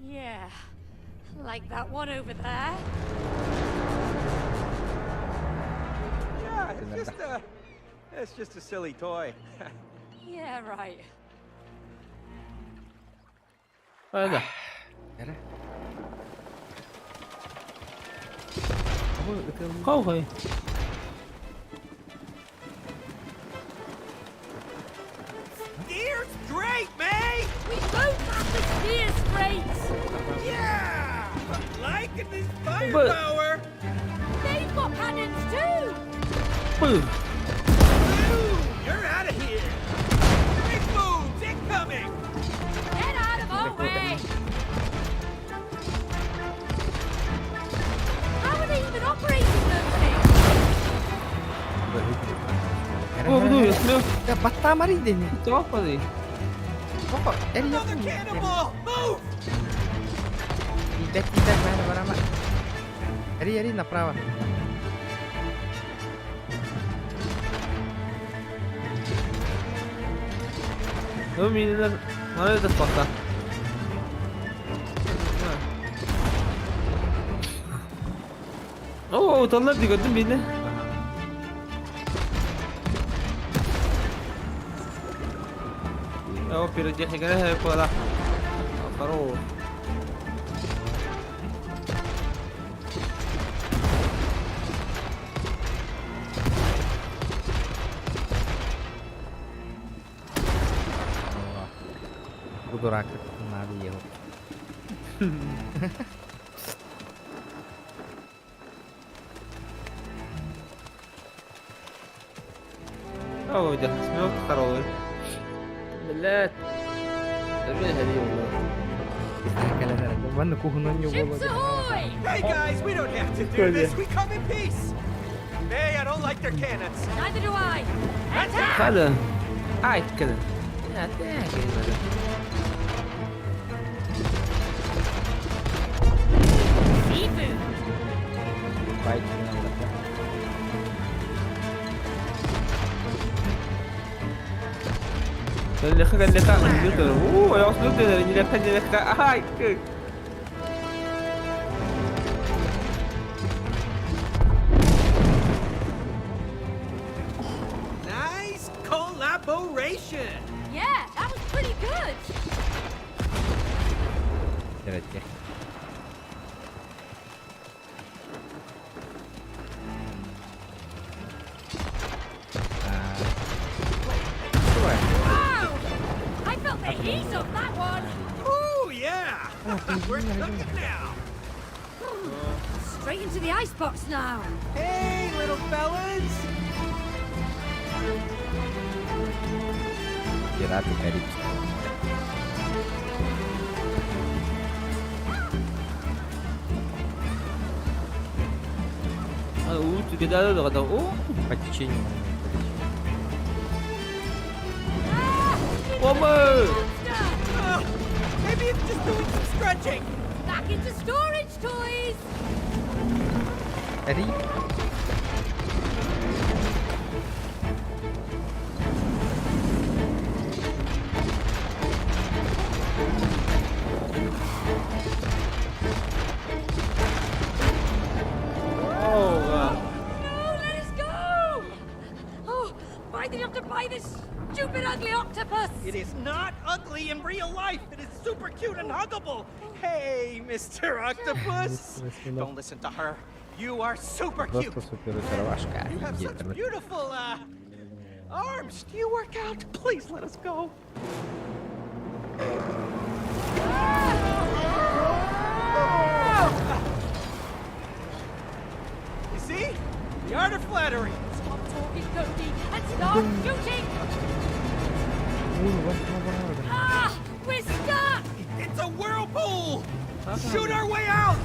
Yeah, like that one over there. Yeah, it's just a silly toy. Yeah, right. هذا خوخي Steer's great, May! We both have the steer straight. Yeah! Liking this But- firepower! They've got cannons too. Boom. Ooh, you're out of here! Big moves incoming! Get out of our way. How are they even operating those things? Oh, betul ya, sebenarnya. Ya, batta mari dia ni. Itu apa ni? Apa? Another cannonball! Move! Tidak, mana. Eri, направо. Oh, mana ada sepatah? Oh, طلعت دي قدام بينا. Oh, pirajah yang kena apa lah? Taruh. Дурак, надо ехать. Oh, dah semua taruh. Belat. Tapi hari ini. Mana kuhunannya Ships ahoy! Hey guys, we don't have to do this. We come in peace. May, I don't like their cannons. Neither do I. Attack! Kada. Ai, kada. Ya, tak kada. Seafood. Baik. Kalau lekat gitu. Oh, yang sudah ni lekat. Ai, ke. Nice collaboration! Yeah, that was pretty good. Давайте. Wow! I felt the heat of that one. Ooh, yeah! We're cooking now! Straight into the icebox now. Hey, little fellas. Пираты Карибского. Tu kita dah kata. Oh, По течению. Bomber. Oh, maybe it's just doing some stretching! Back into storage toys. Eri. Oh, wow. No, let us go. Oh, why did you have to buy this stupid, ugly octopus? It is not ugly in real life. It is super cute and huggable. Hey, Mr. Octopus. Don't listen to her. You are super cute. Просто супер очаровашка. You have such beautiful, arms. Do you work out? Please let us go. You see? The art of flattery. Stop talking, Cody, and start shooting. Ah, we're stuck. It's a whirlpool! Shoot our way out!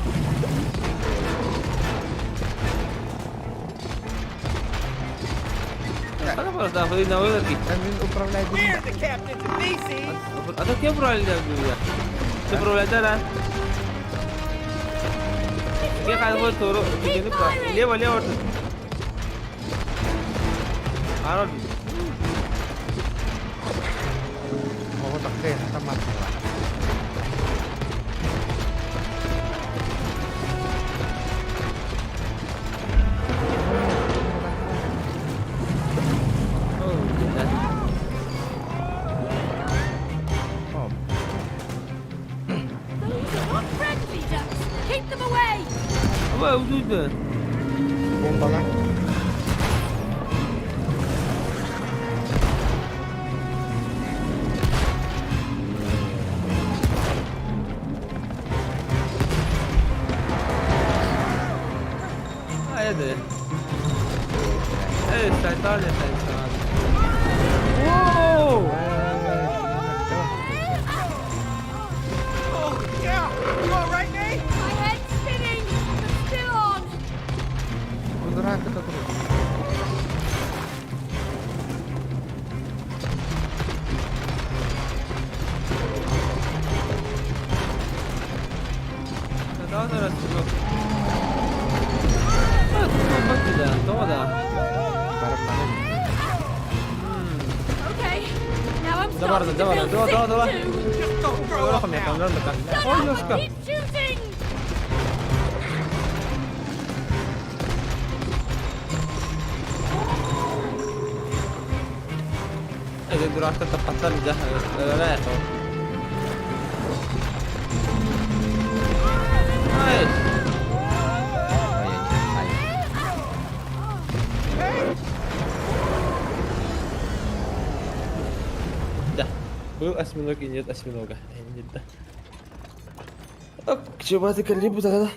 Kenapa harus dapetin Nawi lagi? Kan ini upravляет. We're the captains of these seas. Atau dia upravляет dulu ya? Dia upravляет dah. Dia kan buat turun begini pak. Lewat. Aaron. Mau tak kaya sama. Apa udah? Bomba lah. Ayo deh. Setan. Wow. Oh, yeah. You all right, Nate? My head's spinning, but still on. Mundur kita terus. Daha neresi yok? Bak bir daha. Doğada. Okay, now I'm Da var starting da to var. feel Doğada sick doğada. too. Just don't grow Doğada up kami now. kan dekat. Oh, yes ka. Keep shooting. Jadi durasta tempatan dah. Lihat. Hai. Dah. Bu asminog ini asminoga. Ini dah. Coba dikali buta.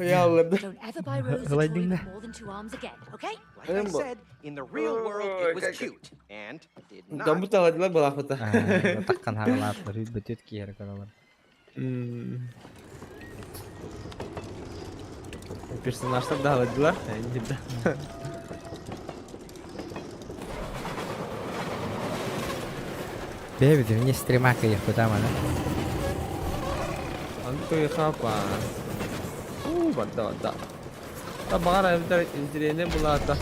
Ya Allah. Don't ever buy Rose a toy with more than 2 arms again, okay? Like I said, in the real world, it was cute and did not. Kamu tahu aja lah bola aku tuh. Takkan halat dari becut kira kalau. Personajlar da haladılar. Yani cidden. Baby, ini stream aku ya pertama lah. Anto ya kapan? Bada. Tabara bentar intirene bulata.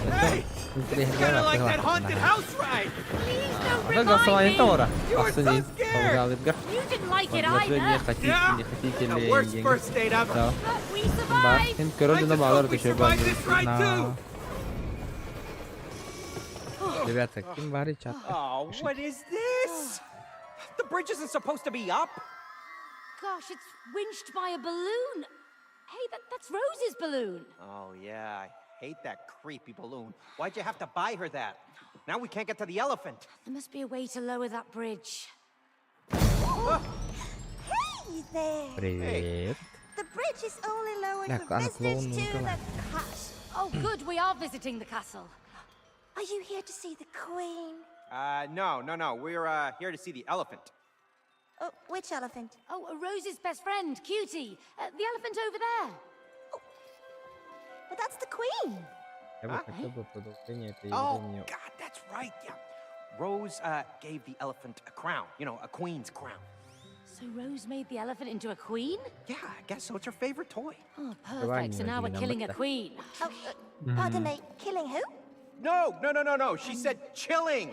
Hey! It's kind of like that haunted house ride. Ada gak sama itu orang? You were Aslında so scared. galit gak? You didn't like it Maksudnya dia either. kaki The kele worst first date ever. So, But we bak, survived. hem körüldü I de just bağlar hope we düşüyor survive bence. this ride too. Ребята, Kim bari chat. Oh, what is this? The bridge isn't supposed to be up. Gosh, it's winched by a balloon. Hey, that's Rose's balloon. Oh, yeah. I hate that creepy balloon. Why'd you have to buy her that? Now we can't get to the elephant. There must be a way to lower that bridge. Hey there! Привет. The bridge is only lowered Nah, for anak visitors lo to nunca lah. the castle. Oh, good, we are visiting the castle. Are you here to see the queen? No. We're here to see the elephant. Oh, which elephant? Oh, Rose's best friend, Cutie. The elephant over there. But that's the queen. Я бы хотел бы продолжение этой Oh, явления. God, that's right, yeah. Rose gave the elephant a crown. You know, a queen's crown. So Rose made the elephant into a queen? Yeah, I guess so. It's her favorite toy. Oh, perfect. So now we're killing a queen. Oh, pardon me, killing who? No. She said chilling.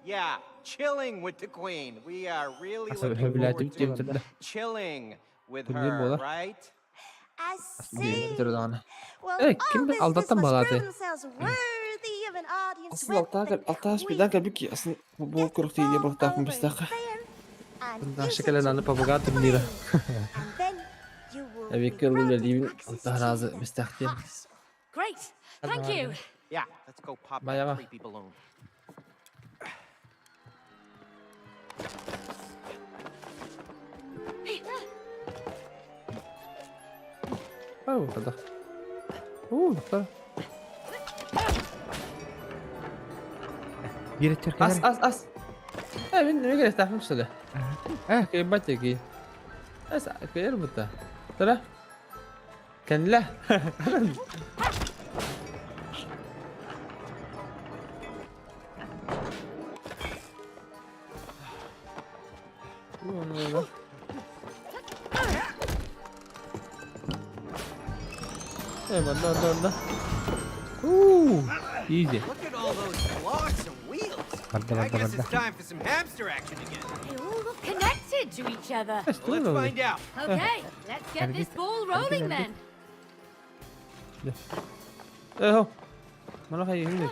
Yeah, chilling with the queen. We are really Asal looking bila forward tu to chilling with Tuh, dia her, bola. right? I Değil, see. dur daha. Well, Kim de all aldatan visitors must bağladı. prove themselves worthy of an audience Aslında with the altta birden tabii ki aslında bu kuruk değil ya bıraktık mı biz dakika. Bundan şekilde nanı papagato lira. Evet kırıldı dediğim Allah razı biz takdim. Great. Thank you. Yeah, let's go pop Bayağı. that creepy balloon. Oh, ada. Doktor. Bir Türkiye. As. Ben ne gerek tahmin söyle. Kayak baca ki. Kayak betul. Tara. Kan lah. Bunu böyle. Evet, orada. Easy. Look at all those blocks and wheels. I guess it's time for some hamster action again. They all look connected to each other. Let's find out. Okay, let's get this ball rolling then. Ho. Mana kayak gini?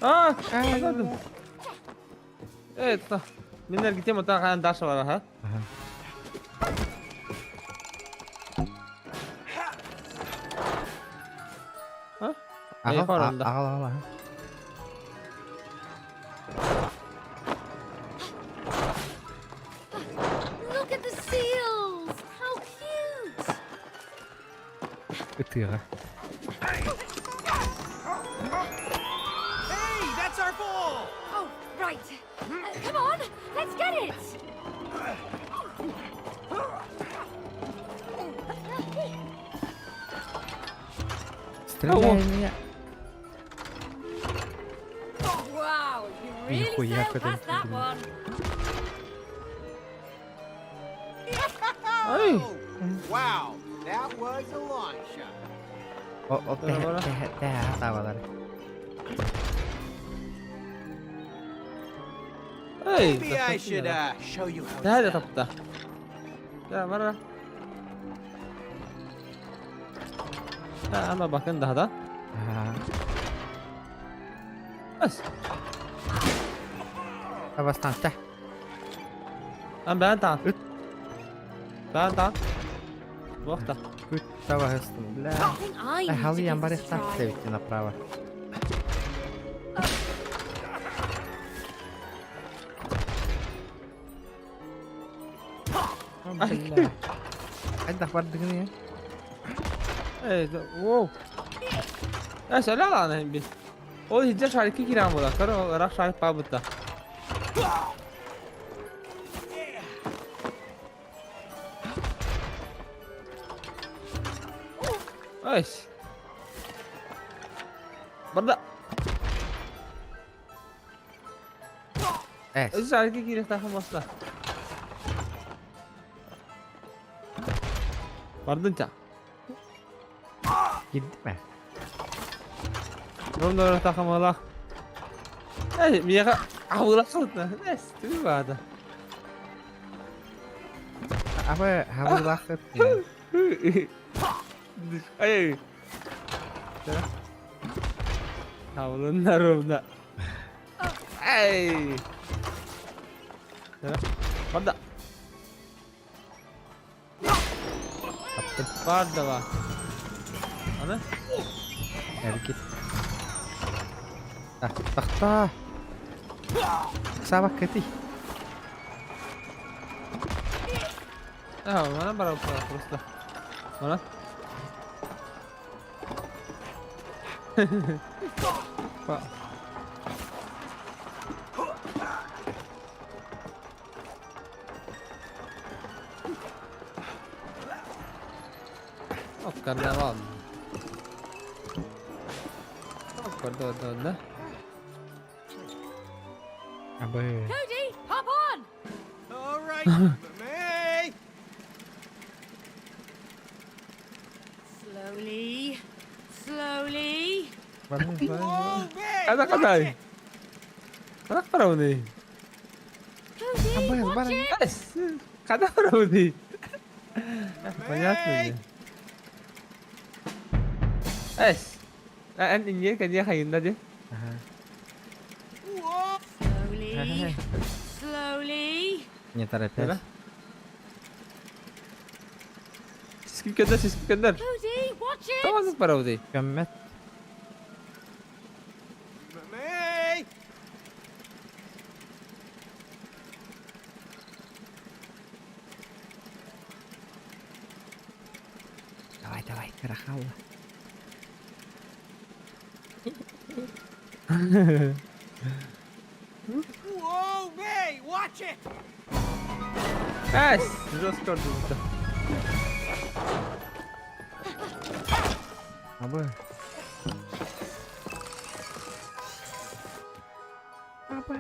Aduh. Tuh. Bener kita mau tahan das suara ha? Hah? Al. Look at the seals. How cute. Itu ya. Hey, that's our ball. Oh, right. Come on, let's get it. Стреляй меня. Wow, you really Нихуя sailed какой past that one. Wow, that was a long shot. Tahu tadi. Maybe I should show you how. Dah ada tapta. Ya mana? Ama bakın daha da. Bas. Bastante. Ben tahan. Ben tahan. Бог-то. Давай, бля. Хали, я баре ставьте направо. Bля. Ай, dapat begini ya. Wow. Ya söyle lan bir. O hicce şarkı kiram ola. Karo rak şarkı pabutta. Ay. Burada. Şarkı kiram takım asla. Vardınca. Gitme. Rumda takım ola. Bir yaka avlasın da. Neyse, bir vardı. Apa harus lakit ya? Ay. Havlunlar rumda. Ay. Orada. Vardı var. Ana? Erkit. Tahta. Sabah keti. Mana berapa terus dah? Mana? Pak. Oh, karnaval. Oh, dah. Abe. Cody, hop on. All right, May. Slowly. Kata. Mana parau ni? Cody, watch it. Yes. Kata parau ni. Banyak ni. Es. Anh nhìn cái gì hay đó chứ? Slowly. Nyetar atas. Skip kedar. Cody, watch it. Kau masuk parau ni. Kemet. May. Давай, карахал. Whoa, May, watch it. Es. Terus kau tu. Apa? Apa?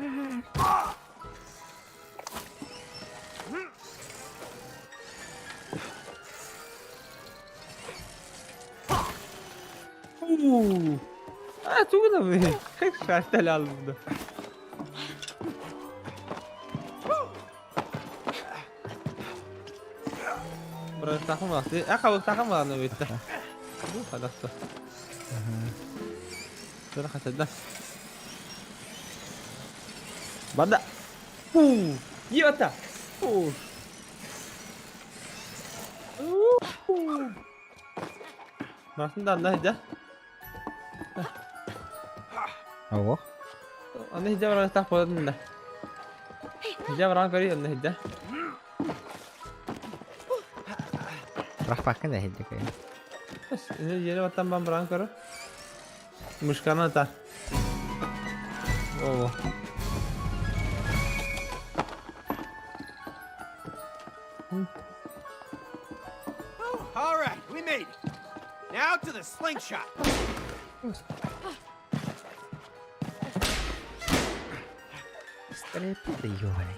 Tunggu tapi. Kata lalu dah. Berantakan waktu. Kalau takkan mana betul. Kalah tu. Sudah kata dah. Badak. Iya tak. Masih dah aja. Allah. Anda hijau orang tak boleh dah. Hijau orang kari anda hijau. Rafakan dah hijau kayaknya. Ini jadi macam orang karo. Muskana tak. Oh. All right, we made it. Now to the slingshot. Strepit jo här.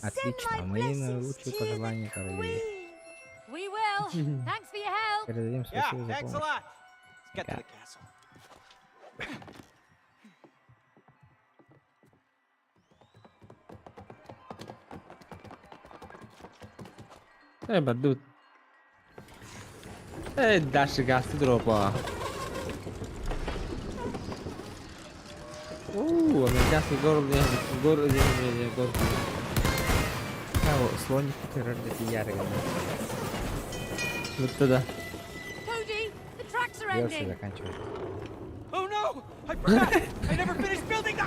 Отлично, мои наилучшие пожелания, королеве. We will. Thanks for your help. Передаем Yeah, спасибо за thanks a помощь. lot. Let's get to the castle. Badut. Dash gas dropa. Gas gor gor. Кого слоник ради ярга. Вот туда. Cody, the tracks are Я все ending. заканчиваю. Oh no! I forgot! I never finished building the...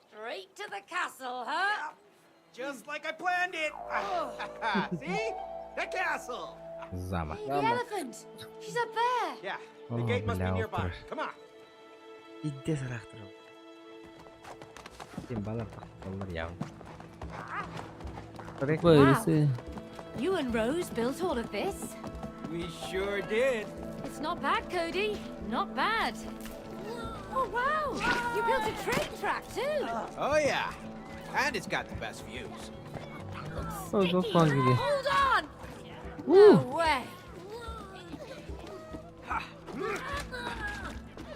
Straight to the castle, huh? Just like I planned it! See? The castle! Замок. The elephant. She's up there. Yeah, the Oh, gate must be бля, nearby. упрыж. Come on. Иди сарахтырым. Тем балар тахталар явно. Wow. You and Rose built all of this? We sure did. It's not bad, Cody. Not bad. Oh, wow. You built a train track, too. Oh yeah, and it's got the best views. Go fun gibi. Hold on. No way.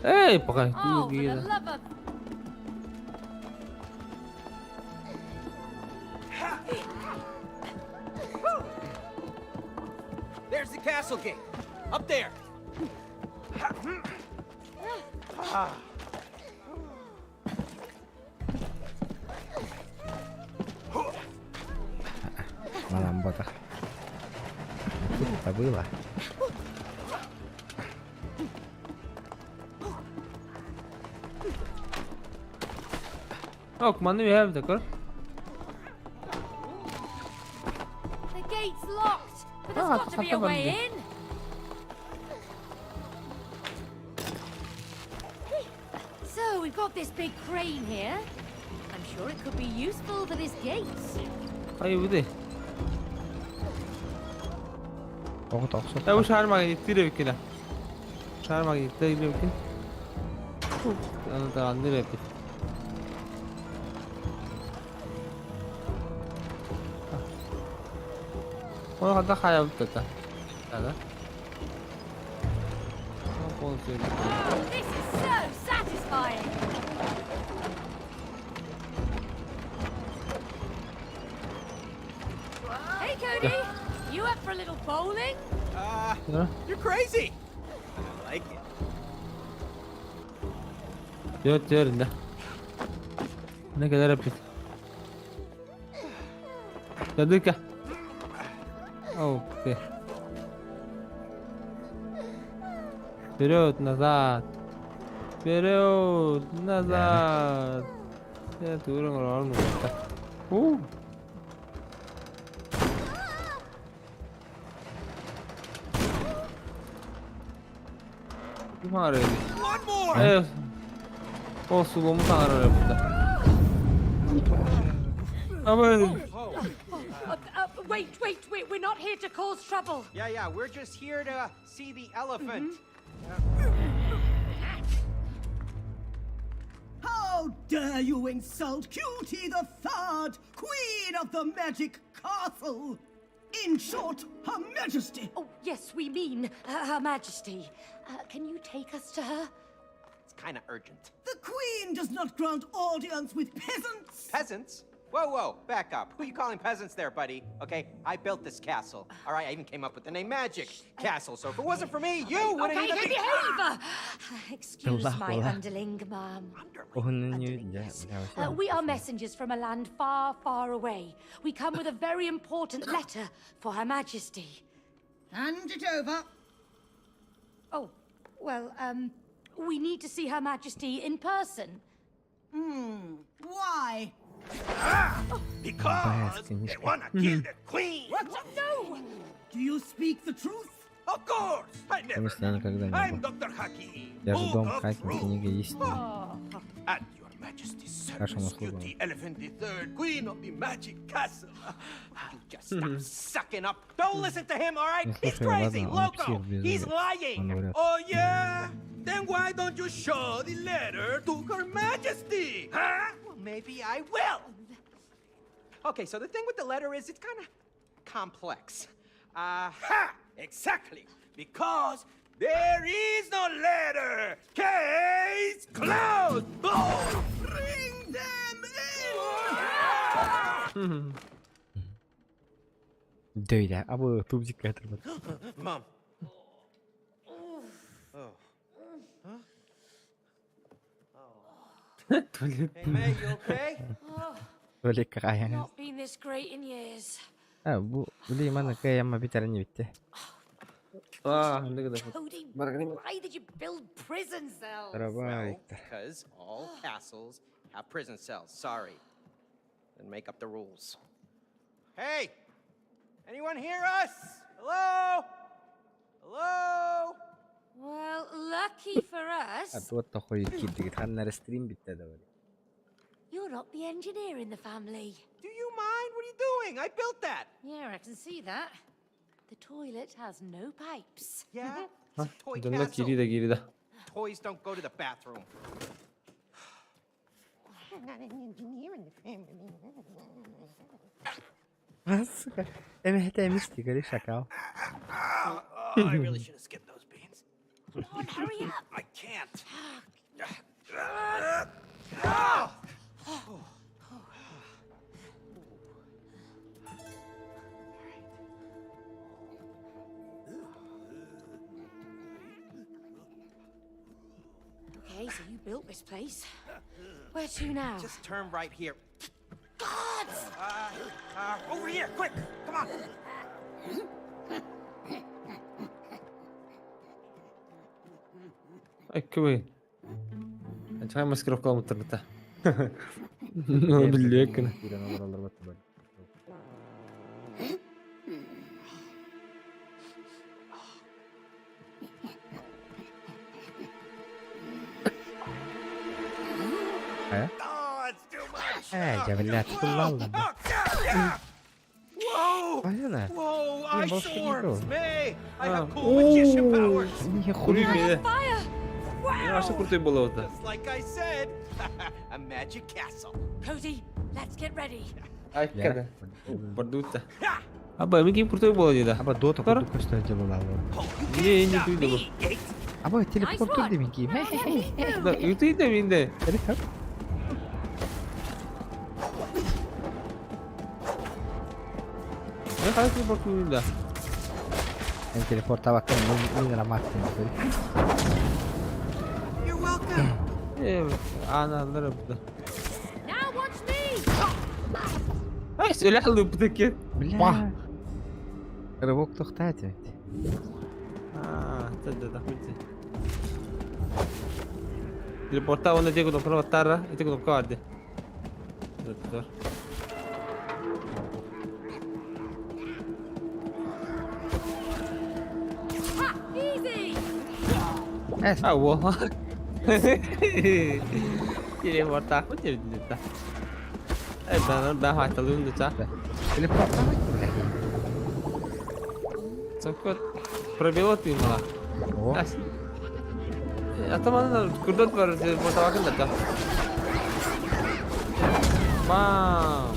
Hey, pakai Oh, for the gila. love of... There's the castle gate. Up there. Malam botak. Тут-то было. Oh, kumanda we have the car. The gate's locked, but there's Ah, got to be a kata way bandi. in. So, we've got this big crane here. I'm sure it could be useful for this gate. Ayo bude. Kok toksok. Bu şehir magi gitti de bikine. Şehir magi gitti de bikin. Anı da anı repit. Onu kadar hayal tuttu. Ada. Oh, this is so satisfying. Hey, Cody. You up for a little bowling? You're crazy. I like it. Diyor diyor ne kadar repit. Dedik ya. Окей. Вперед, назад. Вперед, назад. Я турun orang nu. Kim ağrıyor? One more! Evet. O suluğumu ağrıyor burada. Ama Wait, we're not here to cause trouble. Yeah, we're just here to see the elephant. How dare you insult Cutie the Third, Queen of the Magic Castle? In short, Her Majesty. Oh, yes, we mean Her Majesty. Can you take us to her? It's kind of urgent. The Queen does not grant audience with peasants. Peasants? Whoa, back up. Who you calling peasants there, buddy? Okay, I built this castle. All right, I even came up with the name Magic Castle, so if it wasn't for me, you wouldn't Okay, even be... behave! Excuse Allah my Allah. underling, ma'am. Onun We are messengers from a land far, far away. We come with a very important letter for Her Majesty. Hand it over. Oh, well, we need to see Her Majesty in person. Why? Because they wanna kill the queen! What? No! Do you speak the truth? Of course! I never Конечно, я никогда не I'm был. Dr. Hakim, Даже Book дом of Хаки, Truth. книга истины. At your majesty's Вашему service, услугам. Cutie Elephant III, queen of the magic castle. You just stop sucking up. Don't listen to him, all right? Не He's слушай, crazy, ладно, он loco. псих без He's он lying. говорят. Oh yeah? Then why don't you show the letter to her majesty? Huh? Well, maybe I will. Okay, so the thing with the letter is it's kind of complex. Ha! Exactly. Because there is no letter. Case closed. Oh! Bring them in. Döyle. Abo tubcik yatırmadı. Mom. tuvalet. Hey, May, you okay? Böyle kaya. Not been this great in years. Ha bu limanın kayama bir tane bitti. Ne kadar Cody, why did you build prison cells? Araba gitti. Because all castles have prison cells. Sorry. Then make up the rules. Hey! Anyone hear us? Hello? Hello? Well, lucky for us, Tuot tohoi kitti. Hannar stream bitti de böyle. you're not the engineer in the family. Do you mind? What are you doing? I built that. Yeah, I can see that. The toilet has no pipes. Yeah? It's a toy Dönmek castle. geride geride. Toys don't go to the bathroom. Nasıl? Evet demişti gari şaka. I really should have skipped those beans. Come on, hurry up. I can't. Okay, so you built this place. Where to now? Just turn right here. God! Over here, quick! Come on! Eccomi. C'hai maskировка мутарта. Ну, блин. Oh, it's too much! Cemillet kullandı. Whoa! Baksana. Whoa, Yine ice boş gibi storms! oldu. May! I have Ah. cool magician powers! Niye Kuruyum kullandı? yine. Fire! Yine başta kurtayım balığı orada. Just like I said, a magic castle. Cody, let's get ready. Ay, kada. Perduta. Apa, ini kurtayım balığı ya da. Aba Dota Sekarang? kudu koştu acaba lalu. Ini itu dulu. Aba teleporter demin ki. Itu minde. Hadi kalk. Ne kadar teleportun da. Ben teleporta baktım. Ne lira baktım. You're welcome. Evet. Analar burada. Now watch me! Ay, söyle alıp buradaki. Blah. Revok tohtat evet. Tada, teleportava onde Diego comprava a terra e Diego non cade. Ha! Easy! Es. Ah, wow. Teleport takut jadi cerita. Ben haytalıyım da. Teleport давай, блядь. Sakot пробилотый malah. О. Atamanın kurdot var teleport bakın da. Bam.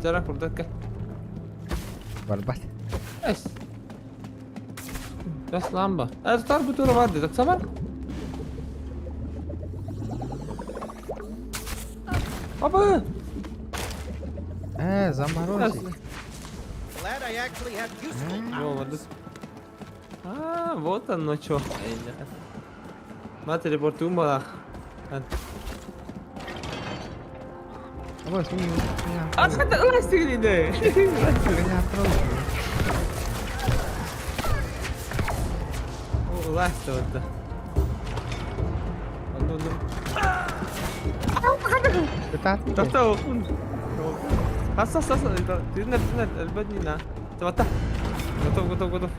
Cara kurdot ke? Barbat. Es. Biraz lamba. Tutar bu turu var dedik. Sabar. Apa? Заморозить. Glad I actually have useful Вот. А, вот оно что. На телепортуем было. Вот, не. А, это ластик не да. О, ластик вот. Tahu. Hassas. Dinle. Elbet nina. Cepat. Gotoh.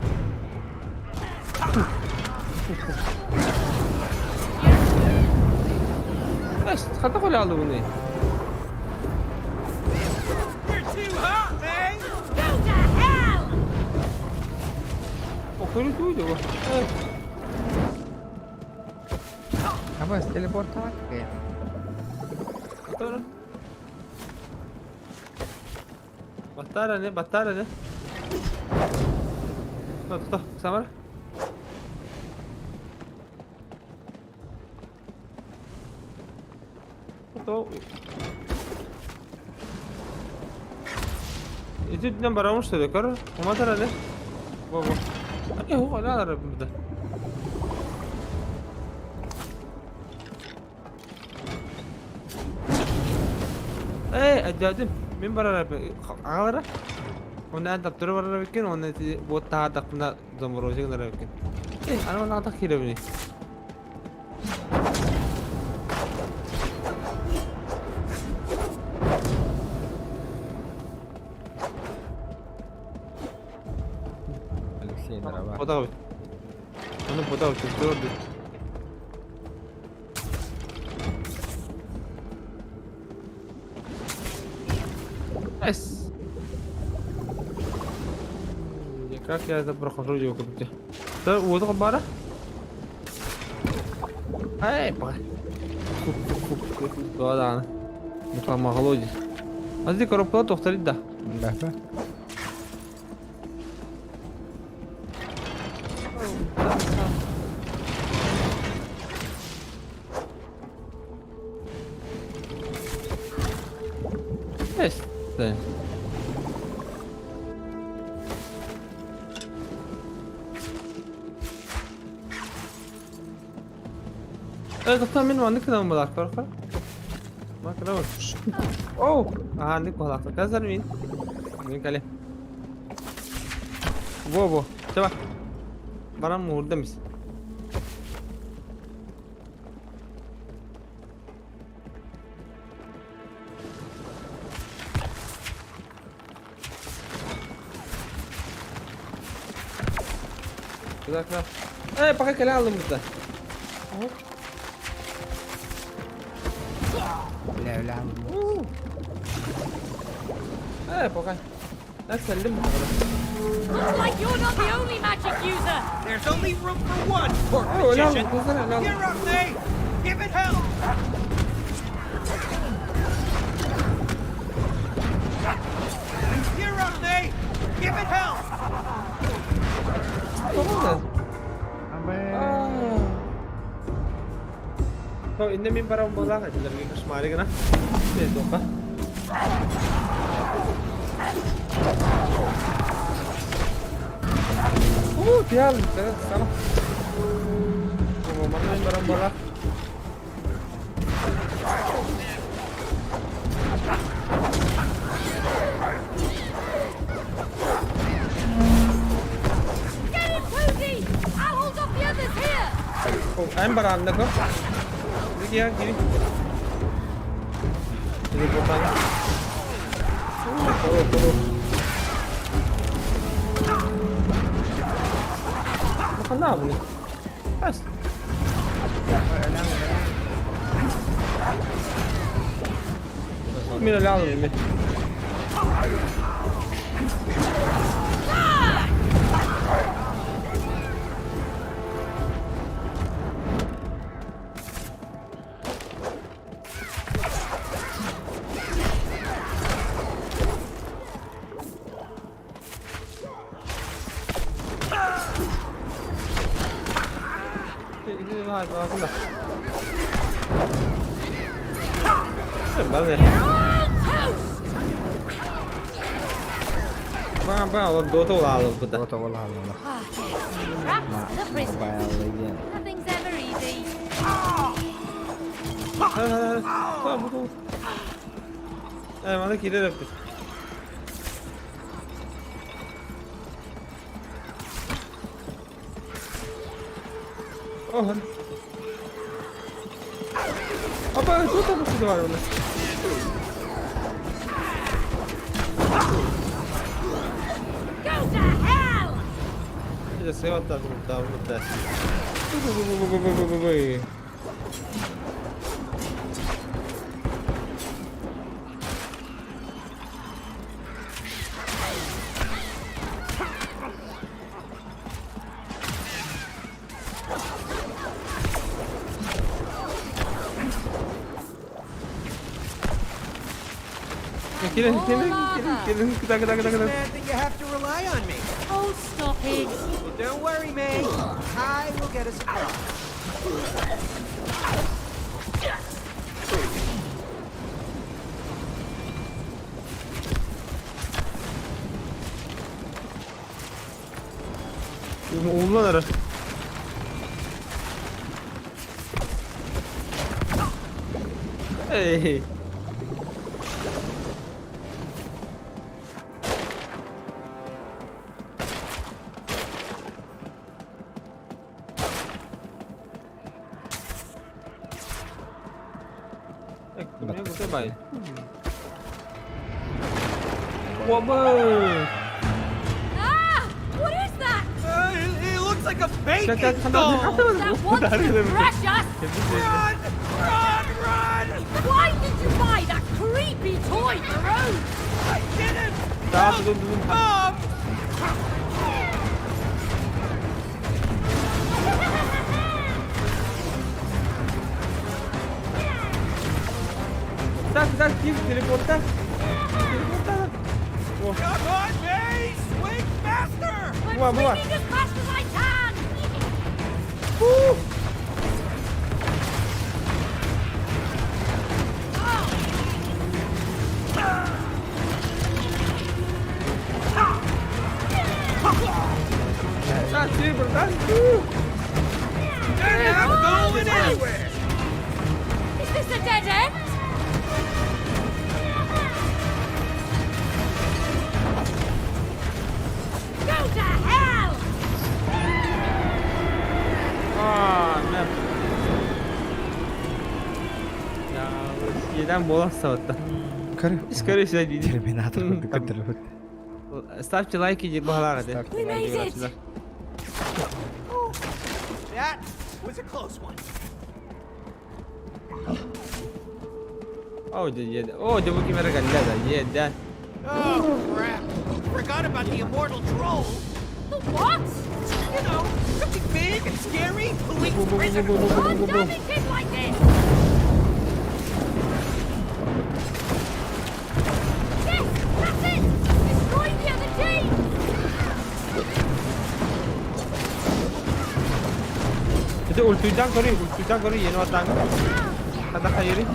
Kata kau lalu ni. You're too hot, man! Go to hell! Oh, kau tu je. Apa teleport tak? Batara ne? Tuh, sabar. Tuh. Itu dia barang mesti dekor. Mana tara ne? Wo. Ada ada burada. Ajadim. Min bara ağara. Ona da turu bara bikin, ona bu ta da kuna zamroje gara bikin. Ana ona da kire bini. Алексей, дрова. Подав. Onu подав, turu. Yes. Как я это прохожу его как-то? Да, вот он бара. Эй, па. Да. Не помогло. А здесь коробка тохтарит да. Да. Есть. Да. Doktor benim anlık kadar balak var. Bak kadar var. Oh, anlık balak var. Kazar mıyım? Benim kale. Wo. Coba. Barang muda mis. Güzel. Pakai kale aldım burada. Oh. Pakai. Nasıl bu kadar? Looks like you're not the only magic user. There's only room for one, poor magician. You're up, Nate! Give it hell! You're up, Nate! Give it hell! Oh, ini min barang bola kan lagi kesmari kena. Itu apa? Dia sana. Mau mana min barang bola? Get it, Posey! I'll hold off the others here. Oh, I'm barang kok. Gini. Ini bukan. Turun. Makan apa nih? Bas. Min öyle alalım bir. Ba oğlum Dota olalım bu da. Dota olalım. Trapped the prison. Mobile Legend. Nothing's ever easy. Tamam bu. Bana kiler yaptı. Oh. Apa Dota mı var orada? Go to hell! Ya se va a estar brutal. Kill Bad that you have to rely on me. Oh, stop it. Well, don't worry, May. I will get us across. Oğullar. Hey. Bài. Wobber. Ah! What is that? It looks like a baking That wants to crush us! Run! Run! Run! Why did you buy that creepy toy, Maroon? I didn't! Stop! Tak, teleportar. Come on, May! Swing faster! I'm swinging as fast as I can! They're not going anywhere! Is this a dead end? Go to hell! Ne? Ya, şeyden bola savatta. Скорее всего, Терминатор. Ставьте лайки и бахалары. We made it! That was a close one. Oh, devo che mi regalata, yeah. Oh, crap. Forgot about the immortal troll. The what? You know, something big and scary. Police prison. Don't damage it like this! Yes, that's it! Destroy the other team! Itu ultidang kori yeni watang. Kata kayuri.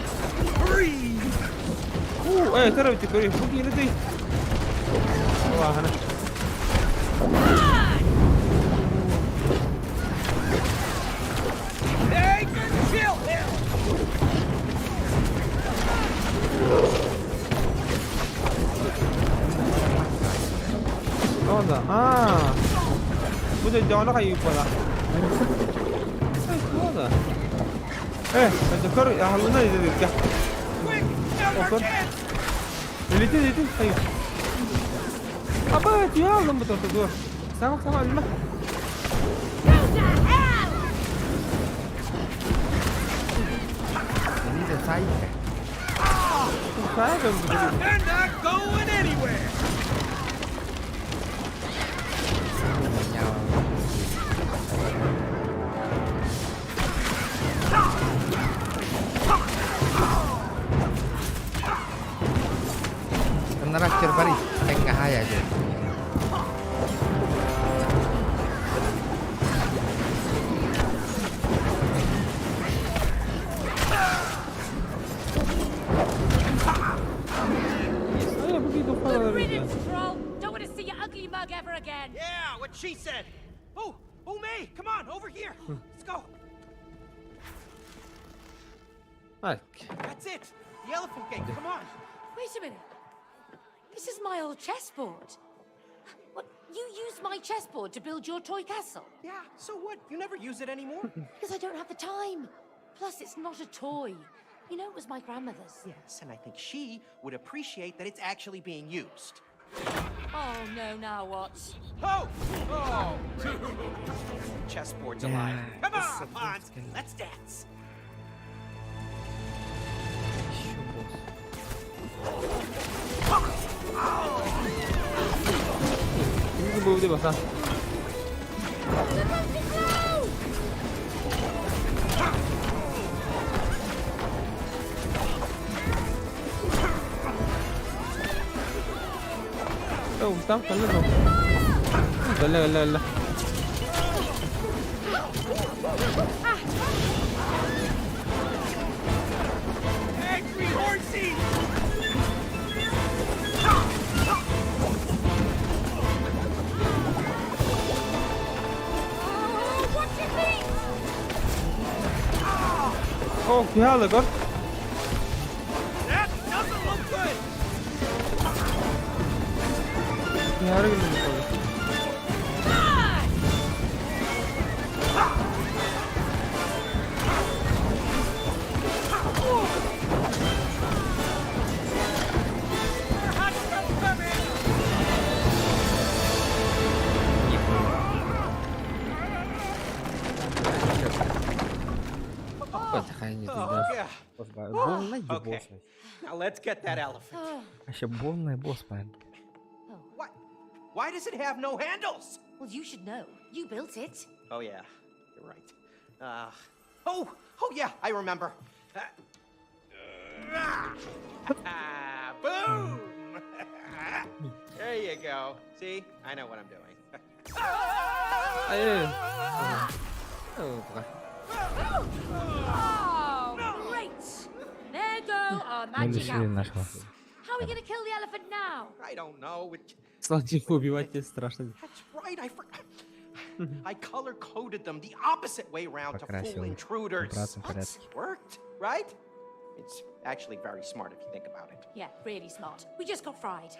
Terus kori. Buki ini tuh. Wah, hana. Hey, chill here. Onda. Bu da canı kayıp bana. Onda. Kor ya halına izledik ya. Otur. Lihat. Ayo. Apa dia aldım bu tortu dur. Sama ölme. Go to hell! Кусайка. Правильно говорю. They're not going anywhere! Ngeraktir bari, tengah aja. Saya begitu Good kalau riddance, troll. Don't want to see your ugly mug ever again. Yeah, what she said. Oh, May, come on, over here. Let's go. That's it. The elephant gate, come on. Wait a minute. This is my old chessboard. What? You used my chessboard to build your toy castle? Yeah, so what? You never use it anymore? Because I don't have the time. Plus, it's not a toy. You know, it was my grandmother's. Yes, and I think she would appreciate that it's actually being used. Oh, no, now what? Oh! Oh! Great. Chessboard's alive. Come on, Hans, let's dance. Ini bau dia basah. Oh, stop, kalla dong. Gala. Angry horsey! Oh, fihala gott. That doesn't look good! Fihala gitu betul. Yeah. Okay. Now let's get that elephant. What? Why does it have no handles? Well, you should know. You built it. Oh yeah, you're right. Oh yeah, I remember. Boom! There you go. See, I know what I'm doing. Oh, Oh, great! There go our magic outfits. How are we gonna kill the elephant now? I don't know. Сладких убивать тебе страшно. That's right. I forgot. I color-coded them the opposite way around to fool intruders. It worked, right? It's actually very smart if you think about it. Yeah, really smart. We just got fried.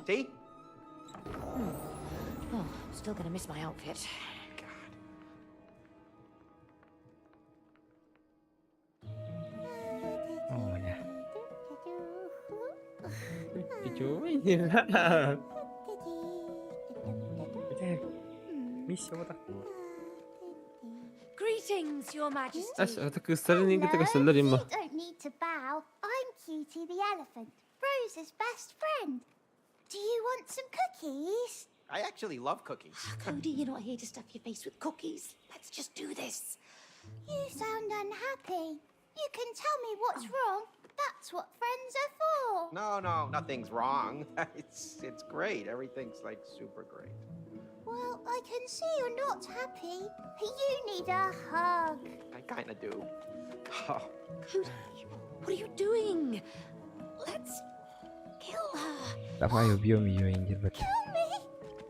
See? Oh, still gonna miss my outfit. Oh yeah. Чего? Миссия вот такая. Greetings, Your Majesty. Kızların ilgi takasırlar imma. You don't need to bow. I'm Cutie the elephant, Rose's best friend. Do you want some cookies? I actually love cookies. Cody, you're not here to stuff your face with cookies. Let's just do this. You sound unhappy. You can tell me what's wrong. That's what friends are for. No, nothing's wrong. It's great. Everything's like super great. Well, I can see you're not happy. You need a hug. I kind of do. Oh. Cody, what are you doing? Let's kill her. Давай убьем ее, Ингербет. Kill me?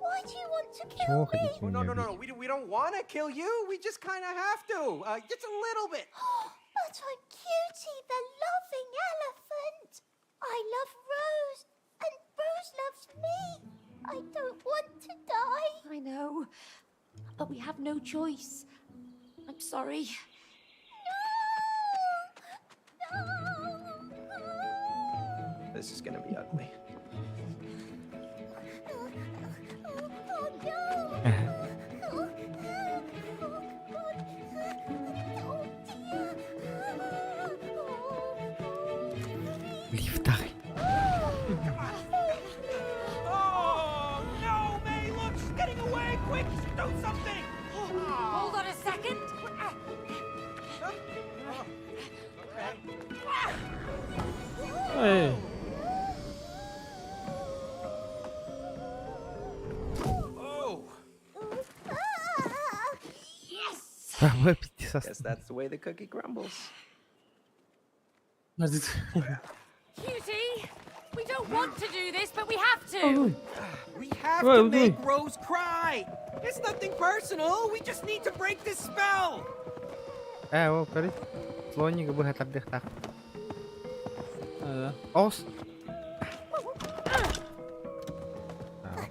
Why do you want to kill Чего me? хотите Oh, меня no. убить? We don't want to kill you. We just kind of have to. Just a little bit. But I'm Cutie the loving elephant. I love Rose, and Rose loves me. I don't want to die. I know, but we have no choice. I'm sorry. This is gonna be ugly. Лифтах. Oh, no, May, look, she's getting away. Quick, do something. Hold on a second. Ey. Правая пятиса. Guess that's the way the cookie crumbles. Cutie, we don't want to do this, but we have to. We have Wait, to wait. make Rose cry. It's nothing personal. We just need to break this spell. O körü. Слоник бы это отдыхтах. Hadi. Os.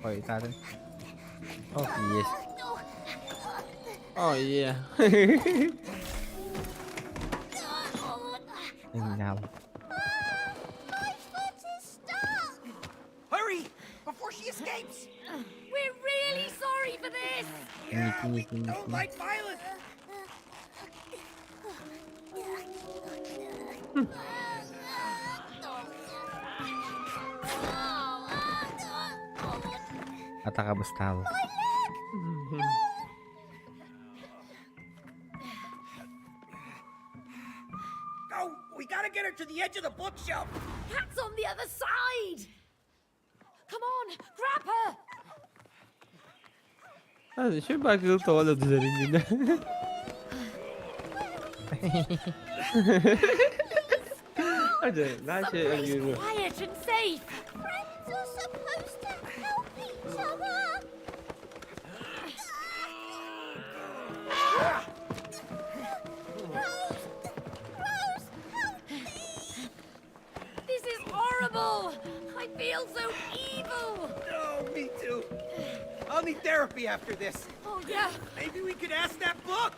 Koy tadın. Oh yes. Oh yeah. Now. Hurry, before she escapes. We're really sorry for this. Don't like violence. Атака бы стала. Go! We gotta get her to the edge of the bookshelf. Cat's on the other side. Come on, grab her. Hadi şu bakılı tuvalet üzerinde. Hadi her şey ölüyor. Quiet and safe. Friends are supposed to help each other. Rose, help me. This is horrible. I feel so evil. No, me too. I'll need therapy after this. Oh yeah. Maybe we could ask that book.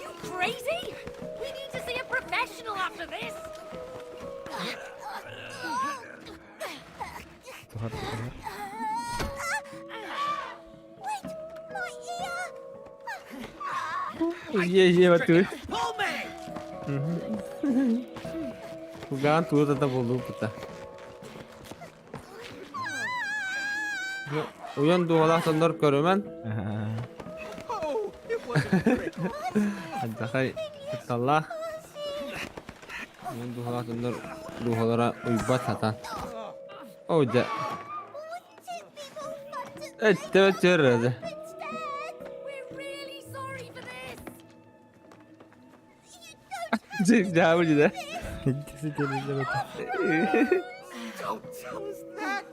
You crazy? We need to see a professional after this. Wait, my ear. Iya betul. Pull me! Pegangan tuh tetap bolu kita. Uyan dualah sendor keruman. Oh, it wasn't a trick. Ada kay Allah. Uyan dualah sendor dualara uybat hatan. Oh ja. Evet cerrah. We're really sorry for this. Cik jauh juga. Don't tell us that.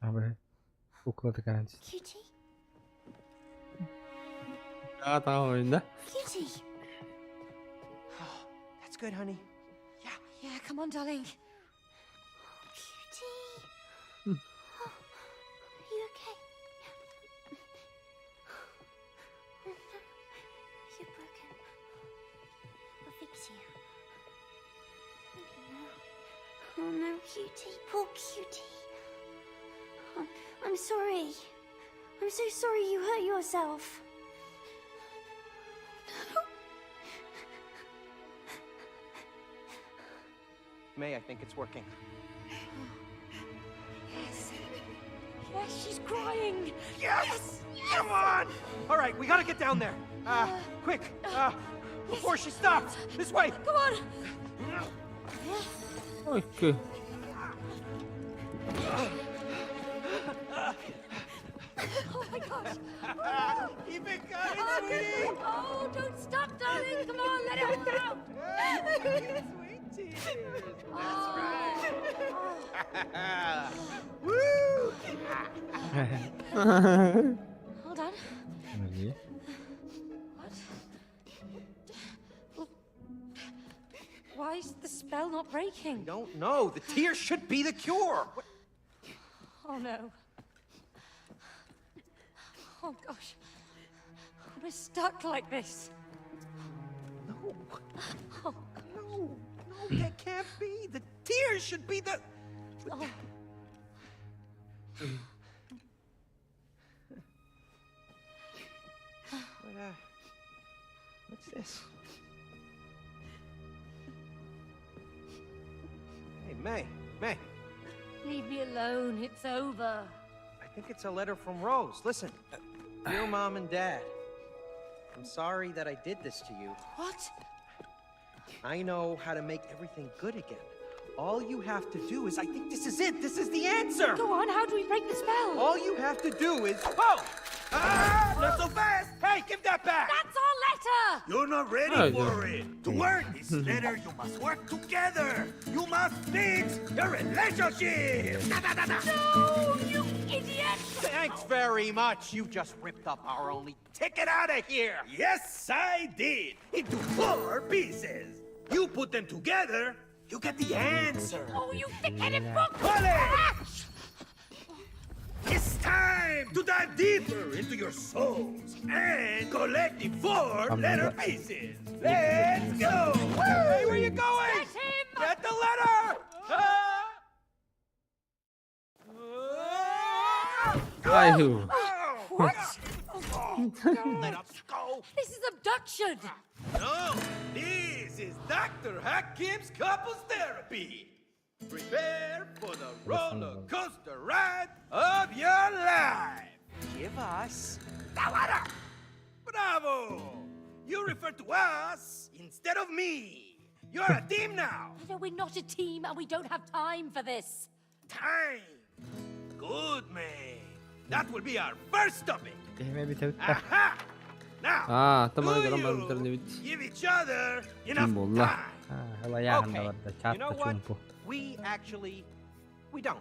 Abi. Okula tıkanan. Cutie, Daha tahu oyunda. cutie. That's good, honey. Yeah, come on, darling. Cutie. Are you okay? You're broken. I'll fix you. No. Oh no, cutie. Poor cutie. I'm sorry. I'm so sorry you hurt yourself. May, I think it's working. Yes. Yes, she's crying. Yes! Come on! All right, we gotta get down there. Quick! Before she stops! This way! Come on. Okay. Oh my gosh. Keep it going, Oh, sweetie! oh, don't stop, darling. Come on, let it all out. Sweet tears. That's right. Woo! Hold on. Lagi. What? Why is the spell not breaking? Don't know. The tears should be the cure. Oh no. Oh gosh. We're stuck like this. No. Oh, No, that can't be. The tears should be the. oh. What's this? Hey, May. Leave me alone. It's over. I think it's a letter from Rose. Listen, dear Mom and Dad, I'm sorry that I did this to you. What? I know how to make everything good again. All you have to do is, I think this is it. This is the answer. Go on, how do we break the spell? All you have to do is, Ah, not so fast! hey, give that back. That's our letter! You're not ready Oh, for it. To work this letter, you must work together. You must fix your relationship. No, you idiot! Thanks very much. You just ripped up our only ticket out of here. Yes, I did. Into 4 pieces. You put them together, you get the answer. Oh, you thick-headed book! College! It's time to dive deeper into your souls and collect the 4 letter pieces. Let's go! Hey, where you going? Get him! Get the letter! 아이고. What? Let us go! This is abduction! No, this is Dr. Hakim's couples therapy. Prepare for the roller coaster ride of your life. Give us the letter. Bravo! You refer to us instead of me. You're a team now. No, we're not a team and we don't have time for this. Time. Good, man. That will be our first topic. Aha! Now, 아, 또 do 말이 그런 you 말들은 give each other enough 몰라. time. Okay. You know what? We don't.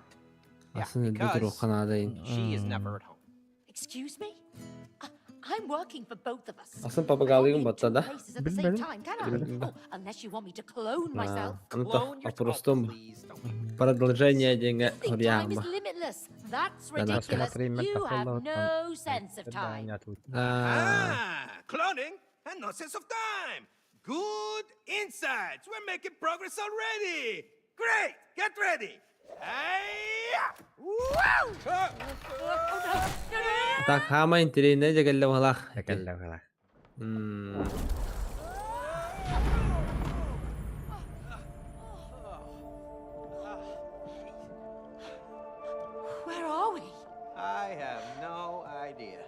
아스는 because 누드로 하나다인. She is never at home. Excuse me? I'm working for both of us. 아스는 바바가리는 맞다다. Places at the same time, can I? Oh, unless you want me to clone myself. Ну то просто продолжение деньга Think time is Риама. limitless. That's Да, надо ridiculous. You have no sense of time. Cloning and no sense of time. Good insights. We're making progress already. Great. Get ready. Так хамайн тэрийнэ жагаллав халах. Where are we? I have no idea.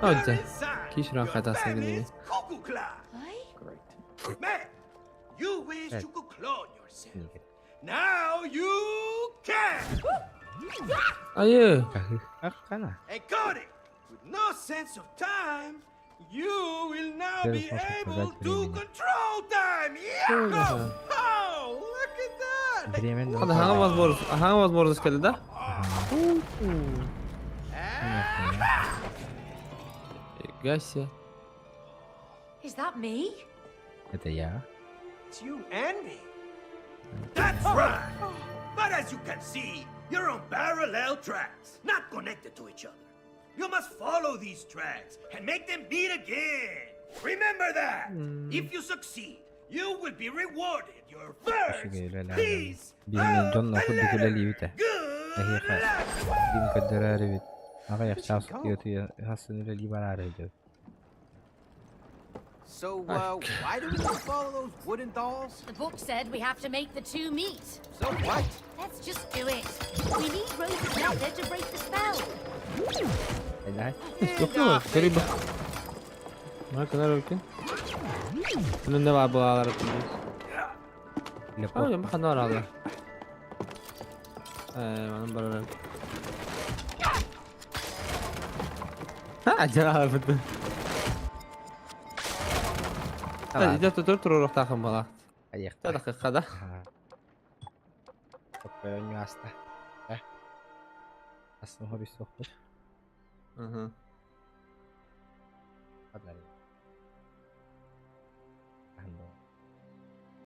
아, 진짜. 기슈랑 가다 생기네. Cuckoo Clock. Great. Man, you wish you could clone yourself. Now you can. 아유. And Cody, with no sense of time, you will now be able to control time. Yeah! Oh, look at that. Hadi hangi возможность келdi да? Гася. Is that me? It's you and me. That's right. But as you can see, you're on parallel tracks, not connected to each other. You must follow these tracks and make them meet again. Remember that. If you succeed, you will be rewarded your first piece of the letter. Good. So, why do we follow those wooden dolls? The book said we have to make the 2 meet. So what? Let's just do it. We need Rose's letter to break the spell. Yok gariba. Ma kadar öykün. Bunun ne var bu ağlar hakkında? Aa, bakın var ağlar. Benim buralar. Ha, acaba betul. Idę to turun takım bala. Ajakta. Dakikada. Sohbet oynuyor hasta. Aslında hobi sohbet. Hı hı.